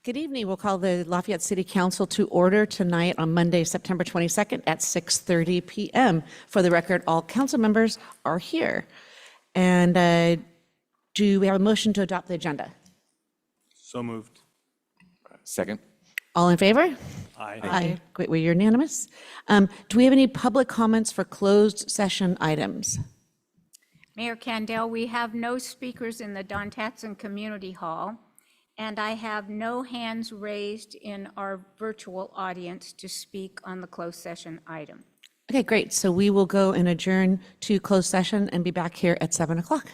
Good evening. We'll call the Lafayette City Council to order tonight on Monday, September 22nd at 6:30 p.m. For the record, all council members are here. And do we have a motion to adopt the agenda? So moved. Second. All in favor? Aye. Aye. Great, we're unanimous. Do we have any public comments for closed session items? Mayor Candell, we have no speakers in the Don Tatson Community Hall, and I have no hands raised in our virtual audience to speak on the closed session item. Okay, great. So we will go and adjourn to closed session and be back here at 7 o'clock.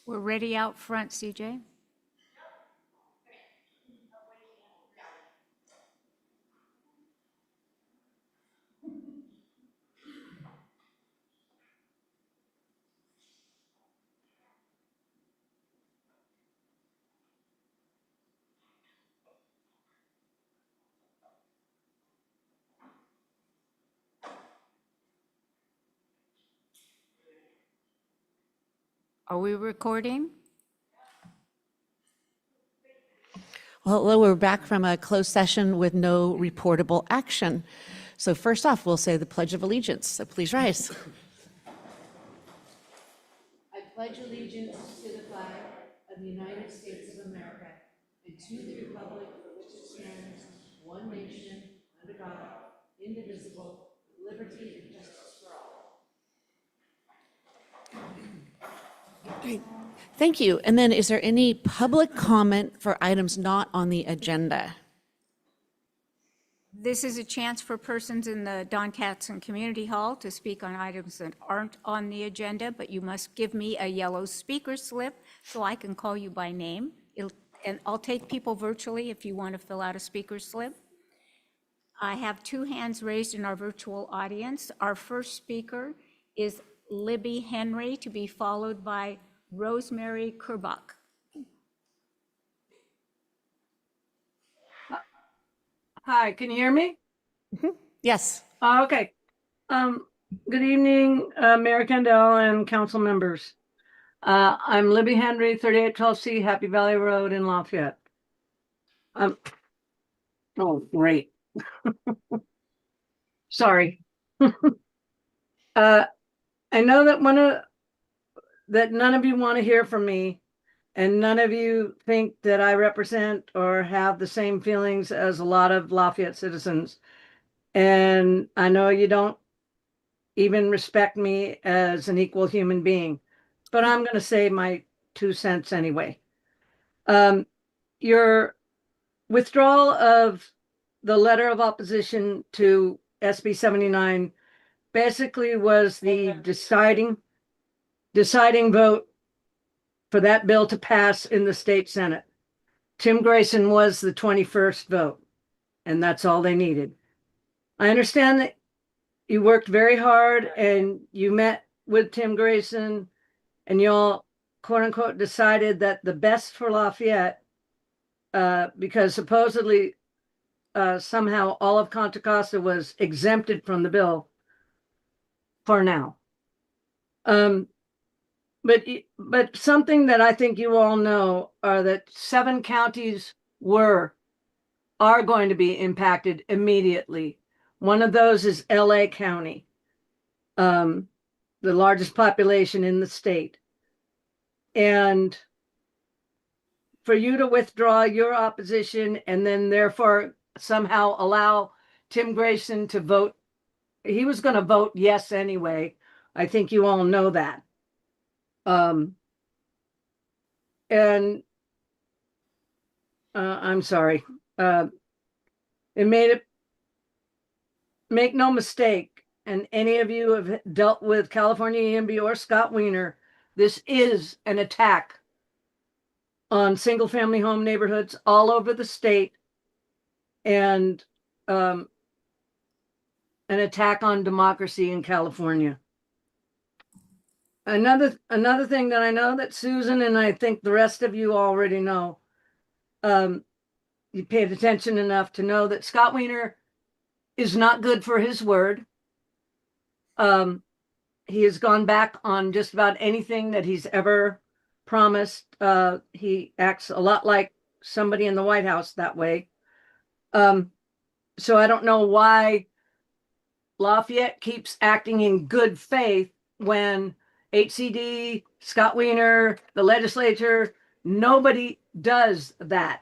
We're ready out front, CJ. Are we recording? Well, hello, we're back from a closed session with no reportable action. So first off, we'll say the Pledge of Allegiance. So please rise. I pledge allegiance to the flag of the United States of America and to the republic for which it stands, one nation, under God, indivisible, with liberty and justice for all. Great. Thank you. And then is there any public comment for items not on the agenda? This is a chance for persons in the Don Catson Community Hall to speak on items that aren't on the agenda, but you must give me a yellow speaker slip so I can call you by name. And I'll take people virtually if you want to fill out a speaker slip. I have 2 hands raised in our virtual audience. Our first speaker is Libby Henry, to be followed by Rosemary Kerbach. Hi, can you hear me? Yes. Okay. Good evening, Mayor Kendall and council members. I'm Libby Henry, 3812C Happy Valley Road in Lafayette. Oh, great. Sorry. I know that that none of you want to hear from me, and none of you think that I represent or have the same feelings as a lot of Lafayette citizens. And I know you don't even respect me as an equal human being, but I'm going to say my 2 cents anyway. Your withdrawal of the letter of opposition to SB 79 basically was the deciding vote for that bill to pass in the state Senate. Tim Grayson was the 21st vote, and that's all they needed. I understand that you worked very hard and you met with Tim Grayson and y'all, quote unquote, decided that the best for Lafayette, because supposedly somehow all of Contra Costa was exempted from the bill for now. But something that I think you all know are that 7 counties are going to be impacted immediately. One of those is LA County, the largest population in the state. And for you to withdraw your opposition and then therefore somehow allow Tim Grayson to vote, he was going to vote yes anyway. I think you all know that. And I'm sorry. Make no mistake, and any of you have dealt with California EMB or Scott Wiener, this is an attack on single family home neighborhoods all over the state, and an attack on democracy in California. Another thing that I know that Susan and I think the rest of you already know, you paid attention enough to know that Scott Wiener is not good for his word. He has gone back on just about anything that he's ever promised. He acts a lot like somebody in the White House that way. So I don't know why Lafayette keeps acting in good faith when HCD, Scott Wiener, the legislature, nobody does that.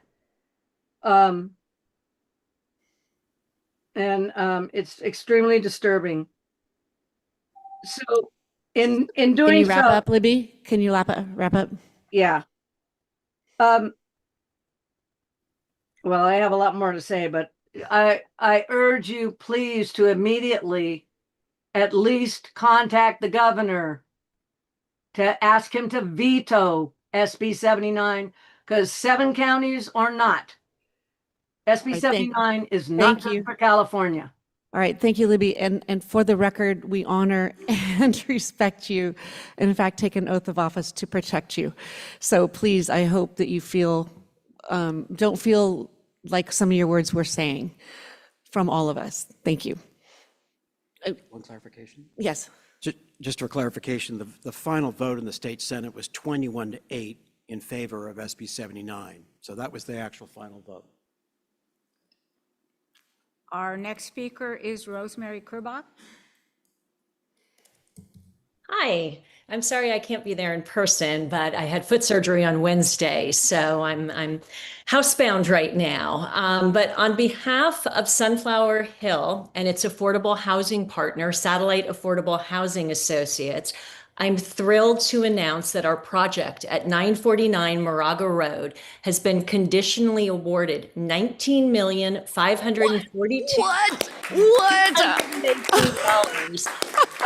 It's extremely disturbing. So in Can doing you wrap so, up, Libby? Can you wrap up? yeah. Well, I have a lot more to say, but I urge you please to immediately at least contact the governor to ask him to veto SB 79, because 7 counties are not. SB right, thank- 79 is not thank good you. for California. All right, thank you, Libby. And for the record, we honor and respect you, and in fact, take an oath of office to protect you. So please, I hope that you feel, don't feel like some of your words were saying from all of us. Thank you. One clarification? Yes. Just for clarification, the final vote in the state Senate was 21-8 in favor of SB 79. So that was the actual final vote. Our next speaker is Rosemary Kurbach. Hi, I'm sorry I can't be there in person, but I had foot surgery on Wednesday, so I'm housebound right now. But on behalf of Sunflower Hill and its affordable housing partner, Satellite Affordable Housing Associates, I'm thrilled to announce that our project at 949 Moraga Road has been conditionally awarded $19,542,000 What?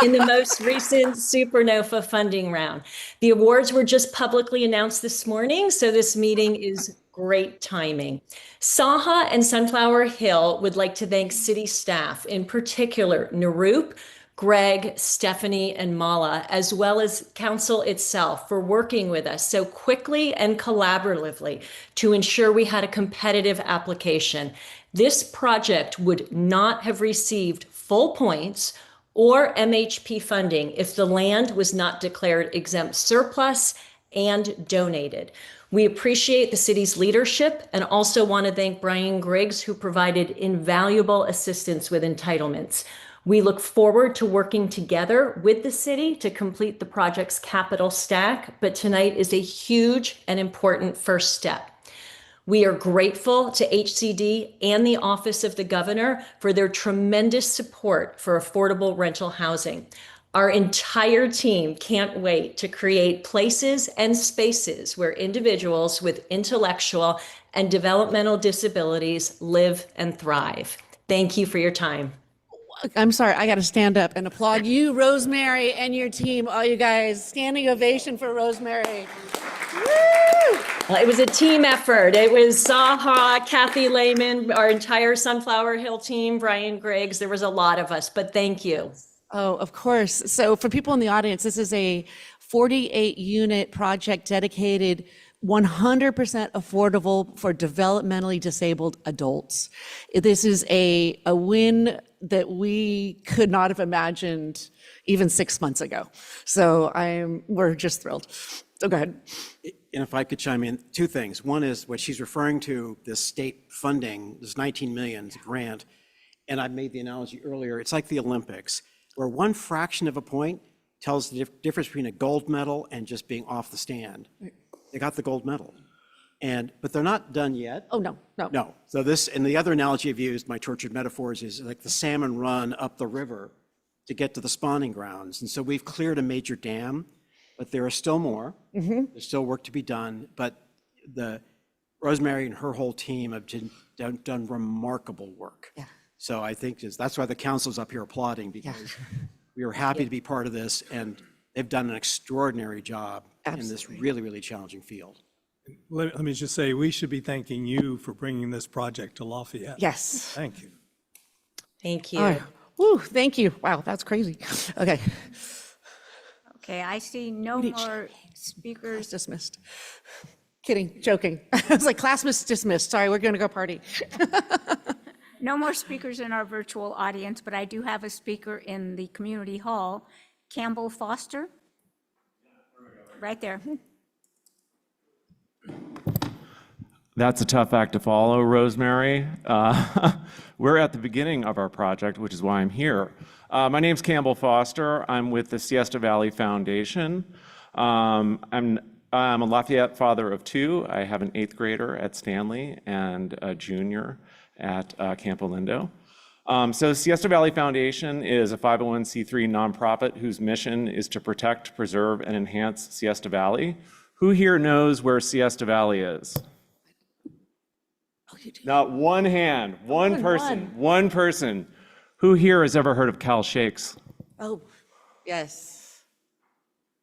in the most recent Supernova funding round. The awards were just publicly announced this morning, so this meeting is great timing. Saha and Sunflower Hill would like to thank city staff, in particular Naroop, Greg, Stephanie, and Mala, as well as council itself, for working with us so quickly and collaboratively to ensure we had a competitive application. This project would not have received full points or MHP funding if the land was not declared exempt surplus and donated. We appreciate the city's leadership and also want to thank Brian Griggs, who provided invaluable assistance with entitlements. We look forward to working together with the city to complete the project's capital stack, but tonight is a huge and important first step. We are grateful to HCD and the Office of the Governor for their tremendous support for affordable rental housing. Our entire team can't wait to create places and spaces where individuals with intellectual and developmental disabilities live and thrive. Thank you for your time. I'm sorry, I got to stand up and applaud you, Rosemary, and your team. All you guys, standing ovation for Rosemary. Woo! Well, it was a team effort. It was Saha, Kathy Lehman, our entire Sunflower Hill team, Brian Griggs. There was a lot of us, but thank you. Oh, of course. So for people in the audience, this is a 48-unit project dedicated 100% affordable for developmentally disabled adults. This is a win that we could not have imagined even 6 months ago. So we're just thrilled. So go ahead. And if I could chime in, two things. One is what she's referring to, this state funding, this 19 million grant. And I made the analogy earlier, it's like the Olympics, where one fraction of a point tells the difference between a gold medal and just being off the stand. They got the gold medal. But they're not done yet. Oh, no. No. So this, and the other analogy I've used, my tortured metaphors, is like the salmon run up the river to get to the spawning grounds. And so we've cleared a major dam, but there are still more. There's still work to be done. But Rosemary and her whole team have done remarkable work. Yeah. So I think that's why the council's up here applauding, because we were happy to be part of this, and they've done an extraordinary job in this really, really challenging field. Let me just say, we should be thanking you for bringing this project to Lafayette. Yes. Thank you. Thank you. All right. Woo, thank you. Wow, that's crazy. Okay. Okay, I see no more speakers. Dismissed. Kidding, joking. I was like, class dismissed. Sorry, we're going to go party. No more speakers in our virtual audience, but I do have a speaker in the community hall, Campbell Foster. Right there. That's a tough act to follow, Rosemary. We're at the beginning of our project, which is why I'm here. My name's Campbell Foster. I'm with the Siesta Valley Foundation. I'm a Lafayette father of two. I have an 8th grader at Stanley and a junior at Campo Lindo. So Siesta Valley Foundation is a 501c3 nonprofit whose mission is to protect, preserve, and enhance Siesta Valley. Who here knows where Siesta Valley is? Not one hand, one person. Who here has ever heard of Cal Shakes? Oh, yes.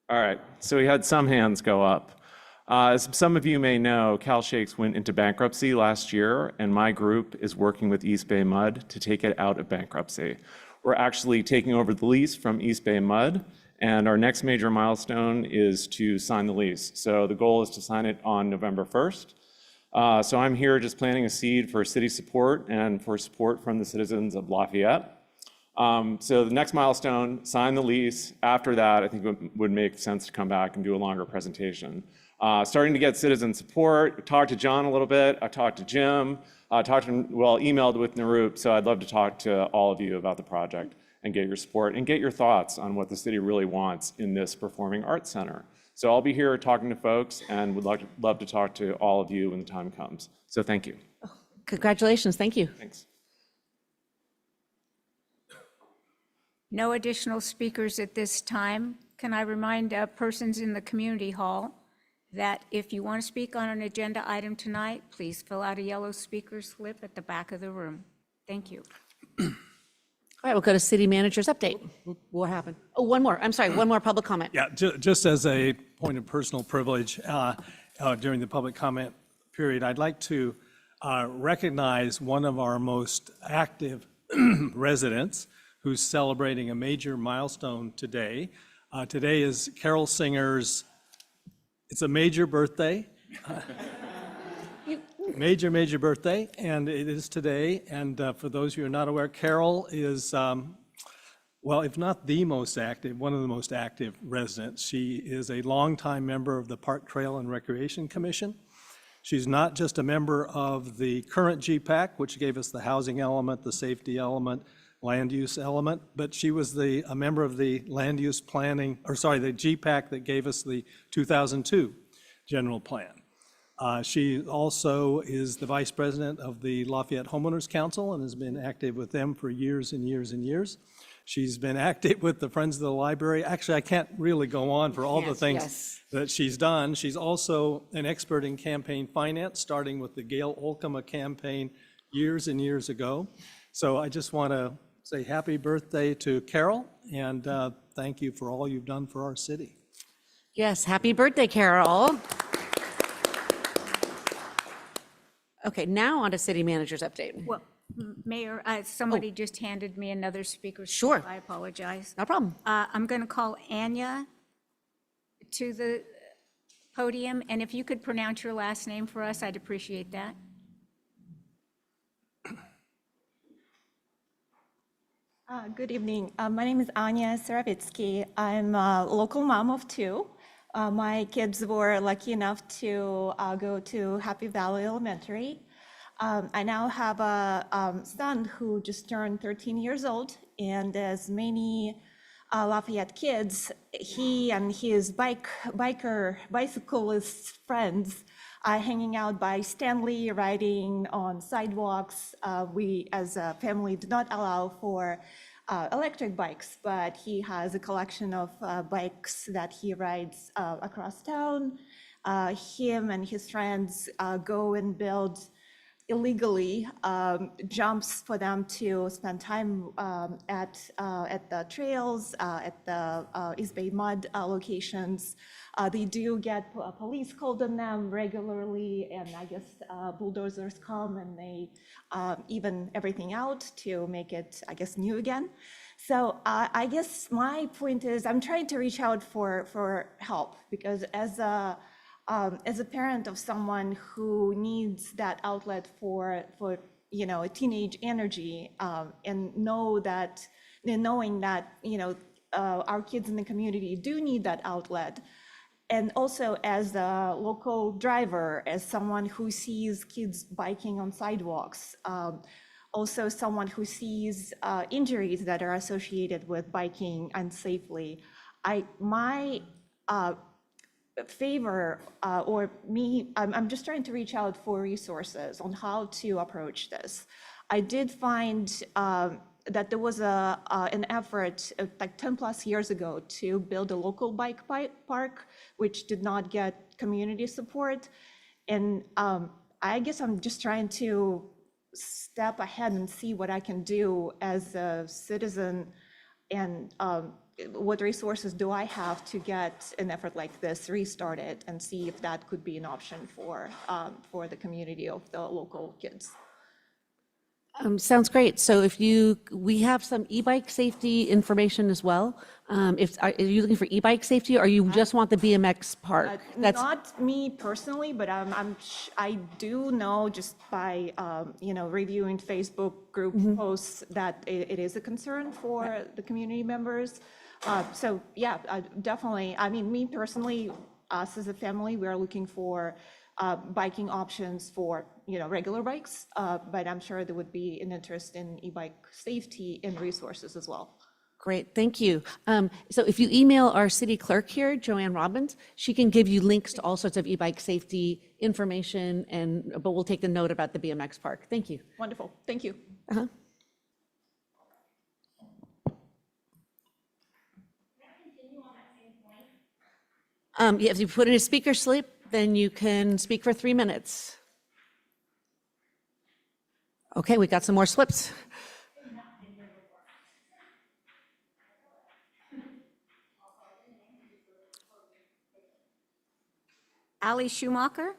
All right, so we had some hands go up. As some of you may know, Cal Shakes went into bankruptcy last year, and my group is working with East Bay Mud to take it out of bankruptcy. We're actually taking over the lease from East Bay Mud, and our next major milestone is to sign the lease. So the goal is to sign it on November 1st. So I'm here just planting a seed for city support and for support from the citizens of Lafayette. So the next milestone, sign the lease. After that, I think it would make sense to come back and do a longer presentation. Starting to get citizen support. Talked to John a little bit. I talked to Jim. Emailed with Narup. So I'd love to talk to all of you about the project and get your support and get your thoughts on what the city really wants in this performing arts center. So I'll be here talking to folks and would love to talk to all of you when the time comes. So thank you. Congratulations, thank you. Thanks. No additional speakers at this time. Can I remind persons in the community hall that if you want to speak on an agenda item tonight, please fill out a yellow speaker slip at the back of the room. Thank you. All right, we'll go to city manager's update. What happened? Oh, one more, I'm sorry, one more public comment. Yeah, just as a point of personal privilege, during the public comment period, I'd like to recognize one of our most active residents who's celebrating a major milestone today. Today is Carol Singer's, it's a major birthday. Major birthday, and it is today. And for those of you who are not aware, Carol is, well, if not the most active, one of the most active residents. She is a longtime member of the Park Trail and Recreation Commission. She's not just a member of the current GPAC, which gave us the housing element, the safety element, land use element, but she was a member of the land use planning, or sorry, the GPAC that gave us the 2002 general plan. She also is the vice president of the Lafayette Homeowners Council and has been active with them for years and years and years. She's been active with the Friends of the Library. Actually, I can't really go on for all the things that she's done. She's also an expert in campaign finance, starting with the Gail Olkema campaign years and years ago. So I just want to say happy birthday to Carol, and thank you for all you've done for our city. Yes, happy birthday, Carol. Okay, now on to city manager's update. Well, Mayor, somebody just handed me another speaker's Sure. slip. I apologize. No problem. I'm going to call Anya to the podium, and if you could pronounce your last name for us, I'd appreciate that. Good evening. My name is Anya Saravitsky. I'm a local mom of two. My kids were lucky enough to go to Happy Valley Elementary. I now have a son who just turned 13 years old, and as many Lafayette kids, he and his bicyclist friends are hanging out by Stanley, riding on sidewalks. We, as a family, do not allow for electric bikes, but he has a collection of bikes that he rides across town. Him and his friends go and build illegally jumps for them to spend time at the trails, at the East Bay Mud locations. They do get police called on them regularly, and I guess bulldozers come and they even everything out to make it, I guess, new again. So I guess my point is I'm trying to reach out for help, because as a parent of someone who needs that outlet for a teenage energy, and knowing that our kids in the community do need that outlet, and also as a local driver, as someone who sees kids biking on sidewalks, also someone who sees injuries that are associated with biking unsafely, my favor I'm just trying to reach out for resources on how to approach this. I did find that there was an effort like 10 plus years ago to build a local bike park, which did not get community support. And I guess I'm just trying to step ahead and see what I can do as a citizen and what resources do I have to get an effort like this restarted and see if that could be an option for the community of the local kids. Sounds great. So we have some e-bike safety information as well. Are you looking for e-bike safety, or you just want the BMX park? Not me personally, but I do know just by, reviewing Facebook group posts that it is a concern for the community members. So yeah, definitely. I mean, me personally, us as a family, we are looking for biking options for, regular bikes, but I'm sure there would be an interest in e-bike safety and resources as well. Great, thank you. So if you email our city clerk here, Joanne Robbins, she can give you links to all sorts of e-bike safety information, but we'll take the note about the BMX park. Thank you. Wonderful, thank you. If you put in a speaker slip, then you can speak for 3 minutes. Okay, we got some more slips. Ali Schumacher?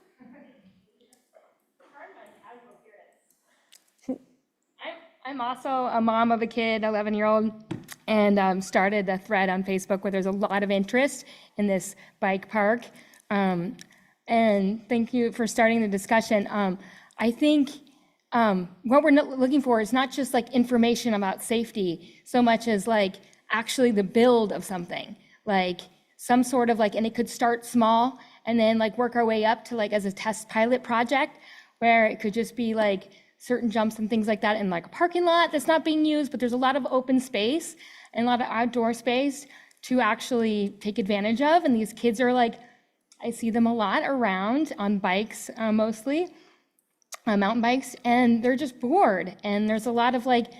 I'm also a mom of a kid, 11-year-old, and started the thread on Facebook where there's a lot of interest in this bike park. And thank you for starting the discussion. I think what we're looking for is not just like information about safety so much as like actually the build of something, like some sort of like, and it could start small and then like work our way up to like as a test pilot project where it could just be like certain jumps and things like that in like a parking lot that's not being used, but there's a lot of open space and a lot of outdoor space to actually take advantage of. And these kids are like, I see them a lot around on bikes, mostly mountain bikes, and they're just bored. And there's a lot of like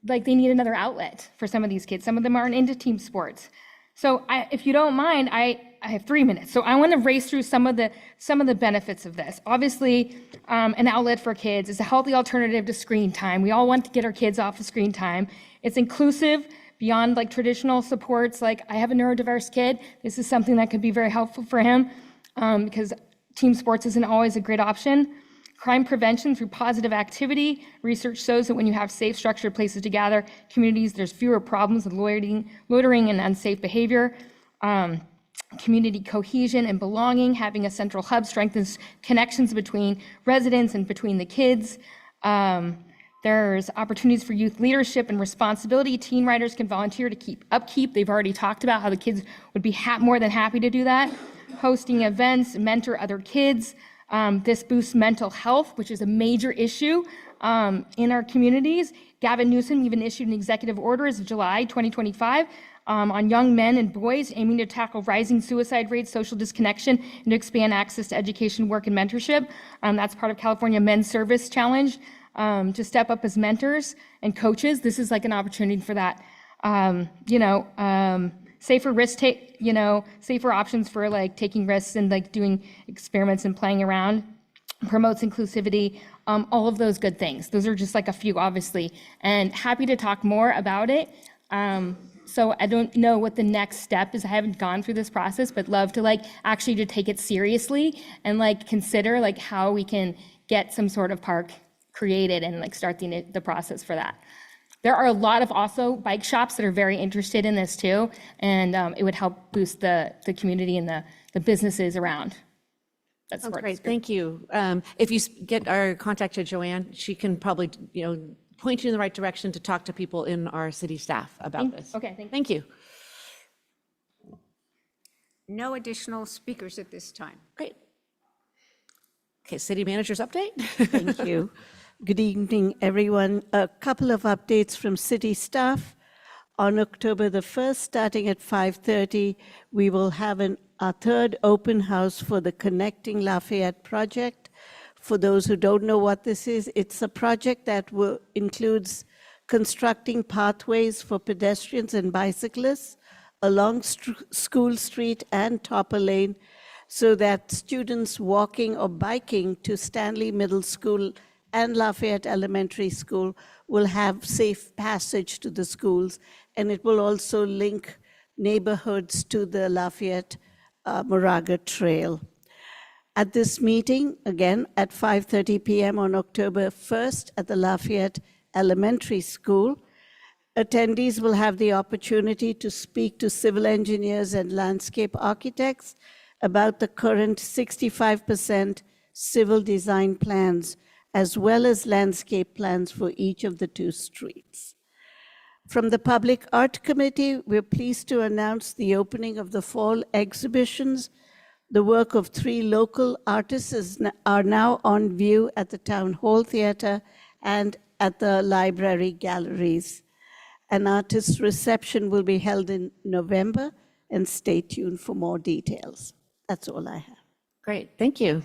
they need another outlet for some of these kids. Some of them aren't into team sports. So if you don't mind, I have 3 minutes. So I want to race through some of the benefits of this. Obviously, an outlet for kids is a healthy alternative to screen time. We all want to get our kids off of screen time. It's inclusive beyond like traditional supports. Like I have a neurodiverse kid. This is something that could be very helpful for him because team sports isn't always a great option. Crime prevention through positive activity. Research shows that when you have safe, structured places to gather, communities, there's fewer problems with loitering and unsafe behavior. Community cohesion and belonging. Having a central hub strengthens connections between residents and between the kids. There's opportunities for youth leadership and responsibility. Teen riders can volunteer to keep upkeep. They've already talked about how the kids would be more than happy to do that. Hosting events, mentor other kids. This boosts mental health, which is a major issue in our communities. Gavin Newsom even issued an executive order as of July 2025 on young men and boys, aiming to tackle rising suicide rates, social disconnection, and to expand access to education, work, and mentorship. That's part of California Men's Service Challenge to step up as mentors and coaches. This is like an opportunity for that. Safer safer options for like taking risks and like doing experiments and playing around, promotes inclusivity, all of those good things. Those are just like a few, obviously, and happy to talk more about it. So I don't know what the next step is. I haven't gone through this process, but love to like actually to take it seriously and like consider like how we can get some sort of park created and like start the process for that. There are a lot of also bike shops that are very interested in this too, and it would help boost the community and the businesses around. That's great. Thank you. If you get our contact to Joanne, she can probably point you in the right direction to talk to people in our city staff about this. Okay, Thank you. No additional speakers at this time. Great. Okay, city manager's update. Thank you. Good evening, everyone. A couple of updates from city staff. On October the 1st, starting at 5:30, we will have our third open house for the Connecting Lafayette project. For those who don't know what this is, it's a project that includes constructing pathways for pedestrians and bicyclists along School Street and Topper Lane so that students walking or biking to Stanley Middle School and Lafayette Elementary School will have safe passage to the schools and it will also link neighborhoods to the Lafayette Moraga Trail. At this meeting, again, at 5:30 p.m. on October 1st at the Lafayette Elementary School, attendees will have the opportunity to speak to civil engineers and landscape architects about the current 65% civil design plans, as well as landscape plans for each of the 2 streets. From the Public Art Committee, we're pleased to announce the opening of the fall exhibitions. The work of 3 local artists are now on view at the Town Hall Theater and at the library galleries. An artist reception will be held in November, and stay tuned for more details. That's all I have. Great, thank you.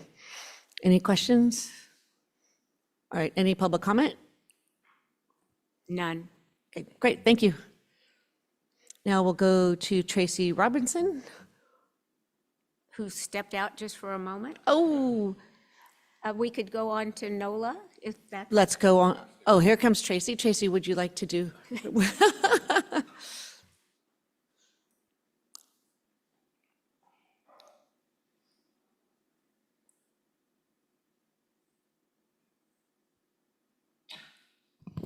Any questions? All right, any public comment? None. Okay, great, thank you. Now we'll go to Tracy Robinson. Who stepped out just for a moment? Oh, We could go on to NOLA, if that's. let's go on. Oh, here comes Tracy. Tracy, would you like to do?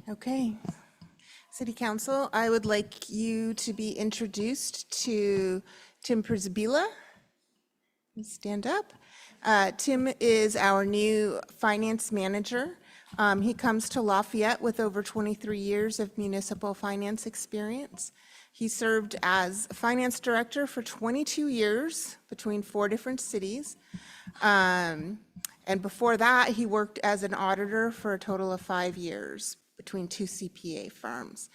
Okay. City Council, I would like you to be introduced to Tim Przybyla. Stand up. Tim is our new finance manager. He comes to Lafayette with over 23 years of municipal finance experience. He served as finance director for 22 years between 4 different cities. And before that, he worked as an auditor for a total of 5 years between 2 CPA firms.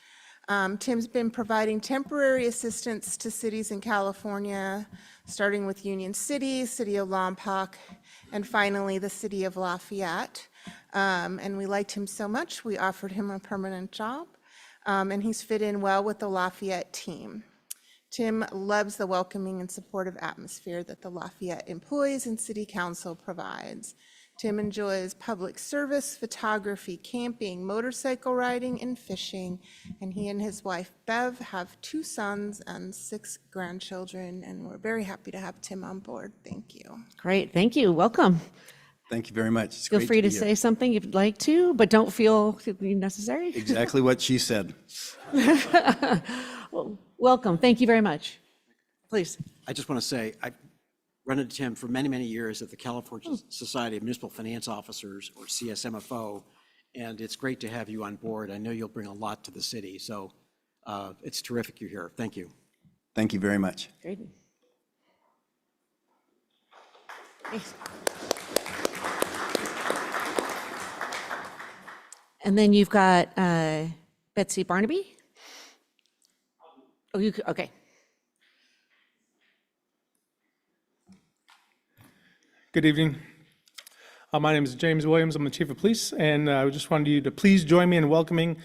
Tim's been providing temporary assistance to cities in California, starting with Union City, City of Lompoc, and finally the City of Lafayette. And we liked him so much, we offered him a permanent job, and he's fit in well with the Lafayette team. Tim loves the welcoming and supportive atmosphere that the Lafayette employees and City Council provides. Tim enjoys public service, photography, camping, motorcycle riding, and fishing. And he and his wife, Bev, have 2 sons and 6 grandchildren. And we're very happy to have Tim on board. Thank you. Great, thank you, welcome. Thank you very much. It's Feel great free to be here. say something if you'd like to, but don't feel necessary. Exactly what she said. Well, welcome, thank you very much. Please. I just want to say, I've run into Tim for many, many years at the California Society of Municipal Finance Officers, or CSMFO, and it's great to have you on board. I know you'll bring a lot to the city, so it's terrific you're here. Thank you. Thank you very much. Great. Thanks. And then you've got Betsy Barnaby. Oh, you, okay. Good evening. My name is James Williams. I'm the Chief of Police, and I just wanted you to please join me in welcoming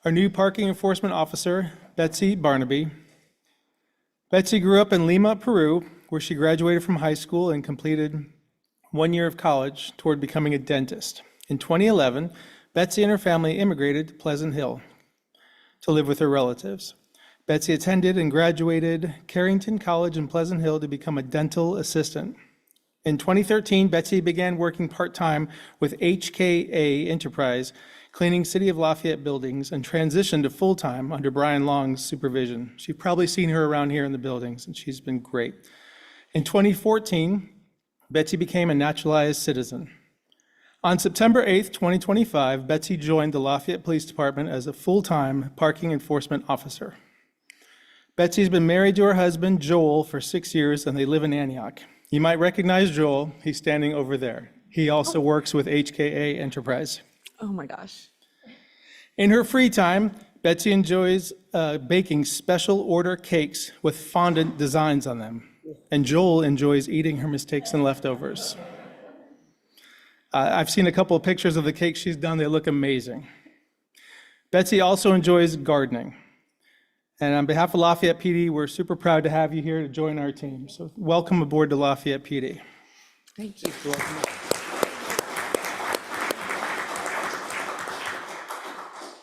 our new parking enforcement officer, Betsy Barnaby. Betsy grew up in Lima, Peru, where she graduated from high school and completed 1 year of college toward becoming a dentist. In 2011, Betsy and her family immigrated to Pleasant Hill to live with her relatives. Betsy attended and graduated Carrington College in Pleasant Hill to become a dental assistant. In 2013, Betsy began working part-time with HKA Enterprise, cleaning City of Lafayette buildings, and transitioned to full-time under Brian Long's supervision. You've probably seen her around here in the buildings, and she's been great. In 2014, Betsy became a naturalized citizen. On September 8th, 2025, Betsy joined the Lafayette Police Department as a full-time parking enforcement officer. Betsy's been married to her husband, Joel, for 6 years, and they live in Antioch. You might recognize Joel. He's standing over there. He also works with HKA Enterprise. Oh my gosh. In her free time, Betsy enjoys baking special order cakes with fondant designs on them. And Joel enjoys eating her mistakes and leftovers. I've seen a couple of pictures of the cakes she's done. They look amazing. Betsy also enjoys gardening. And on behalf of Lafayette PD, we're super proud to have you here to join our team. So welcome aboard to Lafayette PD. Thank you.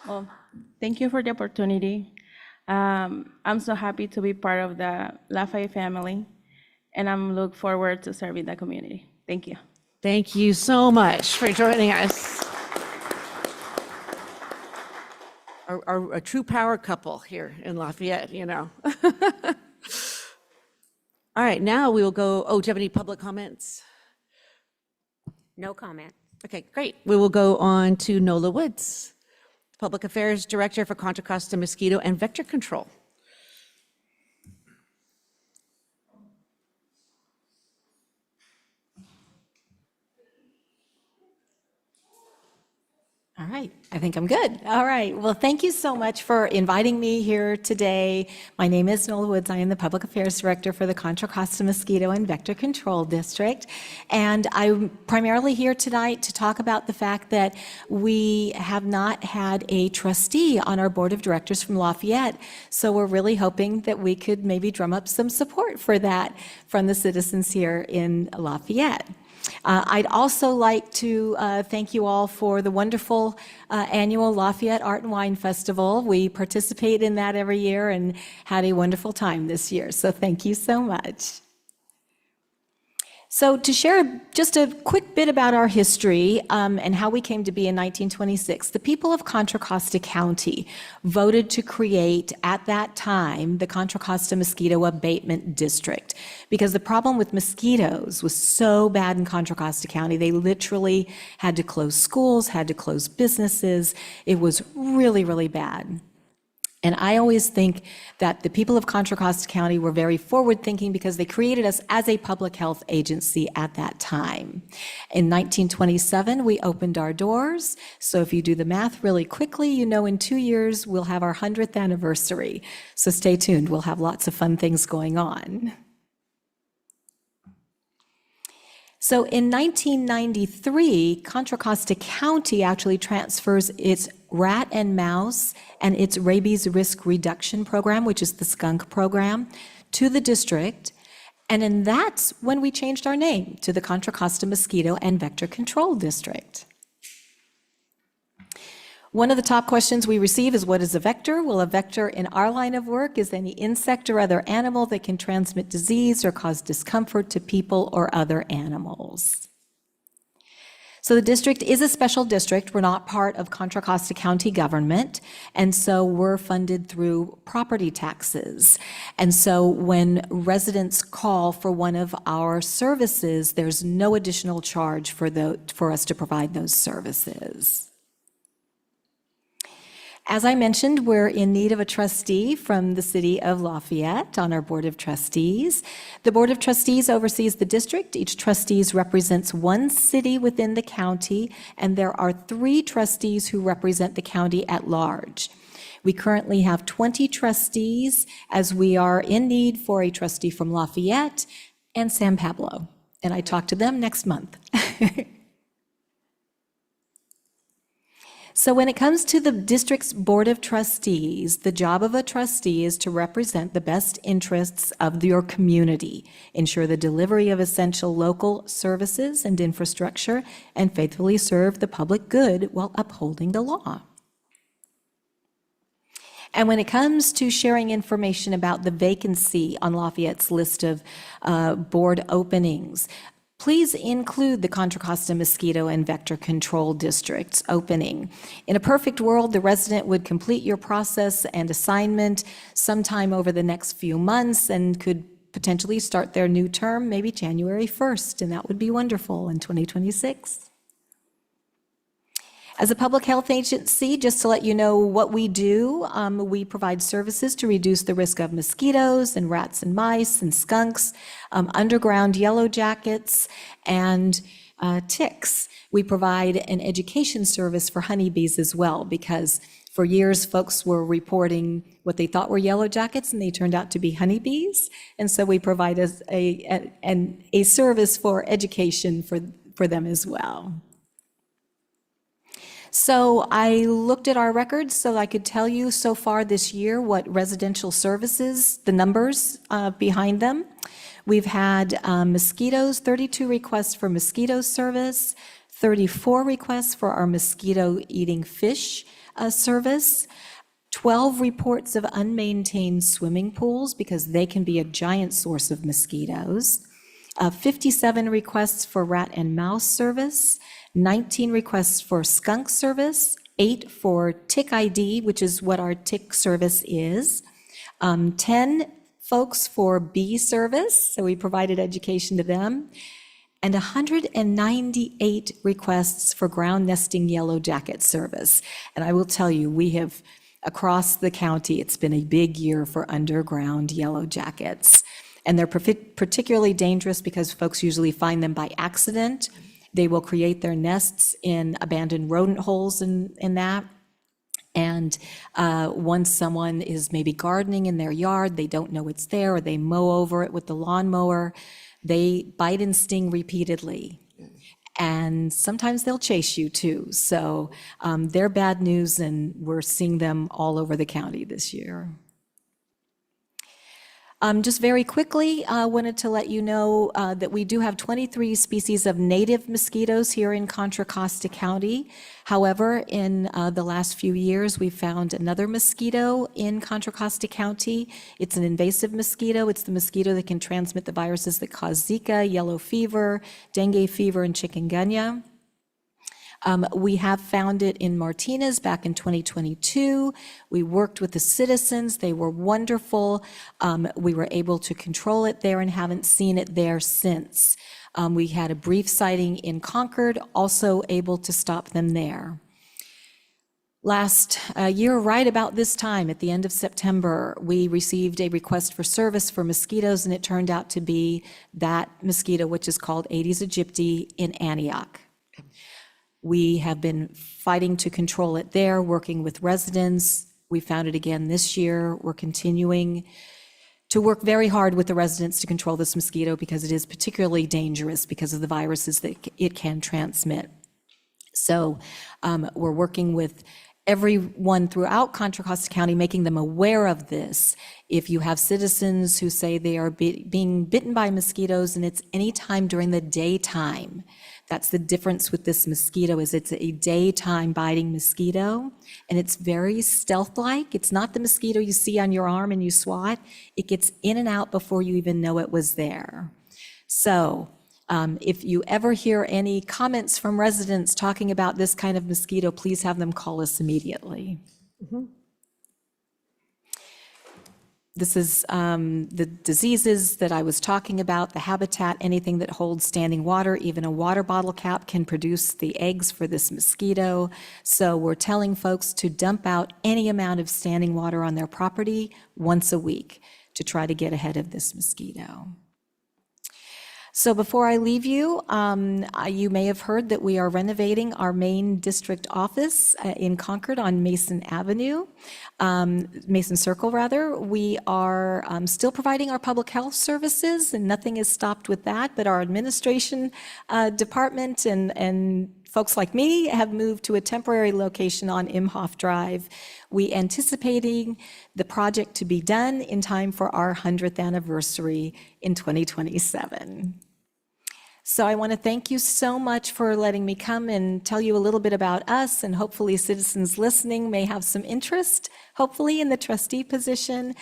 Well, thank you for the opportunity. I'm so happy to be part of the Lafayette family, and I'm look forward to serving the community. Thank you. Thank you so much for joining us. A true power couple here in Lafayette, you know. All right, now we will go, oh, do you have any public comments? No comment. Okay, great. We will go on to Nola Woods, Public Affairs Director for Contra Costa Mosquito and Vector Control. All right, I think I'm good. All right, well, thank you so much for inviting me here today. My name is Nola Woods. I am the Public Affairs Director for the Contra Costa Mosquito and Vector Control District. And I'm primarily here tonight to talk about the fact that we have not had a trustee on our board of directors from Lafayette. So we're really hoping that we could maybe drum up some support for that from the citizens here in Lafayette. I'd also like to thank you all for the wonderful annual Lafayette Art and Wine Festival. We participate in that every year and had a wonderful time this year, so thank you so much. So to share just a quick bit about our history and how we came to be in 1926, the people of Contra Costa County voted to create, at that time, the Contra Costa Mosquito Abatement District, because the problem with mosquitoes was so bad in Contra Costa County. They literally had to close schools, had to close businesses. It was really, really bad. And I always think that the people of Contra Costa County were very forward-thinking because they created us as a public health agency at that time. In 1927, we opened our doors. So if you do the math really quickly, you know in 2 years, we'll have our 100th anniversary. So stay tuned. We'll have lots of fun things going on. So in 1993, Contra Costa County actually transfers its rat and mouse and its rabies risk reduction program, which is the skunk program, to the district. And then that's when we changed our name to the Contra Costa Mosquito and Vector Control District. One of the top questions we receive is, what is a vector? Well, a vector in our line of work is any insect or other animal that can transmit disease or cause discomfort to people or other animals. So the district is a special district. We're not part of Contra Costa County government, and so we're funded through property taxes. And so when residents call for one of our services, there's no additional charge for us to provide those services. As I mentioned, we're in need of a trustee from the city of Lafayette on our board of trustees. The board of trustees oversees the district. Each trustee represents one city within the county, and there are 3 trustees who represent the county at large. We currently have 20 trustees, as we are in need for a trustee from Lafayette and San Pablo. And I talk to them next month. So when it comes to the district's board of trustees, the job of a trustee is to represent the best interests of your community, ensure the delivery of essential local services and infrastructure, and faithfully serve the public good while upholding the law. And when it comes to sharing information about the vacancy on Lafayette's list of board openings, please include the Contra Costa Mosquito and Vector Control District's opening. In a perfect world, the resident would complete your process and assignment sometime over the next few months and could potentially start their new term maybe January 1st, and that would be wonderful in 2026. As a public health agency, just to let you know what we do, we provide services to reduce the risk of mosquitoes and rats and mice and skunks, underground yellow jackets, and ticks. We provide an education service for honeybees as well, because for years folks were reporting what they thought were yellow jackets and they turned out to be honeybees. And so we provide a service for education for them as well. So I looked at our records so I could tell you so far this year what residential services, the numbers behind them. We've had mosquitoes, 32 requests for mosquito service, 34 requests for our mosquito eating fish service, 12 reports of unmaintained swimming pools because they can be a giant source of mosquitoes. 57 requests for rat and mouse service, 19 requests for skunk service, 8 for tick ID, which is what our tick service is, 10 folks for bee service, so we provided education to them, and 198 requests for ground nesting yellow jacket service. And I will tell you, we have, across the county, it's been a big year for underground yellow jackets. And they're particularly dangerous because folks usually find them by accident. They will create their nests in abandoned rodent holes in that. And once someone is maybe gardening in their yard, they don't know it's there, or they mow over it with the lawnmower, they bite and sting repeatedly. And sometimes they'll chase you too. So they're bad news, and we're seeing them all over the county this year. Just very quickly, I wanted to let you know that we do have 23 species of native mosquitoes here in Contra Costa County. However, in the last few years, we found another mosquito in Contra Costa County. It's an invasive mosquito. It's the mosquito that can transmit the viruses that cause Zika, yellow fever, dengue fever, and chikungunya. We have found it in Martinez back in 2022. We worked with the citizens. They were wonderful. We were able to control it there and haven't seen it there since. We had a brief sighting in Concord, also able to stop them there. Last year, right about this time, at the end of September, we received a request for service for mosquitoes, and it turned out to be that mosquito, which is called Aedes aegypti in Antioch. We have been fighting to control it there, working with residents. We found it again this year. We're continuing to work very hard with the residents to control this mosquito because it is particularly dangerous because of the viruses that it can transmit. So we're working with everyone throughout Contra Costa County, making them aware of this. If you have citizens who say they are being bitten by mosquitoes and it's any time during the daytime, that's the difference with this mosquito, is it's a daytime biting mosquito, and it's very stealth-like. It's not the mosquito you see on your arm and you swat. It gets in and out before you even know it was there. So if you ever hear any comments from residents talking about this kind of mosquito, please have them call us immediately. This is the diseases that I was talking about, the habitat, anything that holds standing water, even a water bottle cap can produce the eggs for this mosquito. So we're telling folks to dump out any amount of standing water on their property once a week to try to get ahead of this mosquito. So before I leave you, you may have heard that we are renovating our main district office in Concord on Mason Avenue, Mason Circle rather. We are still providing our public health services, and nothing has stopped with that, but our administration department and folks like me have moved to a temporary location on Imhoff Drive. We anticipating the project to be done in time for our 100th anniversary in 2027. So I want to thank you so much for letting me come and tell you a little bit about us, and hopefully citizens listening may have some interest, hopefully in the trustee position.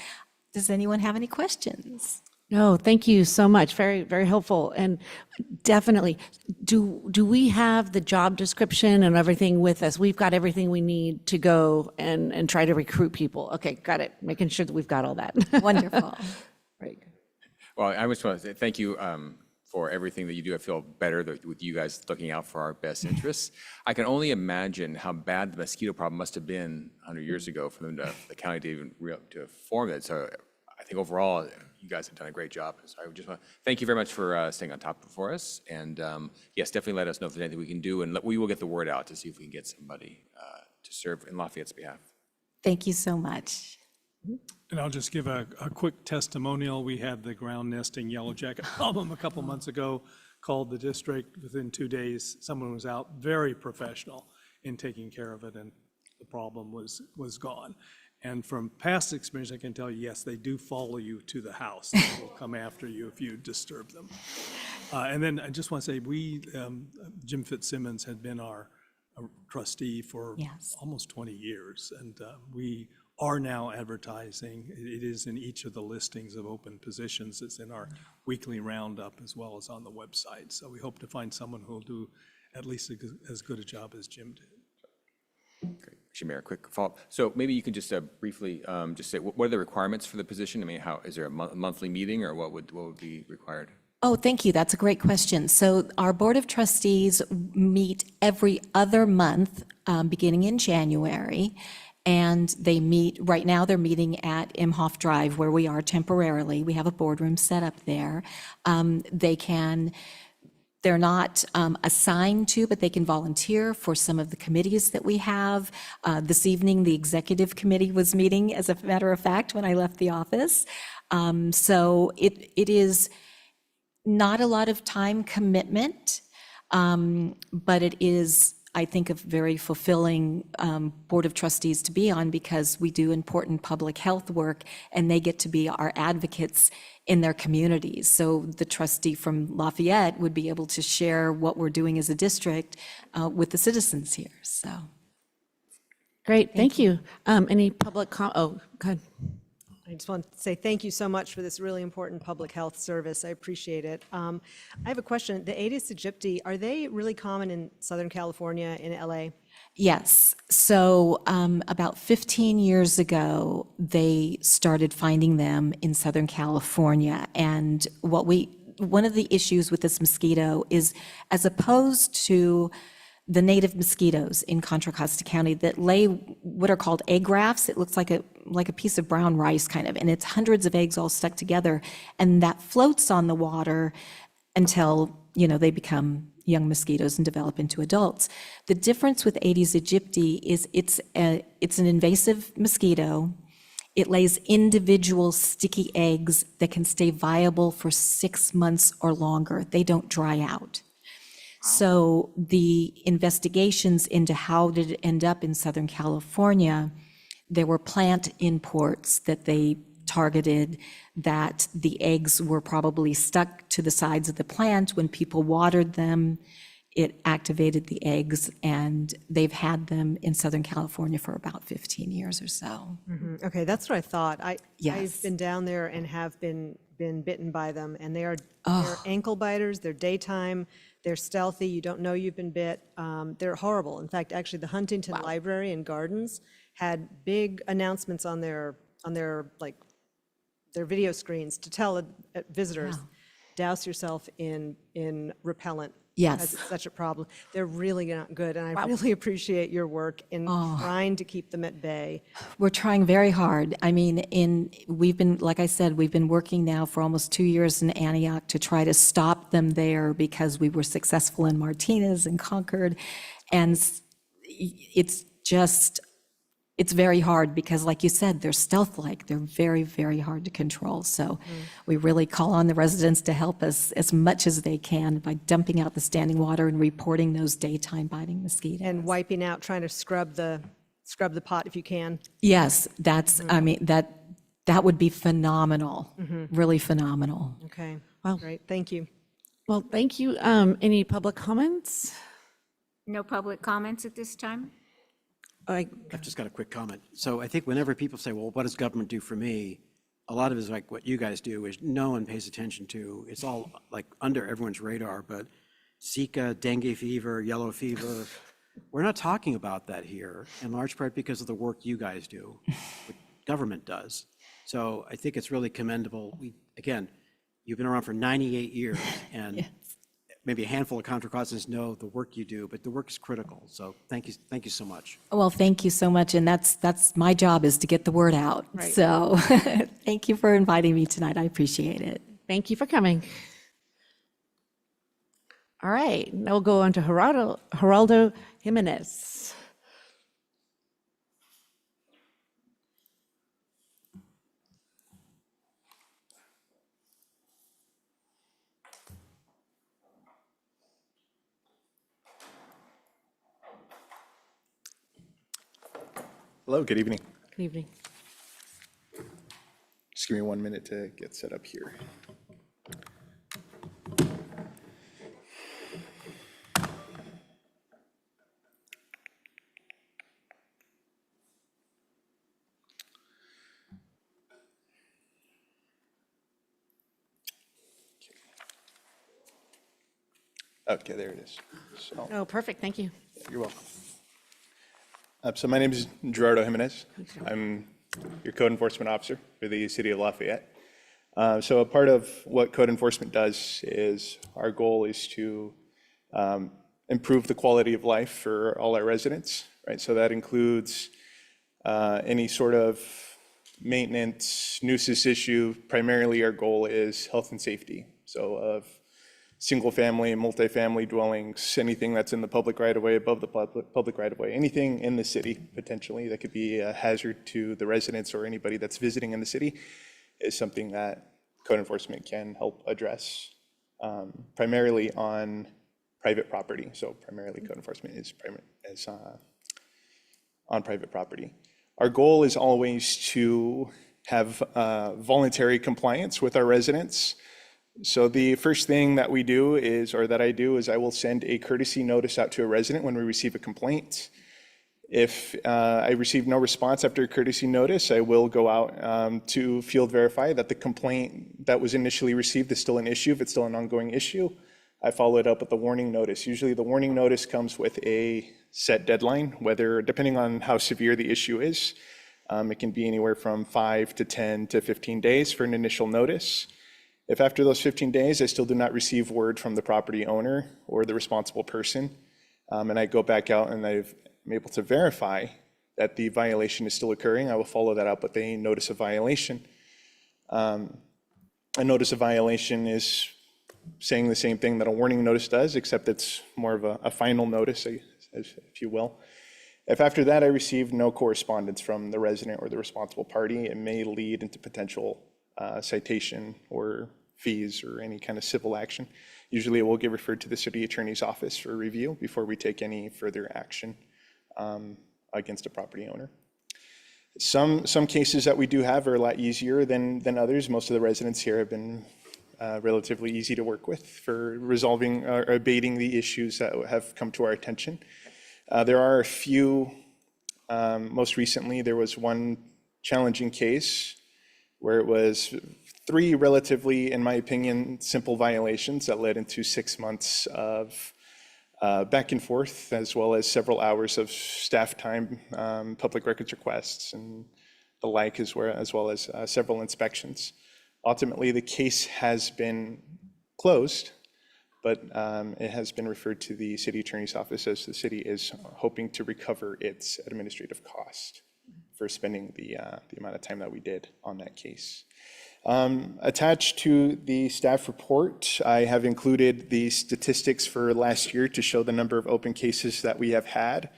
Does anyone have any questions? No, thank you so much. Very, very helpful. And definitely, do we have the job description and everything with us? We've got everything we need to go and try to recruit people. Okay, got it. Making sure that we've got all that. Wonderful. Right. Well, I just want to say thank you for everything that you do. I feel better with you guys looking out for our best interests. I can only imagine how bad the mosquito problem must have been 100 years ago for them the county to even to form it. So I think overall, you guys have done a great job. So I just want to thank you very much for staying on top for us. And yes, definitely let us know if there's anything we can do, and we will get the word out to see if we can get somebody to serve in Lafayette's behalf. Thank you so much. And I'll just give a quick testimonial. We had the ground nesting yellow jacket problem a couple months ago, called the district. Within 2 days, someone was out, very professional in taking care of it, and the problem was gone. And from past experience, I can tell you, yes, they do follow you to the house. They will come after you if you disturb them. And then I just want to say, Jim Fitzsimmons had been our trustee for almost 20 years, and we are now advertising. It is in each of the listings of open positions. It's in our weekly roundup as well as on the website. So we hope to find someone who will do at least as good a job as Jim did. Great. Actually, Mayor, quick follow-up. So maybe you can just briefly just say, what are the requirements for the position? I mean, is there a monthly meeting, or what would be required? Oh, thank you. That's a great question. So our Board of Trustees meet every other month, beginning in January. And they meet, right now they're meeting at Imhoff Drive, where we are temporarily. We have a boardroom set up there. They're not assigned to, but they can volunteer for some of the committees that we have. This evening, the executive committee was meeting, as a matter of fact, when I left the office. So it is not a lot of time commitment, but it is, I think, a very fulfilling Board of Trustees to be on, because we do important public health work and they get to be our advocates in their communities. So the trustee from Lafayette would be able to share what we're doing as a district with the citizens here, so. Great, thank you. Any public oh, go ahead. I just want to say thank you so much for this really important public health service. I appreciate it. I have a question. The Aedes aegypti, are they really common in Southern California, in LA? Yes. So about 15 years ago, they started finding them in Southern California. And one of the issues with this mosquito is, as opposed to the native mosquitoes in Contra Costa County that lay what are called egg rafts, it looks like a piece of brown rice kind of, and it's hundreds of eggs all stuck together, and that floats on the water until, they become young mosquitoes and develop into adults. The difference with Aedes aegypti is it's an invasive mosquito. It lays individual sticky eggs that can stay viable for 6 months or longer. They don't dry out. So the investigations into how did it end up in Southern California, there were plant imports that they targeted, that the eggs were probably stuck to the sides of the plant. When people watered them, it activated the eggs, and they've had them in Southern California for about 15 years or so. Okay, that's what I thought. Yes. I've been down there and have been bitten by them, and they're ankle biters, they're daytime, they're stealthy, you don't know you've been bit. They're horrible. In fact, actually, the Huntington Library and Gardens had big announcements on their video screens to tell visitors, douse yourself in repellent. Yes. Because it's such a problem. They're really not good, and I really appreciate your work in trying to keep them at bay. We're trying very hard. I mean, like I said, we've been working now for almost 2 years in Antioch to try to stop them there, because we were successful in Martinez and Concord. And it's very hard because, like you said, they're stealth-like. They're very, very hard to control. So we really call on the residents to help us as much as they can by dumping out the standing water and reporting those daytime biting mosquitoes. And wiping out, trying to scrub the pot if you can. Yes, I mean, that would be phenomenal, really phenomenal. Okay, Wow. great, thank you. Well, thank you. Any public comments? No public comments at this time? I've just got a quick comment. So I think whenever people say, well, what does government do for me? A lot of it is like what you guys do, is no one pays attention to. It's all like under everyone's radar, but Zika, dengue fever, yellow fever, we're not talking about that here, in large part because of the work you guys do, what government does. So I think it's really commendable. Again, you've been around for 98 years, and yes. Maybe a handful of Contra Costas know the work you do, but the work is critical. So thank you so much. Well, thank you so much, and that's my job, is to get the word out. Right. So thank you for inviting me tonight. I appreciate it. Thank you for coming. All right, now we'll go on to Geraldo Jimenez. Hello, good evening. Good evening. Just give me 1 minute to get set up here. Okay, there it is. So, Oh, perfect, thank you. you're welcome. So my name is Gerardo Jimenez. I'm your code enforcement officer for the city of Lafayette. So a part of what code enforcement does is our goal is to improve the quality of life for all our residents, right? So that includes any sort of maintenance, nuisance issue. Primarily, our goal is health and safety. So of single-family and multifamily dwellings, anything that's in the public right-of-way, above the public right-of-way, anything in the city potentially that could be a hazard to the residents or anybody that's visiting in the city is something that code enforcement can help address, primarily on private property. So primarily code enforcement is on private property. Our goal is always to have voluntary compliance with our residents. So the first thing that we do is, or that I do, is I will send a courtesy notice out to a resident when we receive a complaint. If I receive no response after a courtesy notice, I will go out to field verify that the complaint that was initially received is still an issue. If it's still an ongoing issue, I follow it up with the warning notice. Usually the warning notice comes with a set deadline, whether, depending on how severe the issue is, it can be anywhere from 5 to 10 to 15 days for an initial notice. If after those 15 days, I still do not receive word from the property owner or the responsible person, and I go back out and I'm able to verify that the violation is still occurring, I will follow that up with a notice of violation. A notice of violation is saying the same thing that a warning notice does, except it's more of a final notice, if you will. If after that I receive no correspondence from the resident or the responsible party, it may lead into potential citation or fees or any kind of civil action. Usually it will get referred to the city attorney's office for review before we take any further action against a property owner. Some cases that we do have are a lot easier than others. Most of the residents here have been relatively easy to work with for resolving or abating the issues that have come to our attention. There are a few, most recently there was one challenging case where it was 3 relatively, in my opinion, simple violations that led into 6 months of back and forth, as well as several hours of staff time, public records requests, and the like, as well as several inspections. Ultimately, the case has been closed, but it has been referred to the city attorney's office, as the city is hoping to recover its administrative cost for spending the amount of time that we did on that case. Attached to the staff report, I have included the statistics for last year to show the number of open cases that we have had.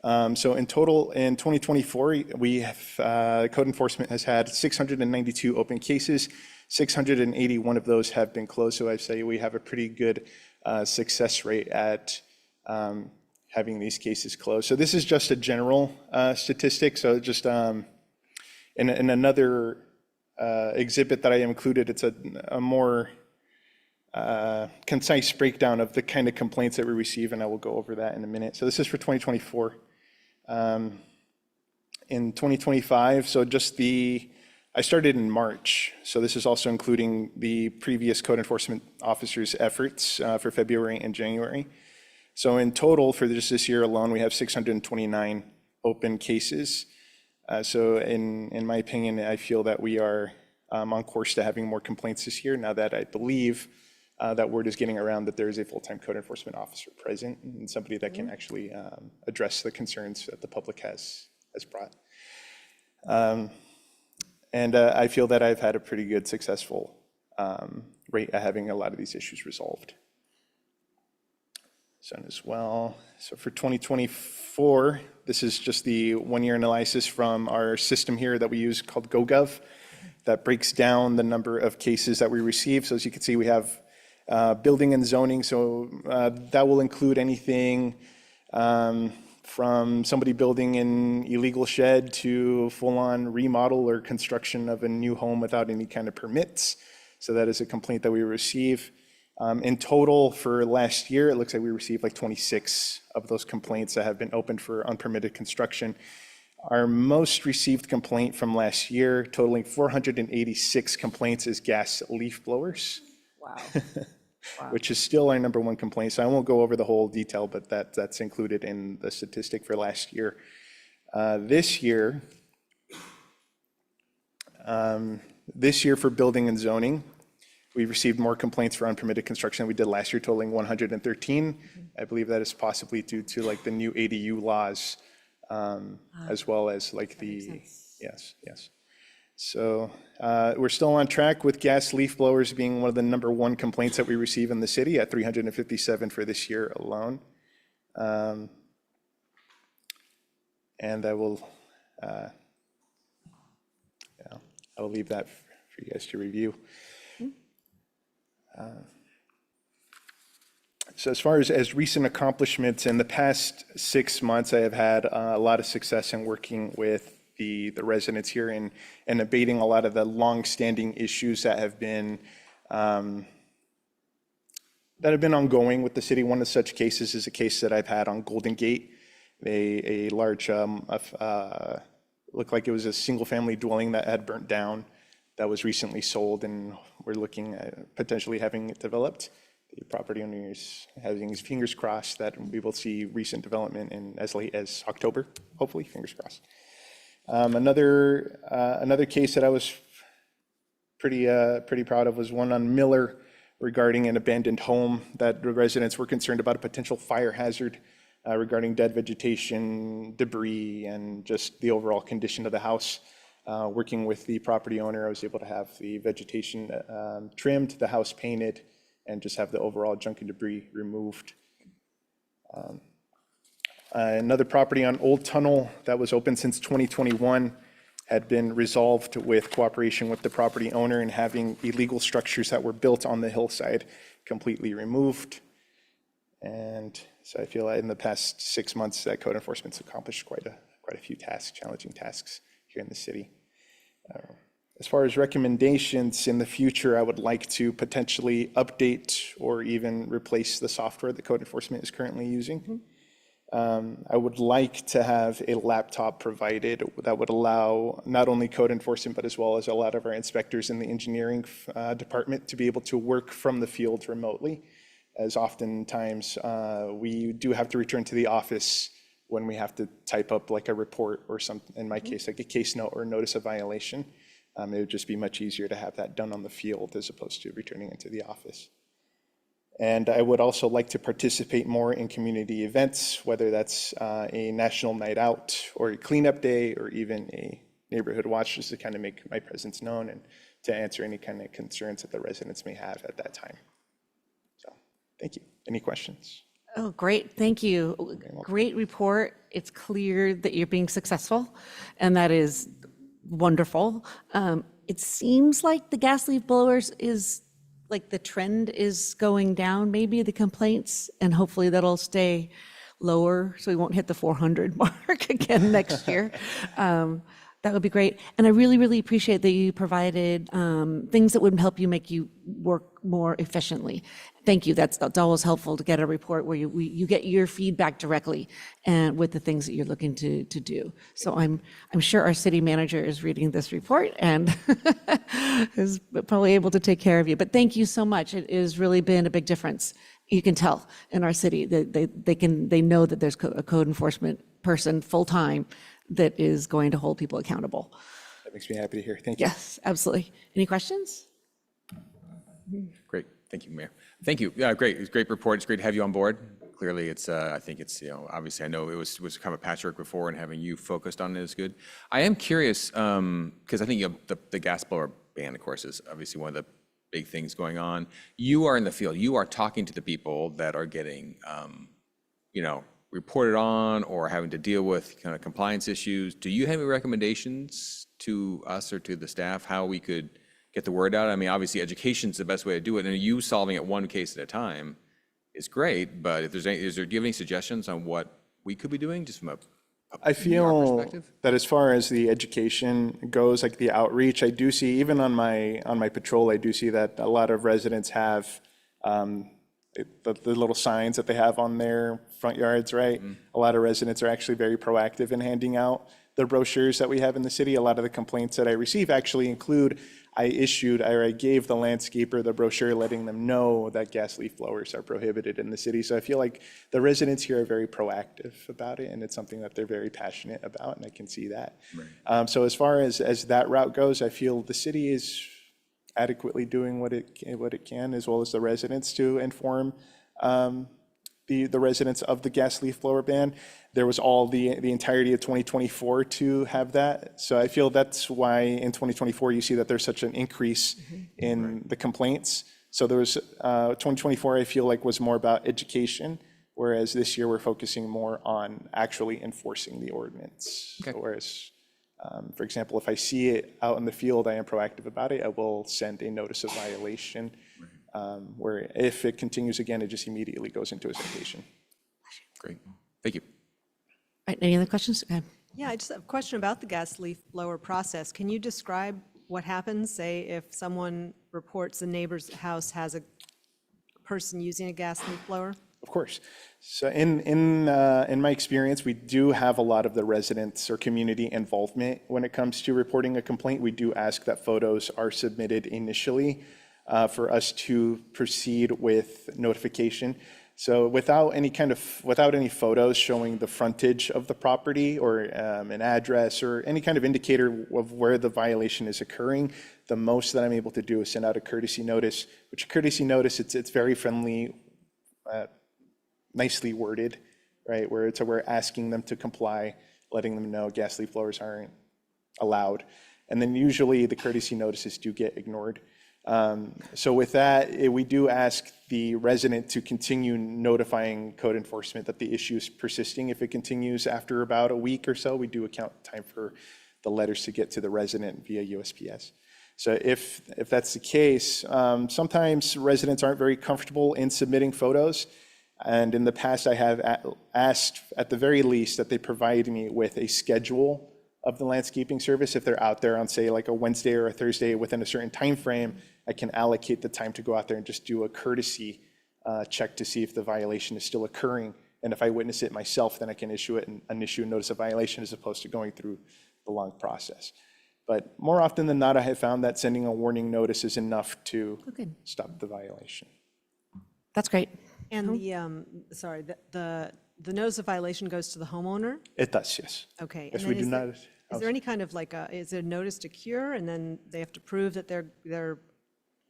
So in total, in 2024, we have, code enforcement has had 692 open cases. 681 of those have been closed. So I say we have a pretty good success rate at having these cases closed. So this is just a general statistic. So just in another exhibit that I included, it's a more concise breakdown of the kind of complaints that we receive, and I will go over that in a minute. So this is for 2024. In 2025, so just I started in March, so this is also including the previous code enforcement officers' efforts for February and January. So in total, for just this year alone, we have 629 open cases. So in my opinion, I feel that we are on course to having more complaints this year, now that I believe that word is getting around that there is a full-time code enforcement officer present and somebody that can actually address the concerns that the public has brought. And I feel that I've had a pretty good successful rate at having a lot of these issues resolved. So as well, so for 2024, this is just the one-year analysis from our system here that we use called GoGov that breaks down the number of cases that we receive. So as you can see, we have building and zoning. So that will include anything from somebody building an illegal shed to full-on remodel or construction of a new home without any kind of permits. So that is a complaint that we receive. In total for last year, it looks like we received like 26 of those complaints that have been opened for unpermitted construction. Our most received complaint from last year, totaling 486 complaints, is gas leaf blowers. Wow. which is still our number one complaint. So I won't go over the whole detail, but that's included in the statistic for last year. This year for building and zoning, we received more complaints for unpermitted construction than we did last year, totaling 113. I believe that is possibly due to like the new ADU laws, as well as like the, yes. So we're still on track with gas leaf blowers being one of the number one complaints that we receive in the city at 357 for this year alone. And I will leave that for you guys to review. So as far as recent accomplishments, in the past 6 months, I have had a lot of success in working with the residents here and abating a lot of the long-standing issues that have been ongoing with the city. One of such cases is a case that I've had on Golden Gate, a large, looked like it was a single-family dwelling that had burnt down that was recently sold, and we're looking at potentially having it developed. The property owner is having his fingers crossed that we will see recent development in as late as October, hopefully, fingers crossed. Another case that I was pretty proud of was one on Miller regarding an abandoned home that the residents were concerned about a potential fire hazard regarding dead vegetation, debris, and just the overall condition of the house. Working with the property owner, I was able to have the vegetation trimmed, the house painted, and just have the overall junk and debris removed. Another property on Old Tunnel that was open since 2021 had been resolved with cooperation with the property owner and having illegal structures that were built on the hillside completely removed. And so I feel like in the past 6 months that code enforcement's accomplished quite a few tasks, challenging tasks here in the city. As far as recommendations in the future, I would like to potentially update or even replace the software that code enforcement is currently using. I would like to have a laptop provided that would allow not only code enforcement, but as well as a lot of our inspectors in the engineering department to be able to work from the field remotely, as oftentimes we do have to return to the office when we have to type up like a report or something, in my case, like a case note or notice of violation. It would just be much easier to have that done on the field as opposed to returning into the office. And I would also like to participate more in community events, whether that's a national night out or a cleanup day or even a neighborhood watch, just to kind of make my presence known and to answer any kind of concerns that the residents may have at that time. So, thank you. Any questions? Oh, great. Thank you. Great report. It's clear that you're being successful, and that is wonderful. It seems like the gas leaf blowers is like the trend is going down, maybe the complaints, and hopefully that'll stay lower so we won't hit the 400 mark again next year. That would be great. And I really, really appreciate that you provided things that would help you make you work more efficiently. Thank you. That's always helpful to get a report where you get your feedback directly and with the things that you're looking to do. So I'm sure our city manager is reading this report and is probably able to take care of you. But thank you so much. It has really been a big difference. You can tell in our city that they know that there's a code enforcement person full-time that is going to hold people accountable. That makes me happy to hear. Thank you. Yes, absolutely. Any questions? Great. Thank you, Mayor. Thank you. Yeah, great. It's a great report. It's great to have you on board. Clearly, it's, I think it's, obviously I know it was kind of a patchwork before, and having you focused on it is good. I am curious, because I think the gas blower ban, of course, is obviously one of the big things going on. You are in the field. You are talking to the people that are getting, reported on or having to deal with kind of compliance issues. Do you have any recommendations to us or to the staff how we could get the word out? I mean, obviously education is the best way to do it, and you solving it one case at a time is great, but if there's any, do you have any suggestions on what we could be doing just from I feel that as far as the education goes, like the outreach, I do see, even on my patrol, I do see that a lot of residents have the little signs that they have on their front yards, right? A lot of residents are actually very proactive in handing out the brochures that we have in the city. A lot of the complaints that I receive actually include, I gave the landscaper the brochure letting them know that gas leaf blowers are prohibited in the city. So I feel like the residents here are very proactive about it, and it's something that they're very passionate about, and I can see that. So as far as that route goes, I feel the city is adequately doing what it can, as well as the residents, to inform the residents of the gas leaf blower ban. There was all the entirety of 2024 to have that. So I feel that's why in 2024 you see that there's such an increase in the complaints. So there was 2024 I feel like was more about education, whereas this year we're focusing more on actually enforcing the ordinance. Okay. So whereas, for example, if I see it out in the field, I am proactive about it. I will send a notice of violation. Where if it continues again, it just immediately goes into a citation. Great. Thank you. All right, any other questions? Okay. Yeah, I just have a question about the gas leaf blower process. Can you describe what happens, say, if someone reports a neighbor's house has a person using a gas leaf blower? Of course. So in my experience, we do have a lot of the residents or community involvement when it comes to reporting a complaint. We do ask that photos are submitted initially for us to proceed with notification. So without any photos showing the frontage of the property or an address or any kind of indicator of where the violation is occurring, the most that I'm able to do is send out a courtesy notice, which a courtesy notice, it's very friendly, nicely worded, right? Where we're asking them to comply, letting them know gas leaf blowers aren't allowed. And then usually the courtesy notices do get ignored. So with that, we do ask the resident to continue notifying code enforcement that the issue is persisting. If it continues after about a week or so, we do account time for the letters to get to the resident via USPS. So if that's the case, sometimes residents aren't very comfortable in submitting photos. And in the past, I have asked at the very least that they provide me with a schedule of the landscaping service. If they're out there on, say, like a Wednesday or a Thursday within a certain time frame, I can allocate the time to go out there and just do a courtesy check to see if the violation is still occurring. And if I witness it myself, then I can issue a notice of violation as opposed to going through the long process. But more often than not, I have found that sending a warning notice is enough to stop the violation. That's great. And the notice of violation goes to the homeowner? It does, yes. Okay. Yes, and we then do not. Is there any kind of is there a notice to cure, and then they have to prove that their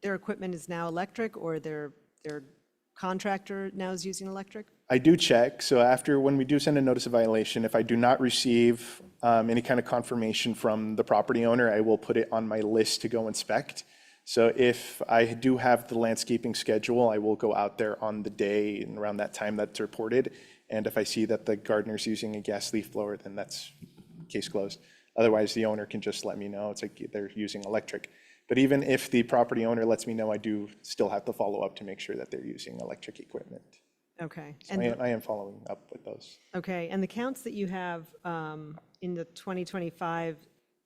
equipment is now electric, or their contractor now is using electric? I do check. So when we do send a notice of violation, if I do not receive any kind of confirmation from the property owner, I will put it on my list to go inspect. So if I do have the landscaping schedule, I will go out there on the day and around that time that's reported. And if I see that the gardener's using a gas leaf blower, then that's case closed. Otherwise, the owner can just let me know. It's like they're using electric. But even if the property owner lets me know, I do still have to follow up to make sure that they're using electric equipment. Okay. So I am following up with those. Okay, and the counts that you have in the 2025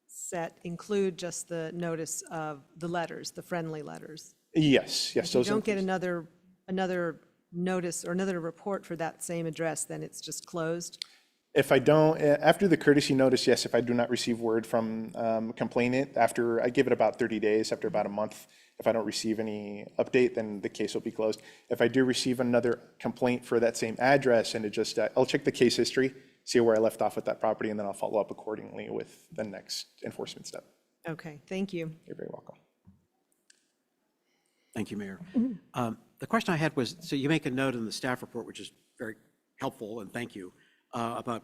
set include just the notice of the letters, the friendly letters? Yes. If you don't get another notice or another report for that same address, then it's just closed? If I don't, after the courtesy notice, yes, if I do not receive word from complainant, after I give it about 30 days, after about a month, if I don't receive any update, then the case will be closed. If I do receive another complaint for that same address, and I'll check the case history, see where I left off with that property, and then I'll follow up accordingly with the next enforcement step. Okay, thank you. You're very welcome. Thank you, Mayor. The question I had was, so you make a note in the staff report, which is very helpful, and thank you, about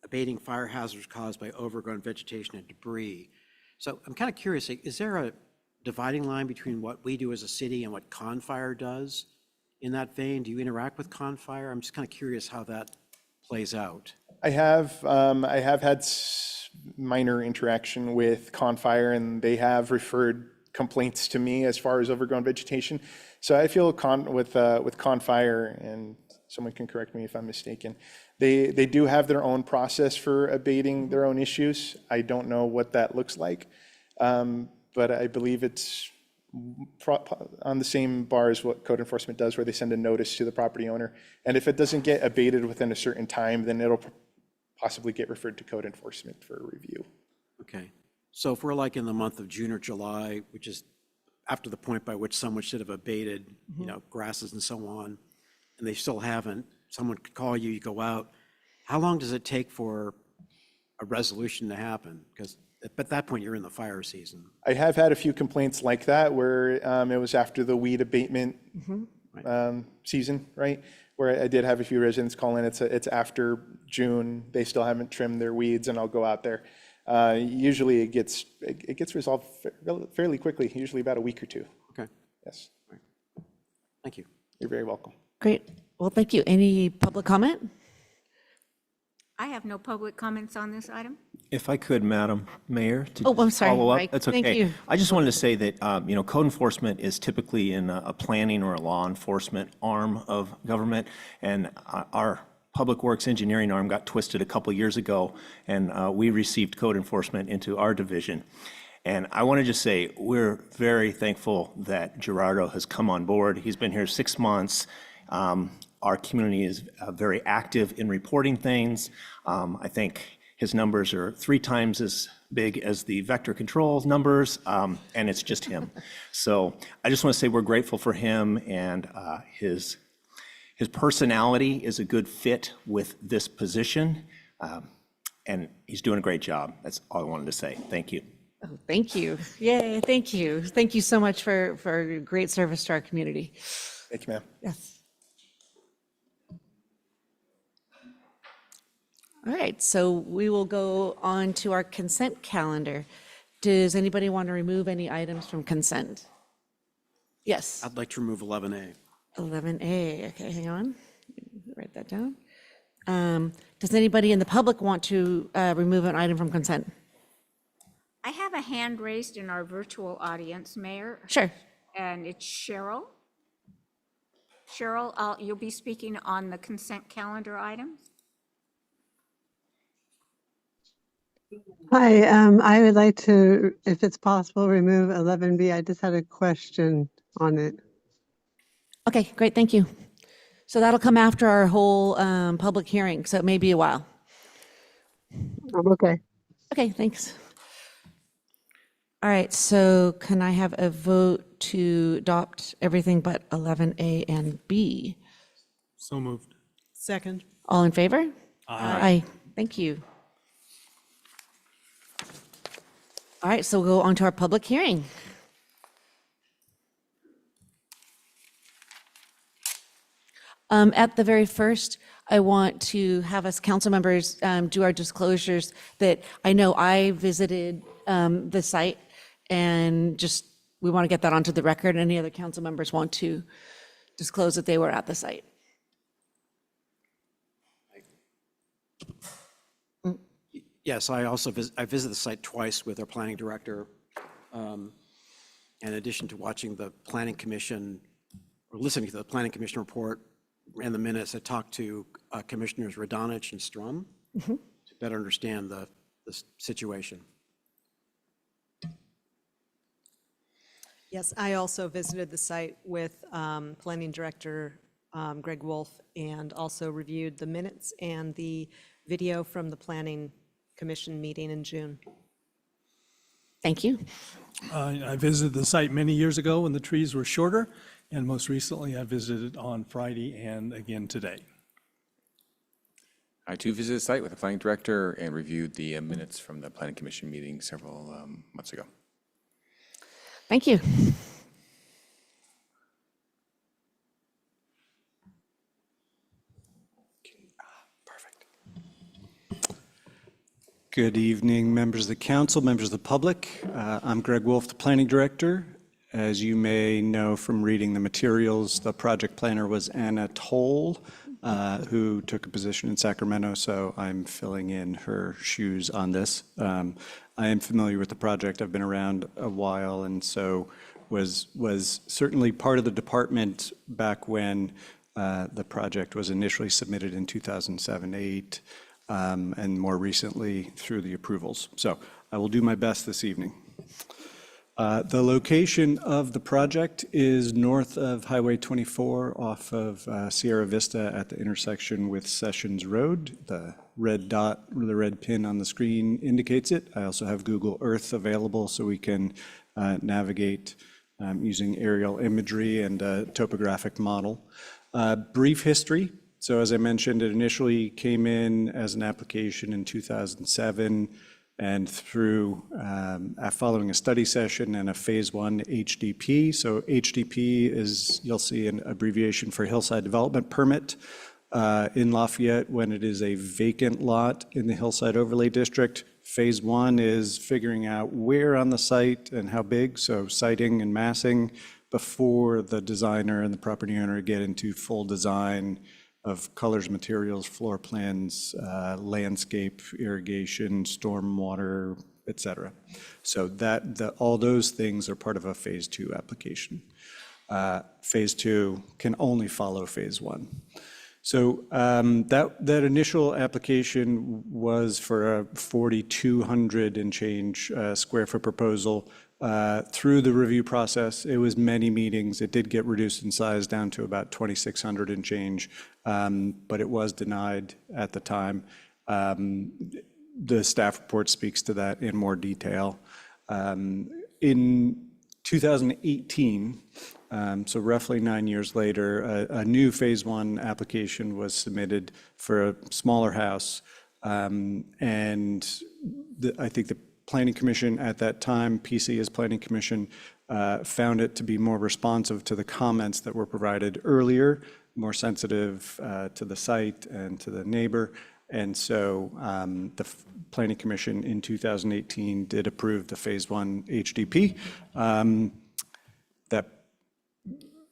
abating fire hazards caused by overgrown vegetation and debris. So I'm kind of curious, is there a dividing line between what we do as a city and what CON-FIRE does in that vein? Do you interact with CON-FIRE? I'm just kind of curious how that plays out. I have had minor interaction with CON-FIRE, and they have referred complaints to me as far as overgrown vegetation. So I feel with CON-FIRE, and someone can correct me if I'm mistaken, they do have their own process for abating their own issues. I don't know what that looks like, but I believe it's on the same bar as what code enforcement does, where they send a notice to the property owner. And if it doesn't get abated within a certain time, then it'll possibly get referred to code enforcement for a review. Okay. So if we're like in the month of June or July, which is after the point by which someone should have abated, grasses and so on, and they still haven't, someone could call you, you go out, how long does it take for a resolution to happen? Because at that point, you're in the fire season. I have had a few complaints like that where it was after the weed abatement season, right? Where I did have a few residents call in. It's after June. They still haven't trimmed their weeds, and I'll go out there. Usually, it gets resolved fairly quickly. Usually, about a week or two. Okay. Yes. Thank you. You're very welcome. Great. Well, thank you. Any public comment? I have no public comments on this item. If I could, Madam Mayor, to Oh, I'm sorry, follow up. Mike. That's Thank okay. you. I just wanted to say that, code enforcement is typically in a planning or a law enforcement arm of government, and our Public Works engineering arm got twisted a couple years ago, and we received code enforcement into our division. And I want to just say, we're very thankful that Gerardo has come on board. He's been here 6 months. Our community is very active in reporting things. I think his numbers are 3 times as big as the vector control numbers, and it's just him. So I just want to say we're grateful for him, and his personality is a good fit with this position, and he's doing a great job. That's all I wanted to say. Thank you. Oh, thank you. Yay, thank you. Thank you so much for great service to our community. Thank you, ma'am. Yes. All right, so we will go on to our consent calendar. Does anybody want to remove any items from consent? Yes. I'd like to remove 11A. 11A, okay, hang on. Write that down. Does anybody in the public want to remove an item from consent? I have a hand raised in our virtual audience, Mayor. Sure. And it's Cheryl. Cheryl, you'll be speaking on the consent calendar items. Hi, I would like to, if it's possible, remove 11B. I just had a question on it. Okay, great, thank you. So that'll come after our whole public hearing, so it may be a while. Okay. Okay, thanks. All right, so can I have a vote to adopt everything but 11A and B? So moved. Second. All in favor? Aye. Thank you. All right, so we'll go on to our public hearing. At the very first, I want to have us council members do our disclosures that I know I visited the site, and just, we want to get that onto the record. Any other council members want to disclose that they were at the site? Yes, I visited the site twice with our planning director. In addition to watching the planning commission, or listening to the planning commission report and the minutes, I talked to Commissioners Radonich and Strum to better understand the situation. Yes, I also visited the site with Planning Director Greg Wolf, and also reviewed the minutes and the video from the Planning Commission meeting in June. Thank you. I visited the site many years ago when the trees were shorter, and most recently I visited on Friday and again today. I too visited the site with the planning director and reviewed the minutes from the planning commission meeting several months ago. Thank you. Good evening, members of the council, members of the public. I'm Greg Wolf, the planning director. As you may know from reading the materials, the project planner was Anna Toll, who took a position in Sacramento, so I'm filling in her shoes on this. I am familiar with the project. I've been around a while, and so was certainly part of the department back when the project was initially submitted in 2007-8. And more recently through the approvals. So I will do my best this evening. The location of the project is north of Highway 24 off of Sierra Vista at the intersection with Sessions Road. The red dot, the red pin on the screen indicates it. I also have Google Earth available so we can navigate using aerial imagery and a topographic model. Brief history. So as I mentioned, it initially came in as an application in 2007. And through following a study session and a phase 1 HDP. So HDP is, you'll see, an abbreviation for Hillside Development Permit in Lafayette when it is a vacant lot in the Hillside Overlay District. Phase 1 is figuring out where on the site and how big, so siting and massing, before the designer and the property owner get into full design of colors, materials, floor plans, landscape, irrigation, stormwater, et cetera. So all those things are part of a phase 2 application. Phase 2 can only follow phase 1. So that initial application was for a 4,200 and change square foot proposal. Through the review process, it was many meetings. It did get reduced in size down to about 2,600 and change, but it was denied at the time. The staff report speaks to that in more detail. In 2018, so roughly 9 years later, a new phase 1 application was submitted for a smaller house. And I think the Planning Commission at that time, PC as Planning Commission, found it to be more responsive to the comments that were provided earlier, more sensitive to the site and to the neighbor. And so the Planning Commission in 2018 did approve the phase 1 HDP. That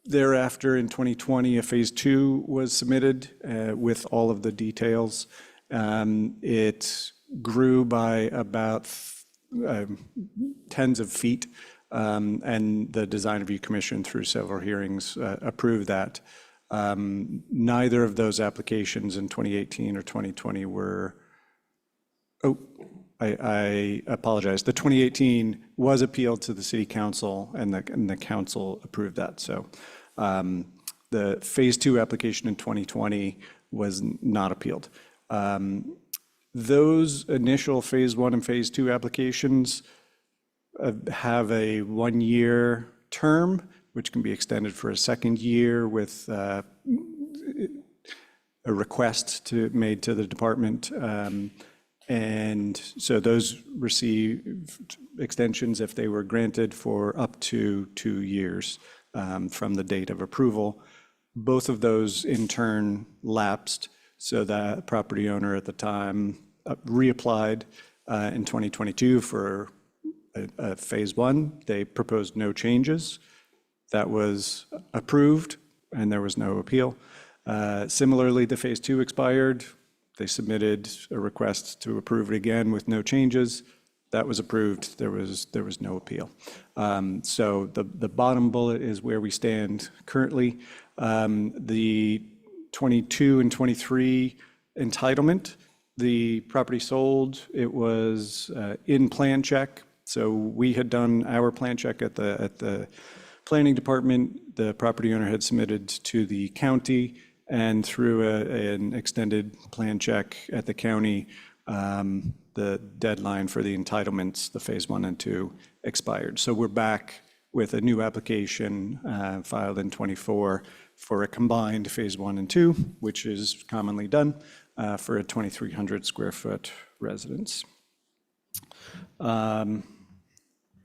thereafter in 2020, a phase 2 was submitted with all of the details. It grew by about tens of feet, and the Design Review Commission, through several hearings, approved that. Neither of those applications in 2018 or 2020 were, I apologize. The 2018 was appealed to the City Council, and the Council approved that. So the phase 2 application in 2020 was not appealed. Those initial phase 1 and phase 2 applications have a 1-year term, which can be extended for a second year with a request made to the department. And so those received extensions if they were granted for up to 2 years from the date of approval. Both of those in turn lapsed, so that property owner at the time reapplied in 2022 for a phase 1. They proposed no changes. That was approved, and there was no appeal. Similarly, the phase 2 expired. They submitted a request to approve it again with no changes. That was approved. There was no appeal. So the bottom bullet is where we stand currently. The 22 and 23 entitlement, the property sold. It was in plan check. So we had done our plan check at the planning department. The property owner had submitted to the county, and through an extended plan check at the county, the deadline for the entitlements, the phase 1 and 2, expired. So we're back with a new application filed in 24 for a combined phase 1 and 2, which is commonly done for a 2,300 square foot residence.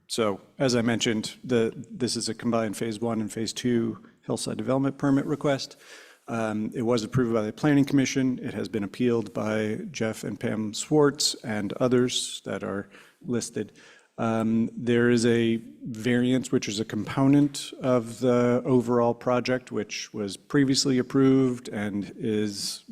So as I mentioned, this is a combined phase 1 and phase 2 hillside development permit request. It was approved by the Planning Commission. It has been appealed by Jeff and Pam Swartz and others that are listed. There is a variance, which is a component of the overall project, which was previously approved and is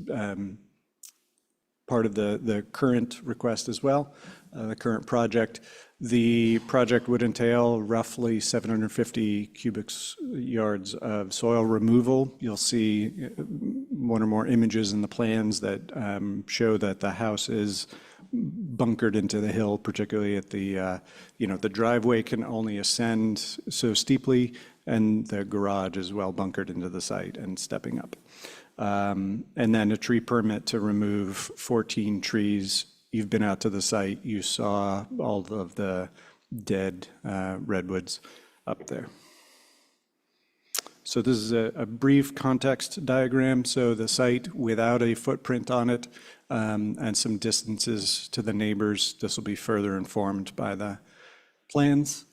part of the current request as well, the current project. The project would entail roughly 750 cubic yards of soil removal. You'll see one or more images in the plans that show that the house is bunkered into the hill, particularly at the, the driveway can only ascend so steeply, and the garage is well bunkered into the site and stepping up. And then a tree permit to remove 14 trees. You've been out to the site, you saw all of the dead redwoods up there. So this is a brief context diagram. So the site without a footprint on it and some distances to the neighbors. This will be further informed by the plans.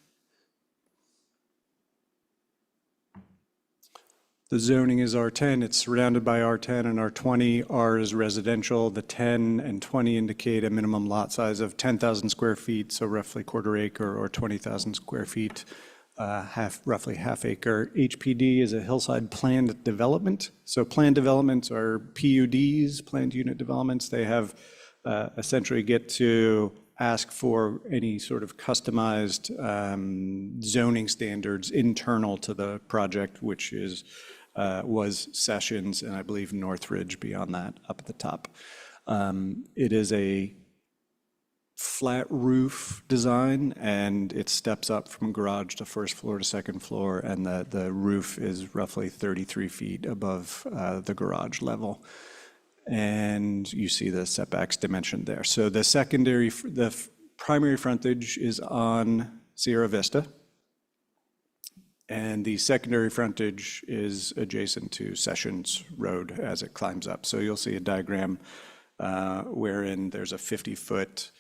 The zoning is R10. It's surrounded by R10 and R20. R is residential. The 10 and 20 indicate a minimum lot size of 10,000 square feet, so roughly quarter acre, or 20,000 square feet. Roughly half acre. HPD is a hillside planned development. So planned developments are PUDs, planned unit developments. They have essentially get to ask for any sort of customized zoning standards internal to the project, which was Sessions and I believe Northridge beyond that up at the top. It is a flat roof design, and it steps up from garage to first floor to second floor, and the roof is roughly 33 feet above the garage level. And you see the setbacks dimensioned there. So the primary frontage is on Sierra Vista, and the secondary frontage is adjacent to Sessions Road as it climbs up. So you'll see a diagram wherein there's a 50-foot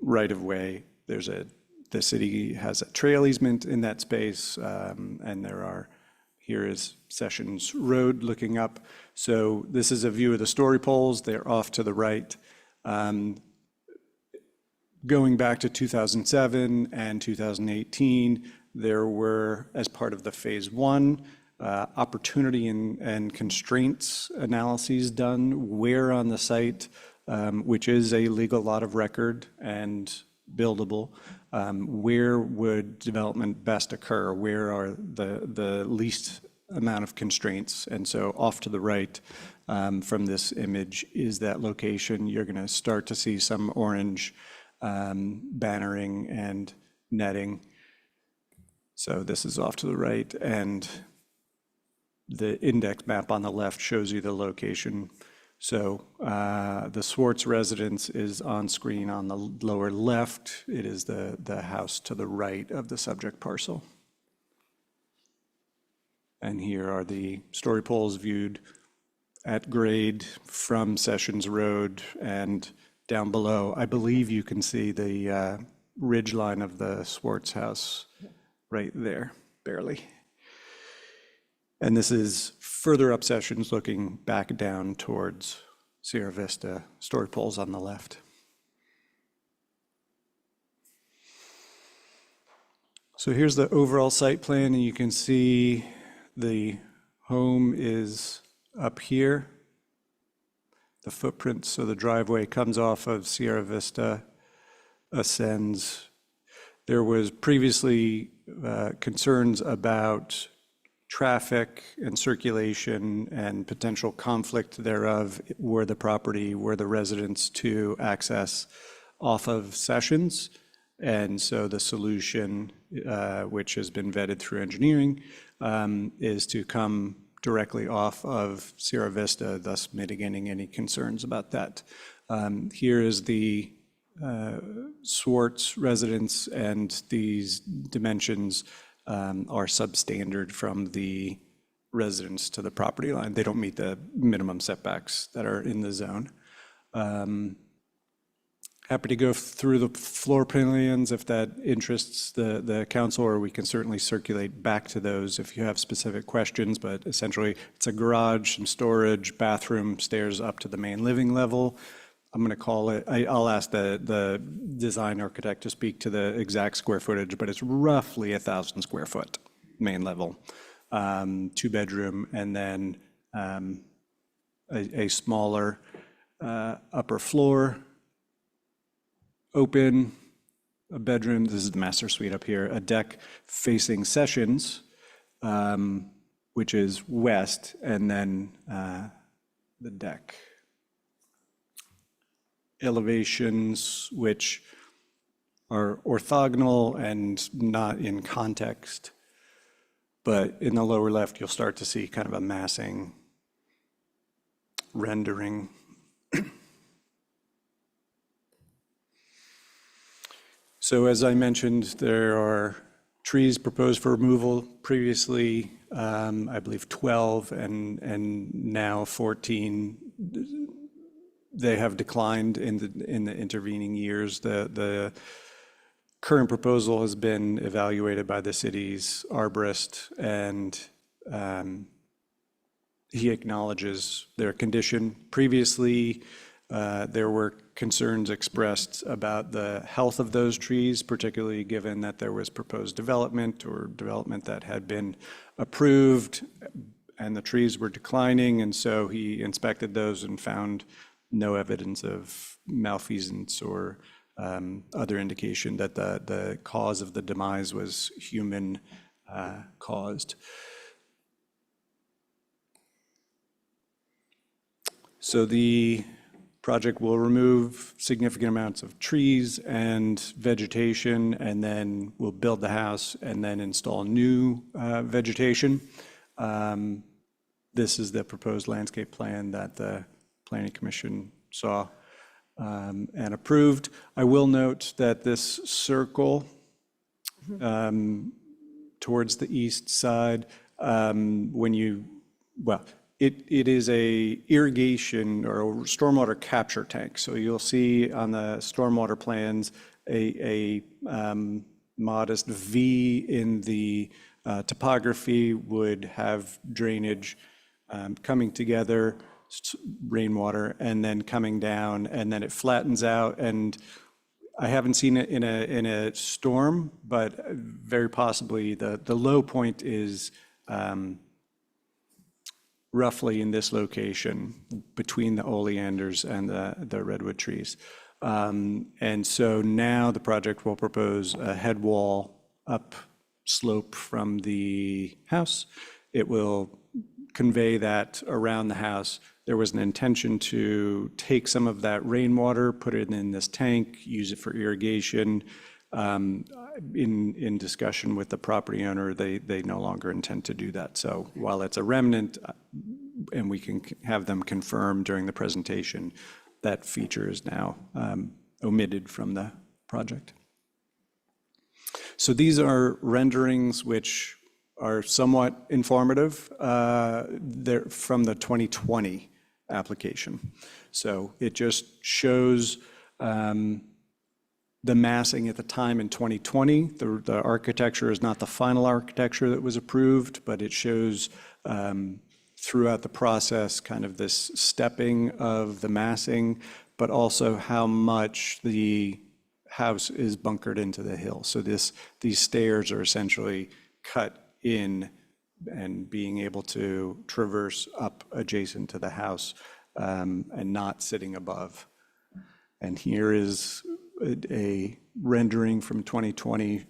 right-of-way. The city has a trail easement in that space, and here is Sessions Road looking up. So this is a view of the story poles. They're off to the right. Going back to 2007 and 2018, there were, as part of the phase one, opportunity and constraints analyses done where on the site, which is a legal lot of record and buildable, where would development best occur? Where are the least amount of constraints? And so off to the right from this image is that location. You're going to start to see some orange bannering and netting. So this is off to the right, and the index map on the left shows you the location. So the Swartz residence is on screen on the lower left. It is the house to the right of the subject parcel. And here are the story poles viewed at grade from Sessions Road, and down below, I believe you can see the ridge line of the Swartz house right there, barely. And this is further up Sessions, looking back down towards Sierra Vista, story poles on the left. So here's the overall site plan, and you can see the home is up here. The footprint, so the driveway comes off of Sierra Vista, ascends. There was previously concerns about traffic and circulation and potential conflict thereof were the residents to access off of Sessions. And so the solution, which has been vetted through engineering, is to come directly off of Sierra Vista, thus mitigating any concerns about that. Here is the Swartz residence, and these dimensions are substandard from the residence to the property line. They don't meet the minimum setbacks that are in the zone. Happy to go through the floor plans if that interests the council, or we can certainly circulate back to those if you have specific questions. But essentially, it's a garage, some storage, bathroom, stairs up to the main living level. I'm going to call it, I'll ask the design architect to speak to the exact square footage, but it's roughly 1,000 square foot main level, 2-bedroom, and then a smaller upper floor, open, a bedroom. This is the master suite up here, a deck facing Sessions, which is west, and then the deck. elevations which are orthogonal and not in context. But in the lower left, you'll start to see kind of a massing rendering. So as I mentioned, there are trees proposed for removal. Previously, I believe 12 and now 14. They have declined in the intervening years. The current proposal has been evaluated by the city's arborist, and he acknowledges their condition. Previously, there were concerns expressed about the health of those trees, particularly given that there was proposed development or development that had been approved and the trees were declining. And so he inspected those and found no evidence of malfeasance or other indication that the cause of the demise was human caused. So the project will remove significant amounts of trees and vegetation, and then we'll build the house and then install new vegetation. This is the proposed landscape plan that the Planning Commission saw and approved. I will note that this circle towards the east side, it is a irrigation or a stormwater capture tank. So you'll see on the stormwater plans a modest V in the topography would have drainage coming together, rainwater, and then coming down, and then it flattens out. And I haven't seen it in a storm, but very possibly the low point is roughly in this location between the oleanders and the redwood trees. And so now the project will propose a head wall up slope from the house. It will convey that around the house. There was an intention to take some of that rainwater, put it in this tank, use it for irrigation. In discussion with the property owner, they no longer intend to do that. So while it's a remnant, and we can have them confirm during the presentation, that feature is now omitted from the project. So these are renderings which are somewhat informative. They're from the 2020 application. So it just shows the massing at the time in 2020. The architecture is not the final architecture that was approved, but it shows throughout the process kind of this stepping of the massing, but also how much the house is bunkered into the hill. So these stairs are essentially cut in and being able to traverse up adjacent to the house and not sitting above. And here is a rendering from 2020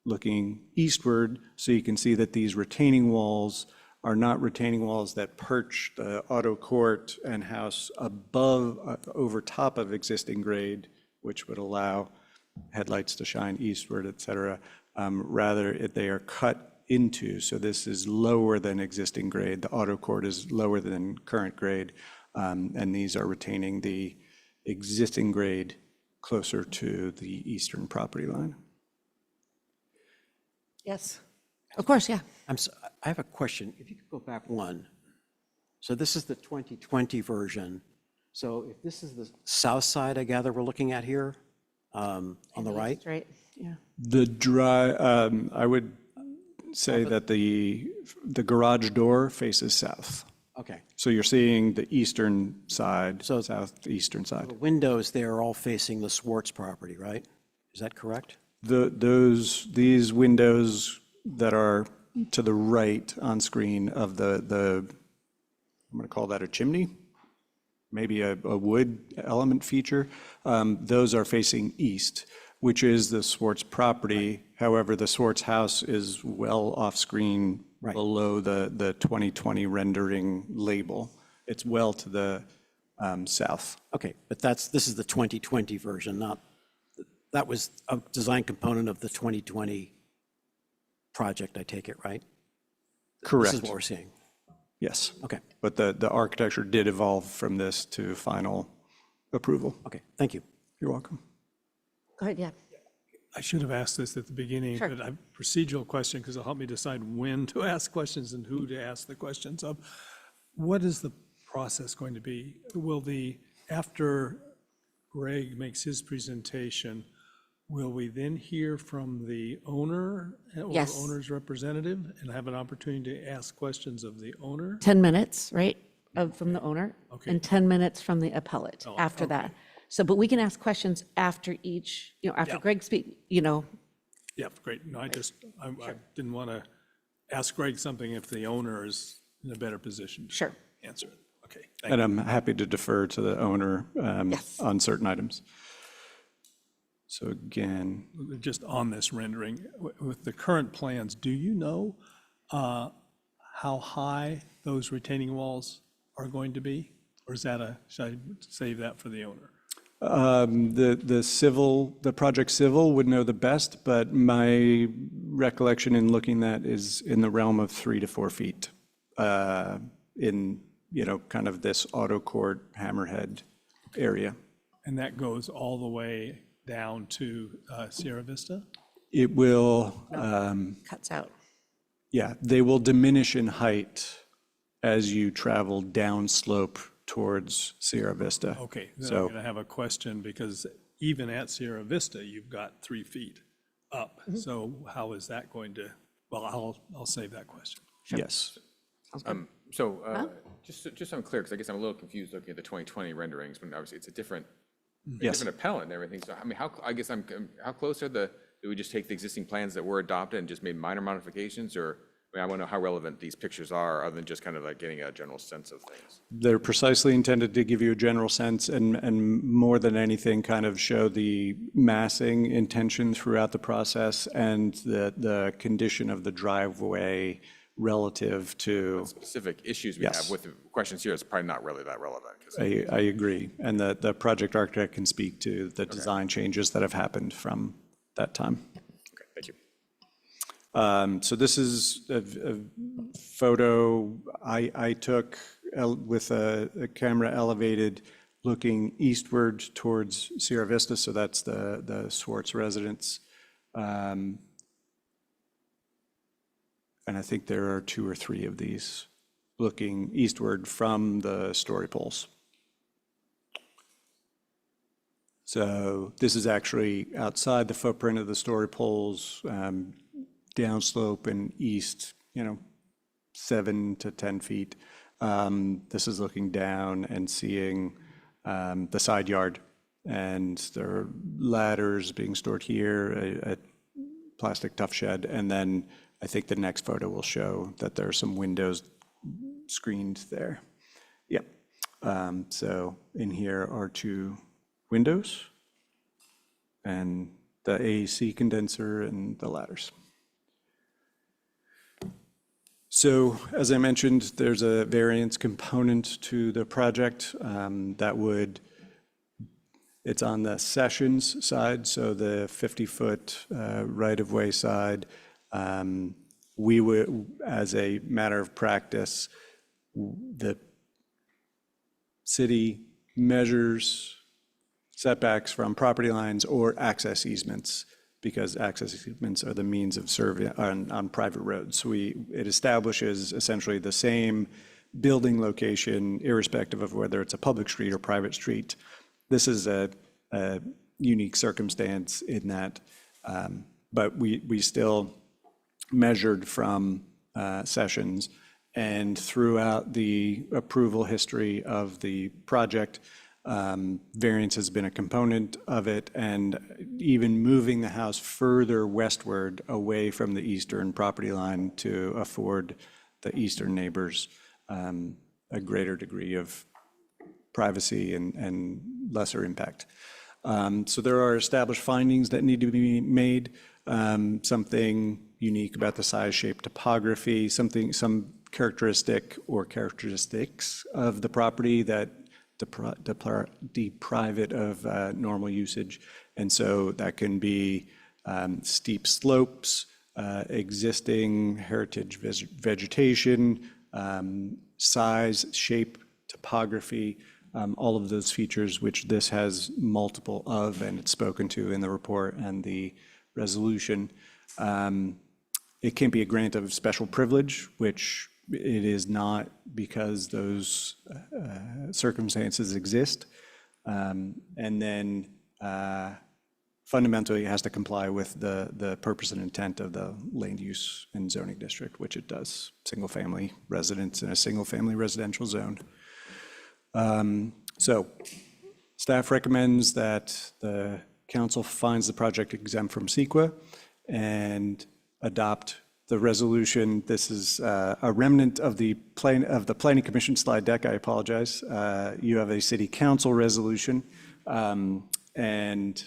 looking eastward, so you can see that these retaining walls are not retaining walls that perch the auto court and house above, over top of existing grade, which would allow headlights to shine eastward, et cetera. Rather, they are cut into, so this is lower than existing grade. The auto court is lower than current grade, and these are retaining the existing grade closer to the eastern property line. Yes, of course, yeah. I have a question. If you could go back one. So this is the 2020 version. So if this is the south side, I gather we're looking at here on the right? Right, yeah. I would say that the garage door faces south. Okay. So you're seeing the eastern side, so southeastern side. The windows there are all facing the Swartz property, right? Is that correct? These windows that are to the right on screen of the I'm going to call that a chimney, maybe a wood element feature, those are facing east, which is the Swartz property. However, the Swartz house is well off screen below the 2020 rendering label. It's well to the south. Okay, but this is the 2020 version, not, that was a design component of the 2020 project, I take it, right? Correct. This is what we're seeing. Yes. Okay. But the architecture did evolve from this to final approval. Okay, thank you. You're welcome. Go ahead, yeah. I should have asked this at the beginning, Sure. but a procedural question, because it'll help me decide when to ask questions and who to ask the questions of. What is the process going to be? Will after Greg makes his presentation, will we then hear from the owner or Yes. owner's representative and have an opportunity to ask questions of the owner? 10 minutes, right, from the owner? Okay. And 10 minutes from the appellate Oh, after okay. that. So, but we can ask questions after each, after Yeah. Greg speak, Yeah, great. No, I didn't want to ask Greg something if the owner is in a better position to Sure. answer it. Okay, thank And you. I'm happy to defer to the owner on certain items. So again, Just on this rendering, with the current plans, do you know how high those retaining walls are going to be? Or is that should I save that for the owner? the project civil would know the best, but my recollection in looking at is in the realm of 3 to 4 feet in, kind of this auto court hammerhead area. And that goes all the way down to Sierra Vista? It will, cuts out. yeah, they will diminish in height as you travel downslope towards Sierra Vista. Okay, then I'm So, going to have a question, because even at Sierra Vista, you've got 3 feet up. So how is that going to, well, I'll save that question. yes. Just so I'm clear, because I guess I'm a little confused looking at the 2020 renderings, when obviously it's a different Yes. appellant and everything. So, I mean, how close are do we just take the existing plans that were adopted and just made minor modifications? Or, I want to know how relevant these pictures are, other than just kind of like getting a general sense of things. They're precisely intended to give you a general sense and more than anything, kind of show the massing intention throughout the process and the condition of the driveway relative to. Specific issues we Yes. have with the questions here is probably not really that relevant. 'Cause I agree. And the project architect can speak to the design changes that have happened from that time. Okay, thank you. So this is a photo I took with a camera elevated looking eastward towards Sierra Vista. So that's the Swartz residence. And I think there are 2 or 3 of these looking eastward from the story poles. So this is actually outside the footprint of the story poles, downslope and east, 7 to 10 feet. This is looking down and seeing the side yard, and there are ladders being stored here, a plastic tough shed, and then I think the next photo will show that there are some windows screened there. Yep. So in here are 2 windows and the AAC condenser and the ladders. So as I mentioned, there's a variance component to the project it's on the Sessions side, so the 50-foot right-of-way side. We would, as a matter of practice, the city measures setbacks from property lines or access easements, because access easements are the means of serving on private roads. So it establishes essentially the same building location, irrespective of whether it's a public street or private street. This is a unique circumstance in that, but we still measured from Sessions, and throughout the approval history of the project, variance has been a component of it, and even moving the house further westward away from the eastern property line to afford the eastern neighbors a greater degree of privacy and lesser impact. So there are established findings that need to be made, something unique about the size, shape, topography, some characteristic or characteristics of the property that deprive it of normal usage. And so that can be steep slopes, existing heritage vegetation, size, shape, topography, all of those features which this has multiple of, and it's spoken to in the report and the resolution. It can't be a grant of special privilege, which it is not because those circumstances exist. And then fundamentally, it has to comply with the purpose and intent of the land use and zoning district, which it does, single-family residence in a single-family residential zone. So staff recommends that the council finds the project exempt from CEQA and adopt the resolution. This is a remnant of the Planning Commission slide deck. I apologize. You have a city council resolution and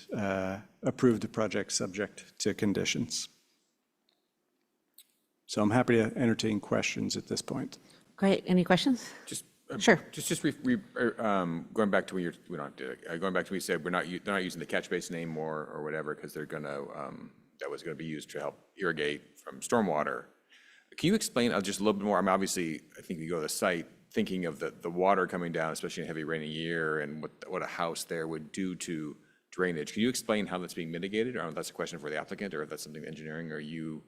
approve the project subject to conditions. So I'm happy to entertain questions at this point. Great. Any questions? Sure. Going back to when we don't have to, going back to when you said they're not using the catch basin anymore or whatever because they're going to that was going to be used to help irrigate from stormwater. Can you explain just a little bit more? I mean, obviously, I think you go to the site thinking of the water coming down, especially in a heavy rainy year, and what a house there would do to drainage. Can you explain how that's being mitigated? Or that's a question for the applicant, or if that's something engineering or you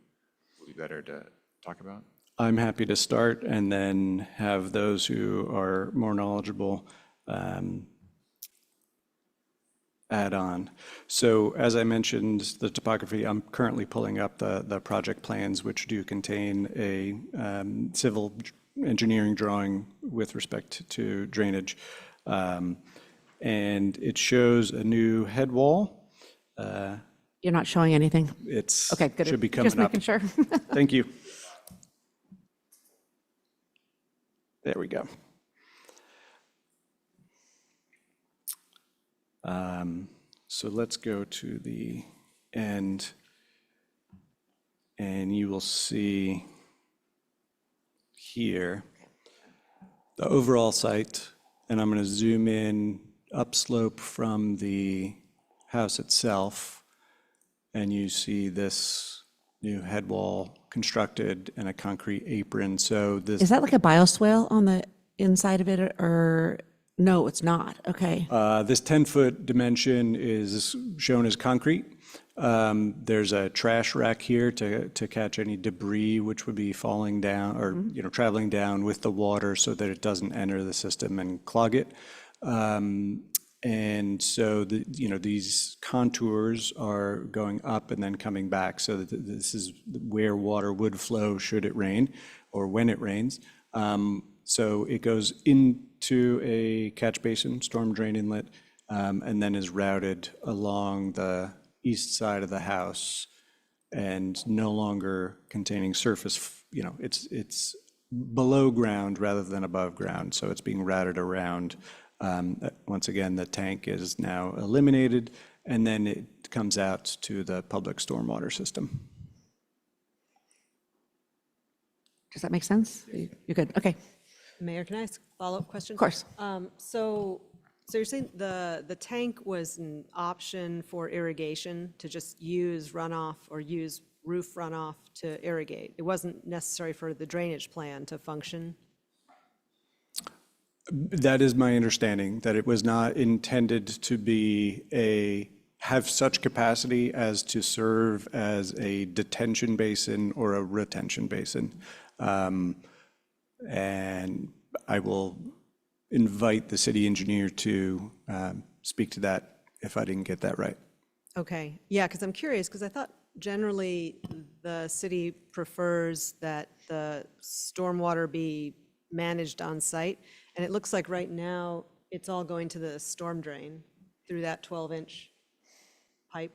would be better to talk about? I'm happy to start and then have those who are more knowledgeable add on. So as I mentioned, the topography, I'm currently pulling up the project plans, which do contain a civil engineering drawing with respect to drainage. And it shows a new head wall. You're not showing anything? It's okay, good. Should be coming Just making sure. Thank you. There we go. So let's go to the end, and you will see here the overall site, and I'm going to zoom in upslope from the house itself, and you see this new head wall constructed and a concrete apron. So this is that like a bioswale on the inside of it, or no, it's not. Okay. This 10-foot dimension is shown as concrete. There's a trash rack here to catch any debris which would be falling down or traveling down with the water so that it doesn't enter the system and clog it. And so these contours are going up and then coming back. So that this is where water would flow should it rain or when it rains. So it goes into a catch basin, storm drain inlet, and then is routed along the east side of the house and no longer containing surface, it's below ground rather than above ground. So it's being routed around. Once again, the tank is now eliminated, and then it comes out to the public stormwater system. Does that make sense? You're good. Okay. Mayor, can I ask a follow-up question? Of course. So you're saying the tank was an option for irrigation to just use runoff or use roof runoff to irrigate. It wasn't necessary for the drainage plan to function? That is my understanding, that it was not intended to have such capacity as to serve as a detention basin or a retention basin. And I will invite the city engineer to speak to that if I didn't get that right. Okay, yeah, because I'm curious, because I thought generally the city prefers that the stormwater be managed on site. And it looks like right now it's all going to the storm drain through that 12-inch pipe.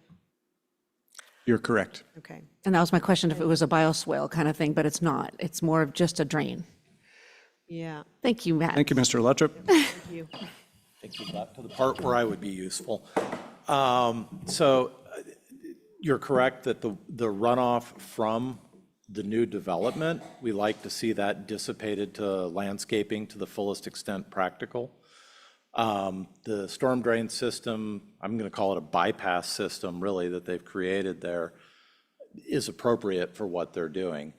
You're correct. Okay. And that was my question, if it was a bioswale kind of thing, but it's not. It's more of just a drain. Yeah. Thank you, Matt. Thank you, Mr. Luttrop. Thank you. I think you got to the part where I would be useful. You're correct that the runoff from the new development, we like to see that dissipated to landscaping to the fullest extent practical. The storm drain system, I'm going to call it a bypass system, really, that they've created there, is appropriate for what they're doing.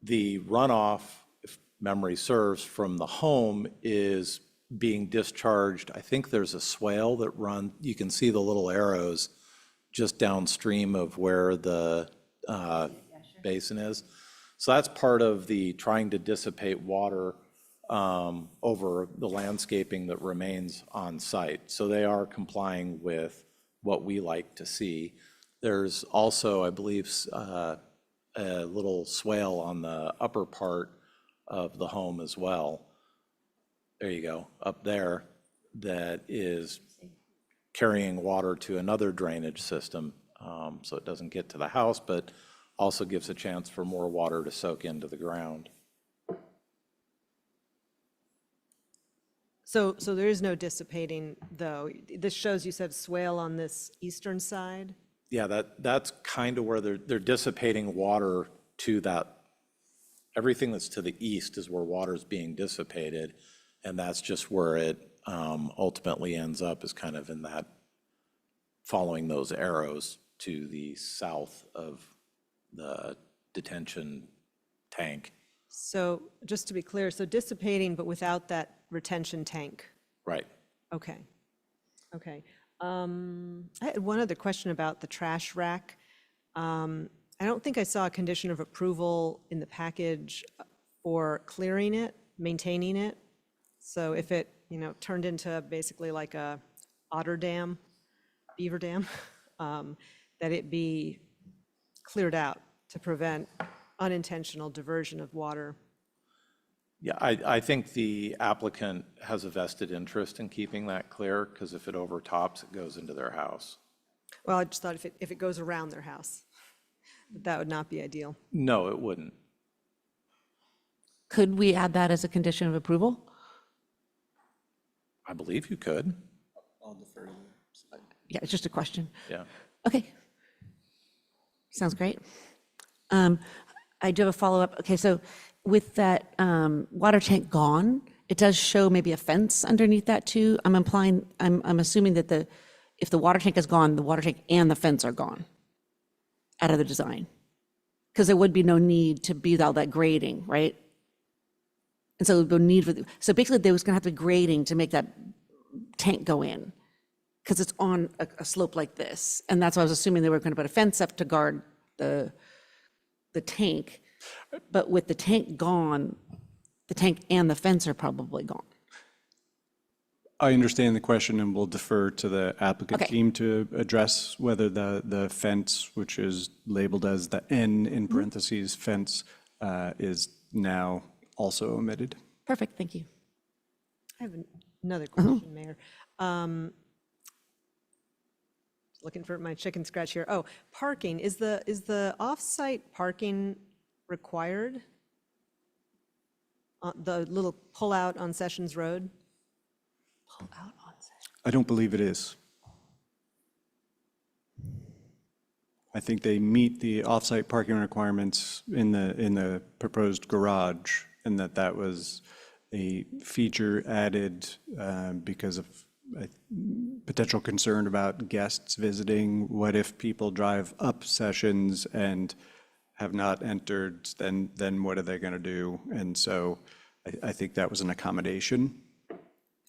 The runoff, if memory serves, from the home is being discharged. I think there's a swale that runs, you can see the little arrows just downstream of where the basin is. So that's part of the trying to dissipate water over the landscaping that remains on site. So they are complying with what we like to see. There's also, I believe, a little swale on the upper part of the home as well. There you go, up there, that is carrying water to another drainage system, so it doesn't get to the house, but also gives a chance for more water to soak into the ground. So there is no dissipating, though. This shows you said swale on this eastern side? Yeah, that's kind of where they're dissipating water to that. Everything that's to the east is where water is being dissipated, and that's just where it ultimately ends up, is kind of in that, following those arrows to the south of the detention tank. So just to be clear, so dissipating but without that retention tank? Right. Okay. Okay. I had one other question about the trash rack. I don't think I saw a condition of approval in the package for clearing it, maintaining it. So if it, turned into basically like a otter dam, beaver dam, that it be cleared out to prevent unintentional diversion of water. Yeah, I think the applicant has a vested interest in keeping that clear, because if it overtops, it goes into their house. Well, I just thought if it goes around their house, that would not be ideal. No, it wouldn't. Could we add that as a condition of approval? I believe you could. Yeah, it's just a question. Yeah. Okay. Sounds great. I do have a follow-up. Okay, so with that water tank gone, it does show maybe a fence underneath that too. I'm assuming that if the water tank is gone, the water tank and the fence are gone out of the design. Because there would be no need to be all that grading, right? And so the need for, so basically there was gonna have to be grading to make that tank go in, because it's on a slope like this. And that's why I was assuming they were gonna put a fence up to guard the tank. But with the tank gone, the tank and the fence are probably gone. I understand the question, and we'll defer to the applicant Okay. team to address whether the fence, which is labeled as the N in parentheses fence, is now also omitted. Perfect, thank you. I have another question, Mayor. Looking for my chicken scratch here. Oh, parking, is the off-site parking required? The little pull-out on Sessions Road? Pull out on Sessions. I don't believe it is. I think they meet the off-site parking requirements in the proposed garage, and that was a feature added because of potential concern about guests visiting. What if people drive up Sessions and have not entered, then what are they going to do? And so I think that was an accommodation.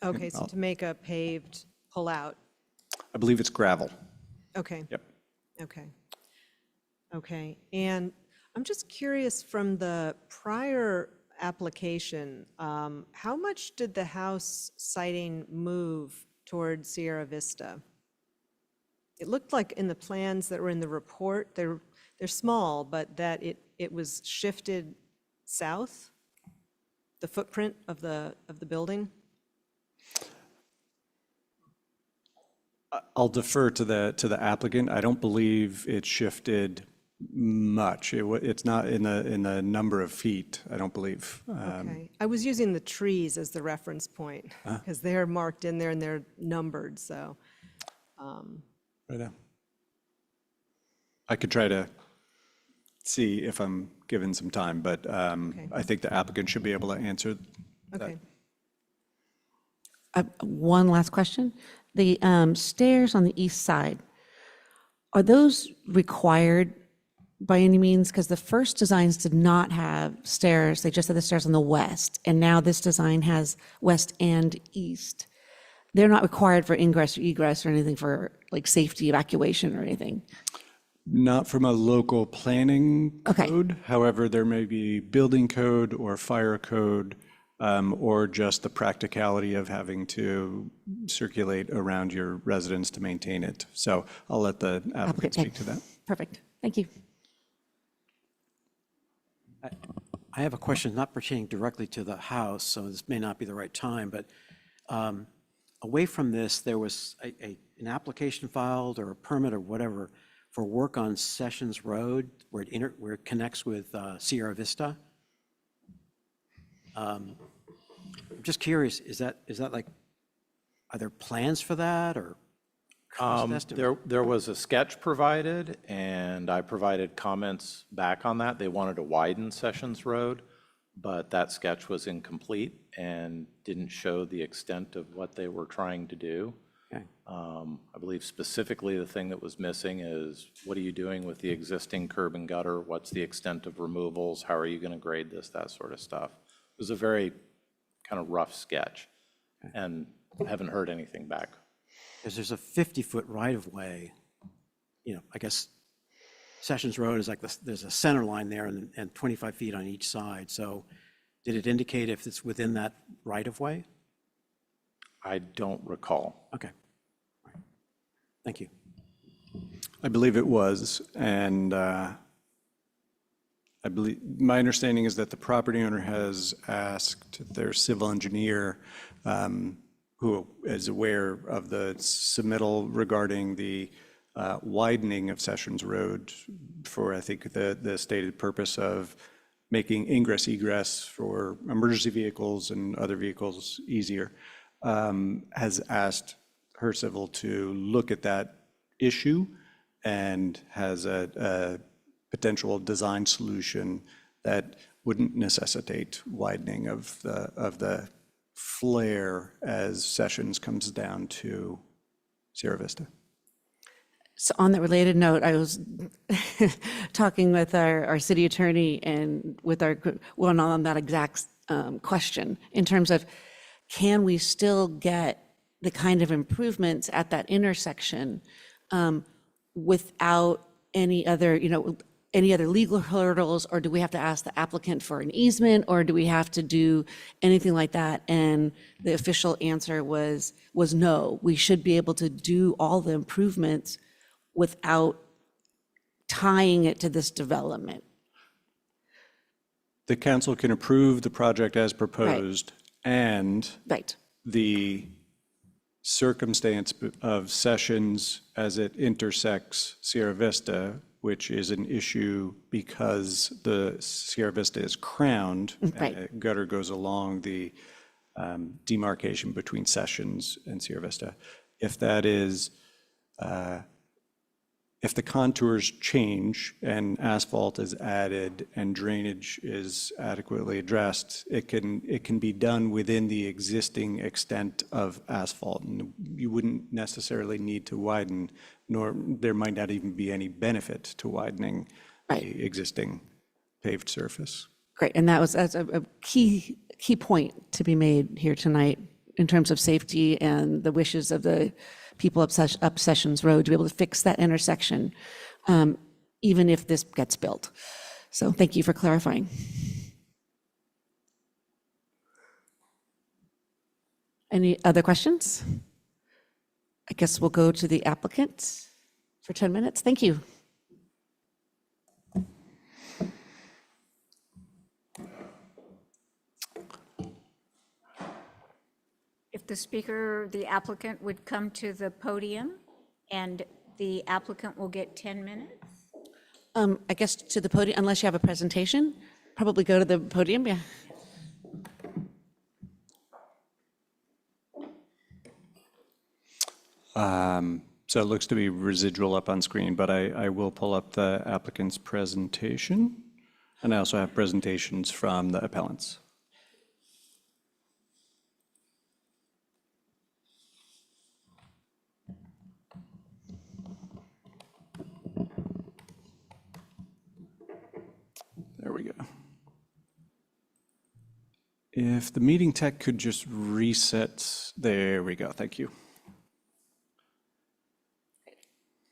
Okay, so to make a paved pull-out. I believe it's gravel. Okay. Yep. Okay. Okay, and I'm just curious, from the prior application, how much did the house siting move toward Sierra Vista? It looked like in the plans that were in the report, they're small, but that it was shifted south, the footprint of the building? I'll defer to the applicant. I don't believe it shifted much. It's not in the number of feet, I don't believe. Okay, I was using the trees as the reference point, because they're marked in there and they're numbered, so. Right now. I could try to see if I'm given some time, but I think the applicant should be able to answer that. Okay. One last question. The stairs on the east side, are those required by any means? Because the first designs did not have stairs. They just had the stairs on the west. And now this design has west and east. They're not required for ingress or egress or anything for like safety evacuation or anything. Not from a local planning code. However, there may be building code or fire code, or just the practicality of having to circulate around your residence to maintain it. So I'll let the applicant speak to that. Perfect. Thank you. I have a question not pertaining directly to the house, so this may not be the right time, but away from this, there was an application filed or a permit or whatever for work on Sessions Road where it connects with Sierra Vista. I'm just curious, is that like, are there plans for that or cost estimate? There was a sketch provided, and I provided comments back on that. They wanted to widen Sessions Road, but that sketch was incomplete and didn't show the extent of what they were trying to do. Okay. I believe specifically the thing that was missing is, what are you doing with the existing curb and gutter? What's the extent of removals? How are you going to grade this? That sort of stuff. It was a very kind of rough sketch, and I haven't heard anything back. Because there's a 50-foot right-of-way, I guess Sessions Road is like there's a center line there and 25 feet on each side. So did it indicate if it's within that right-of-way? I don't recall. Okay. All right. Thank you. I believe it was, and I believe, my understanding is that the property owner has asked their civil engineer, who is aware of the submittal regarding the widening of Sessions Road for, I think, the stated purpose of making ingress egress for emergency vehicles and other vehicles easier, has asked her civil to look at that issue and has a potential design solution that wouldn't necessitate widening of the flare as Sessions comes down to Sierra Vista. So on that related note, I was talking with our city attorney and with on that exact question in terms of, can we still get the kind of improvements at that intersection without any other legal hurdles, or do we have to ask the applicant for an easement, or do we have to do anything like that? And the official answer was no. We should be able to do all the improvements without tying it to this development. The council can approve the project as proposed, and the circumstance of Sessions as it intersects Sierra Vista, which is an issue because the Sierra Vista is crowned, and a gutter goes along the demarcation between Sessions and Sierra Vista. If that is, if the contours change and asphalt is added and drainage is adequately addressed, it can be done within the existing extent of asphalt, and you wouldn't necessarily need to widen, nor there might not even be any benefit to widening the existing paved surface. Great, and that's a key point to be made here tonight in terms of safety and the wishes of the people up Sessions Road to be able to fix that intersection, even if this gets built. So thank you for clarifying. Any other questions? I guess we'll go to the applicant for 10 minutes. Thank you. If the applicant would come to the podium, and the applicant will get 10 minutes. I guess to the podium, unless you have a presentation, probably go to the podium, yeah. So it looks to be residual up on screen, but I will pull up the applicant's presentation, and I also have presentations from the appellants. we go. If the meeting tech could just reset, there we go, thank you.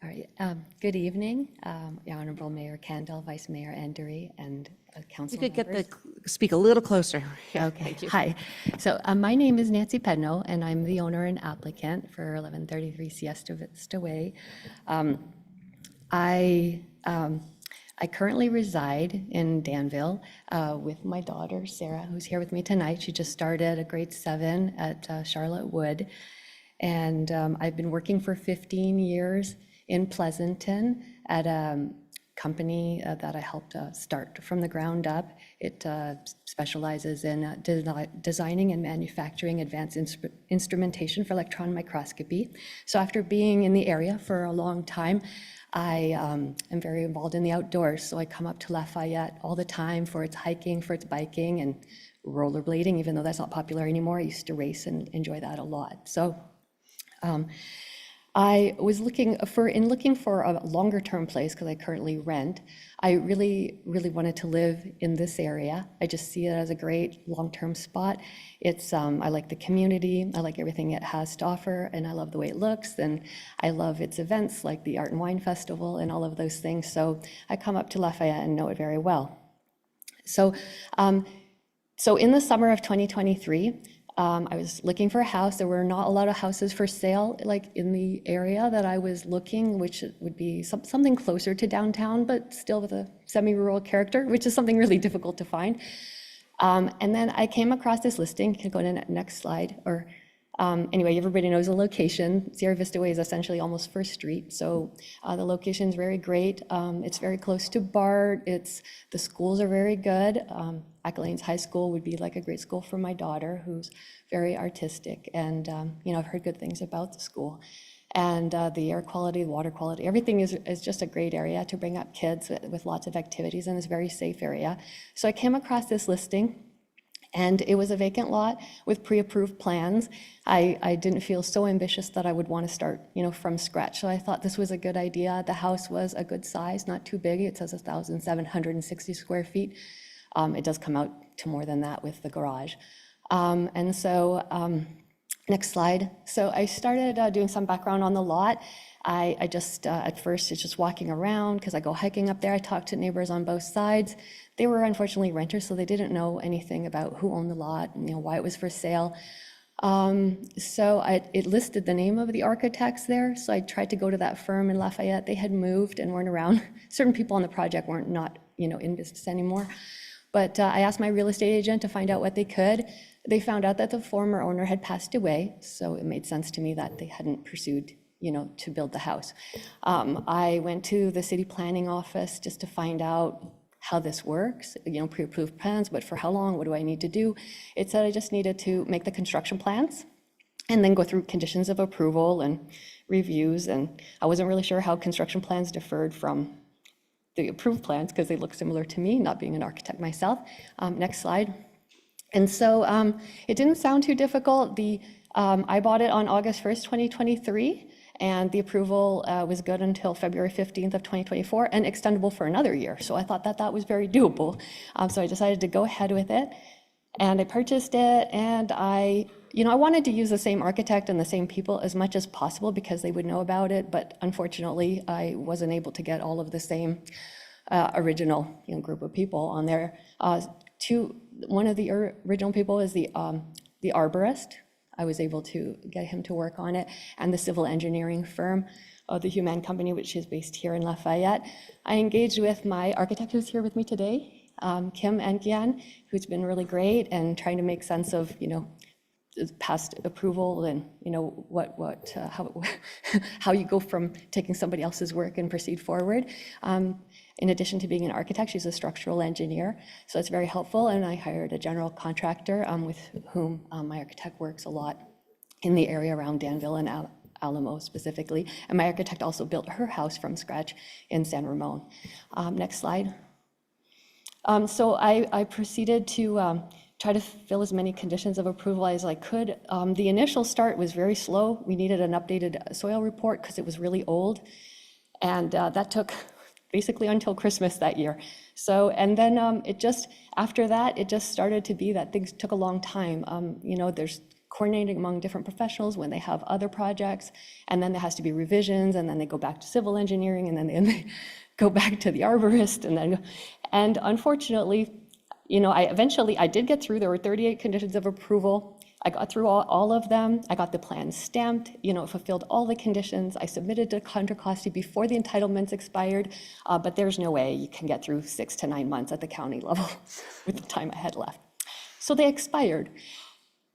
All right, good evening, the Honorable Mayor Kandel, Vice Mayor Endery, and council You could members. speak a little closer. Yeah, Okay, thank you. hi. So my name is Nancy Pedno, and I'm the owner and applicant for 1133 Siesta Vista Way. I currently reside in Danville with my daughter, Sarah, who's here with me tonight. She just started a grade 7 at Charlotte Wood. And I've been working for 15 years in Pleasanton at a company that I helped start from the ground up. It specializes in designing and manufacturing advanced instrumentation for electron microscopy. So after being in the area for a long time, I am very involved in the outdoors. So I come up to Lafayette all the time for its hiking, for its biking, and rollerblading, even though that's not popular anymore. I used to race and enjoy that a lot. So I was looking for a longer term place, because I currently rent. I really wanted to live in this area. I just see it as a great long-term spot. It's I like the community, I like everything it has to offer, and I love the way it looks, and I love its events like the Art and Wine Festival and all of those things. So I come up to Lafayette and know it very well. So in the summer of 2023, I was looking for a house. There were not a lot of houses for sale, like in the area that I was looking, which would be something closer to downtown, but still with a semi-rural character, which is something really difficult to find. And then I came across this listing. You can go to the next slide. Anyway, everybody knows the location. Sierra Vista Way is essentially almost First Street, so the location is very great. It's very close to BART. The schools are very good. Acalanes High School would be like a great school for my daughter, who's very artistic, and I've heard good things about the school. And the air quality, the water quality, everything is just a great area to bring up kids with lots of activities, and it's a very safe area. So I came across this listing, and it was a vacant lot with pre-approved plans. I didn't feel so ambitious that I would want to start, from scratch. So I thought this was a good idea. The house was a good size, not too big. It says 1,760 square feet. It does come out to more than that with the garage. And so, next slide. So I started doing some background on the lot. I just, at first, it's just walking around because I go hiking up there. I talked to neighbors on both sides. They were unfortunately renters, so they didn't know anything about who owned the lot and why it was for sale. So it listed the name of the architects there. So I tried to go to that firm in Lafayette. They had moved and weren't around. Certain people on the project weren't in business anymore. But I asked my real estate agent to find out what they could. They found out that the former owner had passed away, so it made sense to me that they hadn't pursued to build the house. I went to the city planning office just to find out how this works, pre-approved plans, but for how long, what do I need to do? It said I just needed to make the construction plans and then go through conditions of approval and reviews, and I wasn't really sure how construction plans differed from the approved plans because they look similar to me, not being an architect myself. Next slide. And so it didn't sound too difficult. I bought it on August 1st, 2023, and the approval was good until February 15th of 2024 and extendable for another year. So I thought that was very doable. So I decided to go ahead with it, and I purchased it, and I wanted to use the same architect and the same people as much as possible because they would know about it, but unfortunately, I wasn't able to get all of the same original group of people on there. One of the original people is the arborist. I was able to get him to work on it, and the civil engineering firm, the Human Company, which is based here in Lafayette. I engaged with my architect who's here with me today, Kim Enkian, who's been really great and trying to make sense of, past approval and, how you go from taking somebody else's work and proceed forward. In addition to being an architect, she's a structural engineer, so it's very helpful. And I hired a general contractor with whom my architect works a lot in the area around Danville and Alamo specifically. And my architect also built her house from scratch in San Ramon. Next slide. So I proceeded to try to fill as many conditions of approval as I could. The initial start was very slow. We needed an updated soil report because it was really old. And that took basically until Christmas that year. So, and then after that, it just started to be that things took a long time. There's coordinating among different professionals when they have other projects, and then there has to be revisions, and then they go back to civil engineering, and then they go back to the arborist, and unfortunately, I did get through. There were 38 conditions of approval. I got through all of them. I got the plan stamped, it fulfilled all the conditions. I submitted to Contra Costa before the entitlements expired, but there's no way you can get through 6 to 9 months at the county level with the time I had left. So they expired.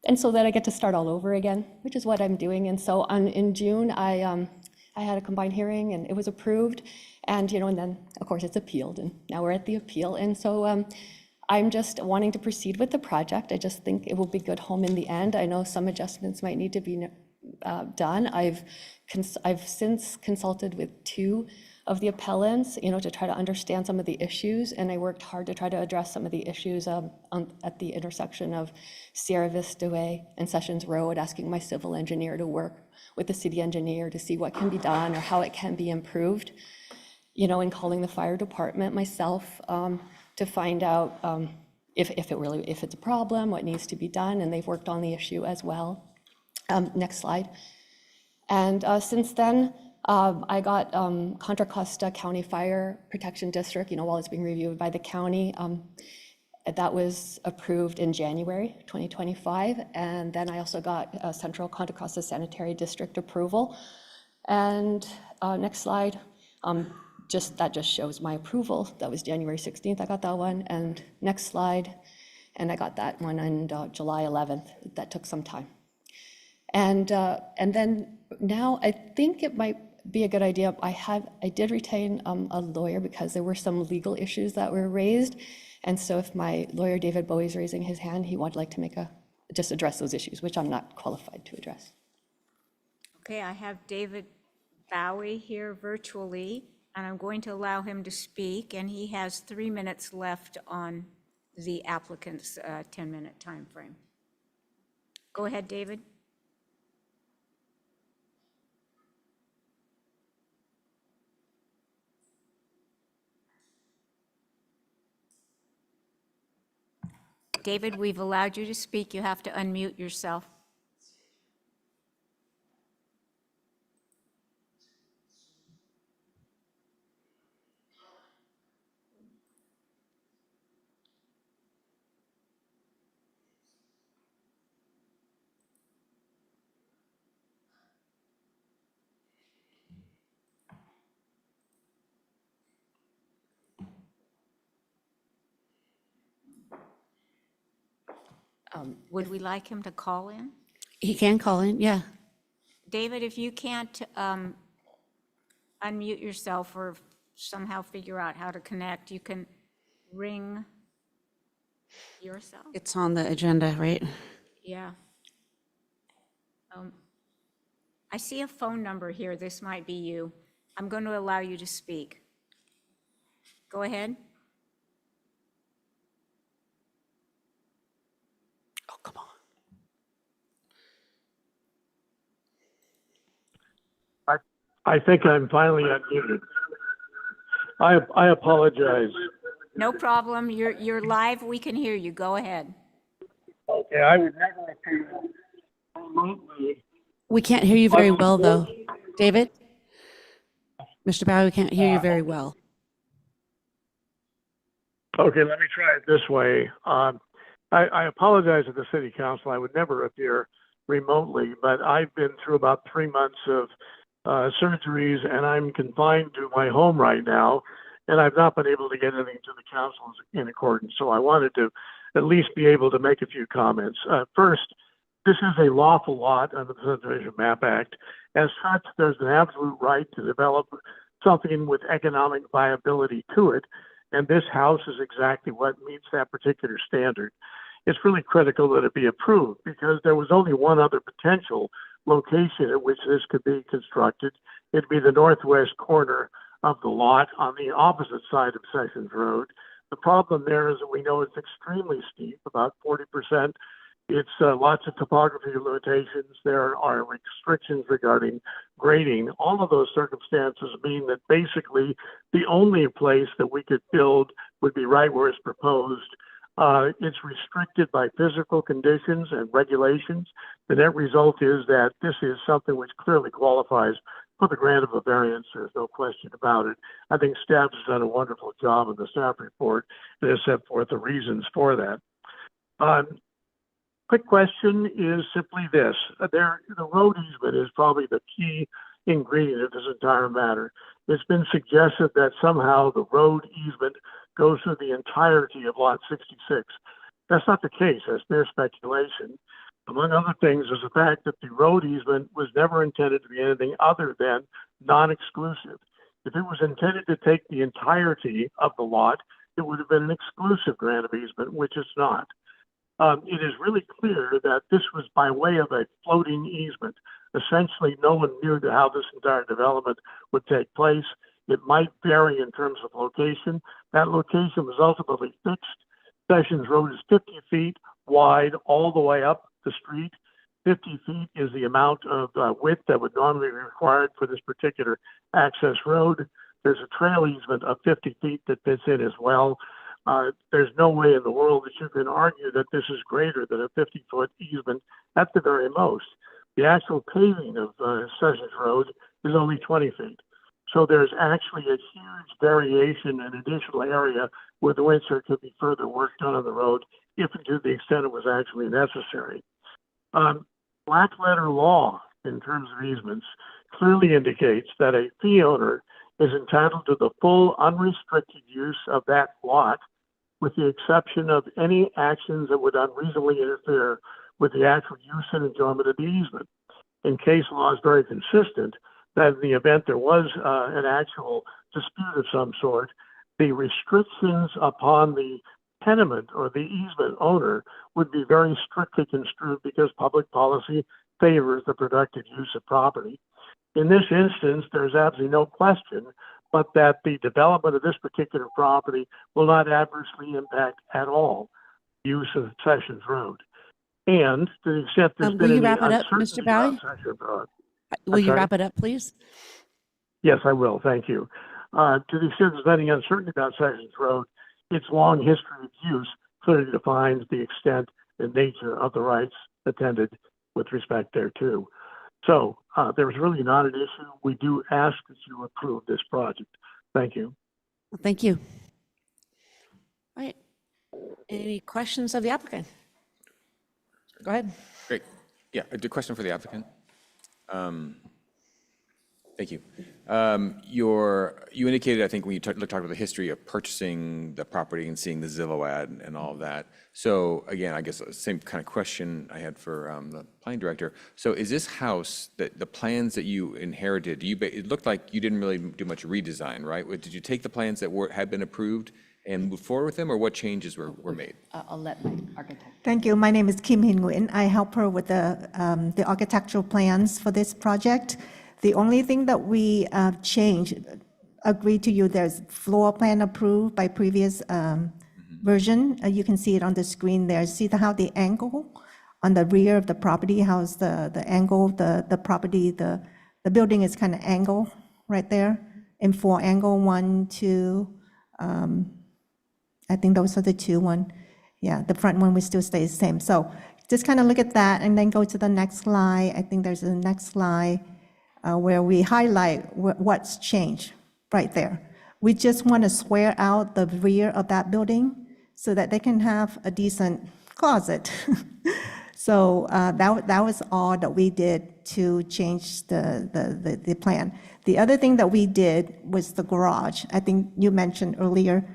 And so then I get to start all over again, which is what I'm doing. And so in June, I had a combined hearing and it was approved. And, and then of course it's appealed, and now we're at the appeal. And so I'm just wanting to proceed with the project. I just think it will be good home in the end. I know some adjustments might need to be done. I've since consulted with 2 of the appellants, to try to understand some of the issues, and I worked hard to try to address some of the issues at the intersection of Sierra Vista Way and Sessions Road, asking my civil engineer to work with the city engineer to see what can be done or how it can be improved, and calling the fire department myself to find out if it's a problem, what needs to be done, and they've worked on the issue as well. Next slide. And since then, I got Contra Costa County Fire Protection District, while it's being reviewed by the county. That was approved in January 2025. And then I also got Central Contra Costa Sanitary District approval. And next slide. That just shows my approval. That was January 16th, I got that one. And next slide. And I got that one on July 11th. That took some time. And then now I think it might be a good idea. I did retain a lawyer because there were some legal issues that were raised. And so if my lawyer, David Bowie, is raising his hand, he would like to just address those issues, which I'm not qualified to address. Okay, I have David Bowie here virtually, and I'm going to allow him to speak, and he has 3 minutes left on the applicant's 10-minute time frame. Go ahead, David. David, we've allowed you to speak. You have to unmute yourself. Would we like him to call in? He can call in, yeah. David, if you can't unmute yourself or somehow figure out how to connect, you can ring yourself. It's on the agenda, right? Yeah. I see a phone number here. This might be you. I'm going to allow you to speak. Go ahead. Oh, come on. I think I'm finally unmuted. I apologize. No problem. You're live. We can hear you. Go ahead. Okay, I would never appear remotely. We can't hear you very well, though. David? Mr. Bowie, we can't hear you very well. Okay, let me try it this way. I apologize to the city council. I would never appear remotely, but I've been through about 3 months of surgeries, and I'm confined to my home right now, and I've not been able to get anything to the council in accordance. So I wanted to at least be able to make a few comments. First, this is a lawful lot under the Subdivision Map Act. As such, there's an absolute right to develop something with economic viability to it, and this house is exactly what meets that particular standard. It's really critical that it be approved because there was only one other potential location at which this could be constructed. It'd be the northwest corner of the lot on the opposite side of Sessions Road. The problem there is that we know it's extremely steep, about 40% It's lots of topography limitations. There are restrictions regarding grading. All of those circumstances mean that basically the only place that we could build would be right where it's proposed. It's restricted by physical conditions and regulations. The net result is that this is something which clearly qualifies for the grant of a variance. There's no question about it. I think staff has done a wonderful job in the staff report and has set forth the reasons for that. Quick question is simply this. The road easement is probably the key ingredient of this entire matter. It's been suggested that somehow the road easement goes through the entirety of Lot 66. That's not the case. That's mere speculation. Among other things, is the fact that the road easement was never intended to be anything other than non-exclusive. If it was intended to take the entirety of the lot, it would have been an exclusive grant of easement, which it's not. It is really clear that this was by way of a floating easement. Essentially, no one knew how this entire development would take place. It might vary in terms of location. That location was ultimately fixed. Sessions Road is 50 feet wide all the way up the street. 50 feet is the amount of width that would normally be required for this particular access road. There's a trail easement of 50 feet that fits in as well. There's no way in the world that you can argue that this is greater than a 50-foot easement at the very most. The actual paving of Sessions Road is only 20 feet. So there's actually a huge variation in additional area with which there could be further work done on the road, if and to the extent it was actually necessary. Black letter law in terms of easements clearly indicates that a fee owner is entitled to the full unrestricted use of that lot, with the exception of any actions that would unreasonably interfere with the actual use and enjoyment of the easement. And case law is very consistent that in the event there was an actual dispute of some sort, the restrictions upon the tenement or the easement owner would be very strictly construed because public policy favors the productive use of property. In this instance, there's absolutely no question but that the development of this particular property will not adversely impact at all the use of Sessions Road. And to the extent there's Will been you any wrap it up, uncertainty Mr. Bowie? about Sessions Road. Will you wrap it up, please? Yes, I will. Thank you. To the extent there's any uncertainty about Sessions Road, its long history of use clearly defines the extent and nature of the rights attended with respect thereto. So there was really not an issue. We do ask that you approve this project. Thank you. Thank you. All right. Any questions of the applicant? Go ahead. Great. Yeah, a question for the applicant. Thank you. You indicated, I think, when you talked about the history of purchasing the property and seeing the Zillow ad and all of that. So again, I guess the same kind of question I had for the planning director. So is this house, the plans that you inherited, it looked like you didn't really do much redesign, right? Did you take the plans that had been approved and move forward with them, or what changes were made? I'll let my architect. Thank you. My name is Kim Hin Nguyen. I help her with the architectural plans for this project. The only thing that we changed, agreed to you, there's floor plan approved by previous version. You can see it on the screen there. See how the angle on the rear of the property, how's the angle, the property, the building is kind of angle right there. In 4 angle, 1, 2, I think those are the 2 one. Yeah, the front one will still stay the same. So just kind of look at that and then go to the next slide. I think there's a next slide. Where we highlight what's changed right there. We just want to square out the rear of that building so that they can have a decent closet. So that was all that we did to change the plan. The other thing that we did was the garage. I think you mentioned earlier,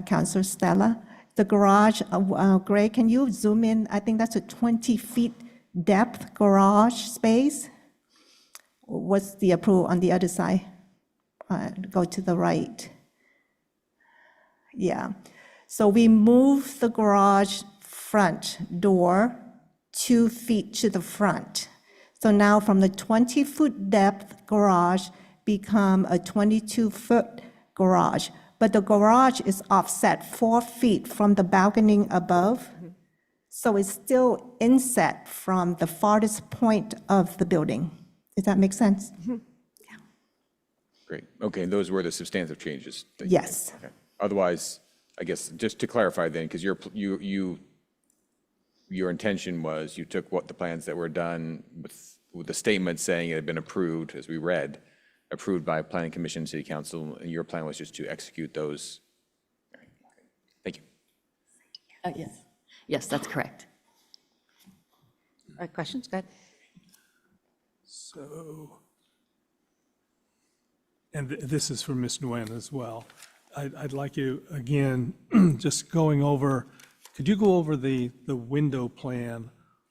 Councilor Stella, the garage. Greg, can you zoom in? I think that's a 20 feet depth garage space. What's the approval on the other side? Go to the right. Yeah. So we moved the garage front door 2 feet to the front. So now from the 20-foot depth garage become a 22-foot garage. But the garage is offset 4 feet from the balcony above. So it's still inset from the farthest point of the building. Does that make sense? Great. Okay, and those were the substantive changes? Yes. Okay. Otherwise, I guess, just to clarify then, because your intention was you took what the plans that were done with the statement saying it had been approved, as we read, approved by Planning Commission, City Council, and your plan was just to execute those. Thank you. Yes. Yes, that's correct. All right, questions? Go ahead. So, and this is for Ms. Nguyen as well. I'd like you, again, just going over, could you go over the window plan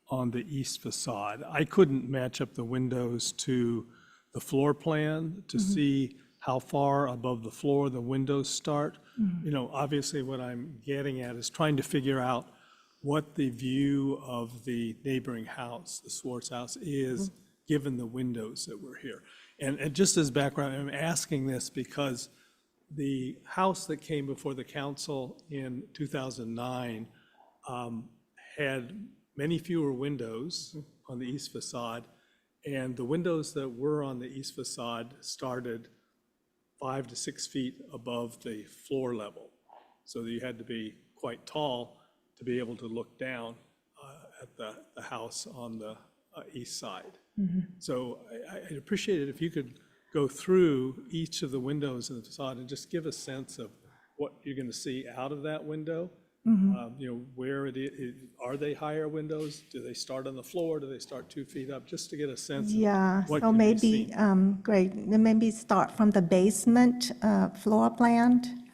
on the east facade? I couldn't match up the windows to the floor plan to see how far above the floor the windows start. You know, obviously what I'm getting at is trying to figure out what the view of the neighboring house, the Swartz house, is given the windows that were here. And just as background, I'm asking this because the house that came before the council in 2009 had many fewer windows on the east facade, and the windows that were on the east facade started 5 to 6 feet above the floor level. So that you had to be quite tall to be able to look down at the house on the east side. So I'd appreciate it if you could go through each of the windows in the facade and just give a sense of what you're going to see out of that window. You know, where it is, are they higher windows? Do they start on the floor? Do they start 2 feet up? Just to get a sense Yeah, of what so can be maybe, seen. great, then maybe start from the basement floor plan.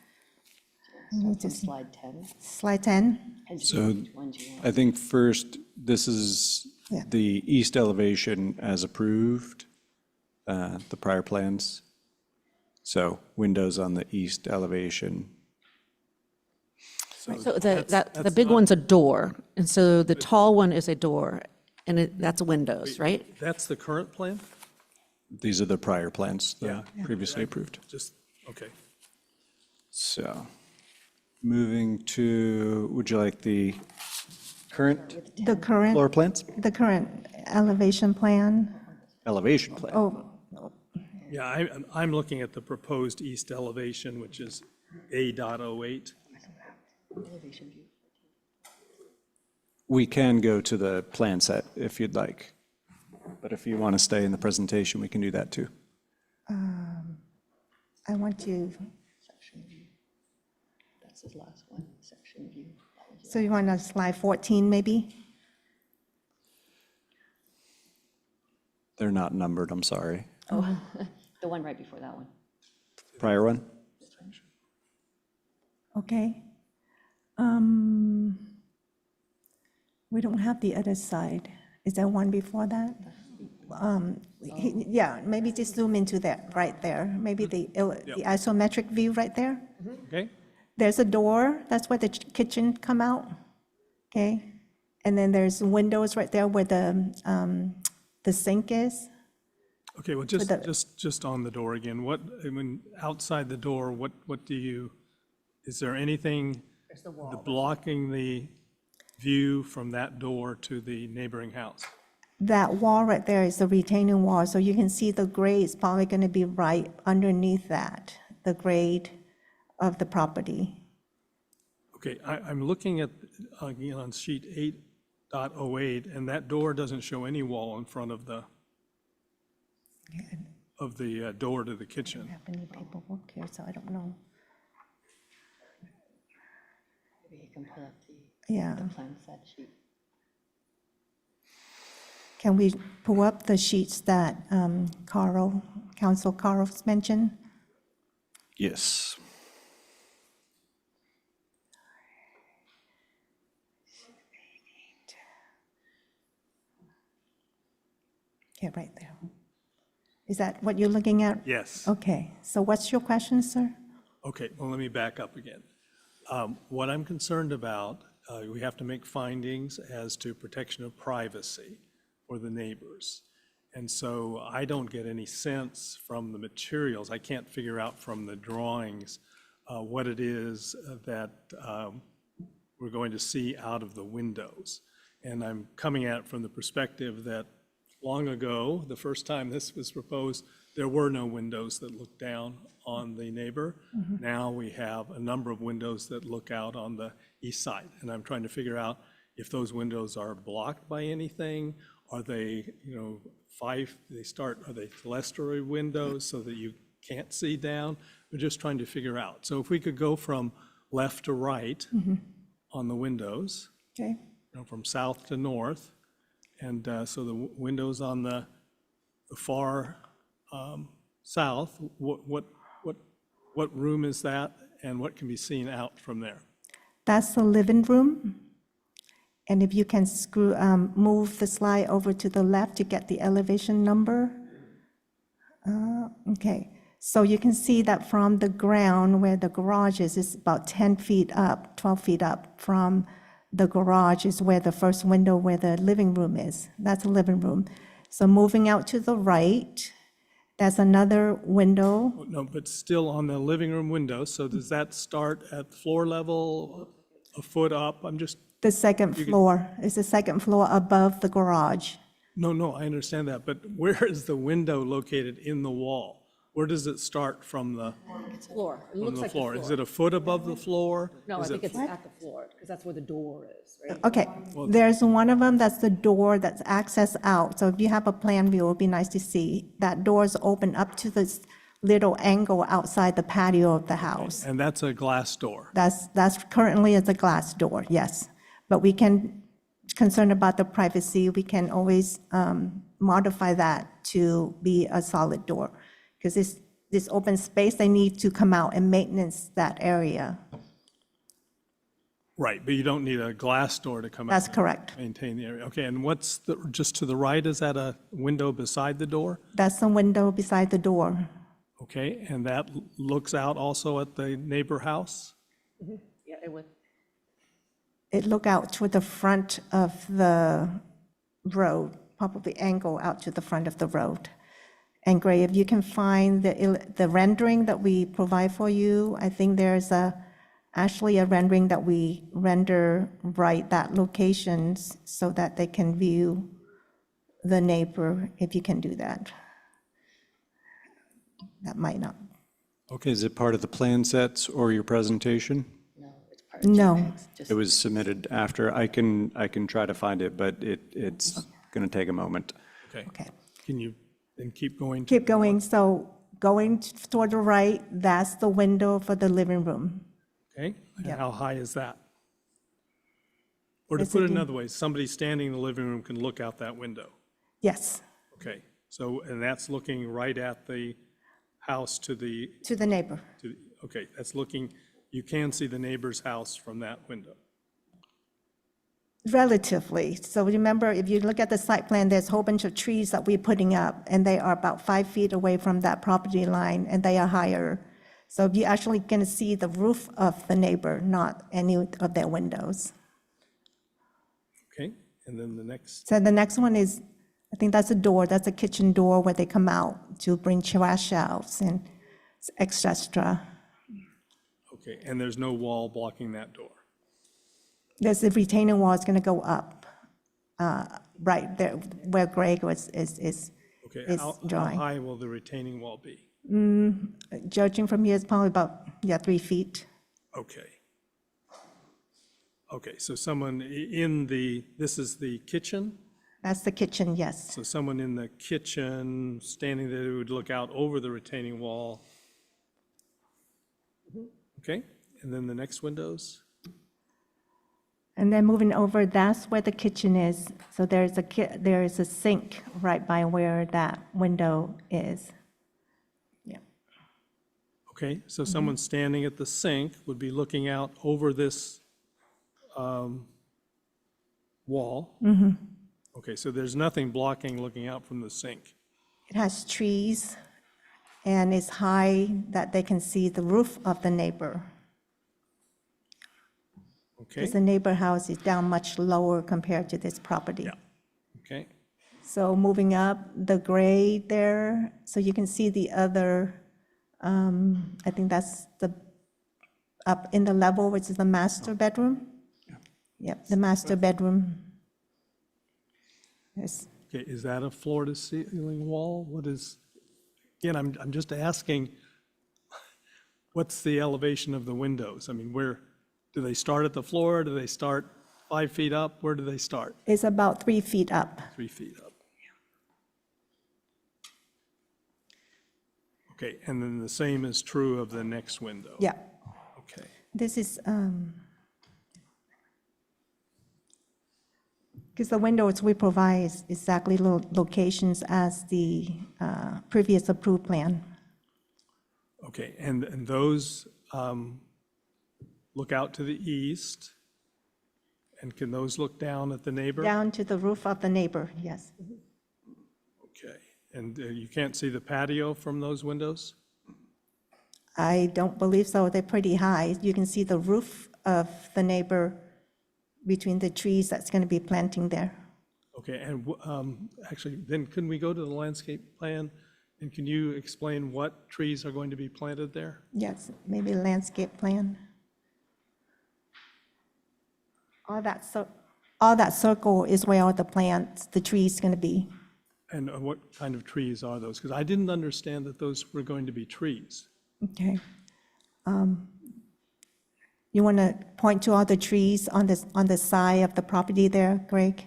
Slide 10. Slide 10. So I think first, this is Yeah. the east elevation as approved, the prior plans. So windows on the east elevation. So the big one's a door, and so the tall one is a door, and that's windows, right? That's the current plan? These are the prior plans, the Yeah. previously approved. Just, okay. So moving to, would you like the current The current, floor plans? the current elevation plan. Elevation plan. Oh, Yeah, I'm looking at the proposed east elevation, which is A.08. We can go to the plan set if you'd like, but if you want to stay in the presentation, we can do that too. I want to, That's his last one, section view. so you want to slide 14 maybe? They're not numbered, I'm sorry. Oh, the one right before that one. Prior one? Okay. We don't have the other side. Is there one before that? Yeah, maybe just zoom into that, right there. Maybe the isometric view right there. Okay? There's a door, that's where the kitchen come out, okay? And then there's windows right there where the sink is. Okay, well, just on the door again, what, I mean, outside the door, what do you, is there anything blocking the view from that door to the neighboring house? That wall right there is the retaining wall, so you can see the grade is probably going to be right underneath that, the grade of the property. Okay, I'm looking at, again, on sheet 8.08, and that door doesn't show any wall in front of the door to the I kitchen. don't have any paperwork here, so I don't know. Maybe you can put up Yeah. the plan set sheet. Can we pull up the sheets that Council Carl's mentioned? Yes. Yeah, right there. Is that what you're looking at? Yes. Okay, so what's your question, sir? Okay, well, let me back up again. What I'm concerned about, we have to make findings as to protection of privacy for the neighbors. And so I don't get any sense from the materials, I can't figure out from the drawings what it is that we're going to see out of the windows. And I'm coming at it from the perspective that long ago, the first time this was proposed, there were no windows that looked down on the neighbor. Now we have a number of windows that look out on the east side. And I'm trying to figure out if those windows are blocked by anything. Are they, are they clerestory windows so that you can't see down? We're just trying to figure out. So if we could go from left to right on the windows, Okay. from south to north, and so the windows on the far south, what room is that, and what can be seen out from there? That's the living room. And if you can move the slide over to the left to get the elevation number. Okay, so you can see that from the ground where the garage is, it's about 10 feet up, 12 feet up from the garage is where the first window where the living room is. That's the living room. So moving out to the right, that's another window. No, but still on the living room window, so does that start at floor level, a foot up? I'm just, The second floor is the second floor above the garage. no, I understand that, but where is the window located in the wall? Where does it start from the Floor. It from looks the like floor? the Is floor. it a foot above the floor? No, I Is think it it's at the floor, because that's where the door is, right? Okay, there's one of them that's the door that's access out. So if you have a plan view, it would be nice to see. That door's open up to this little angle outside the patio of the house. And that's a glass door. That's currently is a glass door, yes. But we can, concerned about the privacy, we can always modify that to be a solid door. Because this open space, they need to come out and maintenance that area. Right, but you don't need a glass door to come out. That's and correct. Maintain the area. Okay, and what's just to the right, is that a window beside the door? That's the window beside the door. Okay, and that looks out also at the neighbor house? Yeah, it would. It look out toward the front of the road, probably angle out to the front of the road. And Gray, if you can find the rendering that we provide for you, I think there's actually a rendering that we render right that locations so that they can view the neighbor, if you can do that. That might not. Okay, is it part of the plan sets or your presentation? No, It was submitted after. I can try to find it, but it's going to take a moment. Okay. Can you then keep going? keep going. So going toward the right, that's the window for the living room. Okay, and Yep. how high is that? Or to Yes, put it it can- another way, somebody standing in the living room can look out that window. Yes, Okay, so, and that's looking right at the house to the, to the neighbor. okay, that's looking, you can see the neighbor's house from that window. Relatively. So remember, if you look at the site plan, there's a whole bunch of trees that we're putting up, and they are about 5 feet away from that property line, and they are higher. So you're actually going to see the roof of the neighbor, not any of their windows. Okay, and then the next, So the next one is, I think that's a door, that's a kitchen door where they come out to bring trash out and it's extra. okay, and there's no wall blocking that door. There's a retaining wall, it's going to go up, right there where Greg is Okay, how drawing. high will the retaining wall be? Judging from here, it's probably about, 3 feet. Okay. Okay, so someone this is the kitchen? That's the kitchen, yes. So someone in the kitchen standing there would look out over the retaining wall. Okay, and then the next windows? And then moving over, that's where the kitchen is. So there is a sink right by where that window is. Yeah. Okay, so someone standing at the sink would be looking out over this wall. Okay, so there's nothing blocking looking out from the sink. It has trees and it's high that they can see the roof of the neighbor. Okay, Because the neighbor house is down much lower compared to this property. Yeah. okay, So moving up, the gray there, so you can see the other, I think that's up in the level, which is the master bedroom. Yep, the master bedroom. Yes. Okay, is that a floor-to-ceiling wall? What is, again, I'm just asking, what's the elevation of the windows? I mean, where, do they start at the floor? Do they start 5 feet up? Where do they start? It's about 3 feet up. 3 feet up. Okay, and then the same is true of the next window? Yeah. Okay. This is, because the windows we provide is exactly locations as the previous approved plan. Okay, and those look out to the east, and can those look down at the neighbor? Down to the roof of the neighbor, yes. Okay, and you can't see the patio from those windows? I don't believe so. They're pretty high. You can see the roof of the neighbor between the trees that's going to be planting there. Okay, and actually, then can we go to the landscape plan? And can you explain what trees are going to be planted there? Yes, maybe a landscape plan. All that circle is where all the plants, the trees going to be. And what kind of trees are those? Because I didn't understand that those were going to be trees. Okay. You want to point to all the trees on the side of the property there, Greg?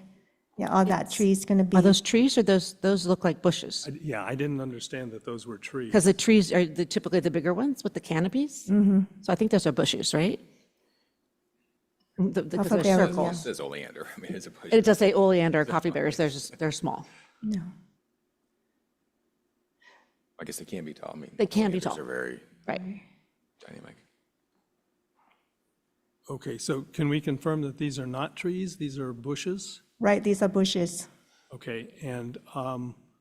Yeah, all that tree's going to be. Are those trees or those look like bushes? Yeah, I didn't understand that those were trees. Because the trees are typically the bigger ones with the canopies? Mm-hmm. So I think those are bushes, right? Because Alpha they're berry, circles. yeah. It says oleander. I mean, it's a bush. It does say oleander or coffee berries, they're small. No. I guess they can be tall. I mean, They can be oleanders tall. are very Right. dynamic. Okay, so can we confirm that these are not trees? These are bushes? Right, these are bushes. Okay, and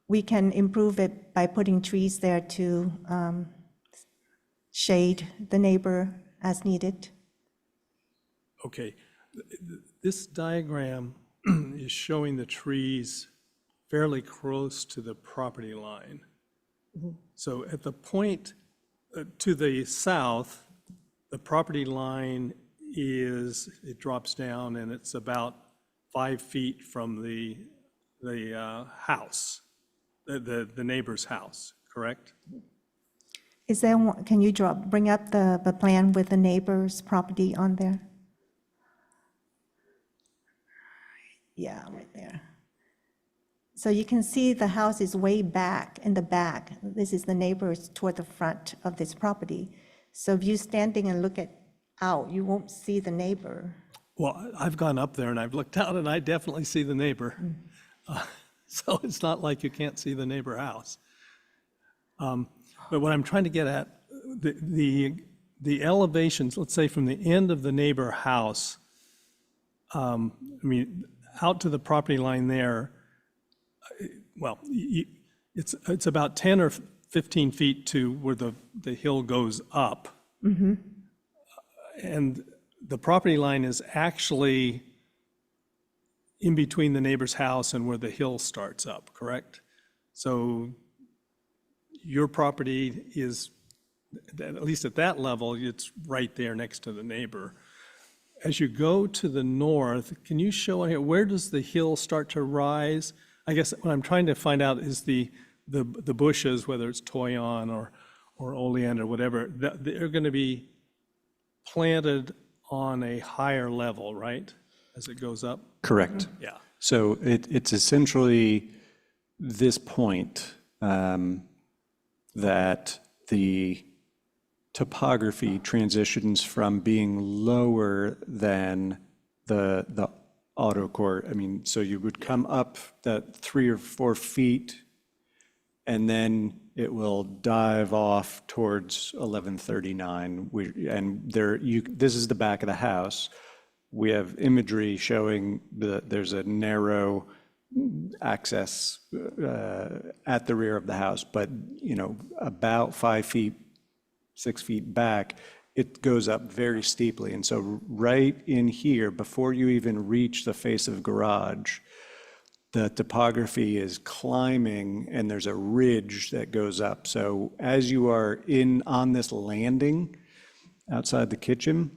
We can improve it by putting trees there to shade the neighbor as needed. okay, this diagram is showing the trees fairly close to the property line. So at the point to the south, the property line it drops down and it's about 5 feet from the house, the neighbor's house, correct? Is there, can you bring up the plan with the neighbor's property on there? Yeah, right there. So you can see the house is way back in the back. This is the neighbors toward the front of this property. So if you're standing and look out, you won't see the neighbor. Well, I've gone up there and I've looked out and I definitely see the neighbor. So it's not like you can't see the neighbor house. But what I'm trying to get at, the elevations, let's say from the end of the neighbor house, I mean, out to the property line there, well, it's about 10 or 15 feet to where the hill goes up. Mm-hmm. And the property line is actually in between the neighbor's house and where the hill starts up, correct? So your property is, at least at that level, it's right there next to the neighbor. As you go to the north, can you show on here, where does the hill start to rise? I guess what I'm trying to find out is the bushes, whether it's toyon or oleander, whatever, they're going to be planted on a higher level, right, as it goes up? Correct. Yeah. So it's essentially this point that the topography transitions from being lower than the auto court. I mean, so you would come up that 3 or 4 feet, and then it will dive off towards 1139. This is the back of the house. We have imagery showing there's a narrow access at the rear of the house, but about 5 feet, 6 feet back, it goes up very steeply. And so right in here, before you even reach the face of garage, the topography is climbing and there's a ridge that goes up. So as you are on this landing outside the kitchen,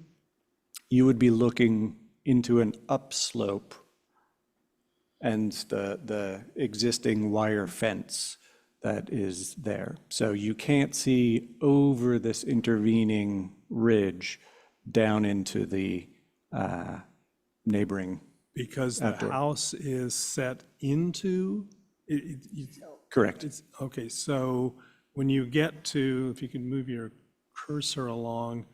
you would be looking into an upslope and the existing wire fence that is there. So you can't see over this intervening ridge down into the neighboring. Because the house is set into? Correct. Okay, so when you get to, if you can move your cursor along,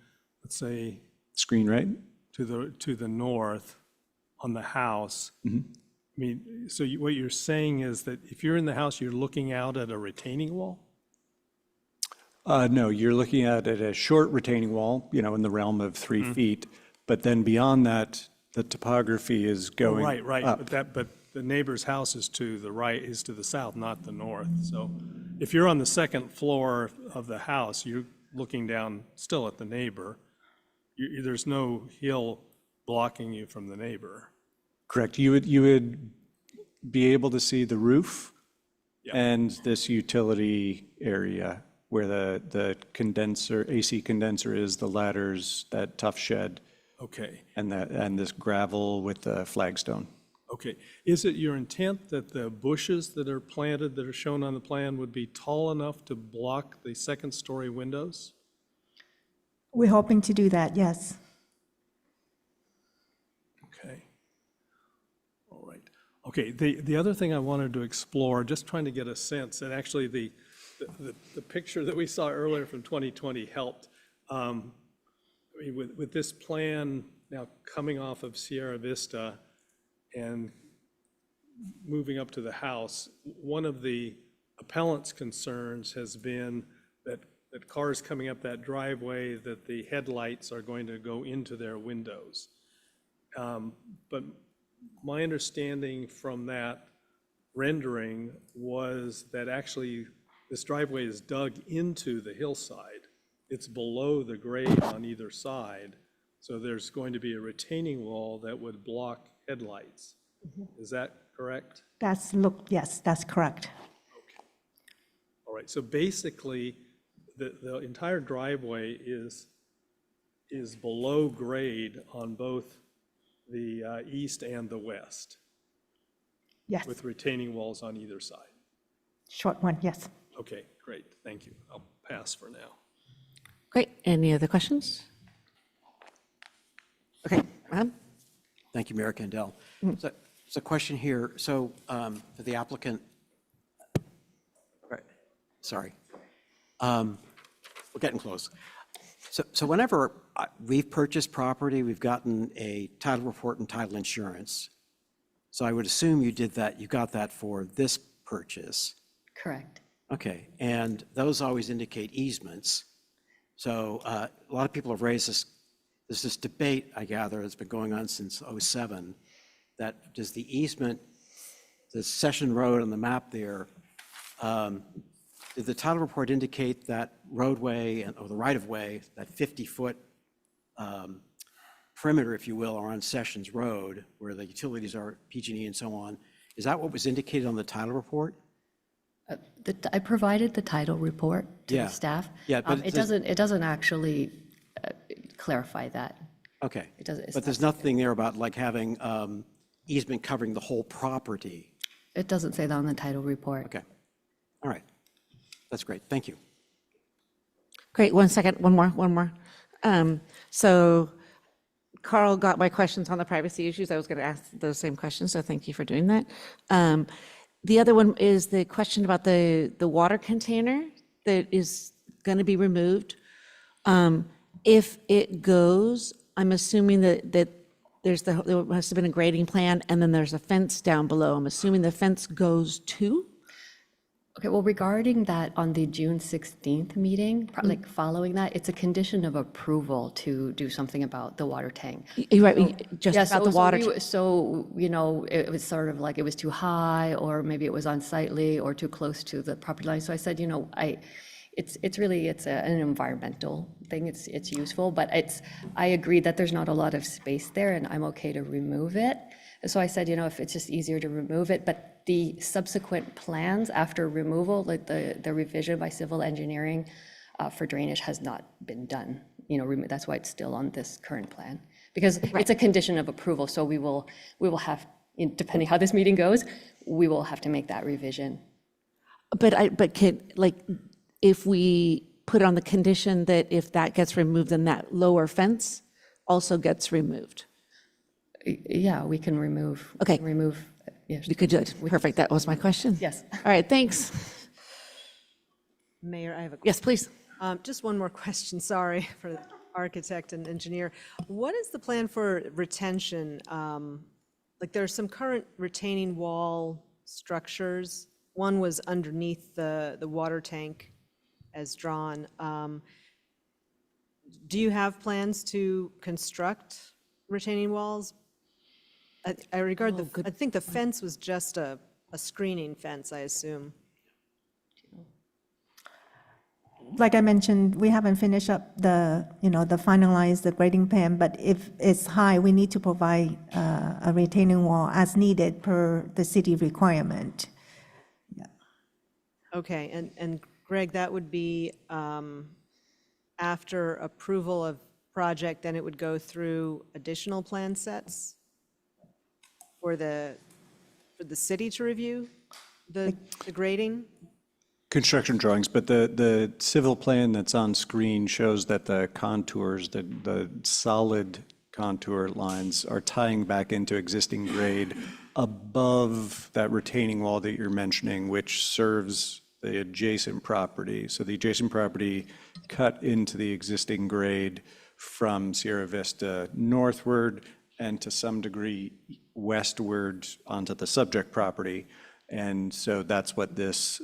let's say. Screen right? To the north on the house. I mean, so what you're saying is that if you're in the house, you're looking out at a retaining wall? No, you're looking at a short retaining wall, in the realm of 3 feet. But then beyond that, the topography is going Right. up. But the neighbor's house is to the right, is to the south, not the north. So if you're on the second floor of the house, you're looking down still at the neighbor. There's no hill blocking you from the neighbor. Correct. You would be able to see the roof and this utility area where the condenser, AC condenser is, the ladders, that tough shed. Okay. And this gravel with the flagstone. Okay. Is it your intent that the bushes that are planted that are shown on the plan would be tall enough to block the second-story windows? We're hoping to do that, yes. Okay. All right. Okay, the other thing I wanted to explore, just trying to get a sense, and actually the picture that we saw earlier from 2020 helped. I mean, with this plan now coming off of Sierra Vista and moving up to the house, one of the appellant's concerns has been that cars coming up that driveway, that the headlights are going to go into their windows. But my understanding from that rendering was that actually this driveway is dug into the hillside. It's below the grade on either side. So there's going to be a retaining wall that would block headlights. Is that correct? Yes, that's correct. All right, so basically, the entire driveway is below grade on both the east and the west. Yes. With retaining walls on either side. Short one, yes. Okay, great, thank you. I'll pass for now. Great. Any other questions? Okay, Rob? Thank you, Mayor Kendall. So, a question here. So for the applicant, right, sorry. We're getting close. So whenever we've purchased property, we've gotten a title report and title insurance. So I would assume you did that, you got that for this purchase. Correct. Okay, and those always indicate easements. So a lot of people have raised this, there's this debate, I gather, that's been going on since '07, that does the easement, the Session Road on the map there, did the title report indicate that roadway or the right-of-way, that 50-foot perimeter, if you will, are on Sessions Road, where the utilities are, PG&E and so on? Is that what was indicated on the title report? I provided the title report to the staff. Yeah, but it doesn't actually clarify that. Okay. It doesn't. But there's nothing there about like having easement covering the whole property. It doesn't say that on the title report. Okay. All right. That's great. Thank you. Great, one second, one more. So Carl got my questions on the privacy issues. I was going to ask those same questions, so thank you for doing that. The other one is the question about the water container that is going to be removed. If it goes, I'm assuming that there must have been a grading plan, and then there's a fence down below. I'm assuming the fence goes too? Okay, well, regarding that, on the June 16th meeting, like following that, it's a condition of approval to do something about the water tank. You're right, just Yeah, about the water. So, it was sort of like it was too high, or maybe it was unsightly or too close to the property line. So I said, it's really an environmental thing. It's useful, but I agree that there's not a lot of space there, and I'm okay to remove it. So I said, if it's just easier to remove it, but the subsequent plans after removal, like the revision by civil engineering for drainage has not been done. That's why it's still on this current plan. Because it's a condition of approval, so we will have, depending how this meeting goes, we will have to make that revision. But if we put on the condition that if that gets removed, then that lower fence also gets removed. Yeah, we can remove. Okay. Yes. You could do it. Perfect. That was my question. Yes. All right, thanks. Mayor, I have a Yes, please. Just one more question, sorry, for the architect and engineer. What is the plan for retention? Like, there are some current retaining wall structures. One was underneath the water tank as drawn. Do you have plans to construct retaining walls? I regard I think the fence was just a screening fence, I assume. Like I mentioned, we haven't finished up the finalize the grading plan, but if it's high, we need to provide a retaining wall as needed per the city requirement. Okay, and Greg, that would be after approval of project, then it would go through additional plan sets for the city to review the grading? Construction drawings, but the civil plan that's on screen shows that the contours, the solid contour lines are tying back into existing grade above that retaining wall that you're mentioning, which serves the adjacent property. So the adjacent property cut into the existing grade from Sierra Vista northward and to some degree westward onto the subject property. And so that's what this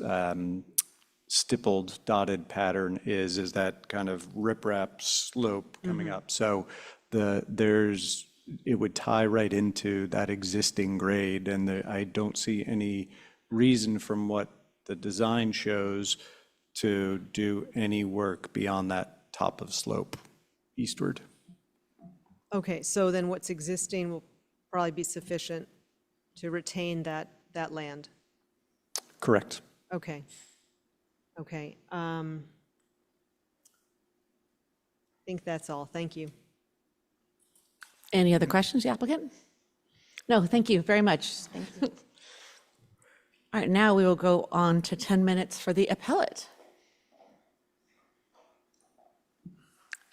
stippled dotted pattern is that kind of riprap slope coming up. So it would tie right into that existing grade, and I don't see any reason from what the design shows to do any work beyond that top of slope eastward. Okay, so then what's existing will probably be sufficient to retain that land? Correct. Okay. Okay. I think that's all. Thank you. Any other questions, the applicant? No, thank you very much. Thank you. All right, now we will go on to 10 minutes for the appellate.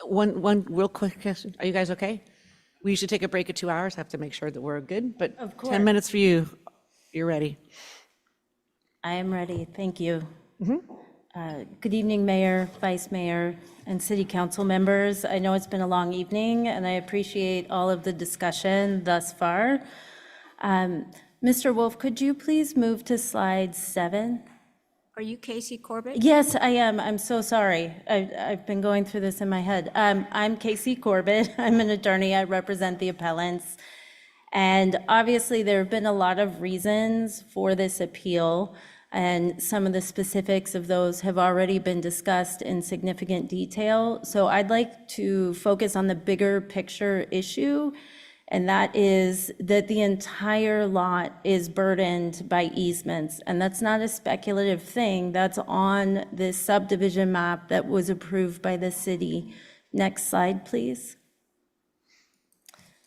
One real quick question. Are you guys okay? We usually take a break at 2 hours. I have to make sure that we're good, but Of course. 10 minutes for you. You're ready. I am ready. Thank you. Good evening, Mayor, Vice Mayor, and City Council members. I know it's been a long evening, and I appreciate all of the discussion thus far. Mr. Wolf, could you please move to slide 7? Are you Casey Corbett? Yes, I am. I'm so sorry. I've been going through this in my head. I'm Casey Corbett. I'm an attorney. I represent the appellants. And obviously, there have been a lot of reasons for this appeal, and some of the specifics of those have already been discussed in significant detail. So I'd like to focus on the bigger picture issue, and that is that the entire lot is burdened by easements. And that's not a speculative thing. That's on this subdivision map that was approved by the city. Next slide, please.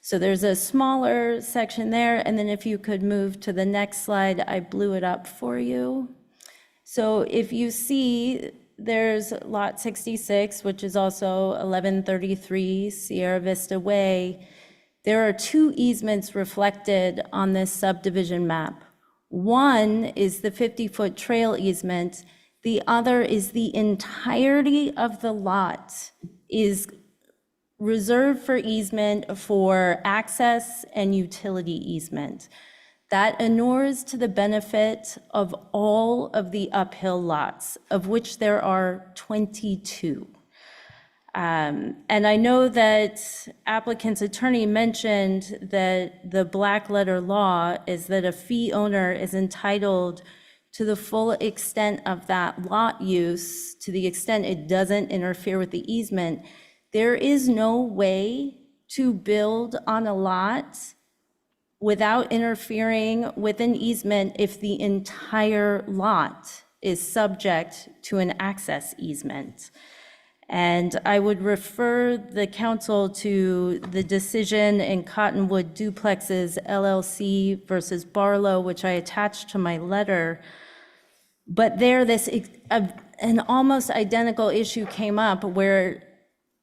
So there's a smaller section there, and then if you could move to the next slide, I blew it up for you. So if you see, there's lot 66, which is also 1133 Sierra Vista Way. There are 2 easements reflected on this subdivision map. One is the 50-foot trail easement. The other is the entirety of the lot is reserved for easement for access and utility easement. That inures to the benefit of all of the uphill lots, of which there are 22. And I know that applicant's attorney mentioned that the black letter law is that a fee owner is entitled to the full extent of that lot use, to the extent it doesn't interfere with the easement. There is no way to build on a lot without interfering with an easement if the entire lot is subject to an access easement. And I would refer the council to the decision in Cottonwood Duplexes LLC versus Barlow, which I attached to my letter. But there, an almost identical issue came up where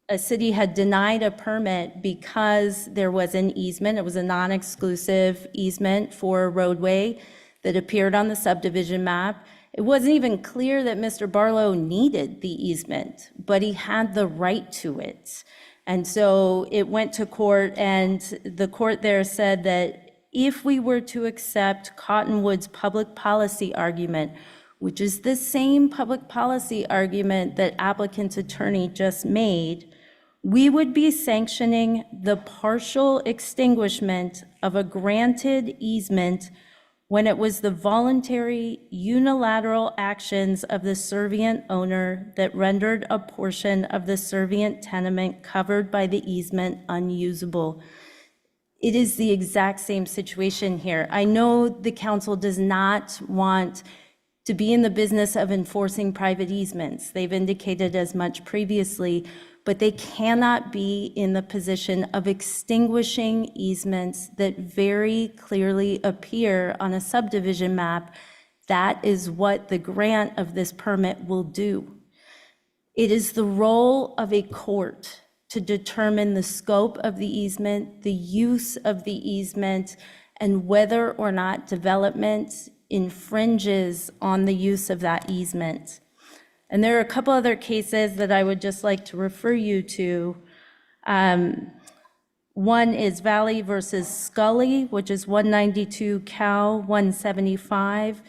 a city had denied a permit because there was an easement. It was a non-exclusive easement for a roadway that appeared on the subdivision map. It wasn't even clear that Mr. Barlow needed the easement, but he had the right to it. And so it went to court, and the court there said that if we were to accept Cottonwood's public policy argument, which is the same public policy argument that applicant's attorney just made, we would be sanctioning the partial extinguishment of a granted easement when it was the voluntary unilateral actions of the servient owner that rendered a portion of the servient tenement covered by the easement unusable. It is the exact same situation here. I know the council does not want to be in the business of enforcing private easements. They've indicated as much previously, but they cannot be in the position of extinguishing easements that very clearly appear on a subdivision map. That is what the grant of this permit will do. It is the role of a court to determine the scope of the easement, the use of the easement, and whether or not development infringes on the use of that easement. And there are a couple other cases that I would just like to refer you to. One is Valley versus Scully, which is 192 Cal 175.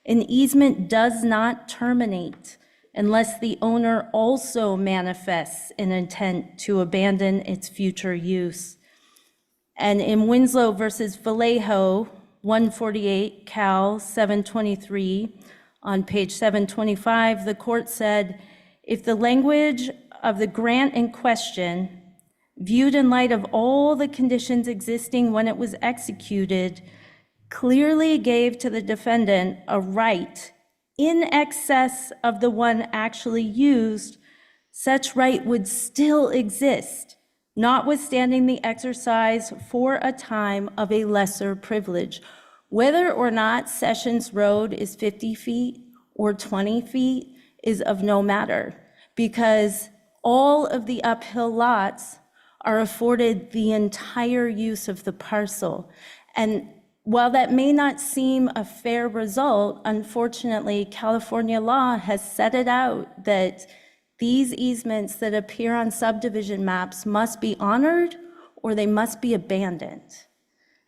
An easement does not terminate unless the owner also manifests an intent to abandon its future use. And in Winslow versus Vallejo, 148 Cal 723, on page 725, the court said, if the language of the grant in question, viewed in light of all the conditions existing when it was executed, clearly gave to the defendant a right in excess of the one actually used, such right would still exist, notwithstanding the exercise for a time of a lesser privilege. Whether or not Sessions Road is 50 feet or 20 feet is of no matter, because all of the uphill lots are afforded the entire use of the parcel. And while that may not seem a fair result, unfortunately, California law has set it out that these easements that appear on subdivision maps must be honored or they must be abandoned.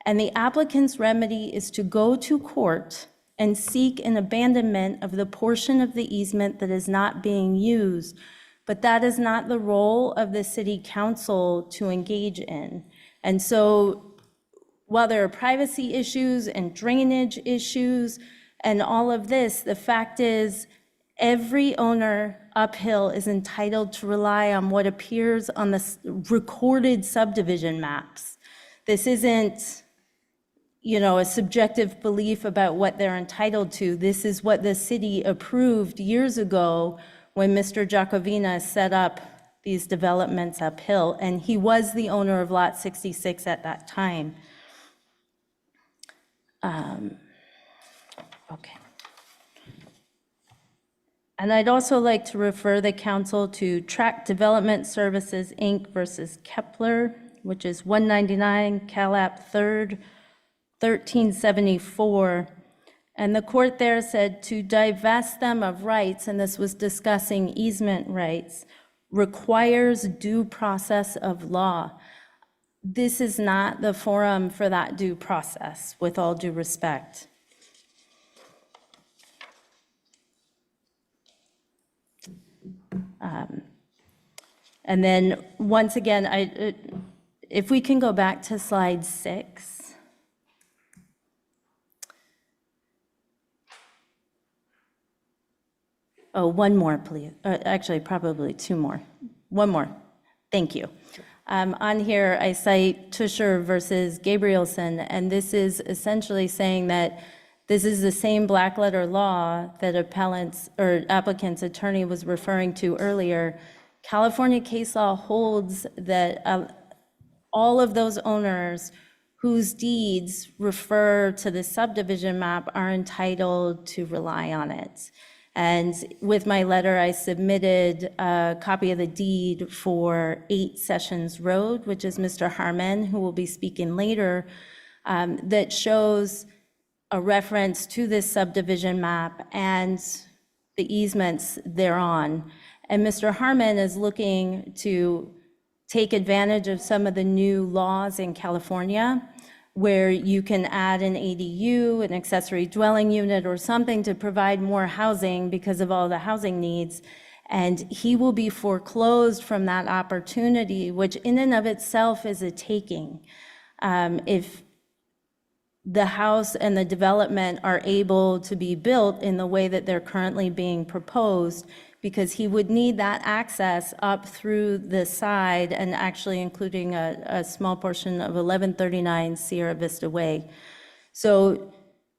And the applicant's remedy is to go to court and seek an abandonment of the portion of the easement that is not being used. But that is not the role of the city council to engage in. And so while there are privacy issues and drainage issues and all of this, the fact is every owner uphill is entitled to rely on what appears on the recorded subdivision maps. This isn't, a subjective belief about what they're entitled to. This is what the city approved years ago when Mr. Jacovina set up these developments uphill, and he was the owner of Lot 66 at that time. Okay. And I'd also like to refer the council to Tract Development Services, Inc. versus Kepler, which is 199 Calap 3rd, 1374. And the court there said to divest them of rights, and this was discussing easement rights, requires due process of law. This is not the forum for that due process, with all due respect. And then, once again, if we can go back to slide 6. Oh, one more, please. Actually, probably two more. One more. Thank you. On here, I cite Tusher versus Gabrielson, and this is essentially saying that this is the same black letter law that appellant's or applicant's attorney was referring to earlier. California case law holds that all of those owners whose deeds refer to the subdivision map are entitled to rely on it. And with my letter, I submitted a copy of the deed for 8 Sessions Road, which is Mr. Harmon, who will be speaking later, that shows a reference to this subdivision map and the easements thereon. And Mr. Harmon is looking to take advantage of some of the new laws in California where you can add an ADU, an accessory dwelling unit, or something to provide more housing because of all the housing needs. And he will be foreclosed from that opportunity, which in and of itself is a taking. If the house and the development are able to be built in the way that they're currently being proposed, because he would need that access up through the side and actually including a small portion of 1139 Sierra Vista Way. So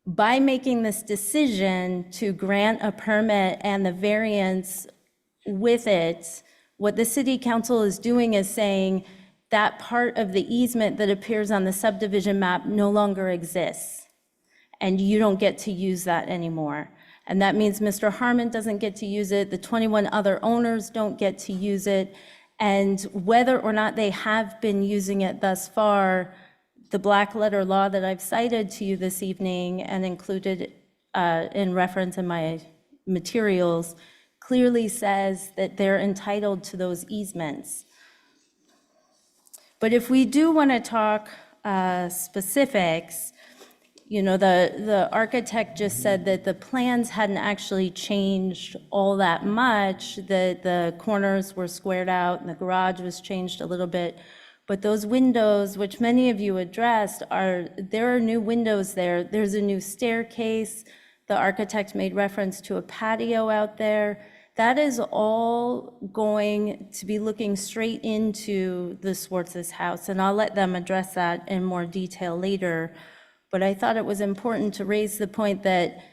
by making this decision to grant a permit and the variance with it, what the city council is doing is saying that part of the easement that appears on the subdivision map no longer exists, and you don't get to use that anymore. And that means Mr. Harmon doesn't get to use it, the 21 other owners don't get to use it, and whether or not they have been using it thus far, the black letter law that I've cited to you this evening and included in reference in my materials clearly says that they're entitled to those easements. But if we do want to talk specifics, you know, the architect just said that the plans hadn't actually changed all that much, that the corners were squared out and the garage was changed a little bit. But those windows, which many of you addressed, there are new windows there. There's a new staircase. The architect made reference to a patio out there. That is all going to be looking straight into the Swartz's house, and I'll let them address that in more detail later. But I thought it was important to raise the point that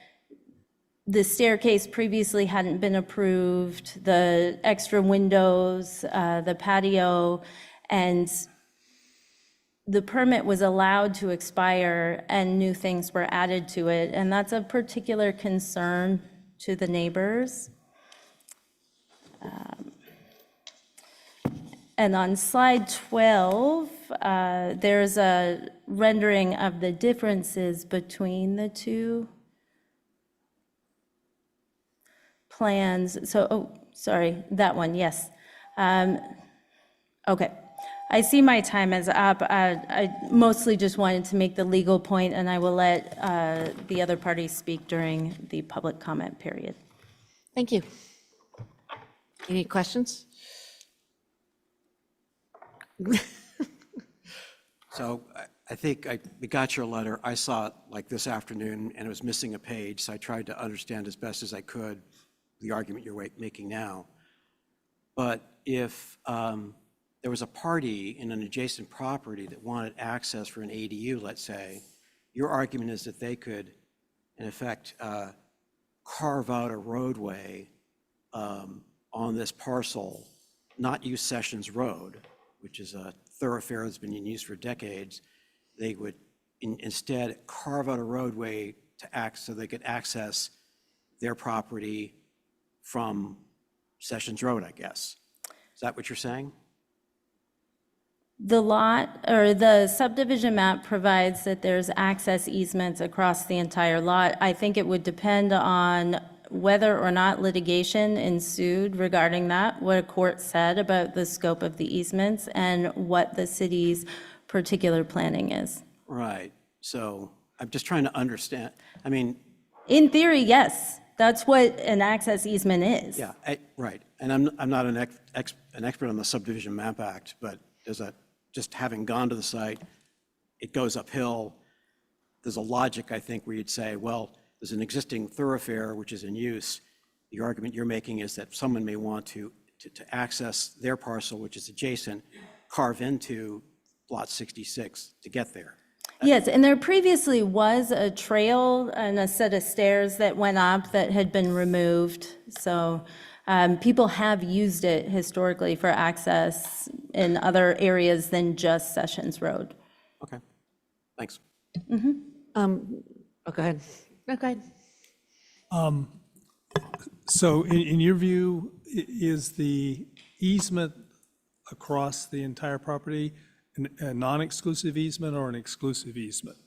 the staircase previously hadn't been approved, the extra windows, the patio, and the permit was allowed to expire and new things were added to it. And that's a particular concern to the neighbors. And on slide 12, there's a rendering of the differences between the two plans. So, oh, sorry, that one, yes. Okay, I see my time is up. I mostly just wanted to make the legal point, and I will let the other parties speak during the public comment period. Thank you. Any questions? So I think we got your letter. I saw it like this afternoon, and it was missing a page, so I tried to understand as best as I could the argument you're making now. But if there was a party in an adjacent property that wanted access for an ADU, let's say, your argument is that they could, in effect, carve out a roadway on this parcel, not use Sessions Road, which is a thoroughfare that's been in use for decades. They would instead carve out a roadway so they could access their property from Sessions Road, I guess. Is that what you're saying? The lot, or the subdivision map provides that there's access easements across the entire lot. I think it would depend on whether or not litigation ensued regarding that, what a court said about the scope of the easements and what the city's particular planning is. Right. So I'm just trying to understand. I mean, in theory, yes, that's what an access easement is. Yeah, right. And I'm not an expert on the Subdivision Map Act, but just having gone to the site, it goes uphill. There's a logic, I think, where you'd say, well, there's an existing thoroughfare which is in use. The argument you're making is that someone may want to access their parcel, which is adjacent, carve into lot 66 to get there. Yes, and there previously was a trail and a set of stairs that went up that had been removed. So People have used it historically for access in other areas than just Sessions Road. Okay, thanks. Oh, go ahead. No, go ahead. So in your view, is the easement across the entire property a non-exclusive easement or an exclusive easement?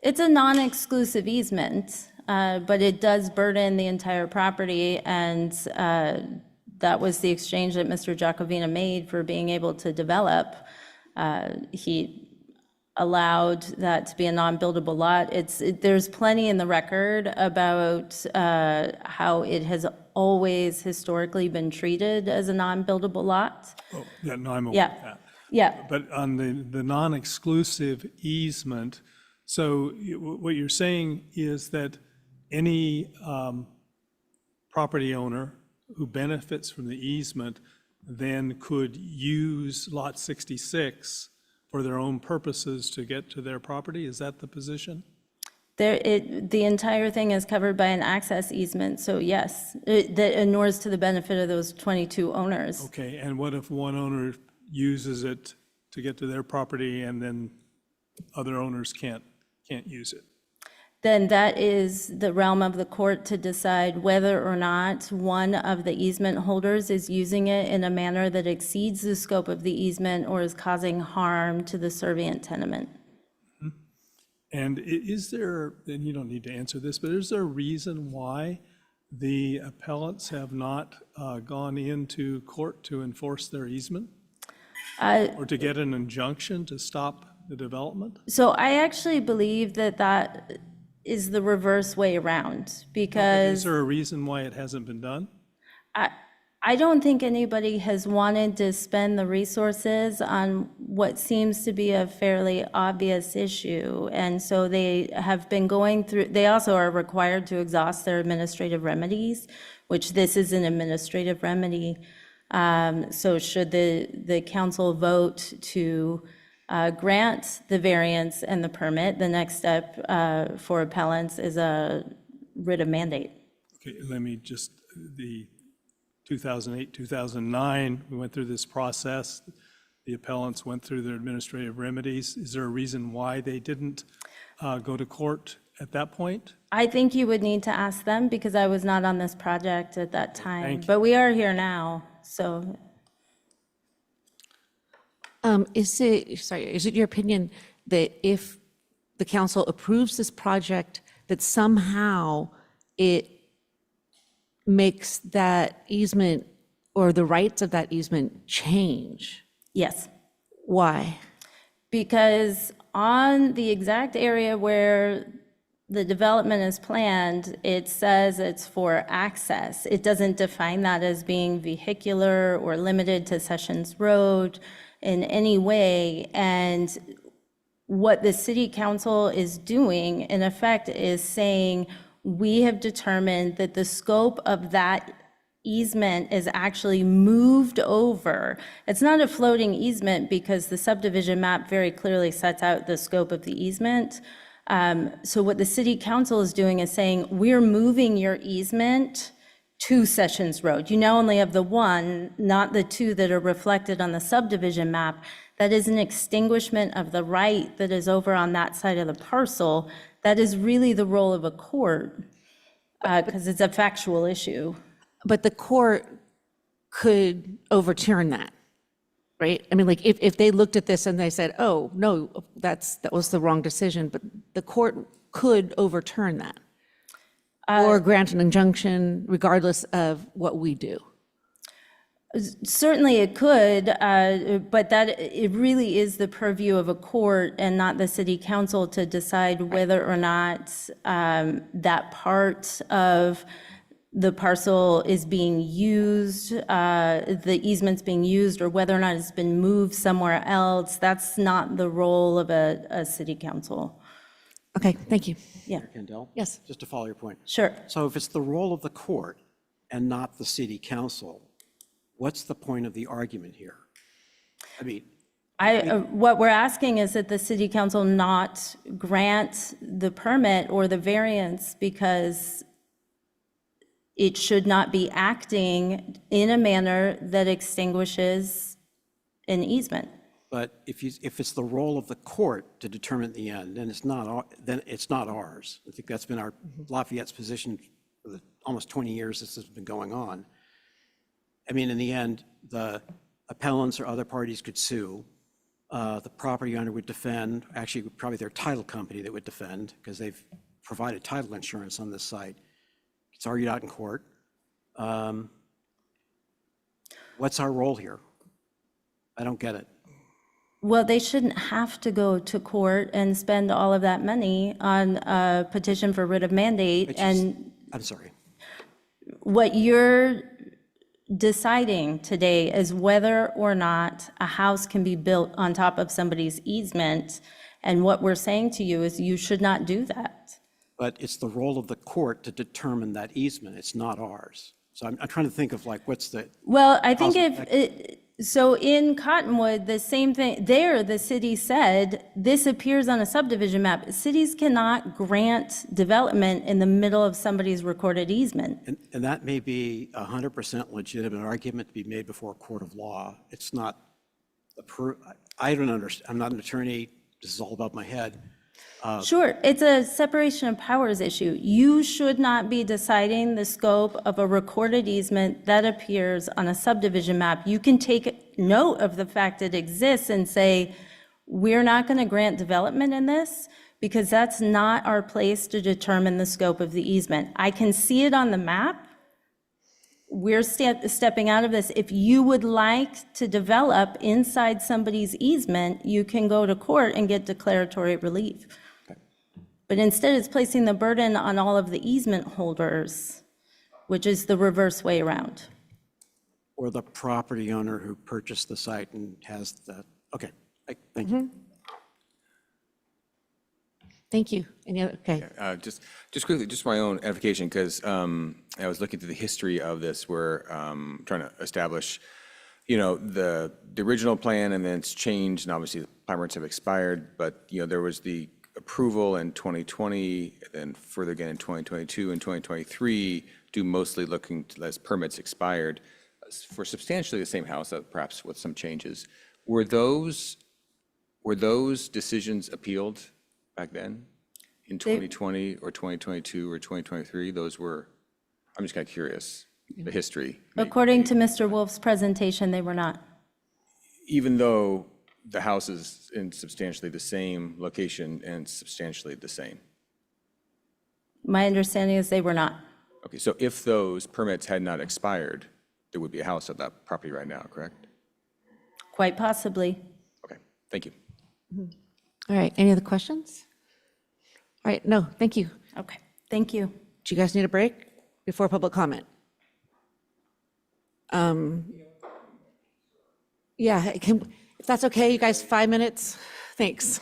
It's a non-exclusive easement, but it does burden the entire property, and that was the exchange that Mr. Giacovino made for being able to develop. He allowed that to be a non-buildable lot. There's plenty in the record about how it has always historically been treated as a non-buildable lot. Oh, yeah, no, I'm aware Yeah. of that. Yeah. But on the non-exclusive easement, so what you're saying is that any property owner who benefits from the easement then could use Lot 66 for their own purposes to get to their property? Is that the position? The entire thing is covered by an access easement, so yes, that inures to the benefit of those 22 owners. Okay, and what if one owner uses it to get to their property and then other owners can't use it? Then that is the realm of the court to decide whether or not one of the easement holders is using it in a manner that exceeds the scope of the easement or is causing harm to the servient tenement. And is there, and you don't need to answer this, but is there a reason why the appellants have not gone into court to enforce their easement? Or to get an injunction to stop the development? So I actually believe that is the reverse way around, because Is there a reason why it hasn't been done? I don't think anybody has wanted to spend the resources on what seems to be a fairly obvious issue. And so they have been going through, they also are required to exhaust their administrative remedies, which this is an administrative remedy. So should the council vote to grant the variance and the permit, the next step for appellants is a writ of mandate. Okay, let me just, the 2008, 2009, we went through this process. The appellants went through their administrative remedies. Is there a reason why they didn't go to court at that point? I think you would need to ask them, because I was not on this project at that time. Thank you. But we are here now, so. Is it your opinion that if the council approves this project, that somehow it makes that easement or the rights of that easement change? Yes. Why? Because on the exact area where the development is planned, it says it's for access. It doesn't define that as being vehicular or limited to Sessions Road in any way. And what the city council is doing, in effect, is saying, we have determined that the scope of that easement is actually moved over. It's not a floating easement, because the subdivision map very clearly sets out the scope of the easement. So what the city council is doing is saying, we're moving your easement to Sessions Road. You now only have the one, not the two that are reflected on the subdivision map. That is an extinguishment of the right that is over on that side of the parcel. That is really the role of a court, because it's a factual issue. But the court could overturn that, right? I mean, like, if they looked at this and they said, oh, no, that was the wrong decision, but the court could overturn that or grant an injunction regardless of what we do. Certainly it could, but that it really is the purview of a court and not the city council to decide whether or not that part of the parcel is being used, the easement's being used, or whether or not it's been moved somewhere else. That's not the role of a city council. Okay, thank you. Yeah. Kendall? Yes. Just to follow your point. Sure. So if it's the role of the court and not the city council, what's the point of the argument here? I mean, What we're asking is that the city council not grant the permit or the variance, because it should not be acting in a manner that extinguishes an easement. But if it's the role of the court to determine the end, then it's not ours. I think that's been our Lafayette's position for the almost 20 years this has been going on. I mean, in the end, the appellants or other parties could sue. The property owner would defend, actually probably their title company that would defend because they've provided title insurance on this site. It's argued out in court. What's our role here? I don't get it. Well, they shouldn't have to go to court and spend all of that money on a petition for writ of mandate. And I'm sorry. what you're deciding today is whether or not a house can be built on top of somebody's easement. And what we're saying to you is you should not do that. But it's the role of the court to determine that easement. It's not ours. So I'm trying to think of like, what's the. Well, I think so in Cottonwood, the same thing, there, the city said, this appears on a subdivision map. Cities cannot grant development in the middle of somebody's recorded easement. And that may be 100% legitimate argument to be made before a court of law. It's not, I don't understand, I'm not an attorney, this is all above my head. Sure, it's a separation of powers issue. You should not be deciding the scope of a recorded easement that appears on a subdivision map. You can take note of the fact it exists and say, we're not going to grant development in this because that's not our place to determine the scope of the easement. I can see it on the map. We're stepping out of this. If you would like to develop inside somebody's easement, you can go to court and get declaratory relief. But instead, it's placing the burden on all of the easement holders, which is the reverse way around. Or the property owner who purchased the site and has the, okay, thank you. Thank you. Any other, okay. Just quickly, just my own edification, because I was looking through the history of this, where trying to establish, the original plan, and then it's changed, and obviously the permits have expired, but, there was the approval in 2020, then further again in 2022 and 2023, due mostly looking to as permits expired for substantially the same house, perhaps with some changes. Were those decisions appealed back then in 2020 or 2022 or 2023? Those were, I'm just kind of curious, the history. According to Mr. Wolf's presentation, they were not. Even though the house is in substantially the same location and substantially the same? My understanding is they were not. Okay, so if those permits had not expired, there would be a house at that property right now, correct? Quite possibly. Okay, thank you. All right, any other questions? All right, no, thank you. Okay, thank you. Do you guys need a break before public comment? Yeah, if that's okay, you guys, 5 minutes? Thanks.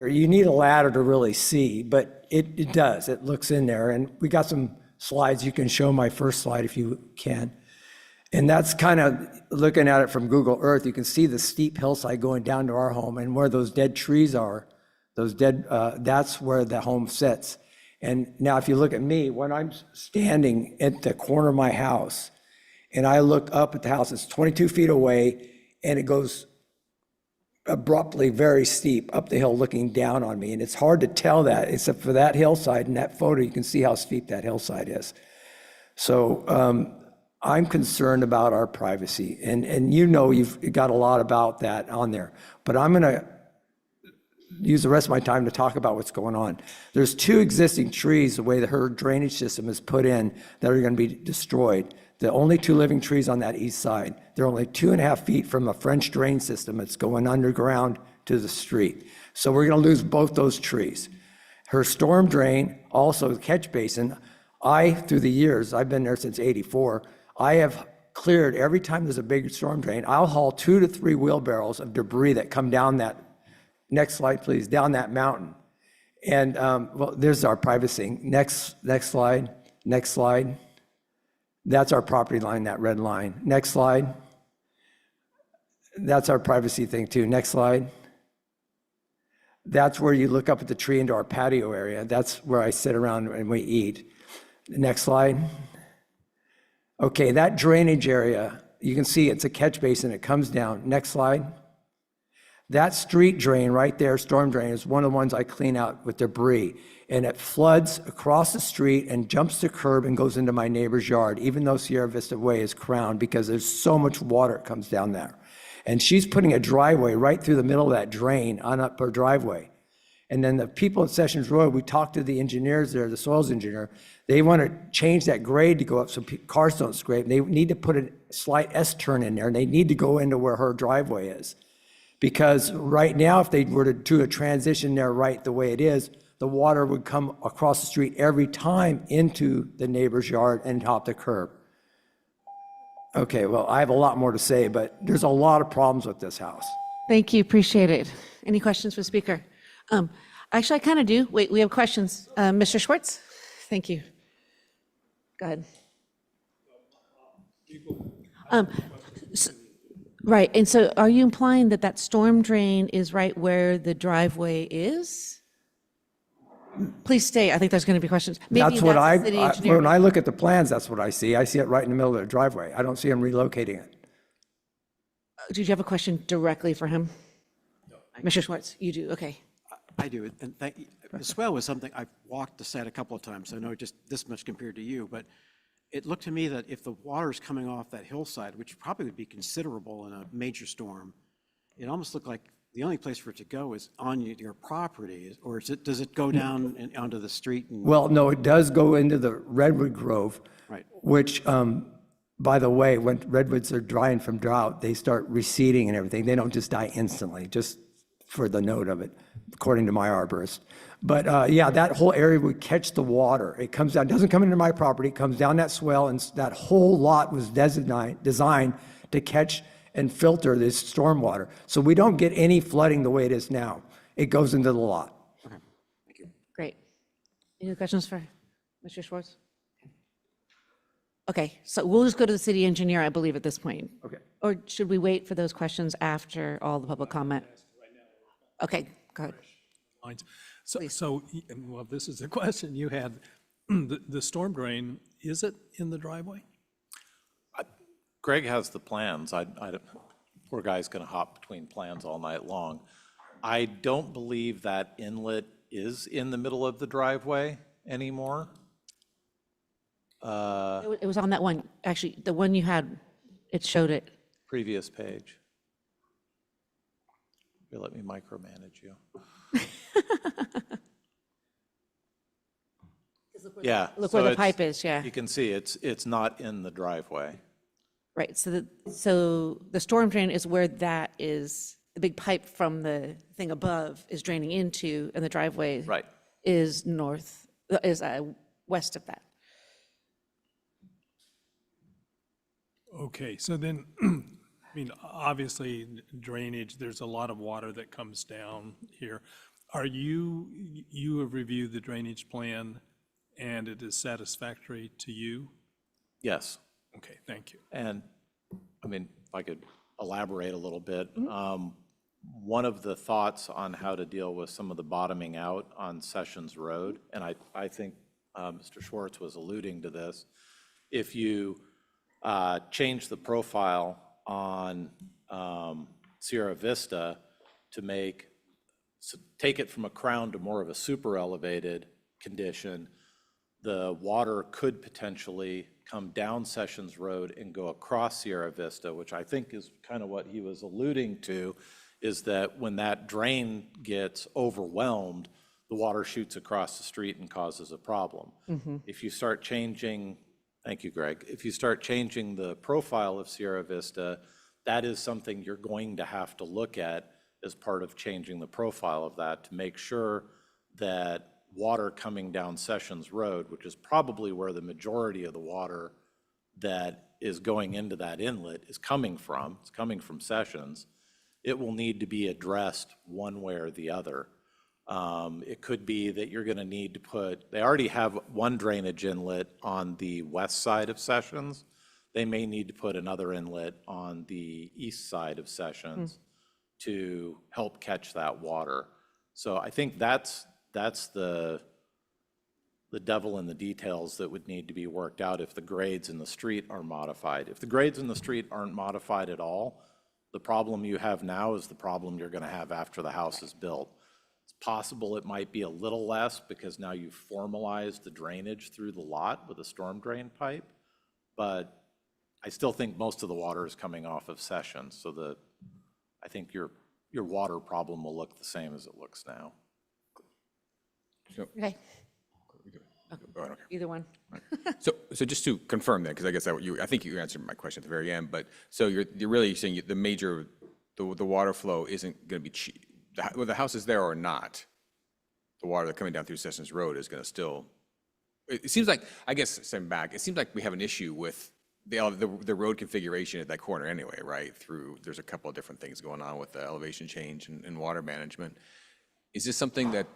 You need a ladder to really see, but it does. It looks in there. And we got some slides. You can show my first slide if you can. And that's kind of looking at it from Google Earth. You can see the steep hillside going down to our home, and where those dead trees are, that's where the home sits. And now if you look at me, when I'm standing at the corner of my house and I look up at the house, it's 22 feet away and it goes abruptly very steep up the hill looking down on me. And it's hard to tell that, except for that hillside. In that photo, you can see how steep that hillside is. So I'm concerned about our privacy. And you know you've got a lot about that on there. But I'm going to use the rest of my time to talk about what's going on. There's 2 existing trees, the way that her drainage system is put in, that are going to be destroyed. The only 2 living trees on that east side. They're only 2.5 feet from a French drain system that's going underground to the street. So we're going to lose both those trees. Her storm drain, also the catch basin, through the years, I've been there since '84, I have cleared every time there's a big storm drain. I'll haul 2 to 3 wheelbarrows of debris that come down that, next slide please, down that mountain. And well, there's our privacy. Next slide, next slide. That's our property line, that red line. Next slide. That's our privacy thing too. Next slide. That's where you look up at the tree into our patio area. That's where I sit around and we eat. Next slide. Okay, that drainage area, you can see it's a catch basin. It comes down. Next slide. That street drain right there, storm drain, is one of the ones I clean out with debris. And it floods across the street and jumps the curb and goes into my neighbor's yard, even though Sierra Vista Way is crowned, because there's so much water that comes down there. And she's putting a driveway right through the middle of that drain on up her driveway. And then the people at Sessions Road, we talked to the engineers there, the soils engineer, they want to change that grade to go up so cars don't scrape. They need to put a slight S-turn in there, and they need to go into where her driveway is. Because right now, if they were to do a transition there right the way it is, the water would come across the street every time into the neighbor's yard and hop the curb. Okay, well, I have a lot more to say, but there's a lot of problems with this house. Thank you, appreciate it. Any questions for the speaker? Actually, I kind of do. Wait, we have questions. Mr. Schwartz? Thank you. Go ahead. Right, and so are you implying that that storm drain is right where the driveway is? Please stay, I think there's going to be questions. Maybe That's what the city engineer. when I look at the plans, that's what I see. I see it right in the middle of the driveway. I don't see him relocating it. Did you have a question directly for him? No. Mr. Schwartz, you do, okay. I do, and thank you. The swell was something, I've walked the site a couple of times, so I know just this much compared to you, but it looked to me that if the water's coming off that hillside, which probably would be considerable in a major storm, it almost looked like the only place for it to go is on your property, or does it go down and onto the street? Well, no, it does go into the redwood grove, right. Which, by the way, when redwoods are drying from drought, they start receding and everything. They don't just die instantly, just for the note of it, according to my arborist. But yeah, that whole area would catch the water. It comes down, doesn't come into my property, it comes down that swell, and that whole lot was designed to catch and filter this stormwater. So we don't get any flooding the way it is now. It goes into the lot. Okay, thank you. Great. Any questions for Mr. Schwartz? Okay, so we'll just go to the city engineer, I believe, at this point. Okay. Or should we wait for those questions after all the public comment? Okay, go ahead. Well, this is a question you had. The storm drain, is it in the driveway? Greg has the plans. Poor guy's going to hop between plans all night long. I don't believe that inlet is in the middle of the driveway anymore. It was on that one, actually, the one you had, it showed it. Previous page. Here, let me micromanage you. Yeah. Look where the pipe is, yeah. You can see it's not in the driveway. Right, so the storm drain is where that is, the big pipe from the thing above is draining into, and the driveway Right. is west of that. Okay, so then, I mean, obviously drainage, there's a lot of water that comes down here. you have reviewed the drainage plan and it is satisfactory to you? Yes. Okay, thank you. And, I mean, if I could elaborate a little bit, one of the thoughts on how to deal with some of the bottoming out on Sessions Road, and I think Mr. Schwartz was alluding to this, if you change the profile on Sierra Vista to take it from a crown to more of a super elevated condition, the water could potentially come down Sessions Road and go across Sierra Vista, which I think is kind of what he was alluding to, is that when that drain gets overwhelmed, the water shoots across the street and causes a problem. If you start changing, thank you, Greg, if you start changing the profile of Sierra Vista, that is something you're going to have to look at as part of changing the profile of that to make sure that water coming down Sessions Road, which is probably where the majority of the water that is going into that inlet is coming from, it's coming from Sessions, it will need to be addressed one way or the other. It could be that you're going to need to they already have one drainage inlet on the west side of Sessions. They may need to put another inlet on the east side of Sessions to help catch that water. So I think that's the devil in the details that would need to be worked out if the grades in the street are modified. If the grades in the street aren't modified at all, the problem you have now is the problem you're going to have after the house is built. It's possible it might be a little less because now you've formalized the drainage through the lot with a storm drain pipe, but I still think most of the water is coming off of Sessions, so I think your water problem will look the same as it looks now. Okay. Either one. So just to confirm that, because I guess I think you answered my question at the very end, but so you're really saying the water flow isn't going to be cheap, whether the house is there or not, the water that's coming down through Sessions Road is going to still, it seems like, I guess, stepping back, it seems like we have an issue with the road configuration at that corner anyway, right? There's a couple of different things going on with the elevation change and water management. Is this something that,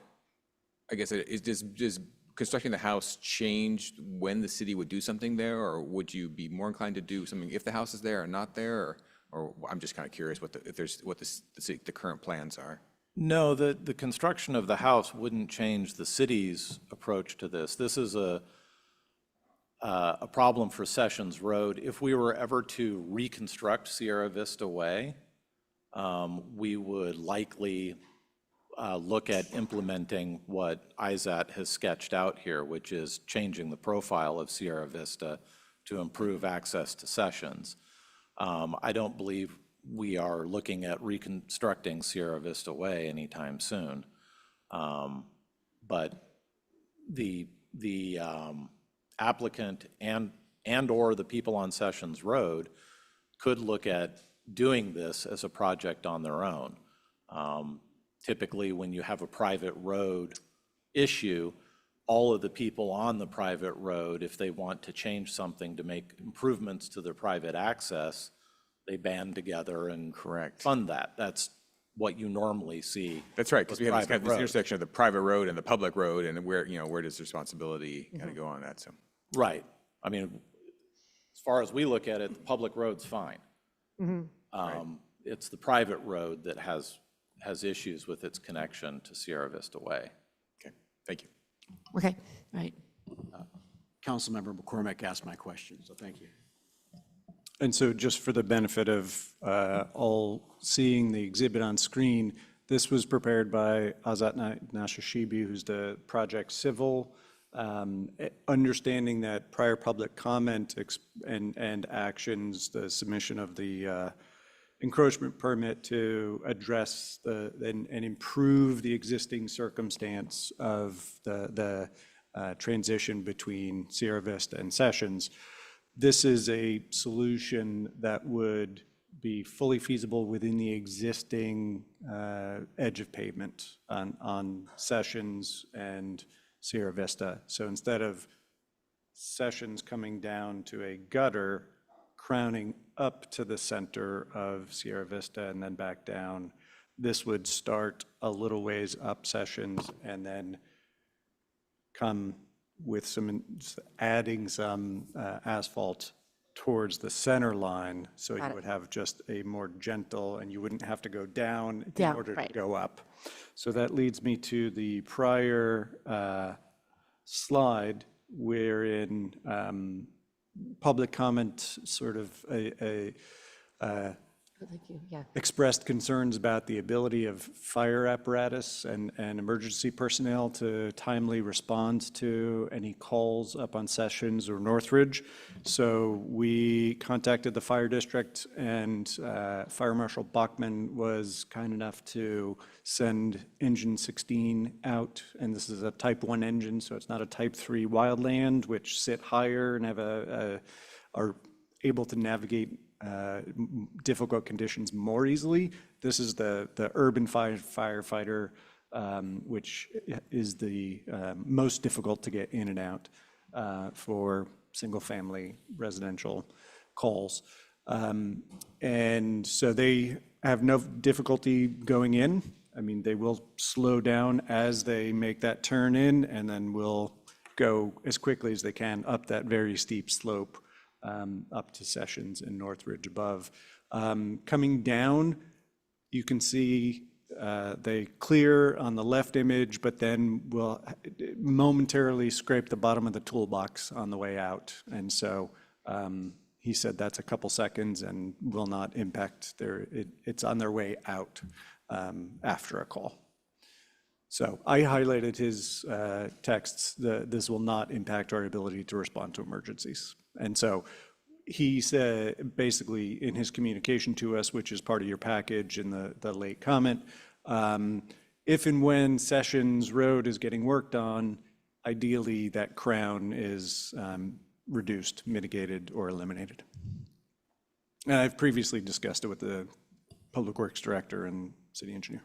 I guess, does constructing the house change when the city would do something there, or would you be more inclined to do something if the house is there or not there, or I'm just kind of curious what the current plans are. No, the construction of the house wouldn't change the city's approach to this. This is a problem for Sessions Road. If we were ever to reconstruct Sierra Vista Way, we would likely look at implementing what ISAT has sketched out here, which is changing the profile of Sierra Vista to improve access to Sessions. I don't believe we are looking at reconstructing Sierra Vista Way anytime soon. But the applicant and/or the people on Sessions Road could look at doing this as a project on their own. Typically, when you have a private road issue, all of the people on the private road, if they want to change something to make improvements to their private access, they band together and fund that. That's what you normally see. That's right, because we have this intersection of the private road and the public road, and where does the responsibility kind of go on that? So. Right. I mean, as far as we look at it, the public road's fine. It's the private road that has issues with its connection to Sierra Vista Way. Okay, thank you. Okay, right. Councilmember McCormick asked my question, so thank you. And so just for the benefit of all seeing the exhibit on screen, this was prepared by Azat Nashashibi, who's the project civil, understanding that prior public comment and actions, the submission of the encroachment permit to address and improve the existing circumstance of the transition between Sierra Vista and Sessions. This is a solution that would be fully feasible within the existing edge of pavement on Sessions and Sierra Vista. So instead of Sessions coming down to a gutter, crowning up to the center of Sierra Vista and then back down, this would start a little ways up Sessions and then come with adding some asphalt towards the center line, so you would have just a more gentle, and you wouldn't have to go down in order to go up. So that leads me to the prior slide, wherein public comment sort of expressed concerns about the ability of fire apparatus and emergency personnel to timely respond to any calls up on Sessions or Northridge. So we contacted the fire district, and Fire Marshal Bachman was kind enough to send engine 16 out, and this is a type 1 engine, so it's not a type 3 wildland, which sit higher and have are able to navigate difficult conditions more easily. This is the urban firefighter, which is the most difficult to get in and out for single-family residential calls. And so they have no difficulty going in. I mean, they will slow down as they make that turn in, and then will go as quickly as they can up that very steep slope up to Sessions and Northridge above. Coming down, you can see they clear on the left image, but then will momentarily scrape the bottom of the toolbox on the way out. And so he said that's a couple seconds and will not impact it's on their way out after a call. So I highlighted his texts. This will not impact our ability to respond to emergencies. And so he said, basically in his communication to us, which is part of your package in the late comment, if and when Sessions Road is getting worked on, ideally that crown is reduced, mitigated, or eliminated. And I've previously discussed it with the Public Works Director and City Engineer.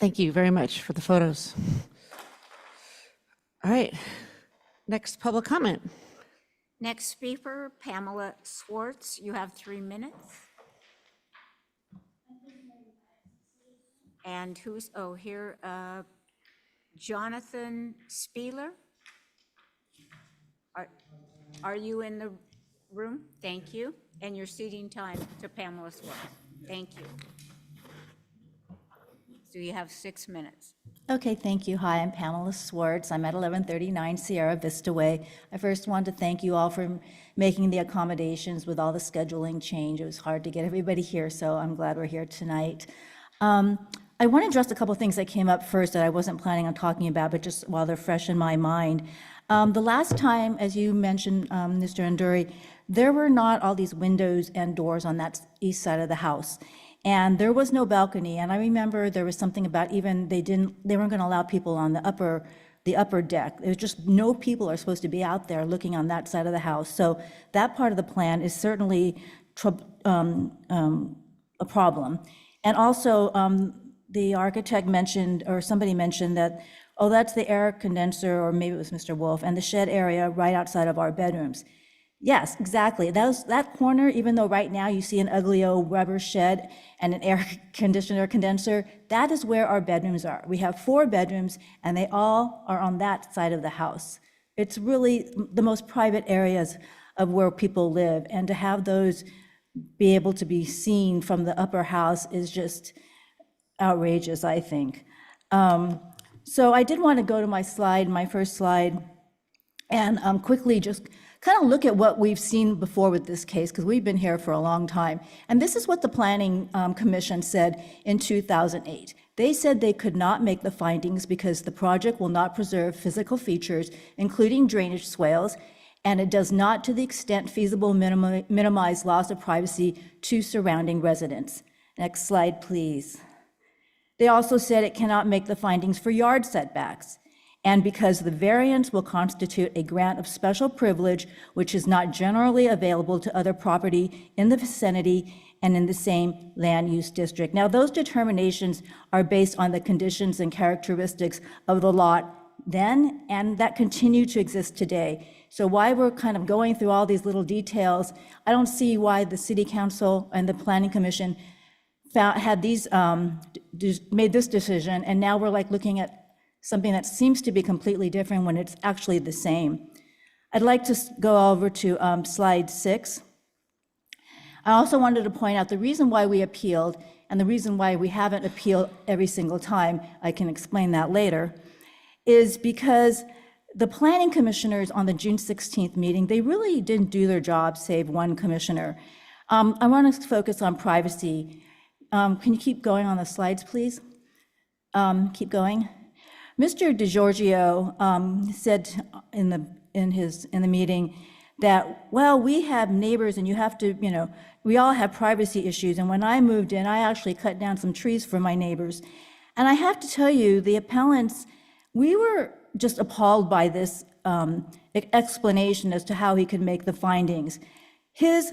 Thank you very much for the photos. All right, next public comment. Next speaker, Pamela Swartz. You have 3 minutes. And who's, here, Jonathan Spieler? Are you in the room? Thank you. And your seating time to Pamela Swartz. Thank you. So you have 6 minutes. Okay, thank you. Hi, I'm Pamela Swartz. I'm at 1139 Sierra Vista Way. I first want to thank you all for making the accommodations with all the scheduling change. It was hard to get everybody here, so I'm glad we're here tonight. I want to address a couple of things that came up first that I wasn't planning on talking about, but just while they're fresh in my mind. The last time, as you mentioned, Mr. Anduri, there were not all these windows and doors on that east side of the house. And there was no balcony. And I remember there was something about even they weren't going to allow people on the upper deck. There's just no people are supposed to be out there looking on that side of the house. So that part of the plan is certainly a problem. And also the architect mentioned, or somebody mentioned that, oh, that's the air condenser, or maybe it was Mr. Wolf, and the shed area right outside of our bedrooms. Yes, exactly. That corner, even though right now you see an ugly old rubber shed and an air condenser, that is where our bedrooms are. We have 4 bedrooms, and they all are on that side of the house. It's really the most private areas of where people live, and to have those be able to be seen from the upper house is just outrageous, I think. So I did want to go to my first slide, and quickly just kind of look at what we've seen before with this case, because we've been here for a long time. And this is what the Planning Commission said in 2008. They said they could not make the findings because the project will not preserve physical features, including drainage swales, and it does not, to the extent feasible, minimize loss of privacy to surrounding residents. Next slide, please. They also said it cannot make the findings for yard setbacks, and because the variance will constitute a grant of special privilege, which is not generally available to other property in the vicinity and in the same land use district. Now, those determinations are based on the conditions and characteristics of the lot then, and that continue to exist today. So why we're kind of going through all these little details, I don't see why the City Council and the Planning Commission had these, made this decision, and now we're like looking at something that seems to be completely different when it's actually the same. I'd like to go over to slide 6. I also wanted to point out the reason why we appealed and the reason why we haven't appealed every single time, I can explain that later, is because the planning commissioners on the June 16th meeting, they really didn't do their job, save one commissioner. I want to focus on privacy. Can you keep going on the slides, please? Keep going. Mr. DeGiorgio said in the meeting that, well, we have neighbors and you have to, we all have privacy issues. And when I moved in, I actually cut down some trees for my neighbors. And I have to tell you, the appellants, we were just appalled by this explanation as to how he could make the findings. His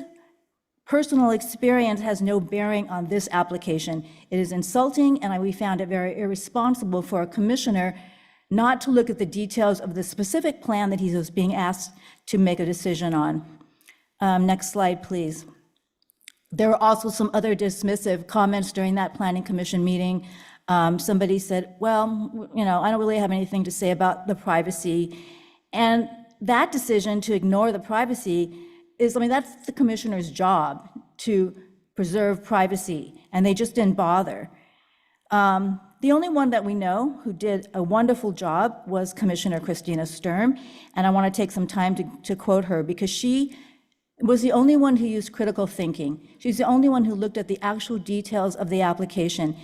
personal experience has no bearing on this application. It is insulting, and we found it very irresponsible for a commissioner not to look at the details of the specific plan that he was being asked to make a decision on. Next slide, please. There were also some other dismissive comments during that planning commission meeting. Somebody said, well, I don't really have anything to say about the privacy. And that decision to ignore the privacy is, that's the commissioner's job, to preserve privacy, and they just didn't bother. The only one that we know who did a wonderful job was Commissioner Christina Sturm, and I want to take some time to quote her, because she was the only one who used critical thinking. She's the only one who looked at the actual details of the application,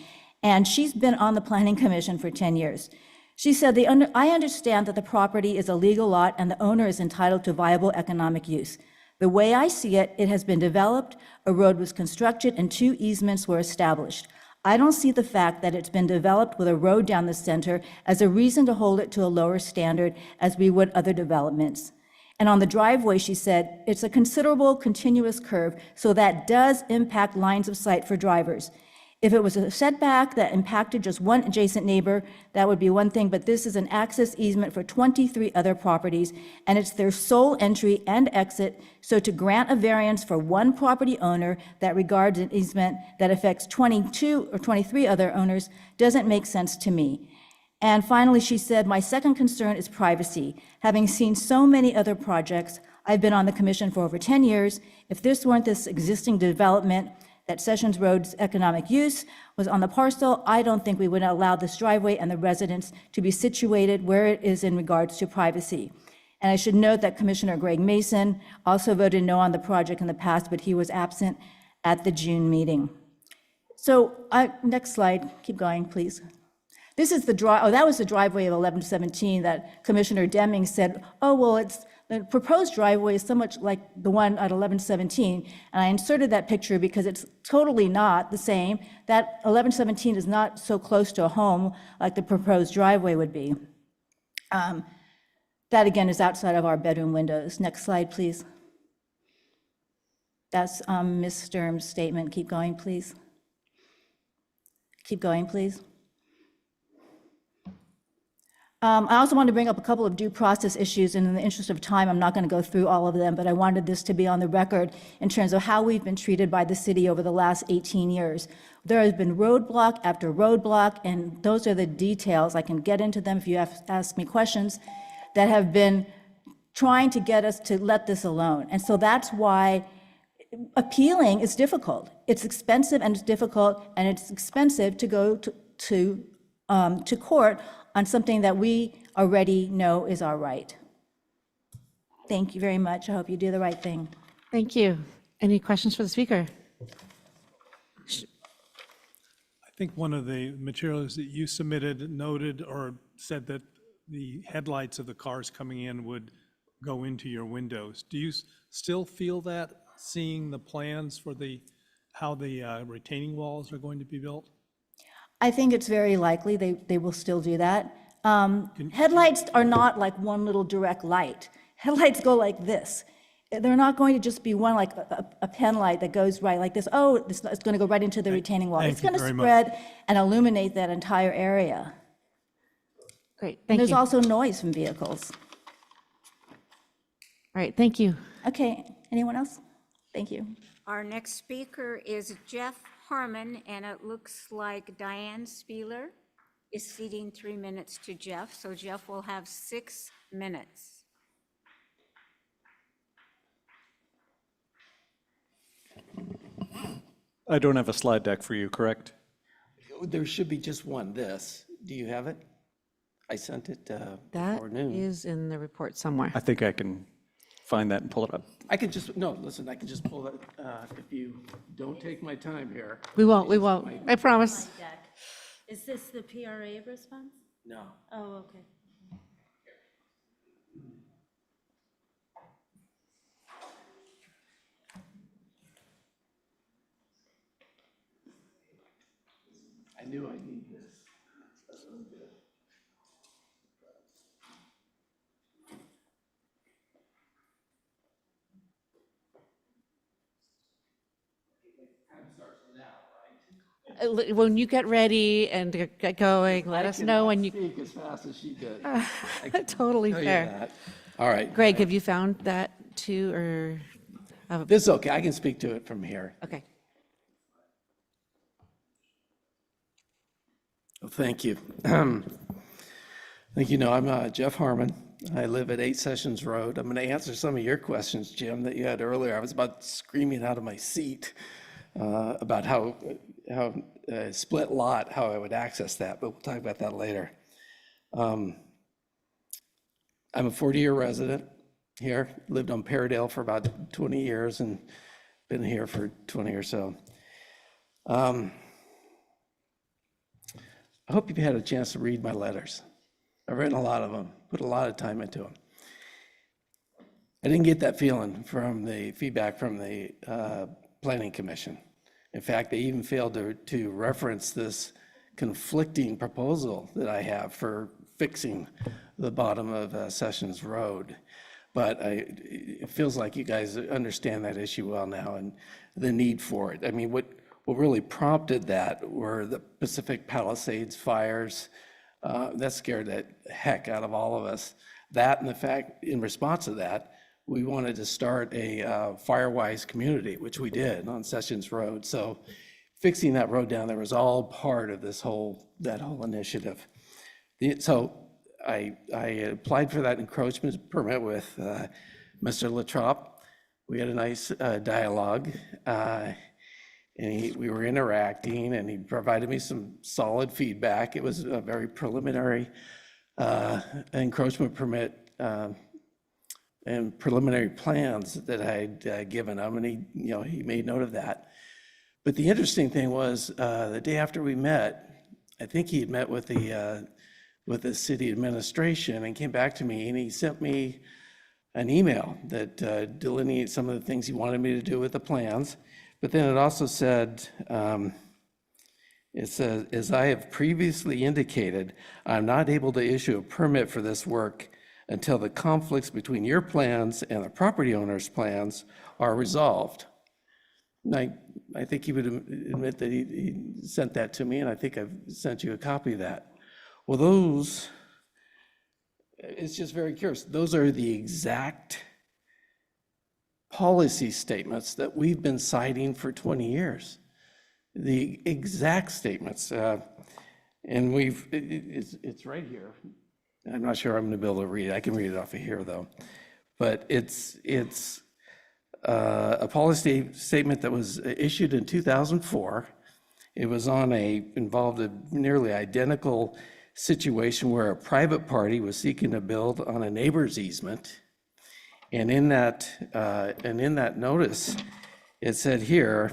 and she's been on the Planning Commission for 10 years. She said, I understand that the property is a legal lot and the owner is entitled to viable economic use. The way I see it, it has been developed, a road was constructed, and 2 easements were established. I don't see the fact that it's been developed with a road down the center as a reason to hold it to a lower standard as we would other developments. And on the driveway, she said, it's a considerable continuous curve, so that does impact lines of sight for drivers. If it was a setback that impacted just one adjacent neighbor, that would be one thing, but this is an access easement for 23 other properties, and it's their sole entry and exit, so to grant a variance for one property owner that regards an easement that affects 22 or 23 other owners doesn't make sense to me. And finally, she said, my second concern is privacy. Having seen so many other projects, I've been on the commission for over 10 years. If this weren't this existing development, that Sessions Road's economic use was on the parcel, I don't think we would allow this driveway and the residents to be situated where it is in regards to privacy. And I should note that Commissioner Greg Mason also voted no on the project in the past, but he was absent at the June meeting. So next slide, keep going, please. This is that was the driveway of 1117 that Commissioner Deming said, oh, well, the proposed driveway is so much like the one at 1117, and I inserted that picture because it's totally not the same. That 1117 is not so close to a home like the proposed driveway would be. That, again, is outside of our bedroom windows. Next slide, please. That's Ms. Sturm's statement. Keep going, please. Keep going, please. I also want to bring up a couple of due process issues, and in the interest of time, I'm not going to go through all of them, but I wanted this to be on the record in terms of how we've been treated by the city over the last 18 years. There has been roadblock after roadblock, and those are the details. I can get into them if you ask me questions, that have been trying to get us to let this alone. And so that's why appealing is difficult. It's expensive and it's difficult, and it's expensive to go to court on something that we already know is our right. Thank you very much. I hope you do the right thing. Thank you. Any questions for the speaker? I think one of the materials that you submitted noted or said that the headlights of the cars coming in would go into your windows. Do you still feel that, seeing the plans for how the retaining walls are going to be built? I think it's very likely they will still do that. Headlights are not like one little direct light. Headlights go like this. They're not going to just be one, like a pen light that goes right like this. Oh, it's going to go right into the retaining wall. It's going to spread and illuminate that entire area. Great, And thank there's you. also noise from vehicles. All right, thank you. Okay, anyone else? Thank you. Our next speaker is Jeff Harmon, and it looks like Diane Spieler is ceding 3 minutes to Jeff, so Jeff will have 6 minutes. I don't have a slide deck for you, correct? There should be just one, this. Do you have it? I sent it That before noon. is in the report somewhere. I think I can find that and pull it up. I can just, no, listen, I can just pull it, if you don't take my time here. We won't, I promise. Is this the PRA response? No. Oh, okay. I knew I'd need this. When you get ready and get going, let us know when you. Speak as fast as she did. Totally Tell you fair. that. All right. Greg, have you found that too, or? This is okay, I can speak to it from here. Okay. Well, thank you. I think you know I'm Jeff Harmon. I live at 8 Sessions Road. I'm going to answer some of your questions, Jim, that you had earlier. I was about screaming out of my seat about how split lot, how I would access that, but we'll talk about that later. I'm a 40-year resident here, lived on Paradale for about 20 years and been here for 20 or so. I hope you've had a chance to read my letters. I've written a lot of them, put a lot of time into them. I didn't get that feeling from the feedback from the Planning Commission. In fact, they even failed to reference this conflicting proposal that I have for fixing the bottom of Sessions Road. But it feels like you guys understand that issue well now and the need for it. I mean, what really prompted that were the Pacific Palisades fires. That scared the heck out of all of us. That and the fact, in response to that, we wanted to start a fire-wise community, which we did on Sessions Road. So fixing that road down there was all part of that whole initiative. So I applied for that encroachment permit with Mr. Latrop. We had a nice dialogue. And we were interacting, and he provided me some solid feedback. It was a very preliminary encroachment permit and preliminary plans that I'd given him, and he made note of that. But the interesting thing was, the day after we met, I think he had met with the city administration and came back to me, and he sent me an email that delineated some of the things he wanted me to do with the plans. But then it also said, it says, as I have previously indicated, I'm not able to issue a permit for this work until the conflicts between your plans and the property owner's plans are resolved. And I think he would admit that he sent that to me, and I think I've sent you a copy of that. Well, those, it's just very curious. Those are the exact policy statements that we've been citing for 20 years. The exact statements. And it's right here. I'm not sure I'm going to be able to read it. I can read it off of here, though. But it's a policy statement that was issued in 2004. It was involved a nearly identical situation where a private party was seeking to build on a neighbor's easement. And in that notice, it said here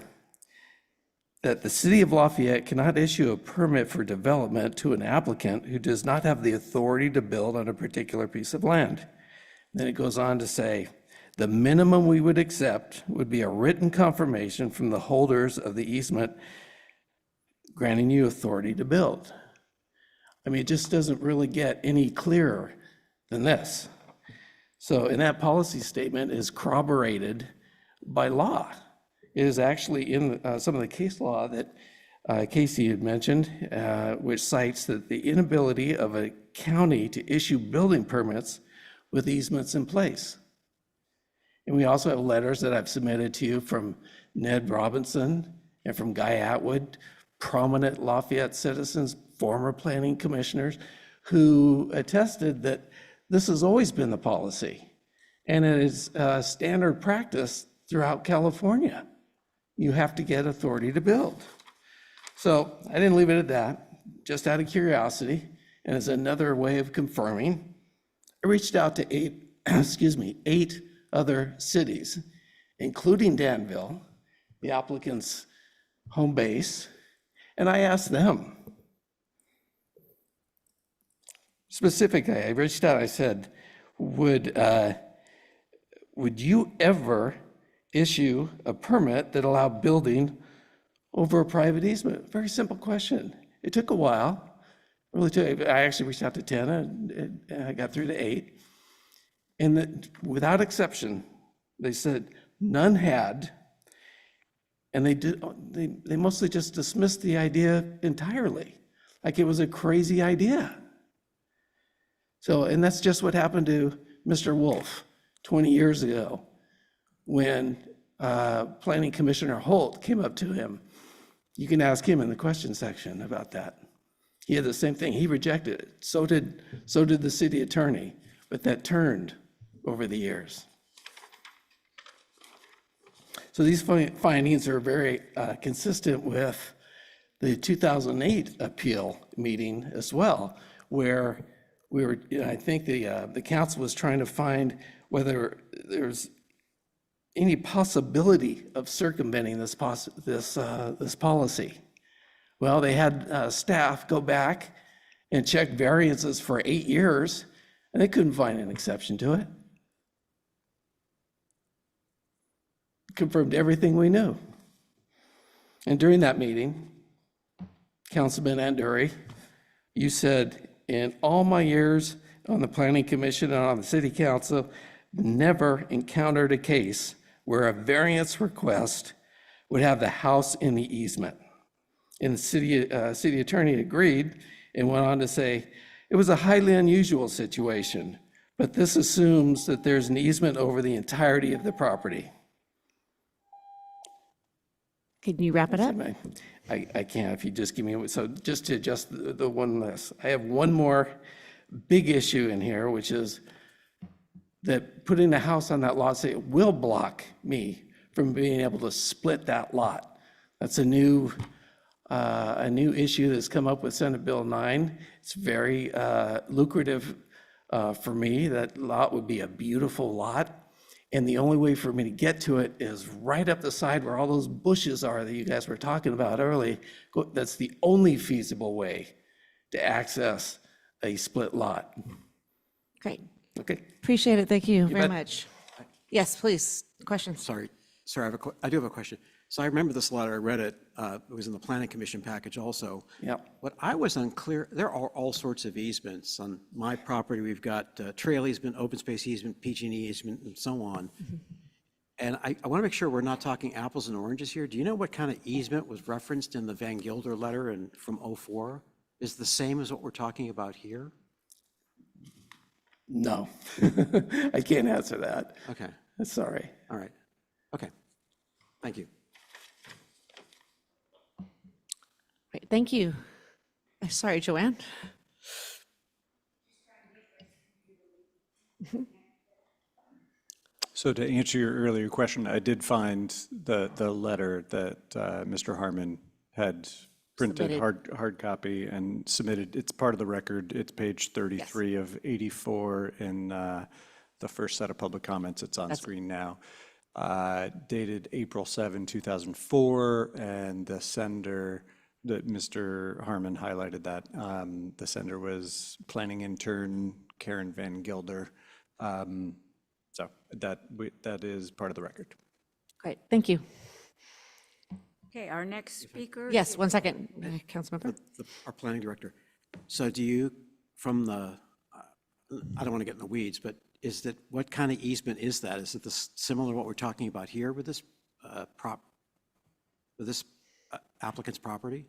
that the city of Lafayette cannot issue a permit for development to an applicant who does not have the authority to build on a particular piece of land. Then it goes on to say, the minimum we would accept would be a written confirmation from the holders of the easement granting you authority to build. I mean, it just doesn't really get any clearer than this. So, and that policy statement is corroborated by law. It is actually in some of the case law that Casey had mentioned, which cites that the inability of a county to issue building permits with easements in place. And And we also have letters that I've submitted to you from Ned Robinson and from Guy Atwood, prominent Lafayette citizens, former planning commissioners, who attested that this has always been the policy. And it is standard practice throughout California. You have to get authority to build. So I didn't leave it at that, just out of curiosity, and as another way of confirming, I reached out to eight other cities, including Danville, the applicant's home base, and I asked them. Specifically, I reached out, I said, would you ever issue a permit that allowed building over a private easement? Very simple question. It took a while. I actually reached out to 10 and I got through to 8. And without exception, they said none had. And they mostly just dismissed the idea entirely, like it was a crazy idea. So, and that's just what happened to Mr. Wolf 20 years ago when Planning Commissioner Holt came up to him. You can ask him in the question section about that. He had the same thing. He rejected it. So did the city attorney, but that turned over the years. So these findings are very consistent with the 2008 appeal meeting as well, where we were, I think the council was trying to find whether there's any possibility of circumventing this policy. Well, they had staff go back and check variances for 8 years, and they couldn't find an exception to it. Confirmed everything we knew. And during that meeting, Councilman Anduri, you said, in all my years on the Planning Commission and on the City Council, never encountered a case where a variance request would have the house in the easement. And the city attorney agreed and went on to say, it was a highly unusual situation, but this assumes that there's an easement over the entirety of the property. Can you wrap it up? I can if you just give me, so just to adjust the one list. I have one more big issue in here, which is that putting a house on that lot, say, it will block me from being able to split that lot. That's a new issue that's come up with Senate Bill 9. It's very lucrative for me. That lot would be a beautiful lot. And the only way for me to get to it is right up the side where all those bushes are that you guys were talking about early. That's the only feasible way to access a split lot. Great. Okay. Appreciate it. Thank you very bet. much. Yes, please. Questions? Sorry, I do have a question. So I remember this letter, I read it, it was in the Planning Commission package also. Yep. What I was unclear, there are all sorts of easements. On my property, we've got trail easement, open space easement, PG&E easement, and so on. And I want to make sure we're not talking apples and oranges here. Do you know what kind of easement was referenced in the Van Gilder letter from '04? Is the same as what we're talking about here? No, I can't answer that. Okay, Sorry. all right. Okay, thank you. Great. Thank you. Sorry, Joanne. So to answer your earlier question, I did find the letter that Mr. Harmon had printed, Submitted. hard copy, and submitted. It's part of the record. It's page 33 of 84 in the first set of public comments. It's on screen now. Dated April 7, 2004, and the sender, that Mr. Harmon highlighted that. The sender was planning intern Karen Van Gilder. So that is part of the record. Great. Thank you. Okay, our next speaker. Yes, one second, Councilmember. Our planning director. So do you, from the, I don't want to get in the weeds, but what kind of easement is that? Is it similar to what we're talking about here with this applicant's property?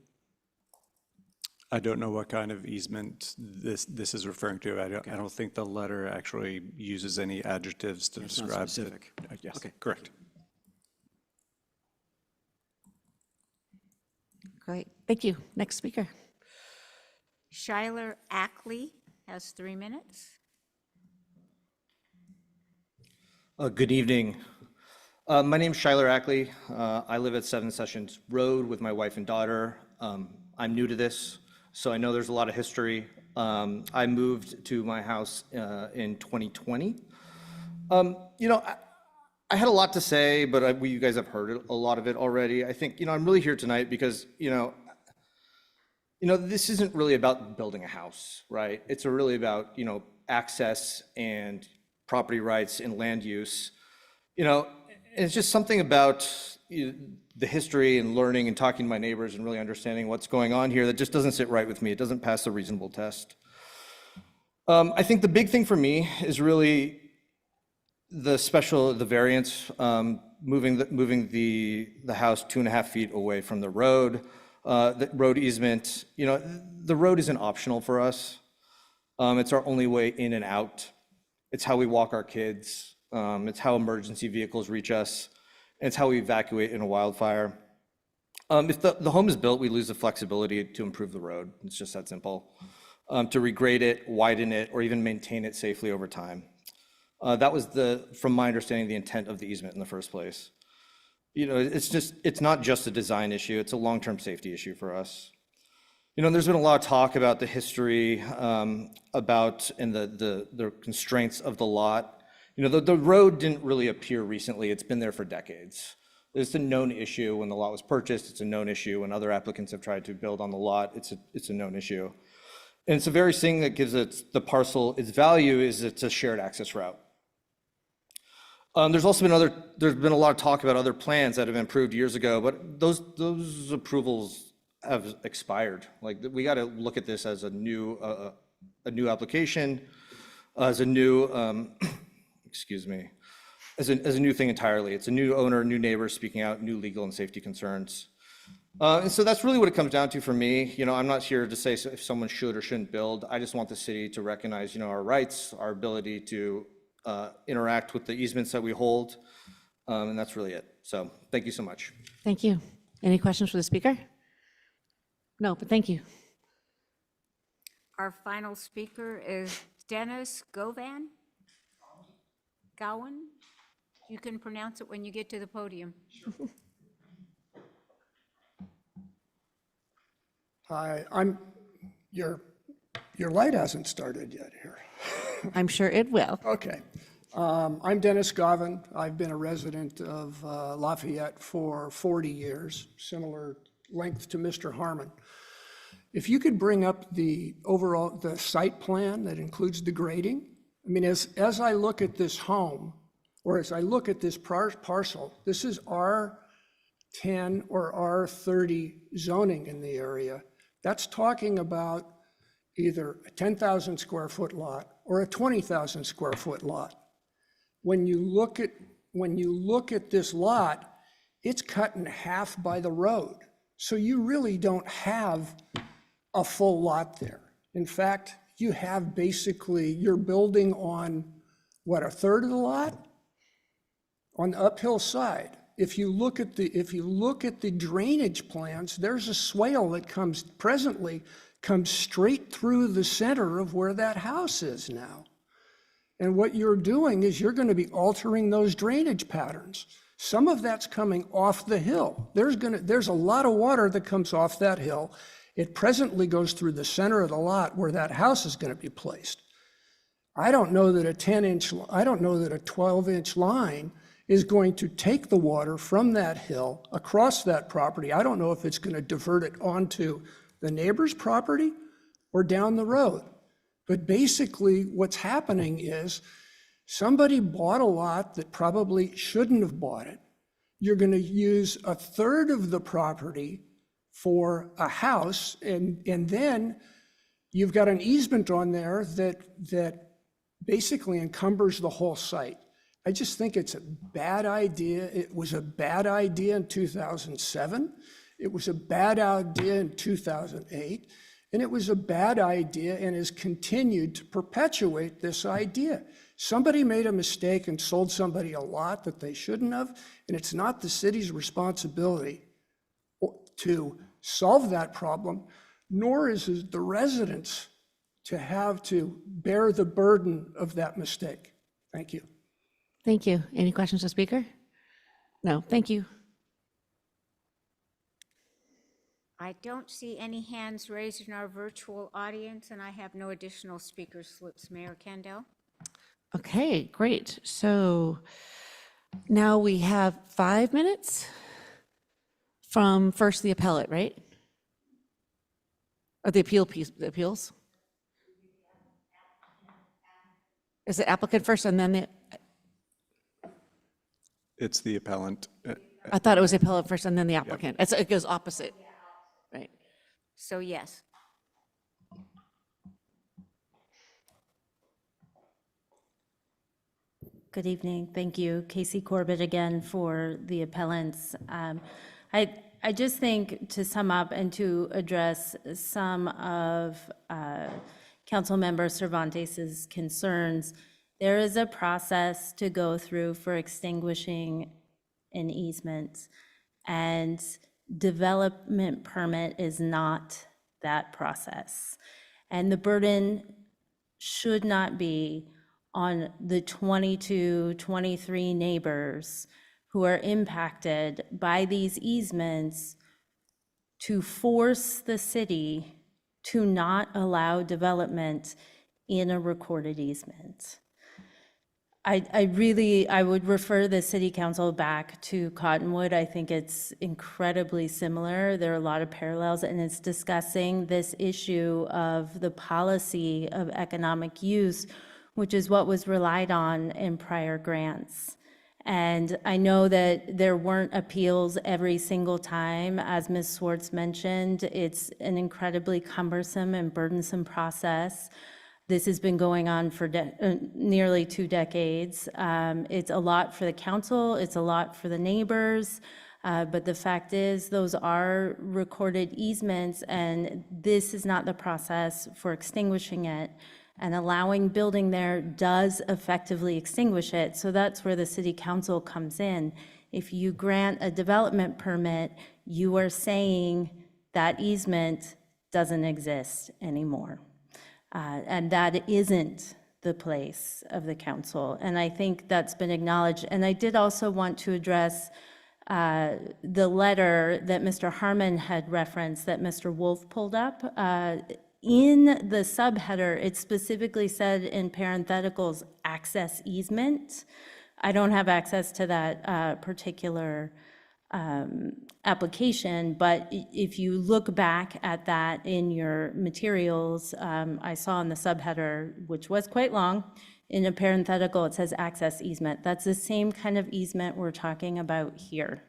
I don't know what kind of easement this is referring to. I don't think the letter actually uses any adjectives to It's not describe. specific. Yes, Okay. correct. Great, thank you. Next speaker. Schuyler Ackley has 3 minutes. Good evening. My name's Schuyler Ackley. I live at 7 Sessions Road with my wife and daughter. I'm new to this, so I know there's a lot of history. I moved to my house in 2020. I had a lot to say, but you guys have heard a lot of it already. I think, I'm really here tonight because, this isn't really about building a house, right? It's really about, access and property rights and land use. It's just something about the history and learning and talking to my neighbors and really understanding what's going on here that just doesn't sit right with me. It doesn't pass the reasonable test. I think the big thing for me is really the variance, moving the house 2.5 feet away from the road easement. The road isn't optional for us. It's our only way in and out. It's how we walk our kids. It's how emergency vehicles reach us. And it's how we evacuate in a wildfire. If the home is built, we lose the flexibility to improve the road. It's just that simple. To regrade it, widen it, or even maintain it safely over time. That was from my understanding, the intent of the easement in the first place. It's not just a design issue, it's a long-term safety issue for us. There's been a lot of talk about the history, and the constraints of the lot. The road didn't really appear recently, it's been there for decades. It's a known issue when the lot was purchased, it's a known issue when other applicants have tried to build on the lot, it's a known issue. And it's the very thing that gives the parcel its value is it's a shared access route. There's been a lot of talk about other plans that have been approved years ago, but those approvals have expired. Like, we got to look at this as a new application, as a new, as a new thing entirely. It's a new owner, new neighbors speaking out, new legal and safety concerns. And so that's really what it comes down to for me. I'm not here to say if someone should or shouldn't build. I just want the city to recognize, our rights, our ability to interact with the easements that we hold. And that's really it. So thank you so much. Thank you. Any questions for the speaker? No, but thank you. Our final speaker is Dennis Govan. Gowan? You can pronounce it when you get to the podium. Hi, your light hasn't started yet here. I'm sure it will. Okay. I'm Dennis Govan. I've been a resident of Lafayette for 40 years, similar length to Mr. Harmon. If you could bring up the site plan that includes the grading. I mean, as I look at this home, or as I look at this parcel, this is R10 or R30 zoning in the area. That's talking about either a 10,000 square foot lot or a 20,000 square foot lot. When you look at this lot, it's cut in half by the road. So you really don't have a full lot there. In fact, you have you're building on, a third of the lot? On the uphill side. If you look at the drainage plans, there's a swale that comes straight through the center of where that house is now. And what you're doing is you're going to be altering those drainage patterns. Some of that's coming off the hill. There's a lot of water that comes off that hill. It presently goes through the center of the lot where that house is going to be placed. I don't know that a 12-inch line is going to take the water from that hill across that property. I don't know if it's going to divert it onto the neighbor's property or down the road. But basically what's happening is somebody bought a lot that probably shouldn't have bought it. You're going to use a third of the property for a house, and then you've got an easement on there that basically encumbers the whole site. I just think it's a bad idea. It was a bad idea in 2007. It was a bad idea in 2008. and it was a bad idea and has continued to perpetuate this idea. Somebody made a mistake and sold somebody a lot that they shouldn't have, and it's not the city's responsibility to solve that problem, nor is it the residents to have to bear the burden of that mistake. Thank you. Thank you. Any questions to speaker? No, thank you. I don't see any hands raised in our virtual audience, and I have no additional speaker slips. Mayor Kandel? Okay, great. So now we have 5 minutes from first the appellate, right? Or the appeal piece, the appeals? Is it applicant first and then the, It's the appellant. I thought it was the appellate first and then the applicant. It goes opposite, right? So yes. Good evening. Thank you. Casey Corbett again for the appellants. I just think to sum up and to address some of Councilmember Cervantes's concerns, there is a process to go through for extinguishing an easement, and development permit is not that process. And the burden should not be on the 22, 23 neighbors who are impacted by these easements to force the city to not allow development in a recorded easement. I would refer the city council back to Cottonwood. I think it's incredibly similar. There are a lot of parallels, and it's discussing this issue of the policy of economic use, which is what was relied on in prior grants. And I know that there weren't appeals every single time. As Ms. Swartz mentioned, it's an incredibly cumbersome and burdensome process. This has been going on for nearly 2 decades. It's a lot for the council, it's a lot for the neighbors, but the fact is those are recorded easements, and this is not the process for extinguishing it. And allowing building there does effectively extinguish it. So that's where the city council comes in. If you grant a development permit, you are saying that easement doesn't exist anymore. And that isn't the place of the council. And I think that's been acknowledged. And I did also want to address the letter that Mr. Harmon had referenced that Mr. Wolf pulled up. In the subheader, it specifically said in parentheticals, access easement. I don't have access to that particular application, but if you look back at that in your materials, I saw in the subheader, which was quite long, in a parenthetical, it says access easement. That's the same kind of easement we're talking about here.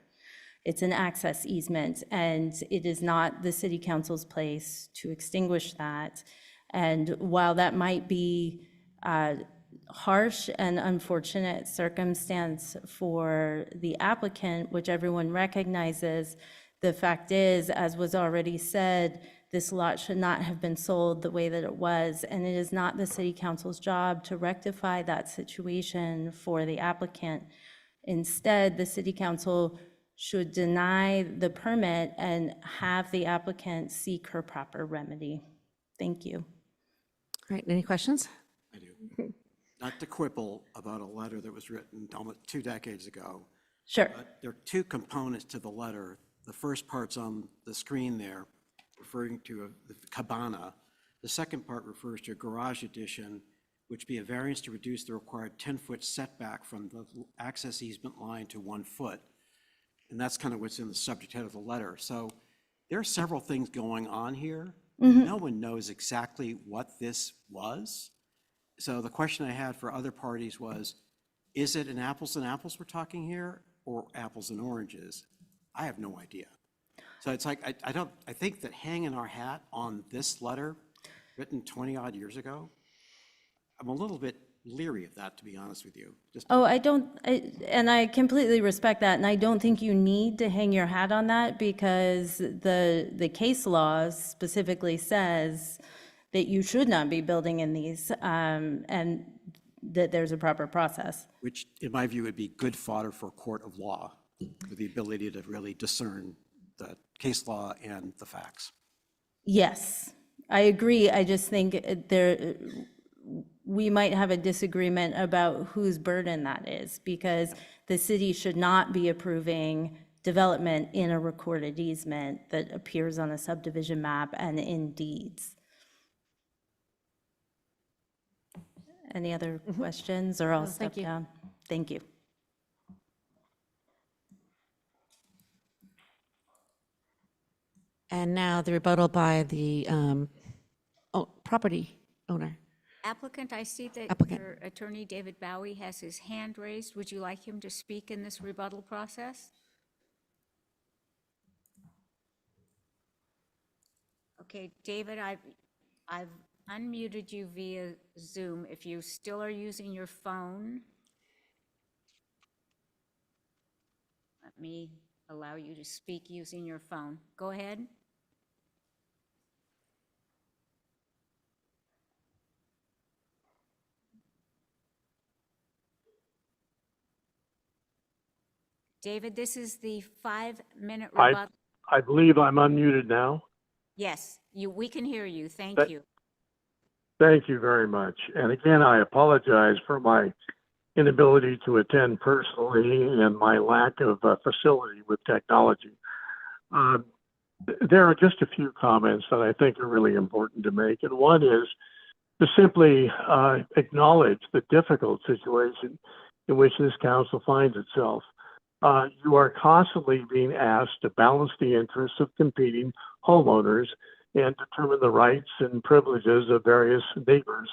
It's an access easement, and it is not the city council's place to extinguish that. And while that might be harsh and unfortunate circumstance for the applicant, which everyone recognizes, the fact is, as was already said, this lot should not have been sold the way that it was, and it is not the city council's job to rectify that situation for the applicant. Instead, the city council should deny the permit and have the applicant seek her proper remedy. Thank you. All right, any questions? I do. Not to quibble about a letter that was written almost 2 decades ago. Sure. But there are 2 components to the letter. The first part's on the screen there, referring to the cabana. The second part refers to a garage addition, which be a variance to reduce the required 10-foot setback from the access easement line to 1 foot. And that's kind of what's in the subject head of the letter. So there are several things going on here. No one knows exactly what this was. So the question I had for other parties was, is it an apples and apples we're talking here, or apples and oranges? I have no idea. So it's like, I think that hanging our hat on this letter, written 20 odd years ago, I'm a little bit leery of that, to be honest with you. Just Oh, and I completely respect that, and I don't think you need to hang your hat on that because the case law specifically says that you should not be building in these, and that there's a proper process. which, in my view, would be good fodder for a court of law, with the ability to really discern the case law and the facts. Yes, I agree. I just think we might have a disagreement about whose burden that is, because the city should not be approving development in a recorded easement that appears on a subdivision map and in deeds. Any other questions, or I'll step thank you. down? Thank you. And now the rebuttal by the property owner. Applicant, I see that Applicant. your attorney, David Bowie, has his hand raised. Would you like him to speak in this rebuttal process? Okay, David, I've unmuted you via Zoom. If you still are using your phone, let me allow you to speak using your phone. Go ahead. David, this is the 5-minute rebuttal. I believe I'm unmuted now. Yes, we can hear you. Thank you. Thank you very much. And again, I apologize for my inability to attend personally and my lack of facility with technology. There are just a few comments that I think are really important to make. And one is to simply acknowledge the difficult situation in which this council finds itself. You are constantly being asked to balance the interests of competing homeowners and determine the rights and privileges of various neighbors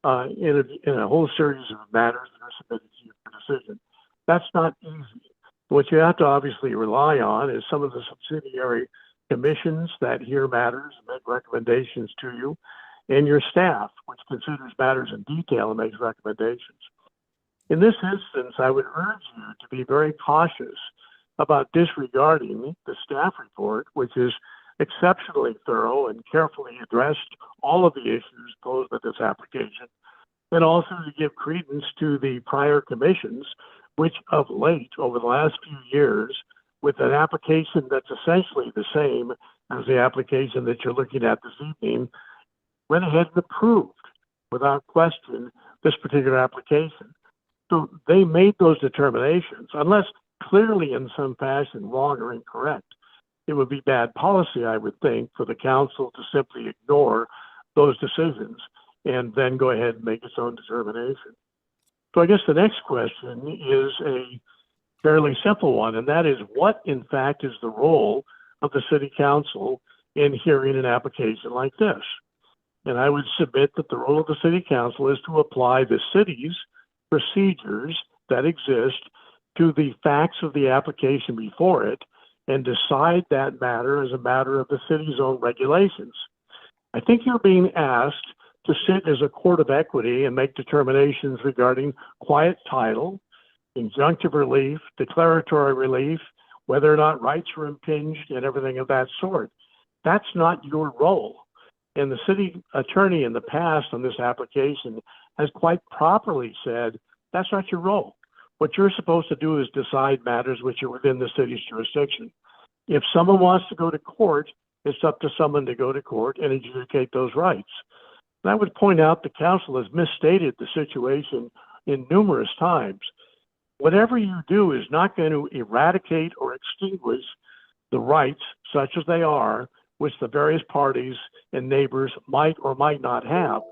in a whole series of matters that are submitted to you for decision. That's not easy. What you have to obviously rely on is some of the subsidiary commissions that hear matters and make recommendations to you, and your staff, which considers matters in detail and makes recommendations. In this instance, I would urge you to be very cautious about disregarding the staff report, which is exceptionally thorough and carefully addressed all of the issues posed with this application, and also to give credence to the prior commissions, which of late, over the last few years, with an application that's essentially the same as the application that you're looking at this evening, went ahead and approved without question this particular application. So they made those determinations, unless clearly in some fashion wrong or incorrect. It would be bad policy, I would think, for the council to simply ignore those decisions and then go ahead and make its own determination. So I guess the next question is a fairly simple one, and that is, what in fact is the role of the city council in hearing an application like this? And I would submit that the role of the city council is to apply the city's procedures that exist to the facts of the application before it and decide that matter as a matter of the city's own regulations. I think you're being asked to sit as a court of equity and make determinations regarding quiet title, injunctive relief, declaratory relief, whether or not rights are impinged, and everything of that sort. That's not your role. And the city attorney in the past on this application has quite properly said, that's not your role. What you're supposed to do is decide matters which are within the city's jurisdiction. If someone wants to go to court, it's up to someone to go to court and adjudicate those rights. And I would point out the council has misstated the situation in numerous times. Whatever you do is not going to eradicate or extinguish the rights, such as they are, which the various parties and neighbors might or might not have.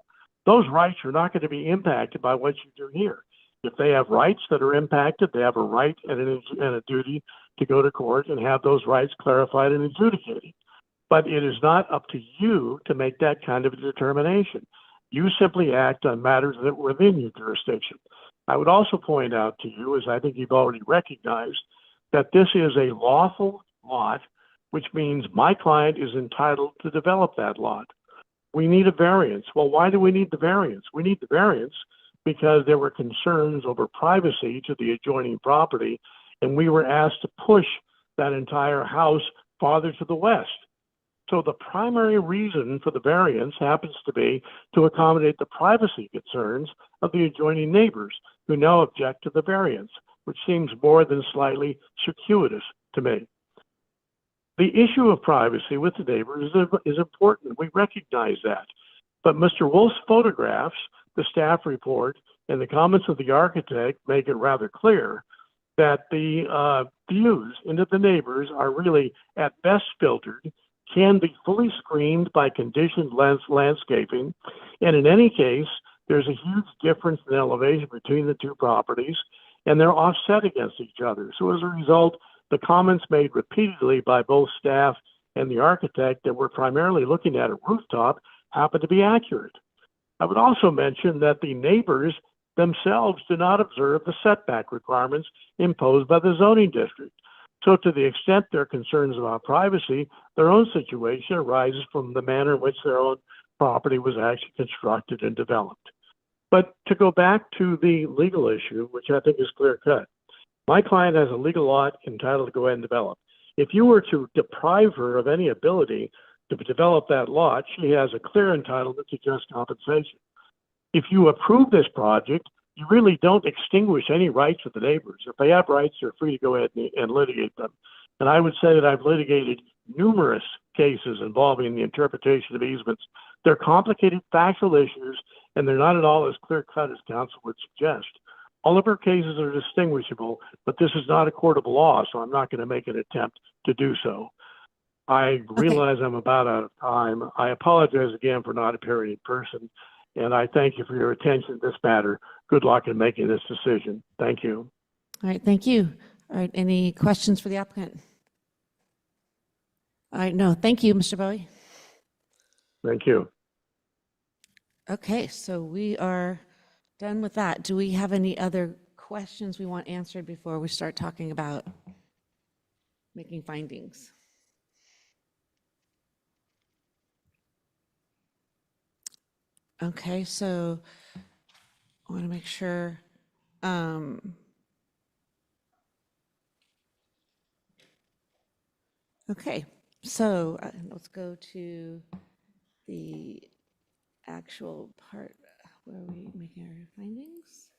Those rights are not going to be impacted by what you do here. If they have rights that are impacted, they have a right and a duty to go to court and have those rights clarified and adjudicated. But it is not up to you to make that kind of a determination. You simply act on matters that are within your jurisdiction. I would also point out to you, as I think you've already recognized, that this is a lawful lot, which means my client is entitled to develop that lot. We need a variance. Well, why do we need the variance? We need the variance because there were concerns over privacy to the adjoining property, and we were asked to push that entire house farther to the west. So the primary reason for the variance happens to be to accommodate the privacy concerns of the adjoining neighbors who now object to the variance, which seems more than slightly circuitous to me. The issue of privacy with the neighbors is important. We recognize that. But Mr. Wolf's photographs, the staff report, and the comments of the architect make it rather clear that the views into the neighbors are really at best filtered, can be fully screened by conditioned landscaping, and in any case, there's a huge difference in elevation between the two properties, and they're offset against each other. So as a result, the comments made repeatedly by both staff and the architect that we're primarily looking at a rooftop happen to be accurate. I would also mention that the neighbors themselves do not observe the setback requirements imposed by the zoning district. So to the extent there are concerns about privacy, their own situation arises from the manner in which their own property was actually constructed and developed. But to go back to the legal issue, which I think is clear cut, my client has a legal lot entitled to go ahead and develop. If you were to deprive her of any ability to develop that lot, she has a clear entitlement to just compensation. If you approve this project, you really don't extinguish any rights of the neighbors. If they have rights, they're free to go ahead and litigate them. And I would say that I've litigated numerous cases involving the interpretation of easements. They're complicated factual issues, and they're not at all as clear-cut as counsel would suggest. All of our cases are distinguishable, but this is not a court of law, so I'm not going to make an attempt to do so. I realize I'm about out of time. I apologize again for not appearing in person, and I thank you for your attention to this matter. Good luck in making this decision. Thank you. All right, thank you. All right, any questions for the applicant? All right, no, thank you, Mr. Bowie. Thank you. Okay, so we are done with that. Do we have any other questions we want answered before we start talking about making findings? Okay, so I want to make sure. Okay, so let's go to the actual part where we making our findings.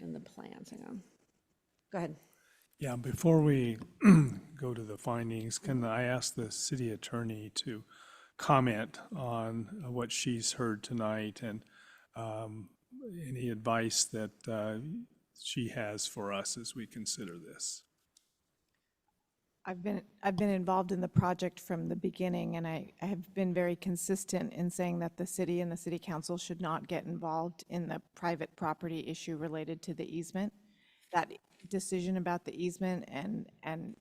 And the plans, hang on. Go ahead. Yeah, before we go to the findings, can I ask the city attorney to comment on what she's heard tonight and any advice that she has for us as we consider this? I've been involved in the project from the beginning, and I have been very consistent in saying that the city and the city council should not get involved in the private property issue related to the easement. That decision about the easement and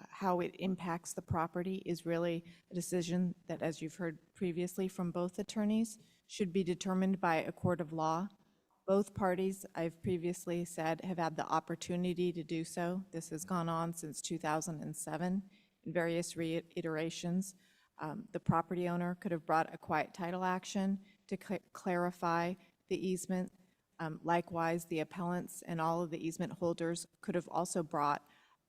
how it impacts the property is really a decision that, as you've heard previously from both attorneys, should be determined by a court of law. Both parties, I've previously said, have had the opportunity to do so. This has gone on since 2007 in various reiterations. The property owner could have brought a quiet title action to clarify the easement. Likewise, the appellants and all of the easement holders could have also brought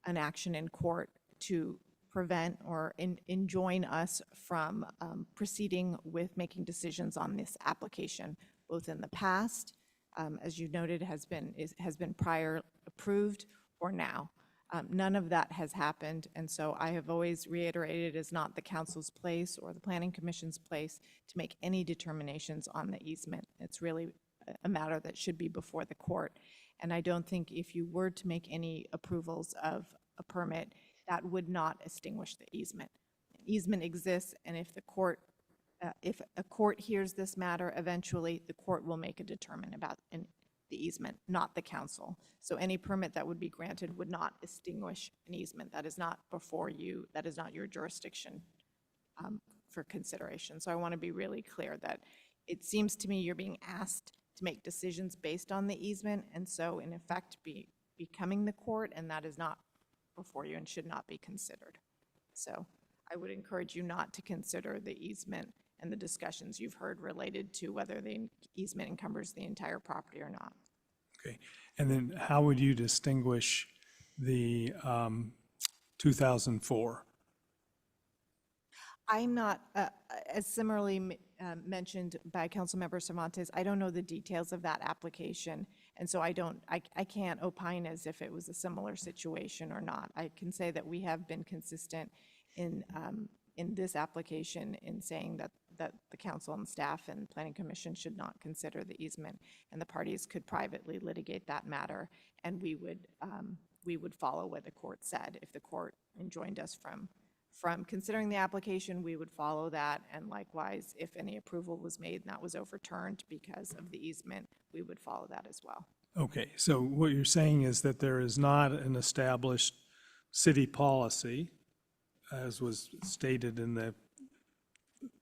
an action in court to prevent or enjoin us from proceeding with making decisions on this application, both in the past, as you noted, has been prior approved, or now. None of that has happened, and so I have always reiterated it is not the council's place or the planning commission's place to make any determinations on the easement. It's really a matter that should be before the court, and I don't think if you were to make any approvals of a permit, that would not extinguish the easement. An easement exists, and if a court hears this matter, eventually the court will make a determination about the easement, not the council. So any permit that would be granted would not extinguish an easement. That is not before you, that is not your jurisdiction for consideration. So I want to be really clear that it seems to me you're being asked to make decisions based on the easement, and so in effect becoming the court, and that is not before you and should not be considered. So I would encourage you not to consider the easement and the discussions you've heard related to whether the easement encumbers the entire property or not. Okay, and then how would you distinguish the 2004? I'm not, as similarly mentioned by Councilmember Cervantes, I don't know the details of that application. And so I can't opine as if it was a similar situation or not. I can say that we have been consistent in this application in saying that the council and staff and planning commission should not consider the easement, and the parties could privately litigate that matter, and we would follow what the court said. If the court enjoined us from considering the application, we would follow that, and likewise, if any approval was made and that was overturned because of the easement, we would follow that as well. Okay, so what you're saying is that there is not an established city policy, as was stated in the,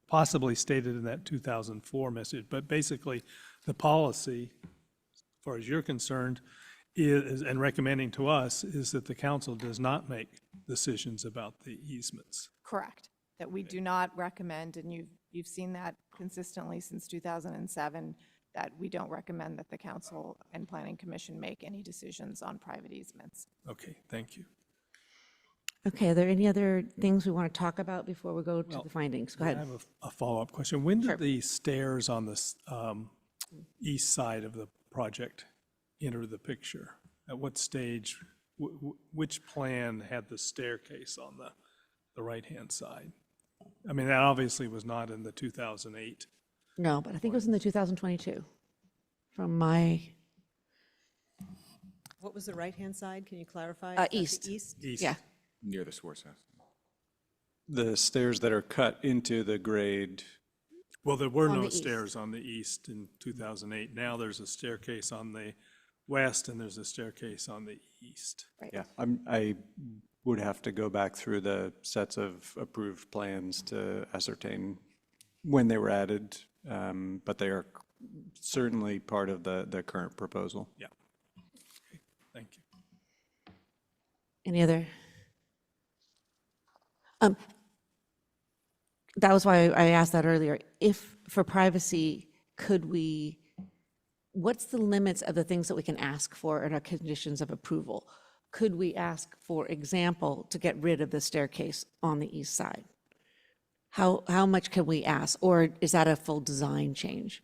possibly stated in that 2004 message, but basically the policy, as far as you're concerned, is, and recommending to us, is that the council does not make decisions about the easements. Correct. That we do not recommend, and you've seen that consistently since 2007, that we don't recommend that the council and planning commission make any decisions on private easements. Okay, thank you. Okay, are there any other things we want to talk about before we go to the findings? Go I ahead. have a follow-up question. When Sure. did the stairs on the east side of the project enter the picture? At what stage, which plan had the staircase on the right-hand side? I mean, that obviously was not in the 2008. No, but I think it was in the 2022 from my What was the right-hand side? Can you clarify? Is that the east. East? East. Yeah. Near the Swartz house. The stairs that are cut into the grade, Well, there were On no the east. stairs on the east in 2008. Now there's a staircase on the west and there's a staircase on the east. yeah, I would have to go back through the sets of approved plans to ascertain when they were added, but they are certainly part of the current proposal. Yeah. Okay, thank you. Any other? That was why I asked that earlier. If, for privacy, what's the limits of the things that we can ask for in our conditions of approval? Could we ask, for example, to get rid of the staircase on the east side? How much can we ask, or is that a full design change?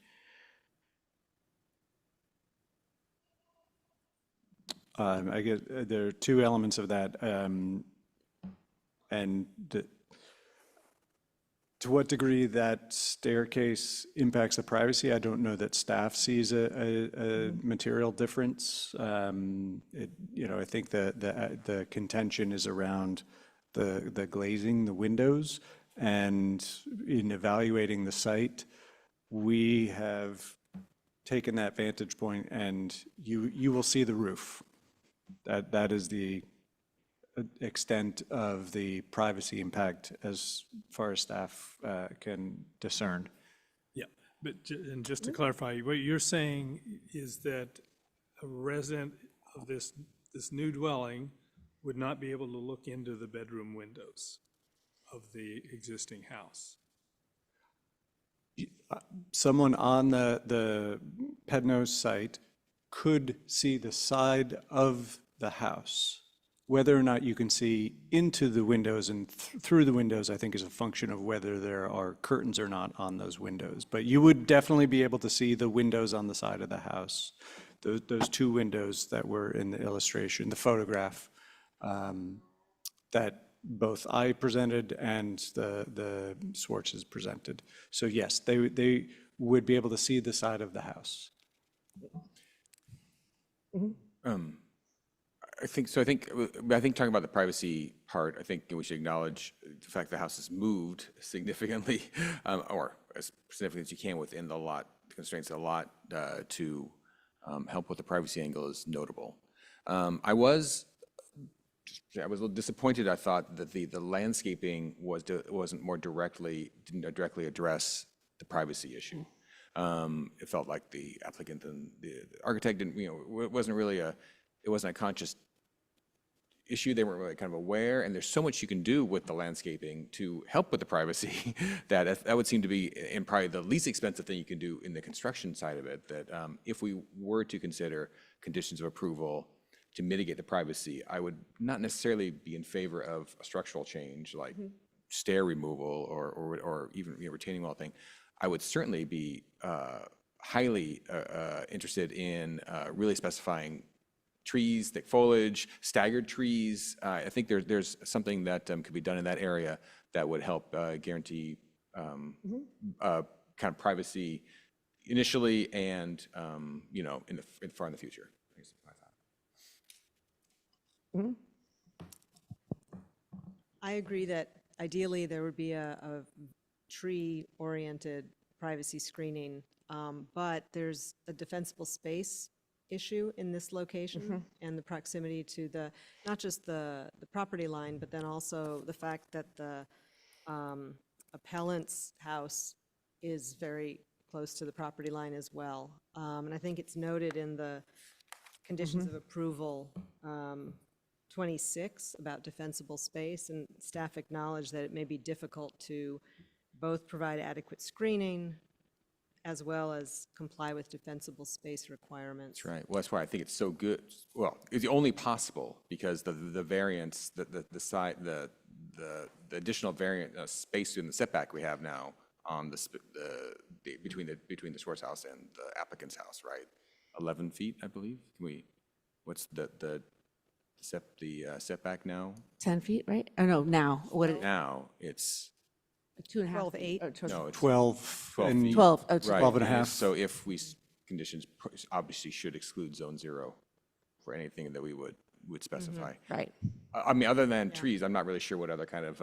I guess there are two elements of that. To what degree that staircase impacts the privacy, I don't know that staff sees a material difference. I think the contention is around the glazing, the windows, and in evaluating the site, we have taken that vantage point, and you will see the roof. That is the extent of the privacy impact as far as staff can discern. Yeah, but and just to clarify, what you're saying is that a resident of this new dwelling would not be able to look into the bedroom windows of the existing house? Someone on the Pednos site could see the side of the house. Whether or not you can see into the windows and through the windows, I think, is a function of whether there are curtains or not on those windows. But you would definitely be able to see the windows on the side of the house. Those two windows that were in the illustration, the photograph that both I presented and the Swartzes presented. So yes, they would be able to see the side of the house. I think talking about the privacy part, I think we should acknowledge the fact the house has moved significantly, or as significantly as you can within the lot, the constraints of the lot, to help with the privacy angle is notable. I was a little disappointed. I thought that the landscaping didn't directly address the privacy issue. It felt like the applicant and the architect didn't, it wasn't a conscious issue. They weren't really kind of aware, and there's so much you can do with the landscaping to help with the privacy that would seem to be in probably the least expensive thing you can do in the construction side of it. That if we were to consider conditions of approval to mitigate the privacy, I would not necessarily be in favor of a structural change like stair removal or even retaining wall thing. I would certainly be highly interested in really specifying trees, thick foliage, staggered trees. I think there's something that could be done in that area that would help guarantee kind of privacy initially and far in the future. I agree that ideally there would be a tree-oriented privacy screening, but there's a defensible space issue in this location and the proximity to not just the property line, but then also the fact that the appellant's house is very close to the property line as well. And I think it's noted in the conditions of approval 26 about defensible space, and staff acknowledged that it may be difficult to both provide adequate screening as well as comply with defensible space requirements. That's right. Well, that's why I think it's so good. Well, it's only possible because the variance, the side, the additional variant space in the setback we have now on between the Schwartz house and the applicant's house, right? 11 feet, I believe. What's the setback now? 10 feet, right? Oh, no, now. Now it's 2.5. 12, 8. no, it's 12 and feet. 12, oh, Right. 12 and a half. So if conditions obviously should exclude zone 0 for anything that we would specify. Right. I mean, other than trees, I'm not really sure what other kind of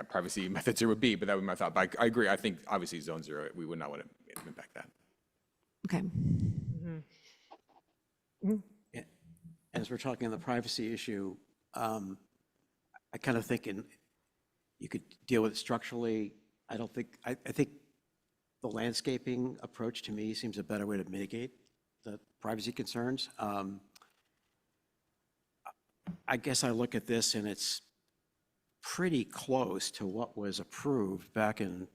privacy methods there would be, but that would be my thought. But I agree. I think obviously zone 0, we would not want to impact that. Okay. As we're talking on the privacy issue, I kind of think you could deal with it structurally. I think the landscaping approach to me seems a better way to mitigate the privacy concerns. I guess I look at this and it's pretty close to what was approved back in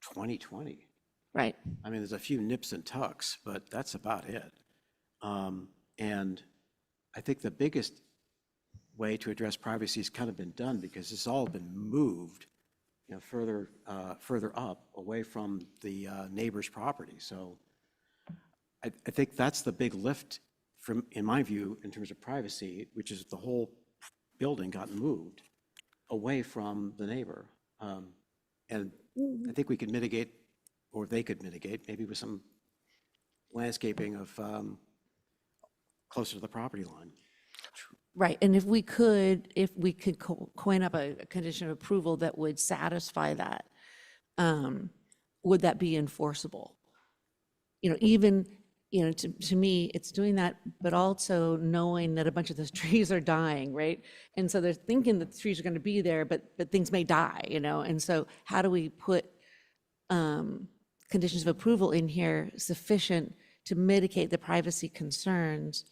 2020. Right. I mean, there's a few nips and tucks, but that's about it. And I think the biggest way to address privacy has kind of been done because it's all been moved, further up away from the neighbor's property. So I think that's the big lift in my view, in terms of privacy, which is the whole building got moved away from the neighbor. And I think we could mitigate, or they could mitigate, maybe with some landscaping of closer to the property line. Right, and if we could coin up a condition of approval that would satisfy that, would that be enforceable? Even, to me, it's doing that, but also knowing that a bunch of those trees are dying, right? And so they're thinking that the trees are going to be there, but things may die, and so how do we put conditions of approval in here sufficient to mitigate the privacy concerns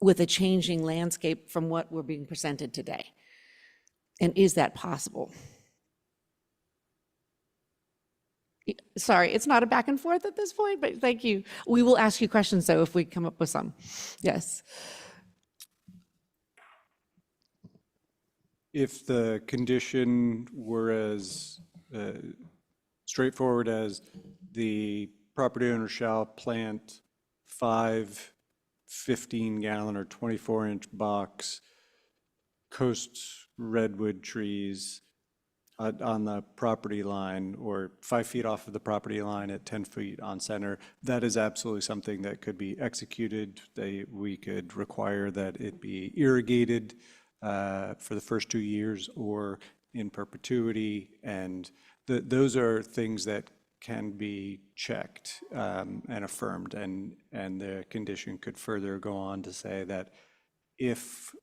with a changing landscape from what we're being presented today? And is that possible? Sorry, it's not a back and forth at this point, but thank you. We will ask you questions, though, if we come up with some. Yes. If the condition were as straightforward as the property owner shall plant 5 15-gallon or 24-inch box coast redwood trees on the property line, or 5 feet off of the property line at 10 feet on center, that is absolutely something that could be executed. We could require that it be irrigated for the first 2 years or in perpetuity, and those are things that can be checked and affirmed, and the condition could further go on to say that if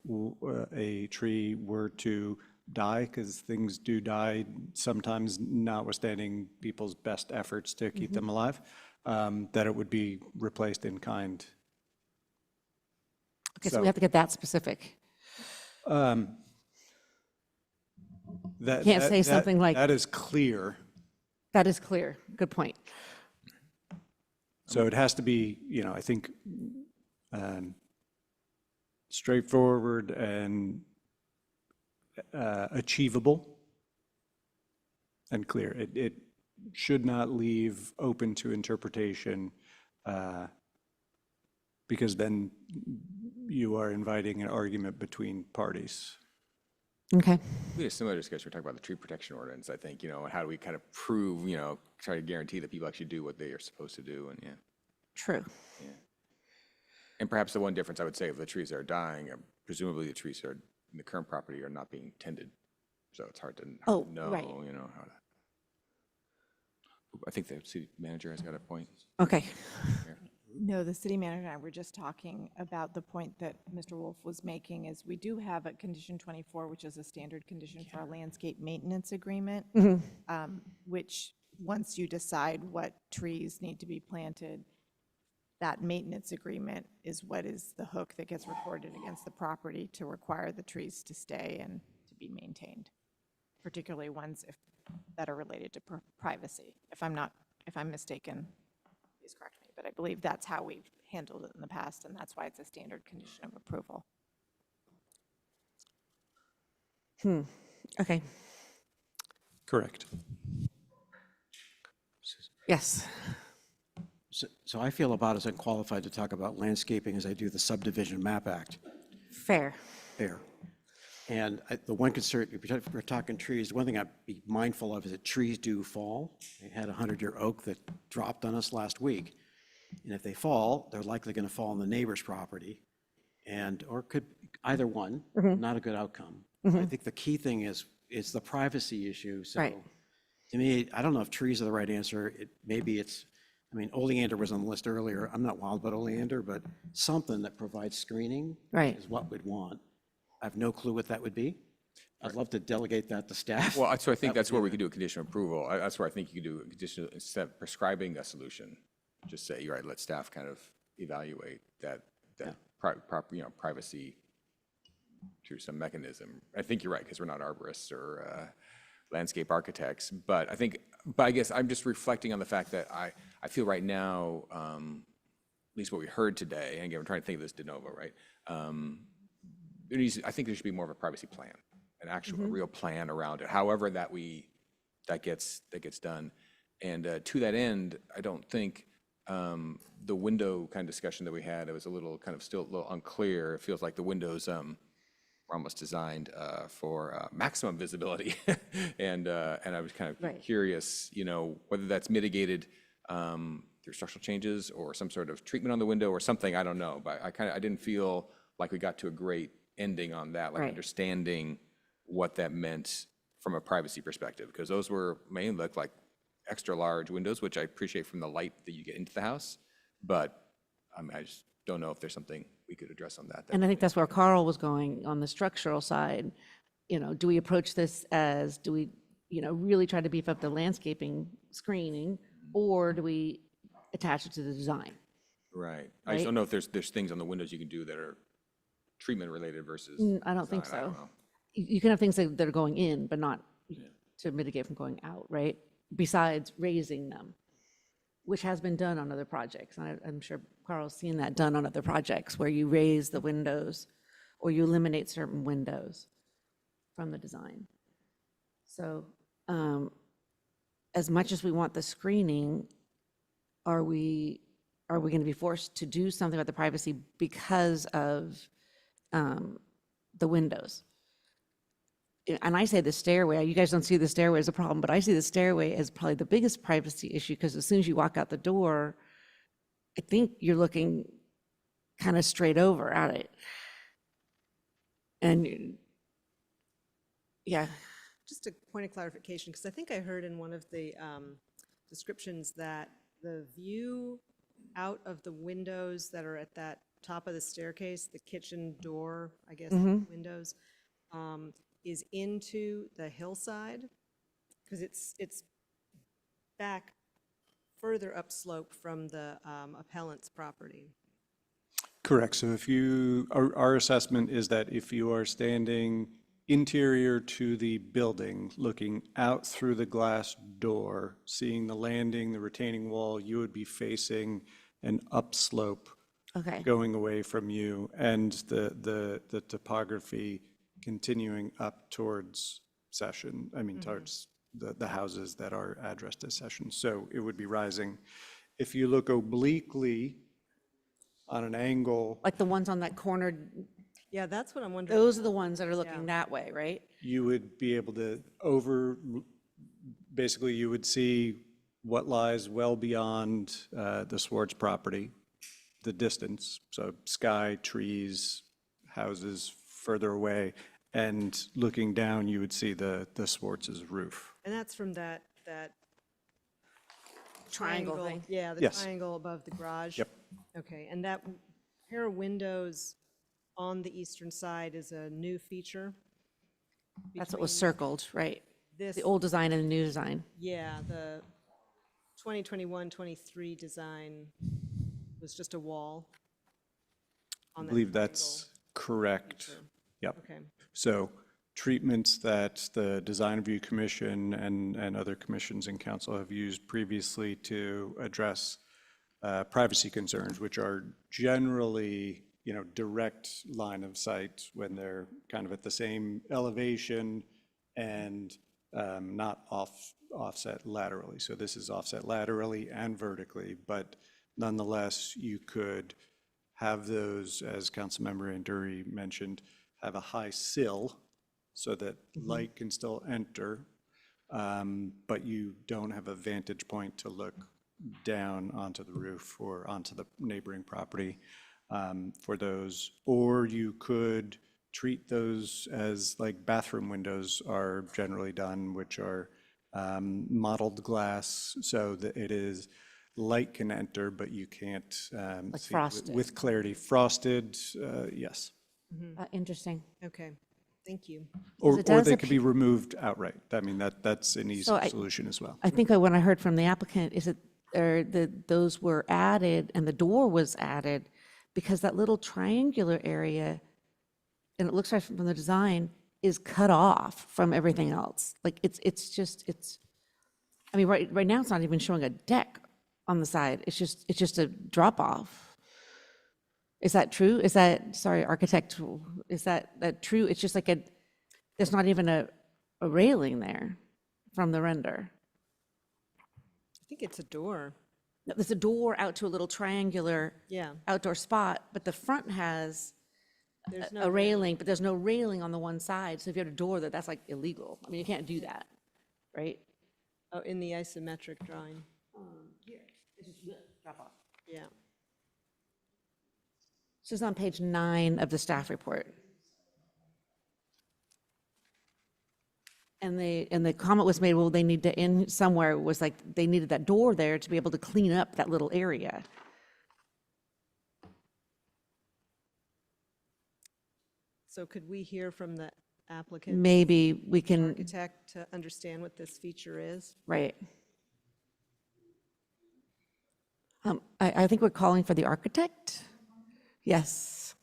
a tree were to die, because things do die sometimes, notwithstanding people's best efforts to keep them alive, that it would be replaced in kind. Okay, so we have to get that specific. That- Can't that- say that- something like- That is clear. That is clear. Good point. So it has to be, I think, straightforward and achievable and clear. It should not leave open to interpretation, because then you are inviting an argument between parties. Okay. We had a similar discussion, we're talking about the tree protection ordinance, I think, and how do we kind of prove, try to guarantee that people actually do what they are supposed to do, and yeah. True. Yeah. And perhaps the one difference I would say, if the trees are dying, presumably the trees are in the current property are not being tended. So it's hard to know, right. how to. I think the city manager has got a point. Okay. No, the city manager and I were just talking about the point that Mr. Wolf was making is we do have a condition 24, which is a standard condition for our landscape maintenance agreement, which once you decide what trees need to be planted, that maintenance agreement is what is the hook that gets recorded against the property to require the trees to stay and to be maintained, particularly ones that are related to privacy. If I'm mistaken, please correct me, but I believe that's how we've handled it in the past, and that's why it's a standard condition of approval. Okay. Correct. Yes. So I feel about as unqualified to talk about landscaping as I do the Subdivision Map Act. Fair. Fair. And the one concern, if we're talking trees, one thing I'd be mindful of is that trees do fall. We had a 100-year oak that dropped on us last week. And if they fall, they're likely going to fall on the neighbor's property, or could, either one, not a good outcome. I think the key thing is the privacy issue. So Right. to me, I don't know if trees are the right answer. Maybe it's, oleander was on the list earlier. I'm not wild about oleander, but something that provides screening Right. is what we'd want. I have no clue what that would be. I'd love to delegate that to staff. Well, so I think that's where we could do a condition of approval. That's where I think you could do a condition, instead of prescribing a solution, just say, you're right, let staff kind of evaluate that privacy through some mechanism. I think you're right, because we're not arborists or landscape architects, but I guess I'm just reflecting on the fact that I feel right now, at least what we heard today, and again, we're trying to think of this de novo, right? I think there should be more of a privacy plan, an actual, a real plan around it, however that gets done. And to that end, I don't think the window kind of discussion that we had, it was a little kind of still a little unclear. It feels like the windows are almost designed for maximum visibility. and I was kind of curious, whether that's mitigated through structural changes or some sort of treatment on the window or something, I don't know. But I didn't feel like we got to a great ending on that, like understanding what that meant from a privacy perspective, because those may look like extra large windows, which I appreciate from the light that you get into the house, but I just don't know if there's something we could address on that. And I think that's where Carl was going on the structural side. Do we approach this as, do we, really try to beef up the landscaping screening, or do we attach it to the design? Right. I just don't know if there's things on the windows you can do that are treatment related versus I don't think so. I don't know. You can have things that are going in, but not to mitigate from going out, right? Besides raising them, which has been done on other projects. And I'm sure Carl's seen that done on other projects where you raise the windows or you eliminate certain windows from the design. So as much as we want the screening, are we going to be forced to do something about the privacy because of the windows? And I say the stairway, you guys don't see the stairway as a problem, but I see the stairway as probably the biggest privacy issue, because as soon as you walk out the door, I think you're looking kind of straight over at it. And yeah. Just a point of clarification, because I think I heard in one of the descriptions that the view out of the windows that are at that top of the staircase, the kitchen door, I guess, windows, is into the hillside, because it's back further upslope from the appellant's property. Correct. So if you, our assessment is that if you are standing interior to the building, looking out through the glass door, seeing the landing, the retaining wall, you would be facing an upslope Okay. going away from you, and the topography continuing up towards Session, towards the houses that are addressed as Session. So it would be rising. If you look obliquely on an angle, Like the ones on that corner, Yeah, that's what I'm wondering. those are the ones that are looking that way, right? you would be able to basically you would see what lies well beyond the Swartz property, the distance, so sky, trees, houses further away, and looking down, you would see the Swartz's roof. And that's from that Triangle thing. Yeah, the Yes. triangle above the garage. Yep. Okay, and that pair of windows on the eastern side is a new feature? That's what was between circled, right? This, The old design and the new design. yeah, the 2021-23 design was just a wall on I that believe that's correct. feature. Yep. Okay. So treatments that the Design Review Commission and other commissions and council have used previously to address privacy concerns, which are generally, direct line of sight when they're kind of at the same elevation and not offset laterally. So this is offset laterally and vertically, but nonetheless, you could have those, as Councilmember Anduri mentioned, have a high sill so that light can still enter, but you don't have a vantage point to look down onto the roof or onto the neighboring property for those. Or you could treat those as like bathroom windows are generally done, which are mottled glass so that it is light can enter, but you can't see frosted. with clarity. Frosted, yes. Interesting. Okay, thank you. Or it does they could be removed outright. I mean, that's an easy So solution as well. I think what I heard from the applicant is that those were added and the door was added because that little triangular area, and it looks like from the design, is cut off from everything else. Like I mean, right now it's not even showing a deck on the side. It's just a drop off. Is that true? Is that, sorry, architect, is that true? It's just like there's not even a railing there from the render. I think it's a door. No, there's a door out to a little triangular Yeah. outdoor spot, but the front has There's a no railing, but there's no railing on the one side. So if you had a door there, that's like illegal. I mean, you can't do that, right? Oh, in the isometric drawing. Here, it's just drop off. Yeah. This is on page 9 of the staff report. And the comment was made, well, they need to end somewhere, was like, they needed that door there to be able to clean up that little area. So could we hear from the applicant? Maybe we can, Architect to understand what this feature is? right. I think we're calling for the architect? Yes.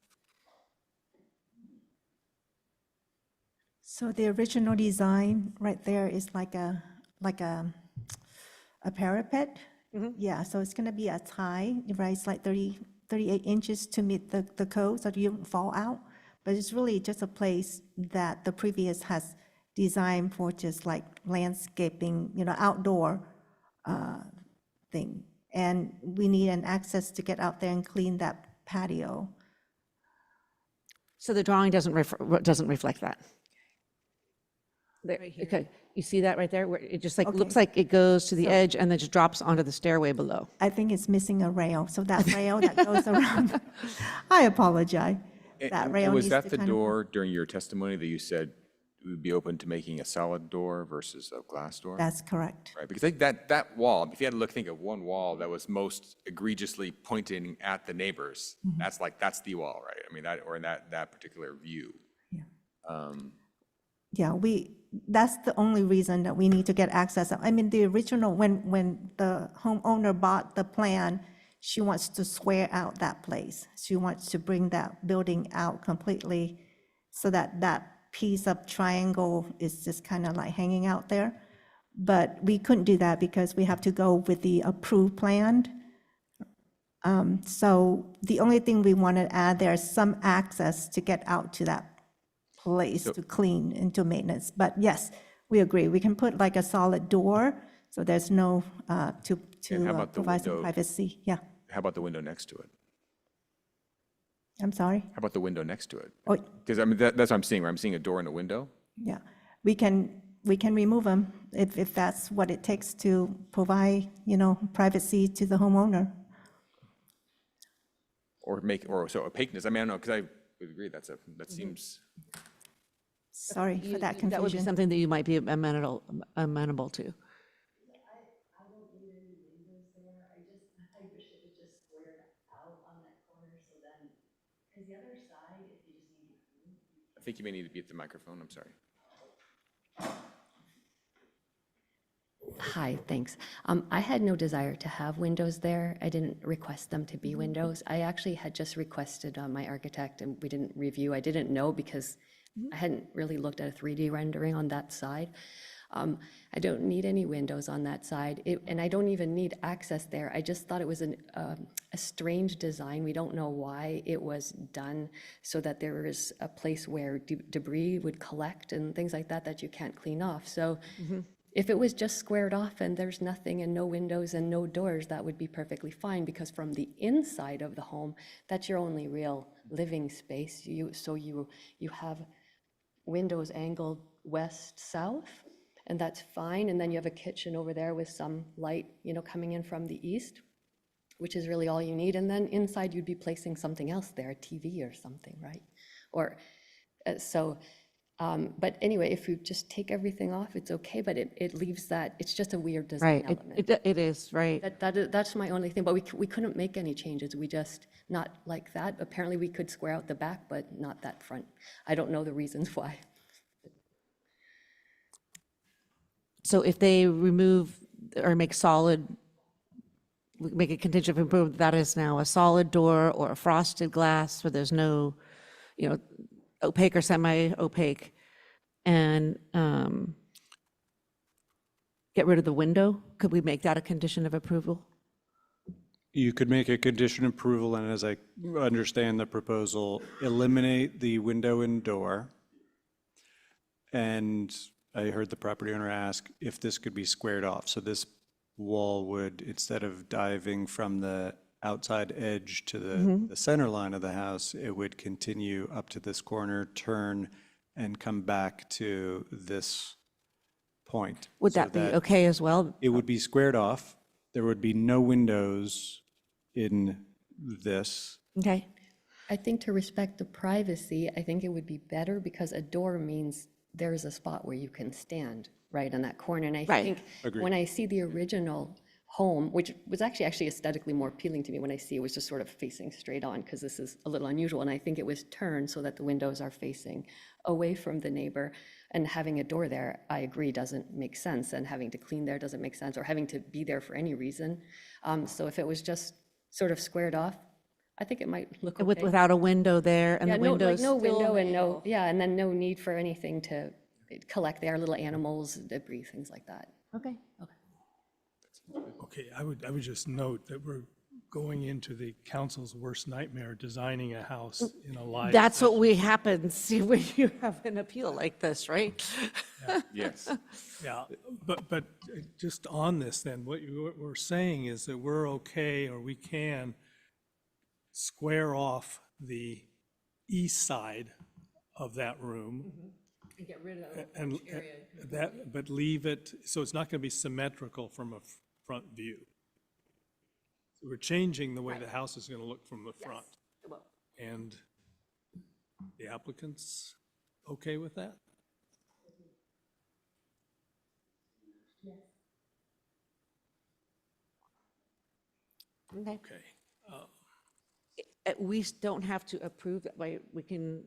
So the original design right there is like a parapet. Yeah, so it's gonna be as high, right? It's like 38 inches to meet the code so you don't fall out. But it's really just a place that the previous has designed for just like landscaping, outdoor thing. And we need an access to get out there and clean that patio. So the drawing doesn't reflect that? There, Right here. okay, you see that right there, where it just like, looks Okay. like it goes to the So- edge and then just drops onto the stairway below. I think it's missing a rail, so that rail that goes around, I apologize. That rail And was needs that to the kind of- door during your testimony that you said we would be open to making a solid door versus a glass door? That's correct. Right, because I think that wall, if you had to think of one wall that was most egregiously pointing at the neighbors, that's the wall, right? I mean, or in that particular view. Yeah. Yeah, that's the only reason that we need to get access. I mean, the original, when the homeowner bought the plan, She wants to square out that place. She wants to bring that building out completely so that that piece of triangle is just kind of like hanging out there. But we couldn't do that because we have to go with the approved plan. So the only thing we want to add there is some access to get out to that place to clean and to maintenance. But yes, we agree. We can put like a solid door, so there's no, to And how about the provide some window? privacy. Yeah, How about the window next to it? I'm sorry. How about the window next to it? Oh, Because I mean, that's what I'm seeing, right? I'm seeing a door and a window. yeah, we can remove them if that's what it takes to provide, privacy to the homeowner. Or so opaqueness. I mean, I don't know, because I would agree, that seems, Sorry for that confusion. That would be something that you might be amenable to. I think you may need to be at the microphone, I'm sorry. Hi, thanks. I had no desire to have windows there. I didn't request them to be windows. I actually had just requested my architect, and we didn't review. I didn't know because I hadn't really looked at a 3D rendering on that side. I don't need any windows on that side, and I don't even need access there. I just thought it was a strange design. We don't know why it was done so that there is a place where debris would collect and things like that that you can't clean off. So if it was just squared off and there's nothing and no windows and no doors, that would be perfectly fine, because from the inside of the home, that's your only real living space. So you have windows angled west-south, and that's fine. And then you have a kitchen over there with some light, coming in from the east, which is really all you need. And then inside you'd be placing something else there, a TV or something, right? Or but anyway, if you just take everything off, it's okay, but it leaves that, it's just a weird design Right, element. it is, right. That's my only thing, but we couldn't make any changes. We just, not like that. Apparently we could square out the back, but not that front. I don't know the reasons why. So if they remove or make a contingent of improvement, that is now a solid door or a frosted glass where there's no, opaque or semi-opaque, and get rid of the window? Could we make that a condition of approval? You could make a condition approval, and as I understand the proposal, eliminate the window and door. And I heard the property owner ask if this could be squared off. So this wall would, instead of diving from the outside edge to the center line of the house, it would continue up to this corner, turn, and come back to this point. Would So that be okay as well? It would be squared off. There would be no windows in this. Okay. I think to respect the privacy, I think it would be better, because a door means there is a spot where you can stand right on that corner. And I think Agreed. when I see the original home, which was actually aesthetically more appealing to me when I see it was just sort of facing straight on, because this is a little unusual, and I think it was turned so that the windows are facing away from the neighbor, and having a door there, I agree, doesn't make sense, and having to clean there doesn't make sense, or having to be there for any reason. So if it was just sort of squared off, I think it might look okay. Without a window there and Yeah, the no, windows. like no window and no, yeah, and then no need for anything to collect there, little animals, debris, things like that. Okay. Okay, I would just note that we're going into the council's worst nightmare, designing a house in a live. That's what happens when you have an appeal like this, right? Yes. Yeah, but just on this then, what we're saying is that we're okay, or we can square off the east side of that room. And get rid of And that, but leave it, so it's not going to be symmetrical from a front view. So we're changing the way the house is going to look from the front. And the applicant's okay with that? Okay. Okay. We don't have to approve that, we can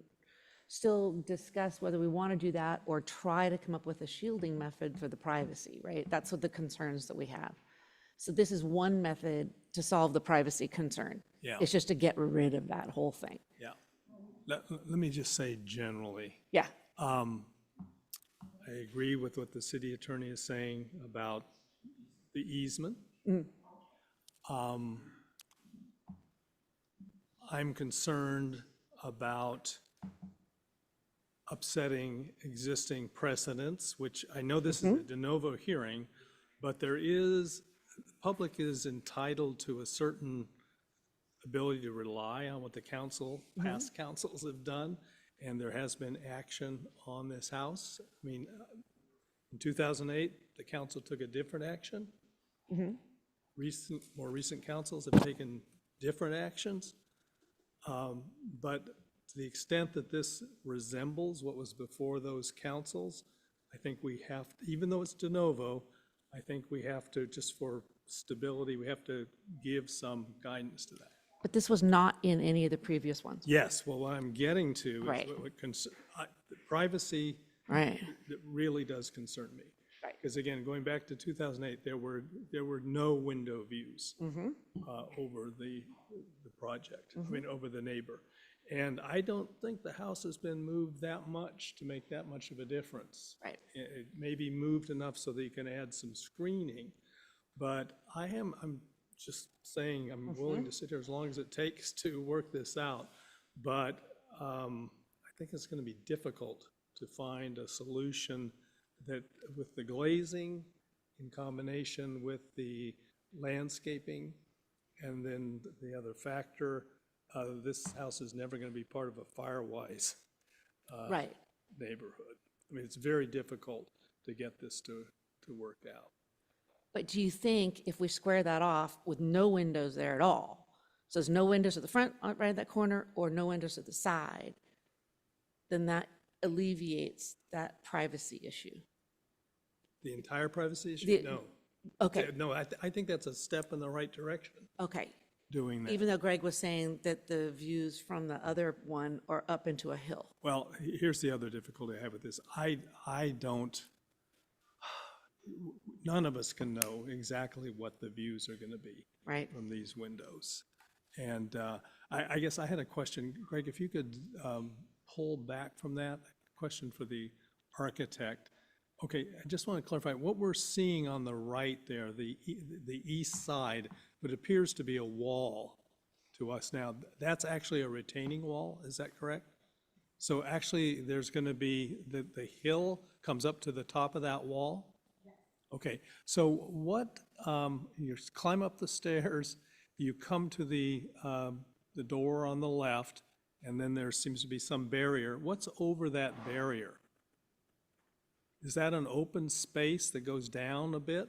still discuss whether we want to do that or try to come up with a shielding method for the privacy, right? That's what the concerns that we have. So this is one method to solve the privacy concern. Yeah. It's just to get rid of that whole thing. Yeah. Let me just say generally, Yeah. I agree with what the city attorney is saying about the easement. I'm concerned about upsetting existing precedents, which I know this is a de novo hearing, but the public is entitled to a certain ability to rely on what the past councils have done, and there has been action on this house. I mean, in 2008, the council took a different action. More recent councils have taken different actions. But to the extent that this resembles what was before those councils, I think we have, even though it's de novo, I think we have to, just for stability, we have to give some guidance to that. But this was not in any of the previous ones. Yes, well, what I'm getting to is Right. the privacy Right. that really does concern me. Right. Because again, going back to 2008, there were no window views over the project, I mean, over the neighbor. And I don't think the house has been moved that much to make that much of a difference. Right. It may be moved enough so that you can add some screening, but I'm just saying, I'm willing to sit here as long as it takes to work this out. But I think it's going to be difficult to find a solution that, with the glazing in combination with the landscaping, and then the other factor, this house is never going to be part of a Firewise Right. neighborhood. I mean, it's very difficult to get this to work out. But do you think if we square that off with no windows there at all, so there's no windows at the front, right at that corner, or no windows at the side, then that alleviates that privacy issue? The entire privacy issue? The- No. Okay, No, I think that's a step in the right direction, okay. doing that. Even though Greg was saying that the views from the other one are up into a hill. Well, here's the other difficulty I have with this. I don't, none of us can know exactly what the views are going to be Right. from these windows. And I guess I had a question, Greg, if you could pull back from that, question for the architect. Okay, I just want to clarify, what we're seeing on the right there, the east side, what appears to be a wall to us now, that's actually a retaining wall, is that correct? So actually, there's going to be, the hill comes up to the top of that wall? Okay, so what, you climb up the stairs, you come to the door on the left, and then there seems to be some barrier. What's over that barrier? Is that an open space that goes down a bit?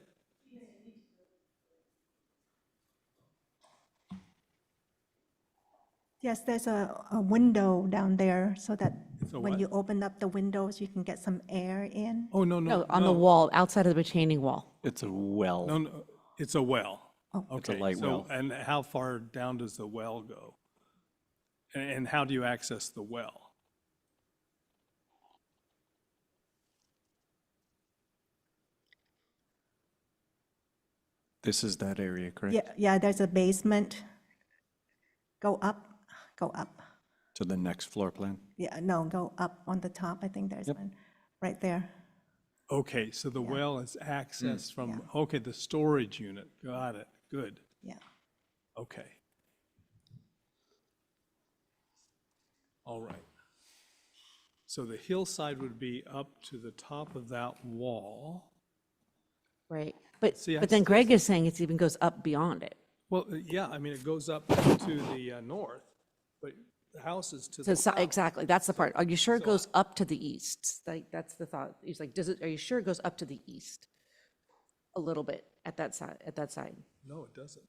Yes, there's a window down there so that It's a when what? you open up the windows, you can get some air in. Oh, no, No, on the wall, outside of the retaining wall. It's a well. No, it's a well. It's a Okay, light so- well. And how far down does the well go? And how do you access the well? This is that area, correct? Yeah, there's a basement. Go up, go up. To the next floor plan? Yeah, no, go up on the top. I think there's one right there. Okay, so the well is accessed from, okay, the storage unit. Got it, good. Yeah. Okay. All right. So the hillside would be up to the top of that wall. Right. But See, I then still- Greg is saying it even goes up beyond it. Well, yeah, I mean, it goes up to the north, but the house is to So the south. exactly, that's the part. Are you sure it goes up to the east? Like, that's the thought. He's like, are you sure it goes up to the east? A little bit at that side. No, it doesn't.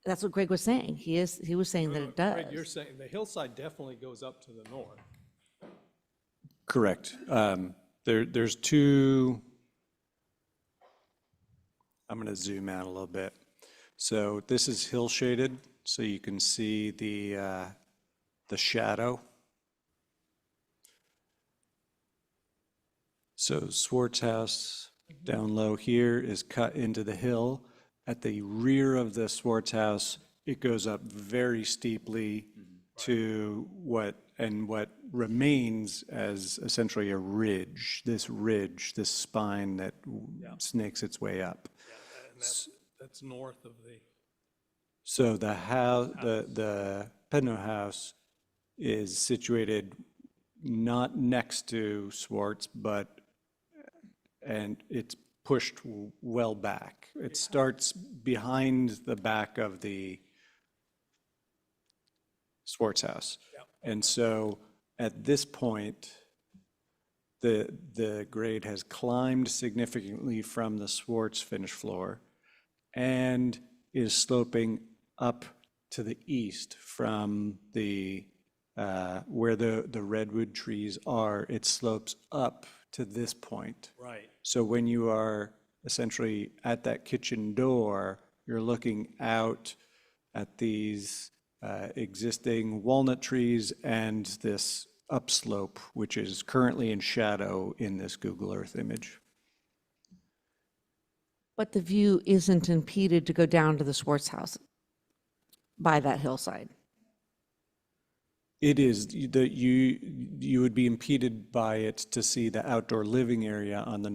That's what Greg was saying. He was saying that it does. Greg, you're saying the hillside definitely goes up to the north. Correct. There's two, I'm going to zoom out a little bit. So this is hill shaded, so you can see the shadow. So Swartz House down low here is cut into the hill, at the rear of the Swartz house, it goes up very steeply to what remains as essentially a ridge, this spine that snakes its way up. And that's north of the. So the house, the Pedno house is situated not next to Swartz, and it's pushed well back. It starts behind the back of the Swartz house. And so at this point, the grade has climbed significantly from the Swartz finished floor and is sloping up to the east from the where the redwood trees are. It slopes up to this point. Right. So when you are essentially at that kitchen door, you're looking out at these existing walnut trees and this upslope, which is currently in shadow in this Google Earth image. But the view isn't impeded to go down to the Swartz house by that hillside. It is that you would be impeded by it to see the outdoor living area on the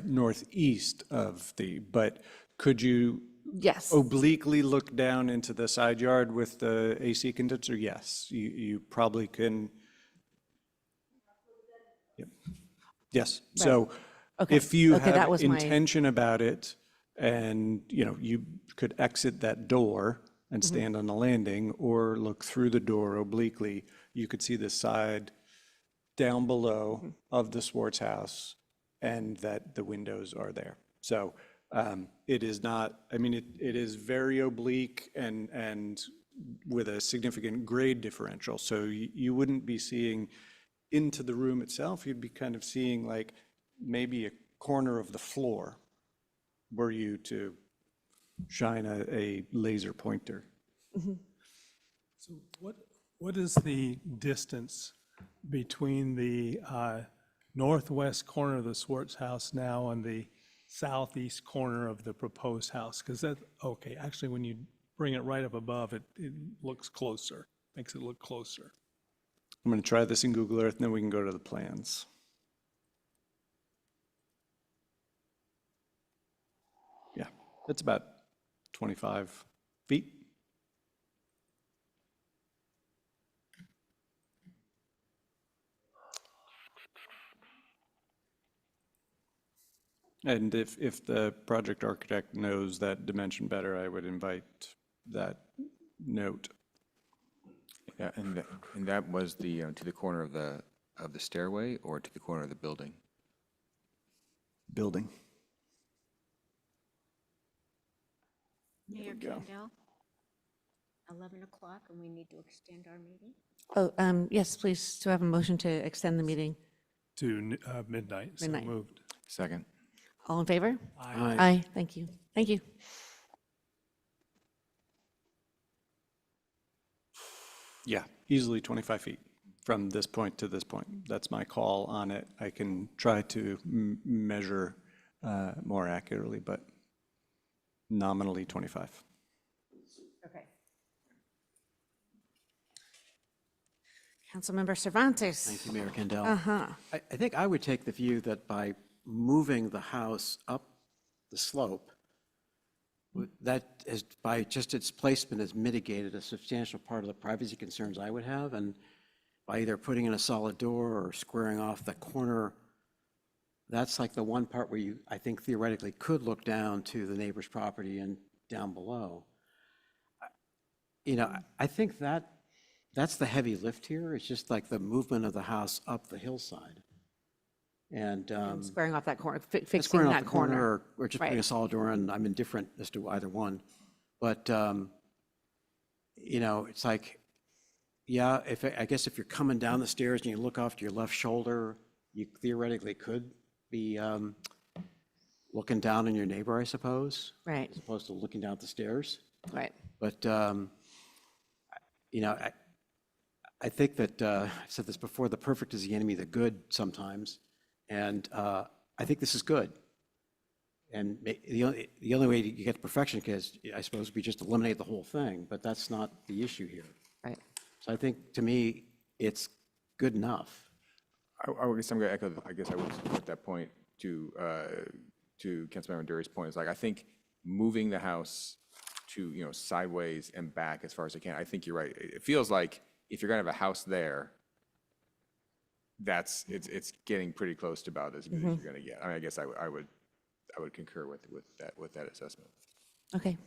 northeast of the, but could you Yes. obliquely look down into the side yard with the AC condenser? Yes, you probably can. Yep. Yes, Right. so Okay. if you Okay, that have was my- intention about it, and you could exit that door and Mm-hmm. stand on the landing, or look through the door obliquely, you could see the side down below Mm-hmm. of the Swartz house, and that the windows are there. So it is not, I mean, it is very oblique and with a significant grade differential. So you wouldn't be seeing into the room itself. You'd be kind of seeing like maybe a corner of the floor were you to shine a laser pointer. So what is the distance between the northwest corner of the Swartz house now and the southeast corner of the proposed house? Because actually, when you bring it right up above, it looks closer, makes it look closer. I'm going to try this in Google Earth, and then we can go to the plans. Yeah, it's about 25 feet. And if the project architect knows that dimension better, I would invite that note. Yeah, and that was the, to the corner of the stairway or to the corner of the building? Building. Mayor Kendall, 11 o'clock, and we need to extend our meeting. Oh, yes, please, to have a motion to extend the meeting. To midnight, so Midnight. moved. Second. All in favor? Aye. Aye, thank you. Thank you. Yeah, easily 25 feet from this point to this point. That's my call on it. I can try to measure more accurately, but nominally 25. Okay. Councilmember Cervantes. Thank you, Mayor Kendall. Uh-huh. I think I would take the view that by moving the house up the slope, that is, by just its placement, has mitigated a substantial part of the privacy concerns I would have. And by either putting in a solid door or squaring off the corner, that's like the one part where you, I think, theoretically could look down to the neighbor's property and down below. I think that's the heavy lift here. It's just like the movement of the house up the hillside. And Squaring off that corner, squaring fixing off that the corner. or just putting a solid door in, I'm indifferent as to either one. But, it's like, yeah, I guess if you're coming down the stairs and you look off to your left shoulder, you theoretically could be looking down on your neighbor, I suppose. Right. As opposed to looking down the stairs. Right. But, I think that, I've said this before, the perfect is the enemy of the good sometimes. And I think this is good. And the only way you get to perfection is, I suppose, we just eliminate the whole thing, but that's not the issue here. Right. So I think, to me, it's good enough. I guess I'm going to echo, I guess I would support that point to Councilmember Dury's point. Is like, I think moving the house to, sideways and back as far as it can, I think you're right. It feels like if you're going to have a house there, it's getting pretty close to about as good as you're going to get. I mean, I guess I would concur with that assessment. Okay.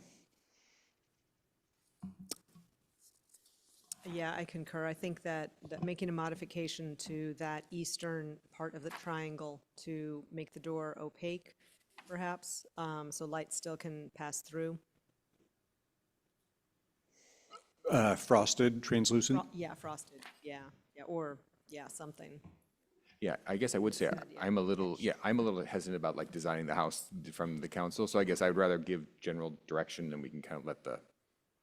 Yeah, I concur. I think that making a modification to that eastern part of the triangle to make the door opaque, perhaps, so light still can pass through. Frosted, translucent? Yeah, frosted, yeah, or, something. Yeah, I guess I would say I'm a little hesitant about like designing the house from the council. So I guess I'd rather give general direction and we can kind of let the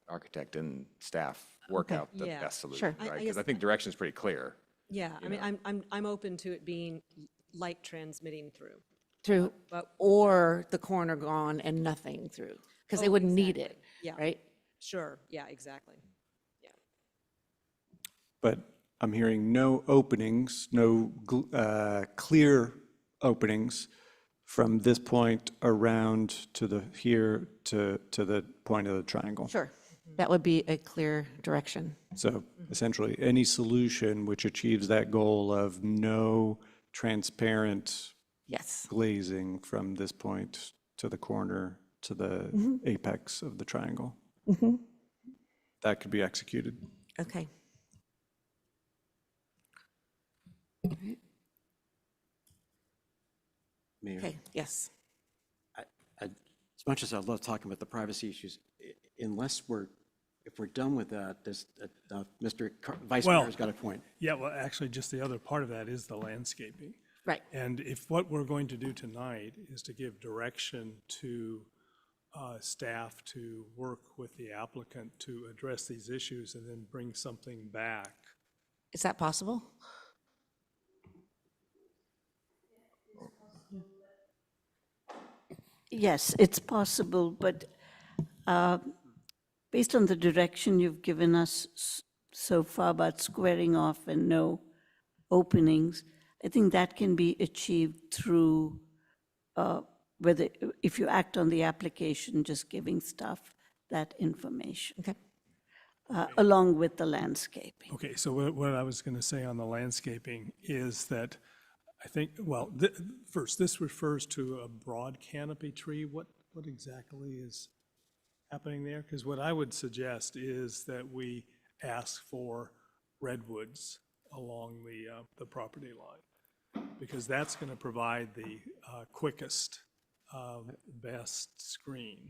architect and staff work out the best solution, sure. right? Because I think direction is pretty clear. Yeah, I mean, I'm open to it being light transmitting through. Through, But- or the corner gone and nothing through, because they wouldn't need it, Yeah. right? Sure, yeah, exactly. Yeah. But I'm hearing no openings, no clear openings from this point around to the point of the triangle. Sure. That would be a clear direction. So essentially, any solution which achieves that goal of no transparent Yes. glazing from this point to the corner to the apex of the triangle. That could be executed. Okay. Mayor, Okay, yes. as much as I love talking about the privacy issues, if we're done with that, Mr. Vice Mayor's got a point. Yeah, well, actually, just the other part of that is the landscaping. Right. And if what we're going to do tonight is to give direction to staff to work with the applicant to address these issues and then bring something back. Is that possible? Yes, it's possible, but based on the direction you've given us so far about squaring off and no openings, I think that can be achieved through whether, if you act on the application, just giving staff that information. Okay. Along with the landscaping. Okay, so what I was going to say on the landscaping is that I think, well, first, this refers to a broad canopy tree. What exactly is happening there? Because what I would suggest is that we ask for redwoods along the property line, because that's going to provide the quickest, best screen.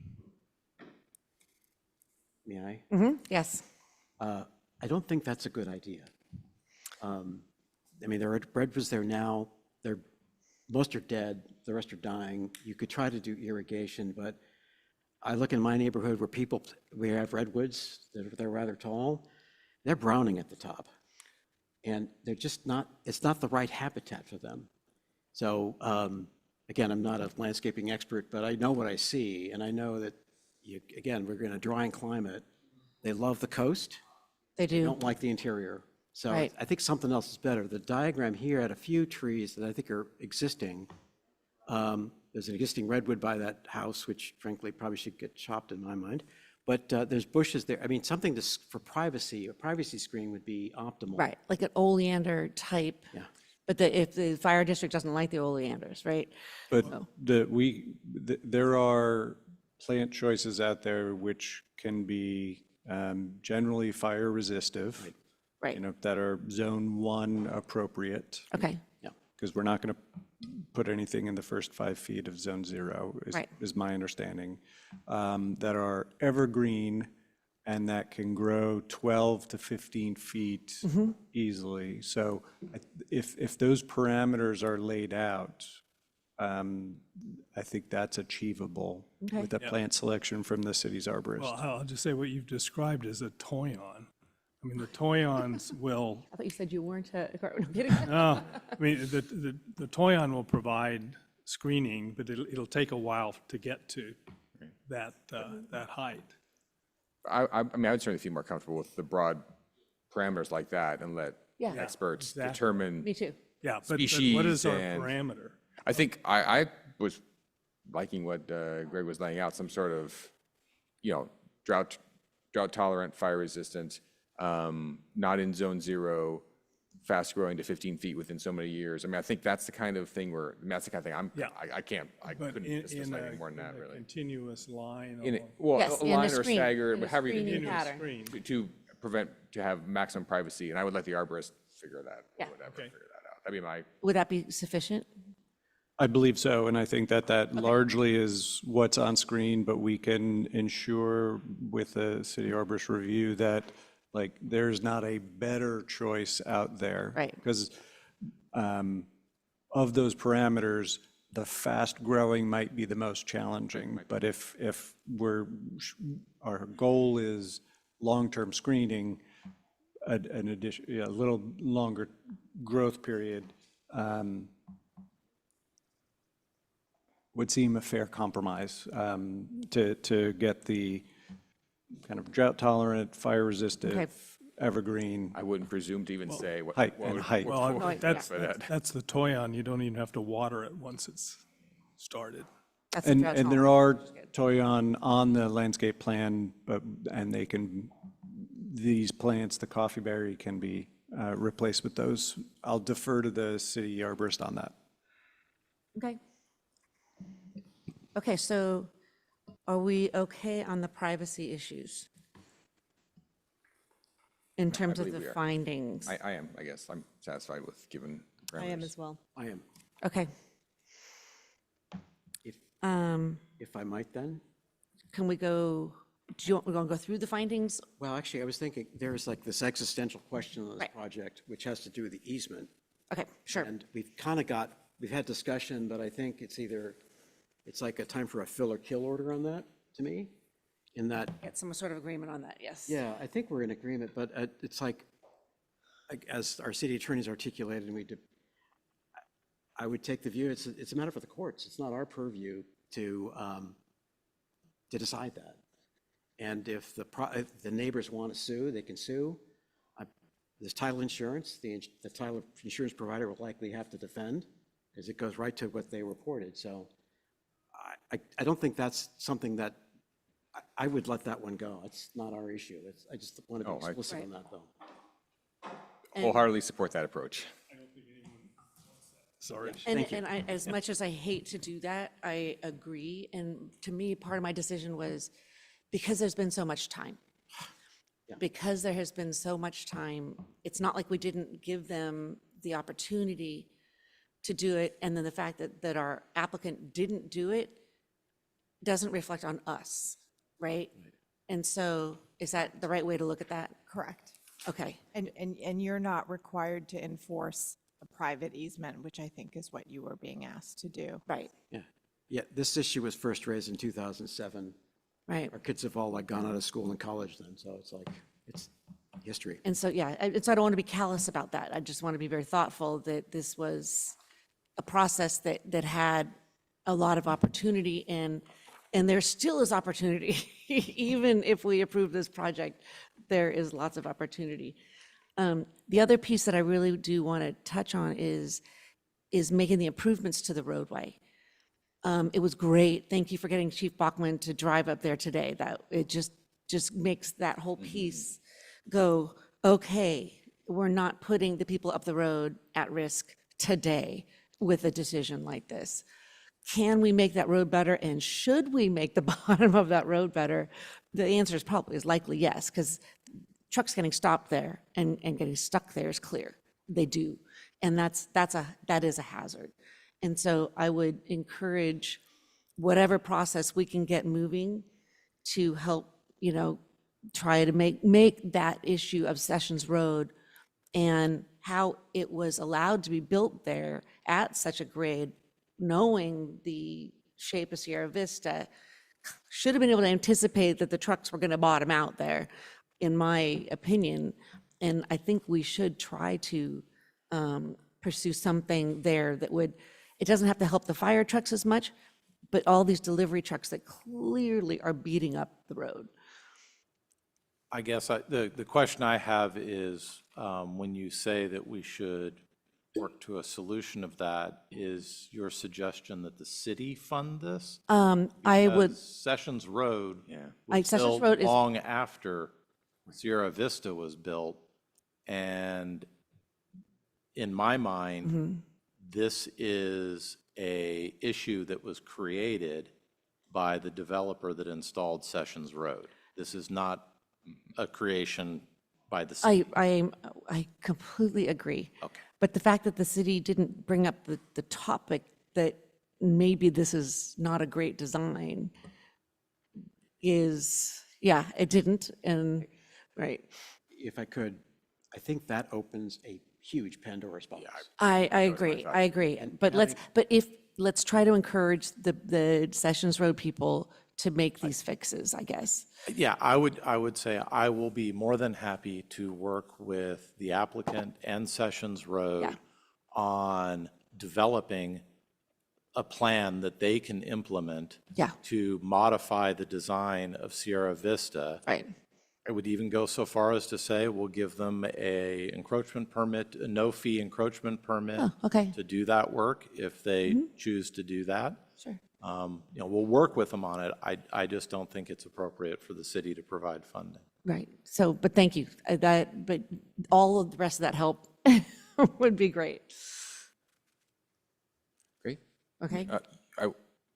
May I? Yes. I don't think that's a good idea. I mean, there are redwoods there now. Most are dead, the rest are dying. You could try to do irrigation, but I look in my neighborhood where we have redwoods, they're rather tall. They're browning at the top. And they're just it's not the right habitat for them. So again, I'm not a landscaping expert, but I know what I see. And I know that, again, we're in a drying climate. They love the coast. They do. They don't like the interior. So Right. I think something else is better. The diagram here had a few trees that I think are existing. There's an existing redwood by that house, which frankly probably should get chopped in my mind. But there's bushes there. I mean, something for privacy, a privacy screen would be optimal. Right, like an oleander type. Yeah. But if the fire district doesn't like the oleanders, right? But there are plant choices out there which can be generally fire resistive. Right. That are zone 1 appropriate. Okay. Yeah. Because we're not going to put anything in the first 5 feet of zone 0, Right. is my understanding. That are evergreen and that can grow 12 to 15 feet easily. So if those parameters are laid out, I think that's achievable with the plant selection from the city's arborist. Well, I'll just say what you've described as a toyon. I mean, the toyons will, I thought you said you weren't a, no, I'm kidding. no, I mean, the toyon will provide screening, but it'll take a while to get to that, that height. I mean, I would certainly feel more comfortable with the broad parameters like that and let Yeah. experts exactly. determine Me too. Yeah, but species what is our and- parameter? I think I was liking what Greg was laying out, some sort of, drought tolerant, fire resistant, not in zone 0, fast growing to 15 feet within so many years. I mean, I think that's the kind of thing that's the kind of thing Yeah. I But couldn't discuss anything more than that, in a really. continuous line. In or- it, well, Yes, a in a line or screen, staggered, in but a however you screening can pattern. Screen. to prevent, to have maximum privacy, and I would let the arborist figure that, Yeah. or whatever, Okay. figure that out. That'd be my, Would that be sufficient? I believe so, and I think that largely is what's on screen, but we can ensure with the city arborist review that, like, there's not a better choice out there. Right. Because of those parameters, the fast growing might be the most challenging, but if our goal is long-term screening, an addition, a little longer growth period, would seem a fair compromise to get the kind of drought tolerant, fire resistant, evergreen. I wouldn't presume to even say what. Height what and would height. work Well, for- that's the toy-on. You don't even have to water it once it's started. That's the And drought there tolerant. are toyon on the landscape plan, and these plants, the coffeeberry can be replaced with those. I'll defer to the city arborist on that. Okay. Okay, so are we okay on the privacy issues? In terms of believe the we are. findings? I am, I guess. I'm satisfied with given parameters. I am as well. I am. Okay. If I might then? Can we go, we're going to go through the findings? Well, actually, I was thinking, there's like this existential question on this Right. project, which has to do with the easement. Okay, sure. And we've had discussion, but I think it's like a time for a fill or kill order on that, to me, in that, Get some sort of agreement on that, yes. yeah, I think we're in agreement, but it's like, as our city attorney's articulated, and I would take the view, it's a matter for the courts. It's not our purview to decide that. And if the neighbors want to sue, they can sue. There's title insurance. The title insurance provider will likely have to defend, because it goes right to what they reported. So I don't think that's something that, I would let that one go. It's not our issue. I just want to be explicit on that, though. Wholeheartedly support that approach. Sorry. And as much as I hate to do that, I agree. And to me, part of my decision was because there's been so much time. Because there has been so much time, it's not like we didn't give them the opportunity to do it. And then the fact that our applicant didn't do it doesn't reflect on us, right? And so is that the right way to look at that? Correct. Okay. And you're not required to enforce a private easement, which I think is what you were being asked to do. Right. Yeah, this issue was first raised in 2007. Right. Our kids have all gone out of school and college then, so it's like, it's history. And so, yeah, so I don't want to be callous about that. I just want to be very thoughtful that this was a process that had a lot of opportunity, and there still is opportunity. Even if we approve this project, there is lots of opportunity. The other piece that I really do want to touch on is making the improvements to the roadway. It was great. Thank you for getting Chief Bachman to drive up there today. That it just makes that whole piece go, okay, we're not putting the people up the road at risk today with a decision like this. Can we make that road better, and should we make the bottom of that road better? The answer is likely yes, because trucks getting stopped there and getting stuck there is clear. They do. And that is a hazard. And so I would encourage whatever process we can get moving to help, try to make that issue of Sessions Road and how it was allowed to be built there at such a grade, knowing the shape of Sierra Vista, should have been able to anticipate that the trucks were going to bottom out there, in my opinion. And I think we should try to pursue something there that would It doesn't have to help the fire trucks as much, but all these delivery trucks that clearly are beating up the road. I guess the question I have is, when you say that we should work to a solution of that, is your suggestion that the city fund this? I would, Because Sessions Road was Sessions built Road is- long after Sierra Vista was built, and in my mind, this is a issue that was created by the developer that installed Sessions Road. This is not a creation by the city. I completely agree. Okay. But the fact that the city didn't bring up the topic that maybe this is not a great design is, yeah, it didn't, and, right. If I could, I think that opens a huge Pandora's box. I agree, I agree. But let's try to encourage the Sessions Road people to make these fixes, I guess. Yeah, I would say I will be more than happy to work with the applicant and Sessions Road on developing a plan that they can implement to modify the design of Sierra Vista. Right. I would even go so far as to say we'll give them a encroachment permit, a no-fee encroachment permit to do that work if they choose to do that. Sure. We'll work with them on it. I just don't think it's appropriate for the city to provide funding. Right. So, but thank you. But all of the rest of that help would be great. Great. Okay.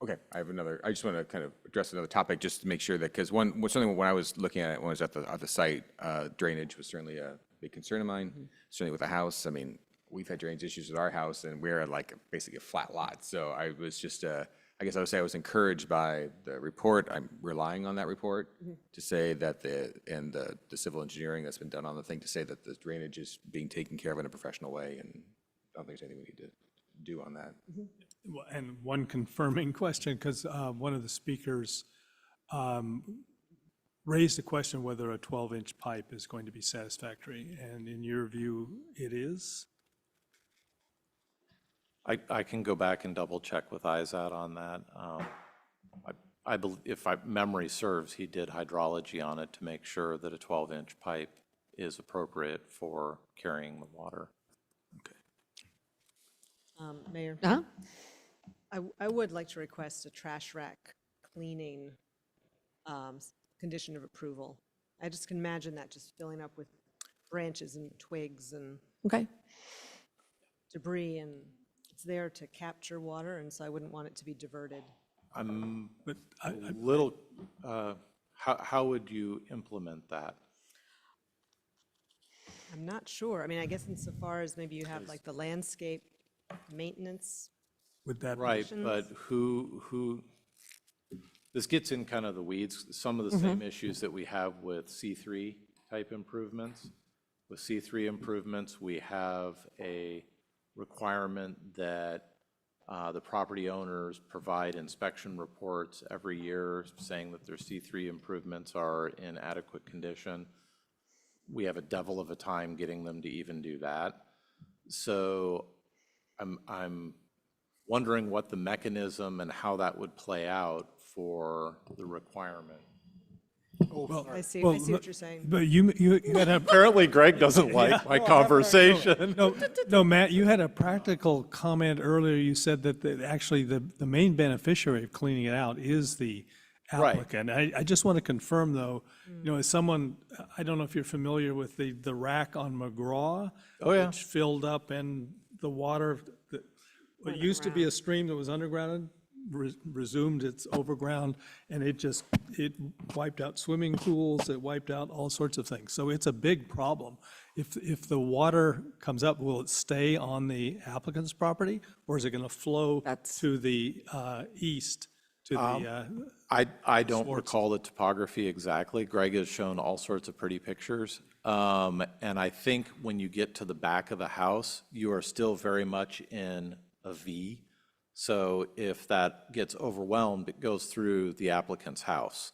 Okay, I just want to kind of address another topic just to make sure that, because something when I was looking at it, when I was at the site, drainage was certainly a big concern of mine, certainly with the house. I mean, we've had drainage issues with our house, and we're like basically a flat lot. So I was just, I guess I would say I was encouraged by the report. I'm relying on that report to say that the civil engineering that's been done on the thing to say that the drainage is being taken care of in a professional way, and I don't think there's anything we need to do on that. And one confirming question, because one of the speakers raised the question whether a 12-inch pipe is going to be satisfactory, and in your view, it is? I can go back and double check with IZAD on that. I believe, if memory serves, he did hydrology on it to make sure that a 12-inch pipe is appropriate for carrying the water. Mayor? I would like to request a trash rack cleaning condition of approval. I just can imagine that just filling up with branches and twigs and debris, and it's there to capture water, and so I wouldn't want it to be diverted. I'm a little, how would you implement that? I'm not sure. I mean, I guess insofar as maybe you have like the landscape maintenance. Would that right? But who? This gets in kind of the weeds. Some of the same issues that we have with C3 type improvements. With C3 improvements, we have a requirement that the property owners provide inspection reports every year saying that their C3 improvements are in adequate condition. We have a devil of a time getting them to even do that. So I'm wondering what the mechanism and how that would play out for the requirement. Well, I see what you're saying. But you had a, apparently Greg doesn't like my conversation. No, Matt, you had a practical comment earlier. You said that actually the main beneficiary of cleaning it out is the applicant. I just want to confirm, though, as someone, I don't know if you're familiar with the rack on McGraw. Which filled up, and the water, what used to be a stream that was underground resumed its overground, and it wiped out swimming pools, it wiped out all sorts of things. So it's a big problem. If the water comes up, will it stay on the applicant's property, or is it going to flow to the east? To the I don't recall the topography exactly. Greg has shown all sorts of pretty pictures. And I think when you get to the back of the house, you are still very much in a V. So if that gets overwhelmed, it goes through the applicant's house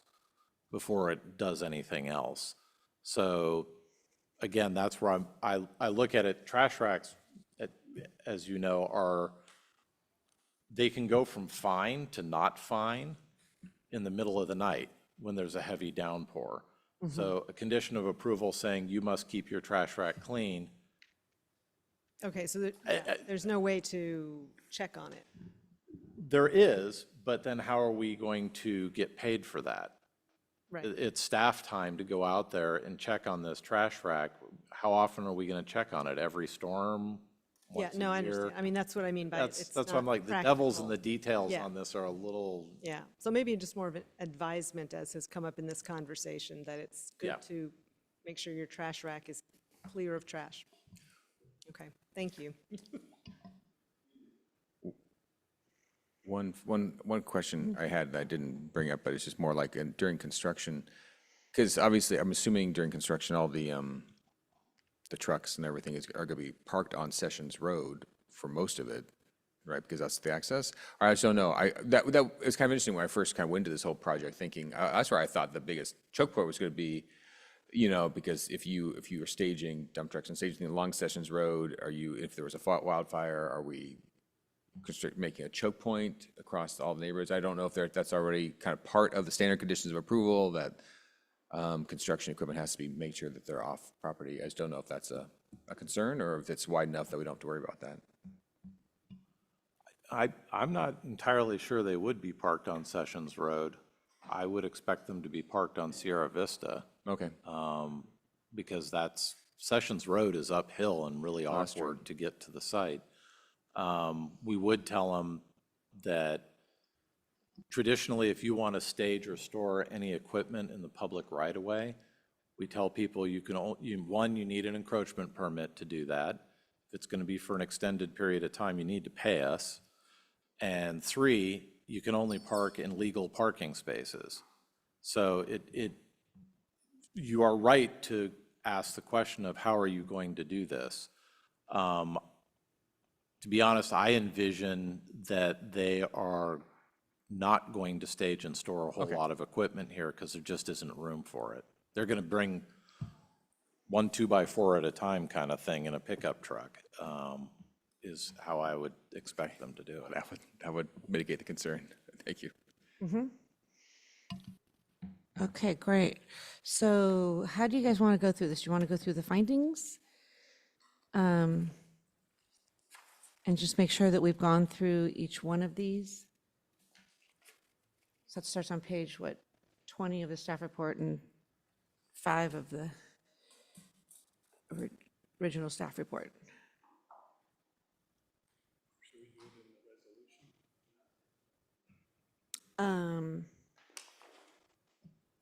before it does anything else. So again, that's where I look at it. Trash racks, as you know, are they can go from fine to not fine in the middle of the night when there's a heavy downpour. So a condition of approval saying you must keep your trash rack clean, Okay, so there's no way to check on it. there is, but then how are we going to get paid for that? Right. It's staff time to go out there and check on this trash rack. How often are we going to check on it? Every storm? Yeah, Once a no, I year? understand. I mean, that's what I mean by it's That's why I'm not like, the devil's in practical. the details Yeah. on this are a little, Yeah, so maybe just more of an advisement, as has come up in this conversation, that it's Yeah. good to make sure your trash rack is clear of trash. Okay, thank you. One question I had that I didn't bring up, but it's just more like during construction, because obviously I'm assuming during construction, all the trucks and everything are going to be parked on Sessions Road for most of it, right? Because that's the access. Or I just don't know. That it's kind of interesting when I first kind of went into this whole project thinking, that's where I thought the biggest choke point was going to be, because if you were staging dump trucks and staging along Sessions Road, if there was a wildfire, are we making a choke point across all the neighborhoods? I don't know if that's already kind of part of the standard conditions of approval that construction equipment has to make sure that they're off property. I just don't know if that's a concern or if it's wide enough that we don't have to worry about that. I'm not entirely sure they would be parked on Sessions Road. I would expect them to be parked on Sierra Vista. Okay. Because Sessions Road is uphill and really awkward to get to the site. We would tell them that traditionally, if you want to stage or store any equipment in the public right-of-way, we tell people you need an encroachment permit to do that. If it's going to be for an extended period of time, you need to pay us. And 3, you can only park in legal parking spaces. So you are right to ask the question of how are you going to do this? To be honest, I envision that they are not going to stage and store a whole lot of equipment here because there just isn't room for it. They're going to bring 1 2x4 at a time kind of thing in a pickup truck, is how I would expect them to do it. That would mitigate the concern. Thank you. Okay, great. So how do you guys want to go through this? Do you want to go through the findings? And just make sure that we've gone through each one of these? So that starts on page, 20 of the staff report and 5 of the original staff report.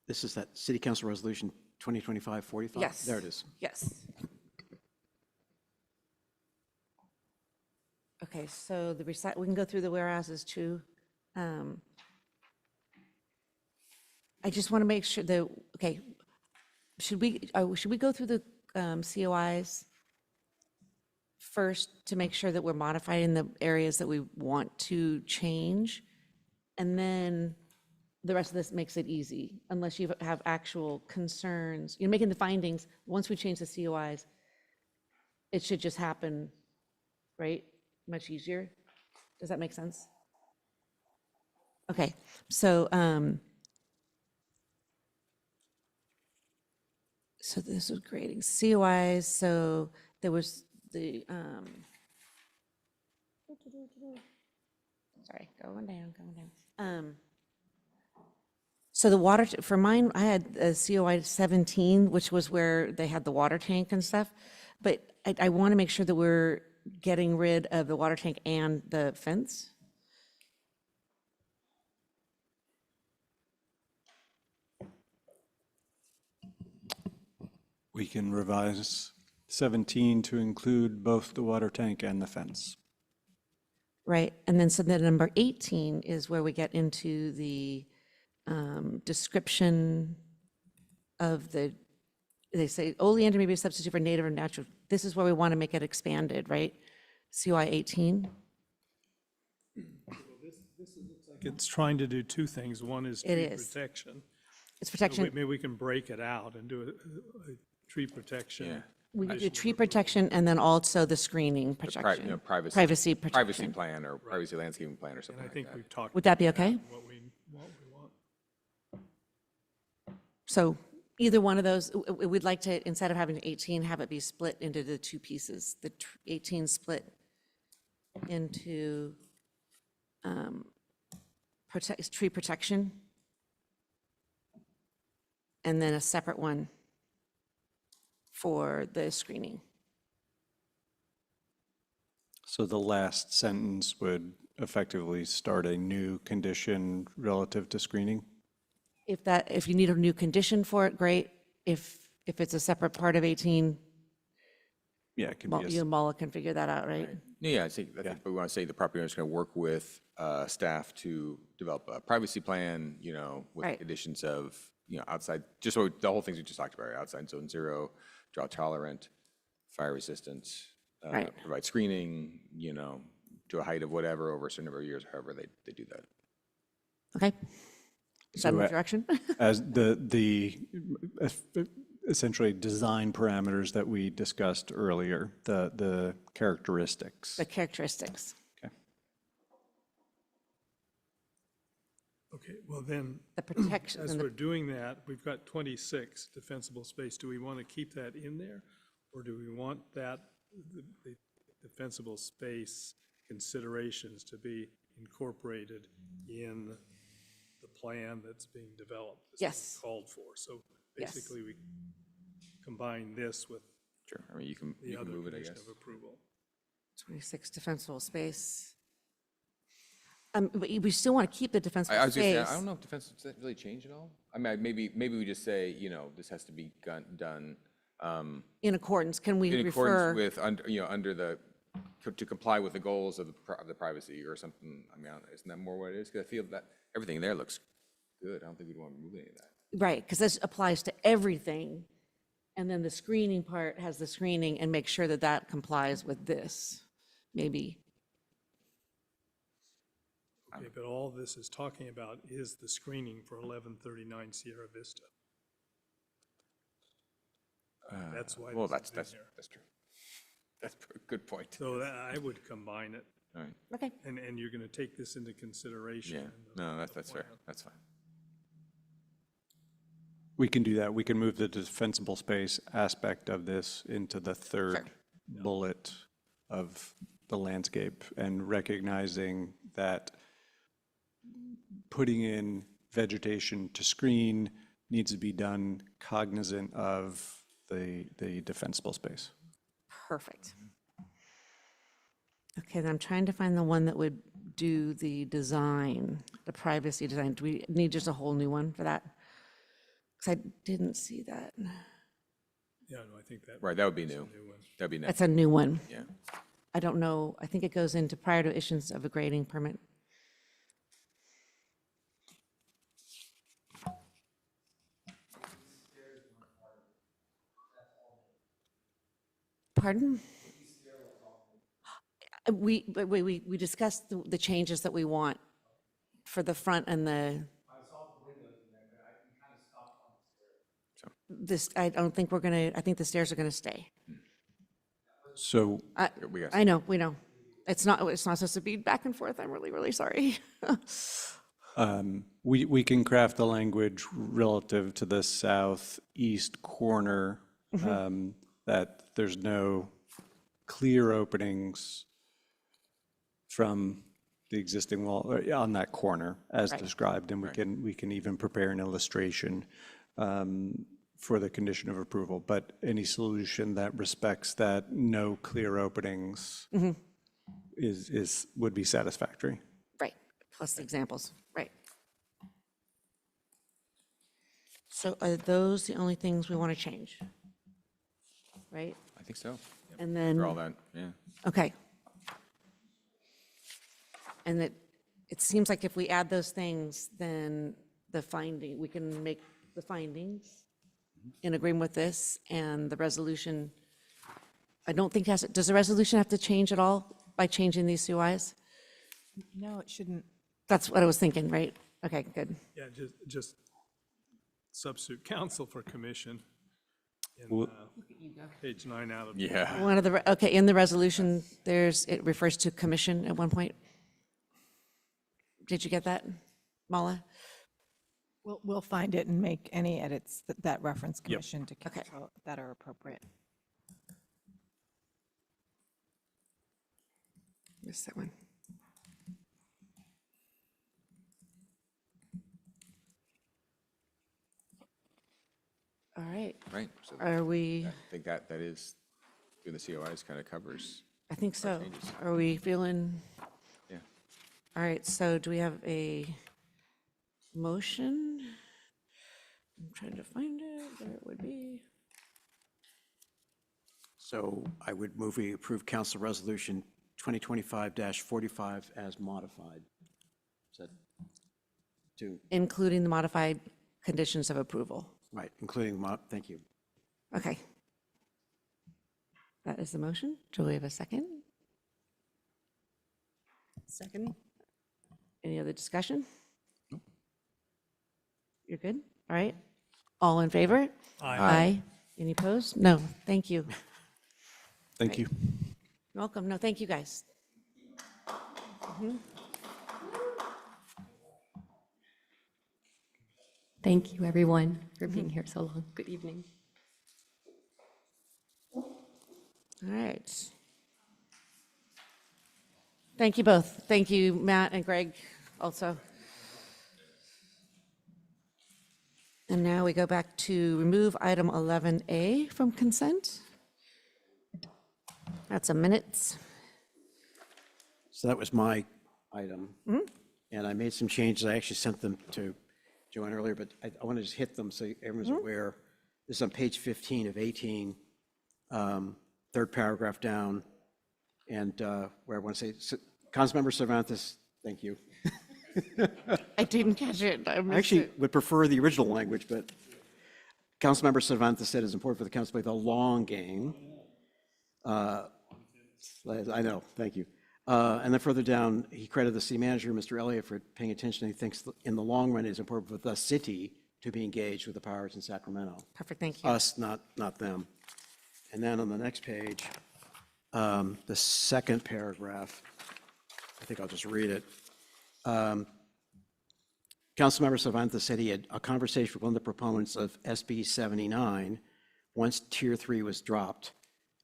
This is that City Council Resolution 2025-45? Yes. There it is. Yes. Okay, so we can go through the whereases too. I just want to make sure that, okay, should we go through the COIs first to make sure that we're modifying the areas that we want to change? And then the rest of this makes it easy, unless you have actual concerns. You're making the findings, once we change the COIs, it should just happen, right? Much easier. Does that make sense? Okay, so so this was grading COIs. So there was the sorry, going down. So the water, for mine, I had a COI 17, which was where they had the water tank and stuff. But I want to make sure that we're getting rid of the water tank and the fence. We can revise 17 to include both the water tank and the fence. Right, and then so then number 18 is where we get into the description of they say oleander may be a substitute for native or natural. This is where we want to make it expanded, right? COI 18? This looks like it's trying to do 2 things. One is It tree is. protection. It's protection. So maybe we can break it out and do a tree protection We could do tree protection and then also the screening protection. Privacy. Privacy Privacy protection. plan or privacy landscaping plan or something And I like think that. we've talked. Would that be about okay? What we want. So either one of those, we'd like to, instead of having 18, have it be split into the two pieces. The 18 split into tree protection, and then a separate one for the screening. So the last sentence would effectively start a new condition relative to screening? If you need a new condition for it, great. If it's a separate part of 18, Yeah, it can be you and Mala can figure that out, right? Yeah, I think we want to say the property owner is going to work with staff to develop a privacy plan, with Right. conditions of, outside, just so the whole things we just talked about, right? Outside zone 0, drought tolerant, fire resistant, Right. provide screening, to a height of whatever over a certain number of years, however they do that. Okay. Is that in So, the direction? As the essentially design parameters that we discussed earlier, the characteristics. The characteristics. Okay, well then, The protection. as and the- we're doing that, we've got 26 defensible space. Do we want to keep that in there? Or do we want the defensible space considerations to be incorporated in the plan that's being developed? that's being Yes. Called for. So Yes. basically, we combine this with Sure, I mean, you can the other move it, I condition guess. of approval. 26 defensible space. But we still want to keep the I defensible was going to space. say, I don't know if defense, does that really change at all? I mean, maybe we just say, this has to be done In accordance, can we in refer? accordance with, under the, to comply with the goals of the privacy or something. I mean, isn't that more what it is? Because I feel that everything there looks good. I don't think we'd want to remove any of that. Right, because this applies to everything. And then the screening part has the screening and make sure that that complies with this, maybe. Okay, but all this is talking about is the screening for 1139 Sierra Vista. That's why. Well, this is that's in there. true. That's a good point. So I would combine it, All right. Okay. and you're going to take this into consideration. Yeah, in the- no, the that's fair. plan. That's fine. We can do that. We can move the defensible space aspect of this into the third bullet of the landscape and recognizing that putting in vegetation to screen needs to be done cognizant of the defensible space. Perfect. Okay, then I'm trying to find the one that would do the design, the privacy design. Do we need just a whole new one for that? Because I didn't see that. Yeah, no, I think that. Right, that would be is a new. one. That'd be That's next. a new one. Yeah. I don't know, I think it goes into prior to issuance of a grading permit. Pardon? We discussed the changes that we want for the front and the. This, I don't think we're gonna, I think the stairs are gonna stay. So I know, we know. It's not supposed to be back and forth. I'm really, really sorry. we can craft the language relative to the southeast corner, that there's no clear openings from the existing wall on that corner as Right. described, and we can even prepare an illustration for the condition of approval. But any solution that respects that no clear openings would be satisfactory. Right, plus the examples, right. So are those the only things we want to change? Right? I think so. And then. For all that, yeah. Okay. And it seems like if we add those things, then we can make the findings in agreement with this, and the resolution, I don't think does the resolution have to change at all by changing these COIs? No, it shouldn't. That's what I was thinking, right? Okay, good. Yeah, just substitute counsel for commission. in page 9 out of. Yeah. One of the, okay, in the resolution, it refers to commission at one point. Did you get that, Mala? We'll find it and make any edits that reference Yep. commission to council that are appropriate. Missed that one. All right. Right. So Are we, I think that is, doing the COIs kind of covers. I think so. changes. Are we feeling? Yeah. All right, so do we have a motion? I'm trying to find it, where it would be. So I would move we approve Council Resolution 2025-45 as modified. Is that to, Including the modified conditions of approval. right, including, thank you. Okay. That is the motion. Do we have a second? Second? Any other discussion? You're good? All right. All in favor? Aye. Any opposed? No, thank you. Thank you. You're welcome. No, thank you, guys. Thank you, everyone, for being here so long. Good evening. All right. Thank you both. Thank you, Matt and Greg, also. And now we go back to remove item 11A from consent. That's a minutes. So that was my item. And I made some changes. I actually sent them to Joanne earlier, but I want to just hit them so everyone's aware. This is on page 15 of 18, third paragraph down, and where I want to say, Councilmember Cervantes, thank you. I didn't catch it. I I missed actually it. would prefer the original language, but Councilmember Cervantes said it's important for the council to play the long game. I know, thank you. And then further down, he credited the city manager, Mr. Elliott, for paying attention. He thinks in the long run, it's important for the city to be engaged with the powers in Sacramento. Perfect, thank you. Us, not them. And then on the next page, the second paragraph, I think I'll just read it. Councilmember Cervantes said he had a conversation with one of the proponents of SB 79 once Tier 3 was dropped,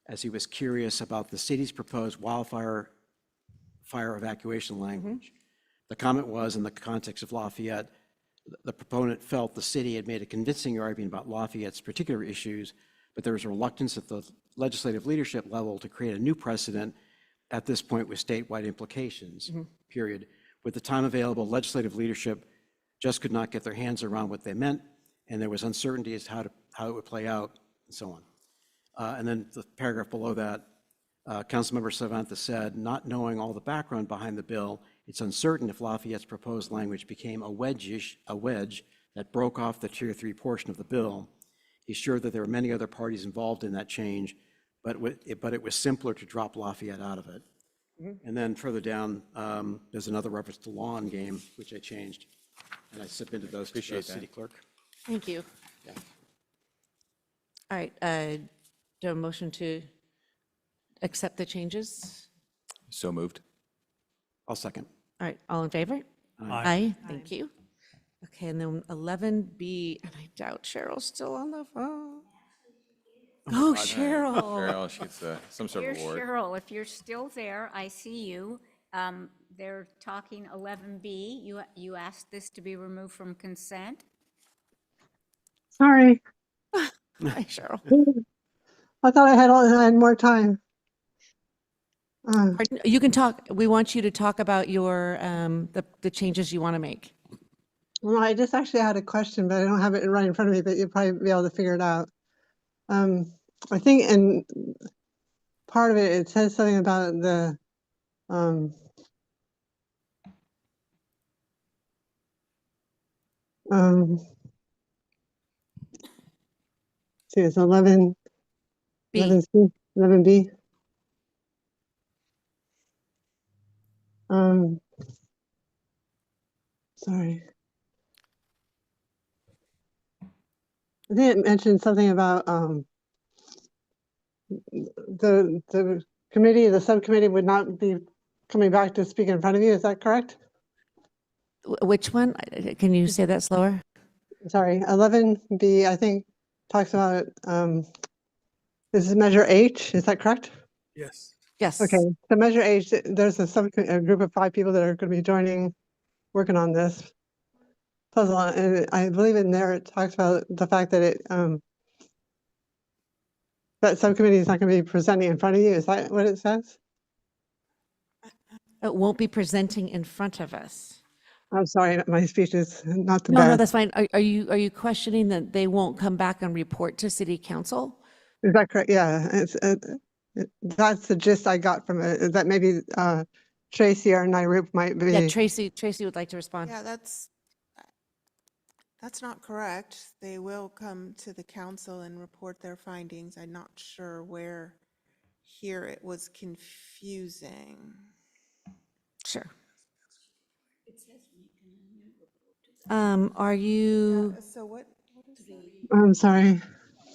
as he was curious about the city's proposed fire evacuation language. The comment was, in the context of Lafayette, the proponent felt the city had made a convincing argument about Lafayette's particular issues, but there was a reluctance at the legislative leadership level to create a new precedent at this point with statewide implications, period. With the time available, legislative leadership just could not get their hands around what they meant, and there was uncertainty as to how it would play out, and so on. And then the paragraph below that, Councilmember Cervantes said, not knowing all the background behind the bill, it's uncertain if Lafayette's proposed language became a wedge that broke off the Tier 3 portion of the bill. He's sure that there are many other parties involved in that change, but it was simpler to drop Lafayette out of it. And then further down, there's another reference to lawn game, which I changed, and I submitted those to the city clerk. Thank you. Yeah. All right, do a motion to accept the changes? So moved. I'll second. All right, all in favor? Aye. Thank you. Okay, and then 11B, and I doubt Cheryl's still on the phone. Oh, Cheryl. Cheryl, she's some sort of Dear award. Cheryl, if you're still there, I see you. They're talking 11B. You asked this to be removed from consent. Sorry, Hi, Cheryl. I thought I had more time. Pardon? You can talk, we want you to talk about your, the changes you want to make. Well, I just actually had a question, but I don't have it right in front of me, but you'll probably be able to figure it out. I think in part of it, it says something about the, see, it's 11, B. 11C, 11B. Sorry. I think it mentioned something about the committee, the subcommittee would not be coming back to speak in front of you, is that correct? Which one? Can you say that slower? Sorry, 11B, I think, talks about, this is measure H, is that correct? Yes. Yes. Okay, so measure H, there's a group of 5 people that are going to be joining, working on this puzzle, and I believe in there it talks about the fact that that subcommittee is not going to be presenting in front of you. Is that what it says? It won't be presenting in front of us. I'm sorry, my speech is not the No, best. that's fine. Are you questioning that they won't come back and report to city council? Is that correct? Yeah, that's the gist I got from it. Is that maybe Tracy or Nairoop might be? Yeah, Tracy would like to respond. Yeah, that's not correct. They will come to the council and report their findings. I'm not sure where here it was confusing. Sure. Are you, So what is that? I'm sorry.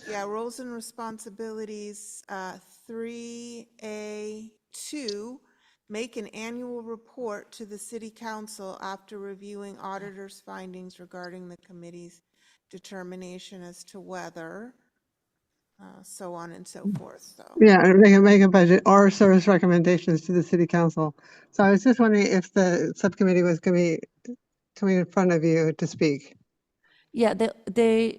Yeah, roles and responsibilities, 3A2, make an annual report to the city council after reviewing auditor's findings regarding the committee's determination as to whether, so on and so forth, so. Yeah, and make a budget or service recommendations to the city council. So I was just wondering if the subcommittee was going to be coming in front of you to speak. yeah,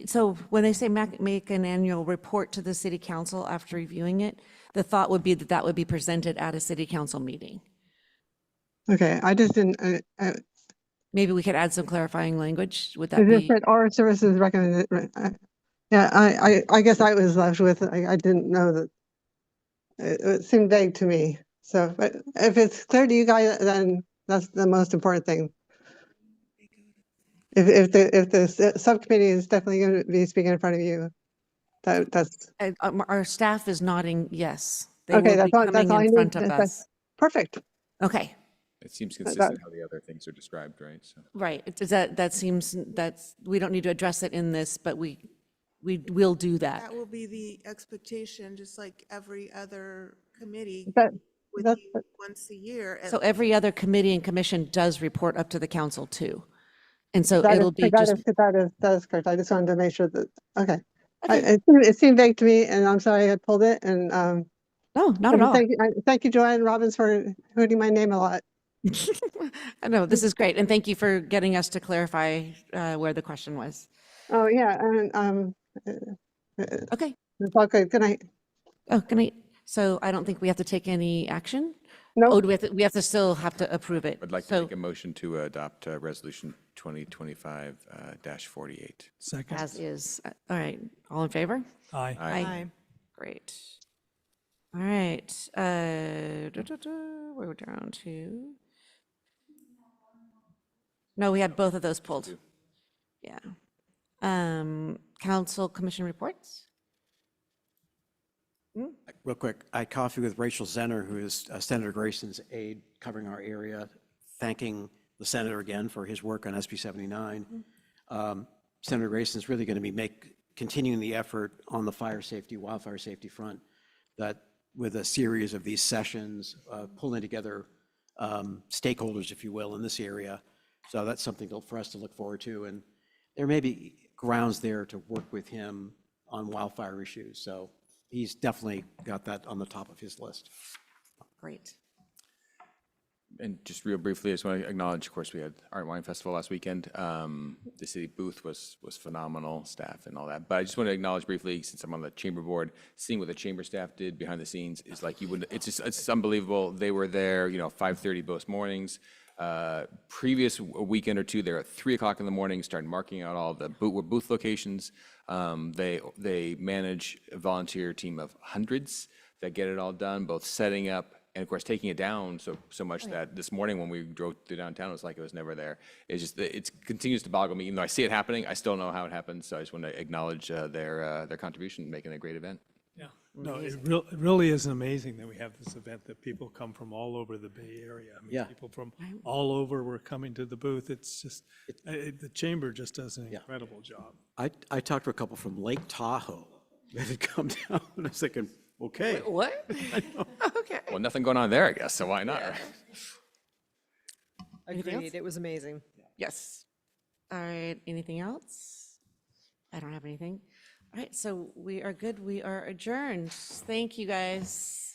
so when they say make an annual report to the city council after reviewing it, the thought would be that that would be presented at a city council meeting. Okay, I just didn't. Maybe we could add some clarifying language. Would that It just be? said or services recommended. Yeah, I guess I was left with. I didn't know that. It seemed vague to me. So, but if it's clear to you guys, then that's the most important thing. If the subcommittee is definitely going to be speaking in front of you, that's Our staff is nodding yes. They okay. will be That's coming all I in need. front of us. Perfect. Okay. It seems consistent how the other things are described, right? So. Right. That seems, we don't need to address it in this, but we will do that. That will be the expectation, just like every other committee with That's you once a year. So every other committee and commission does report up to the council too. And so it'll be just. That is correct. I just wanted to make sure that, okay. It seemed vague to me and I'm sorry I pulled it and. No, not at all. Thank you, Joanne Robbins, for hooting my name a lot. I know, this is great. And thank you for getting us to clarify where the question was. Oh, yeah, and, Okay. it's all good. Good night. Oh, good night. So I don't think we have to take any action? No. Oh, we have to still have to approve it. I'd like to make a motion to adopt Resolution 2025-48. Second. As is. All right. All in favor? Aye. Aye. Great. All right. We're down to. No, we had both of those pulled. Yeah. Council commission reports? Real quick, I had coffee with Rachel Zenner, who is Senator Grayson's aide covering our area, thanking the senator again for his work on SB 79. Senator Grayson's really going to be continuing the effort on the wildfire safety front, that with a series of these sessions, pulling together stakeholders, if you will, in this area. So that's something for us to look forward to. And there may be grounds there to work with him on wildfire issues. So he's definitely got that on the top of his list. Great. And just real briefly, I just want to acknowledge, of course, we had Art and Wine Festival last weekend. The city booth was phenomenal, staff and all that. But I just want to acknowledge briefly, since I'm on the chamber board, seeing what the chamber staff did behind the scenes is like it's unbelievable. They were there, 5:30 both mornings. Previous weekend or two, they're at 3 o'clock in the morning, starting marking out all the booth locations. They manage a volunteer team of hundreds that get it all done, both setting up and of course taking it down so much that this morning when we drove through downtown, it was like it was never there. It's just it continues to boggle me. Even though I see it happening, I still know how it happens. So I just want to acknowledge their contribution in making a great event. Yeah, no, it really is amazing that we have this event, that people come from all over the Bay Area. I mean, people from all over were coming to the booth. It's just, the chamber just does an incredible job. I talked to a couple from Lake Tahoe that had come down, and I was thinking, Okay. What? Okay. Well, nothing going on there, I guess, so why not? right? Anything else? Agreed, it was amazing. Yes. All right, anything else? I don't have anything. All right, so we are good. We are adjourned. Thank you, guys.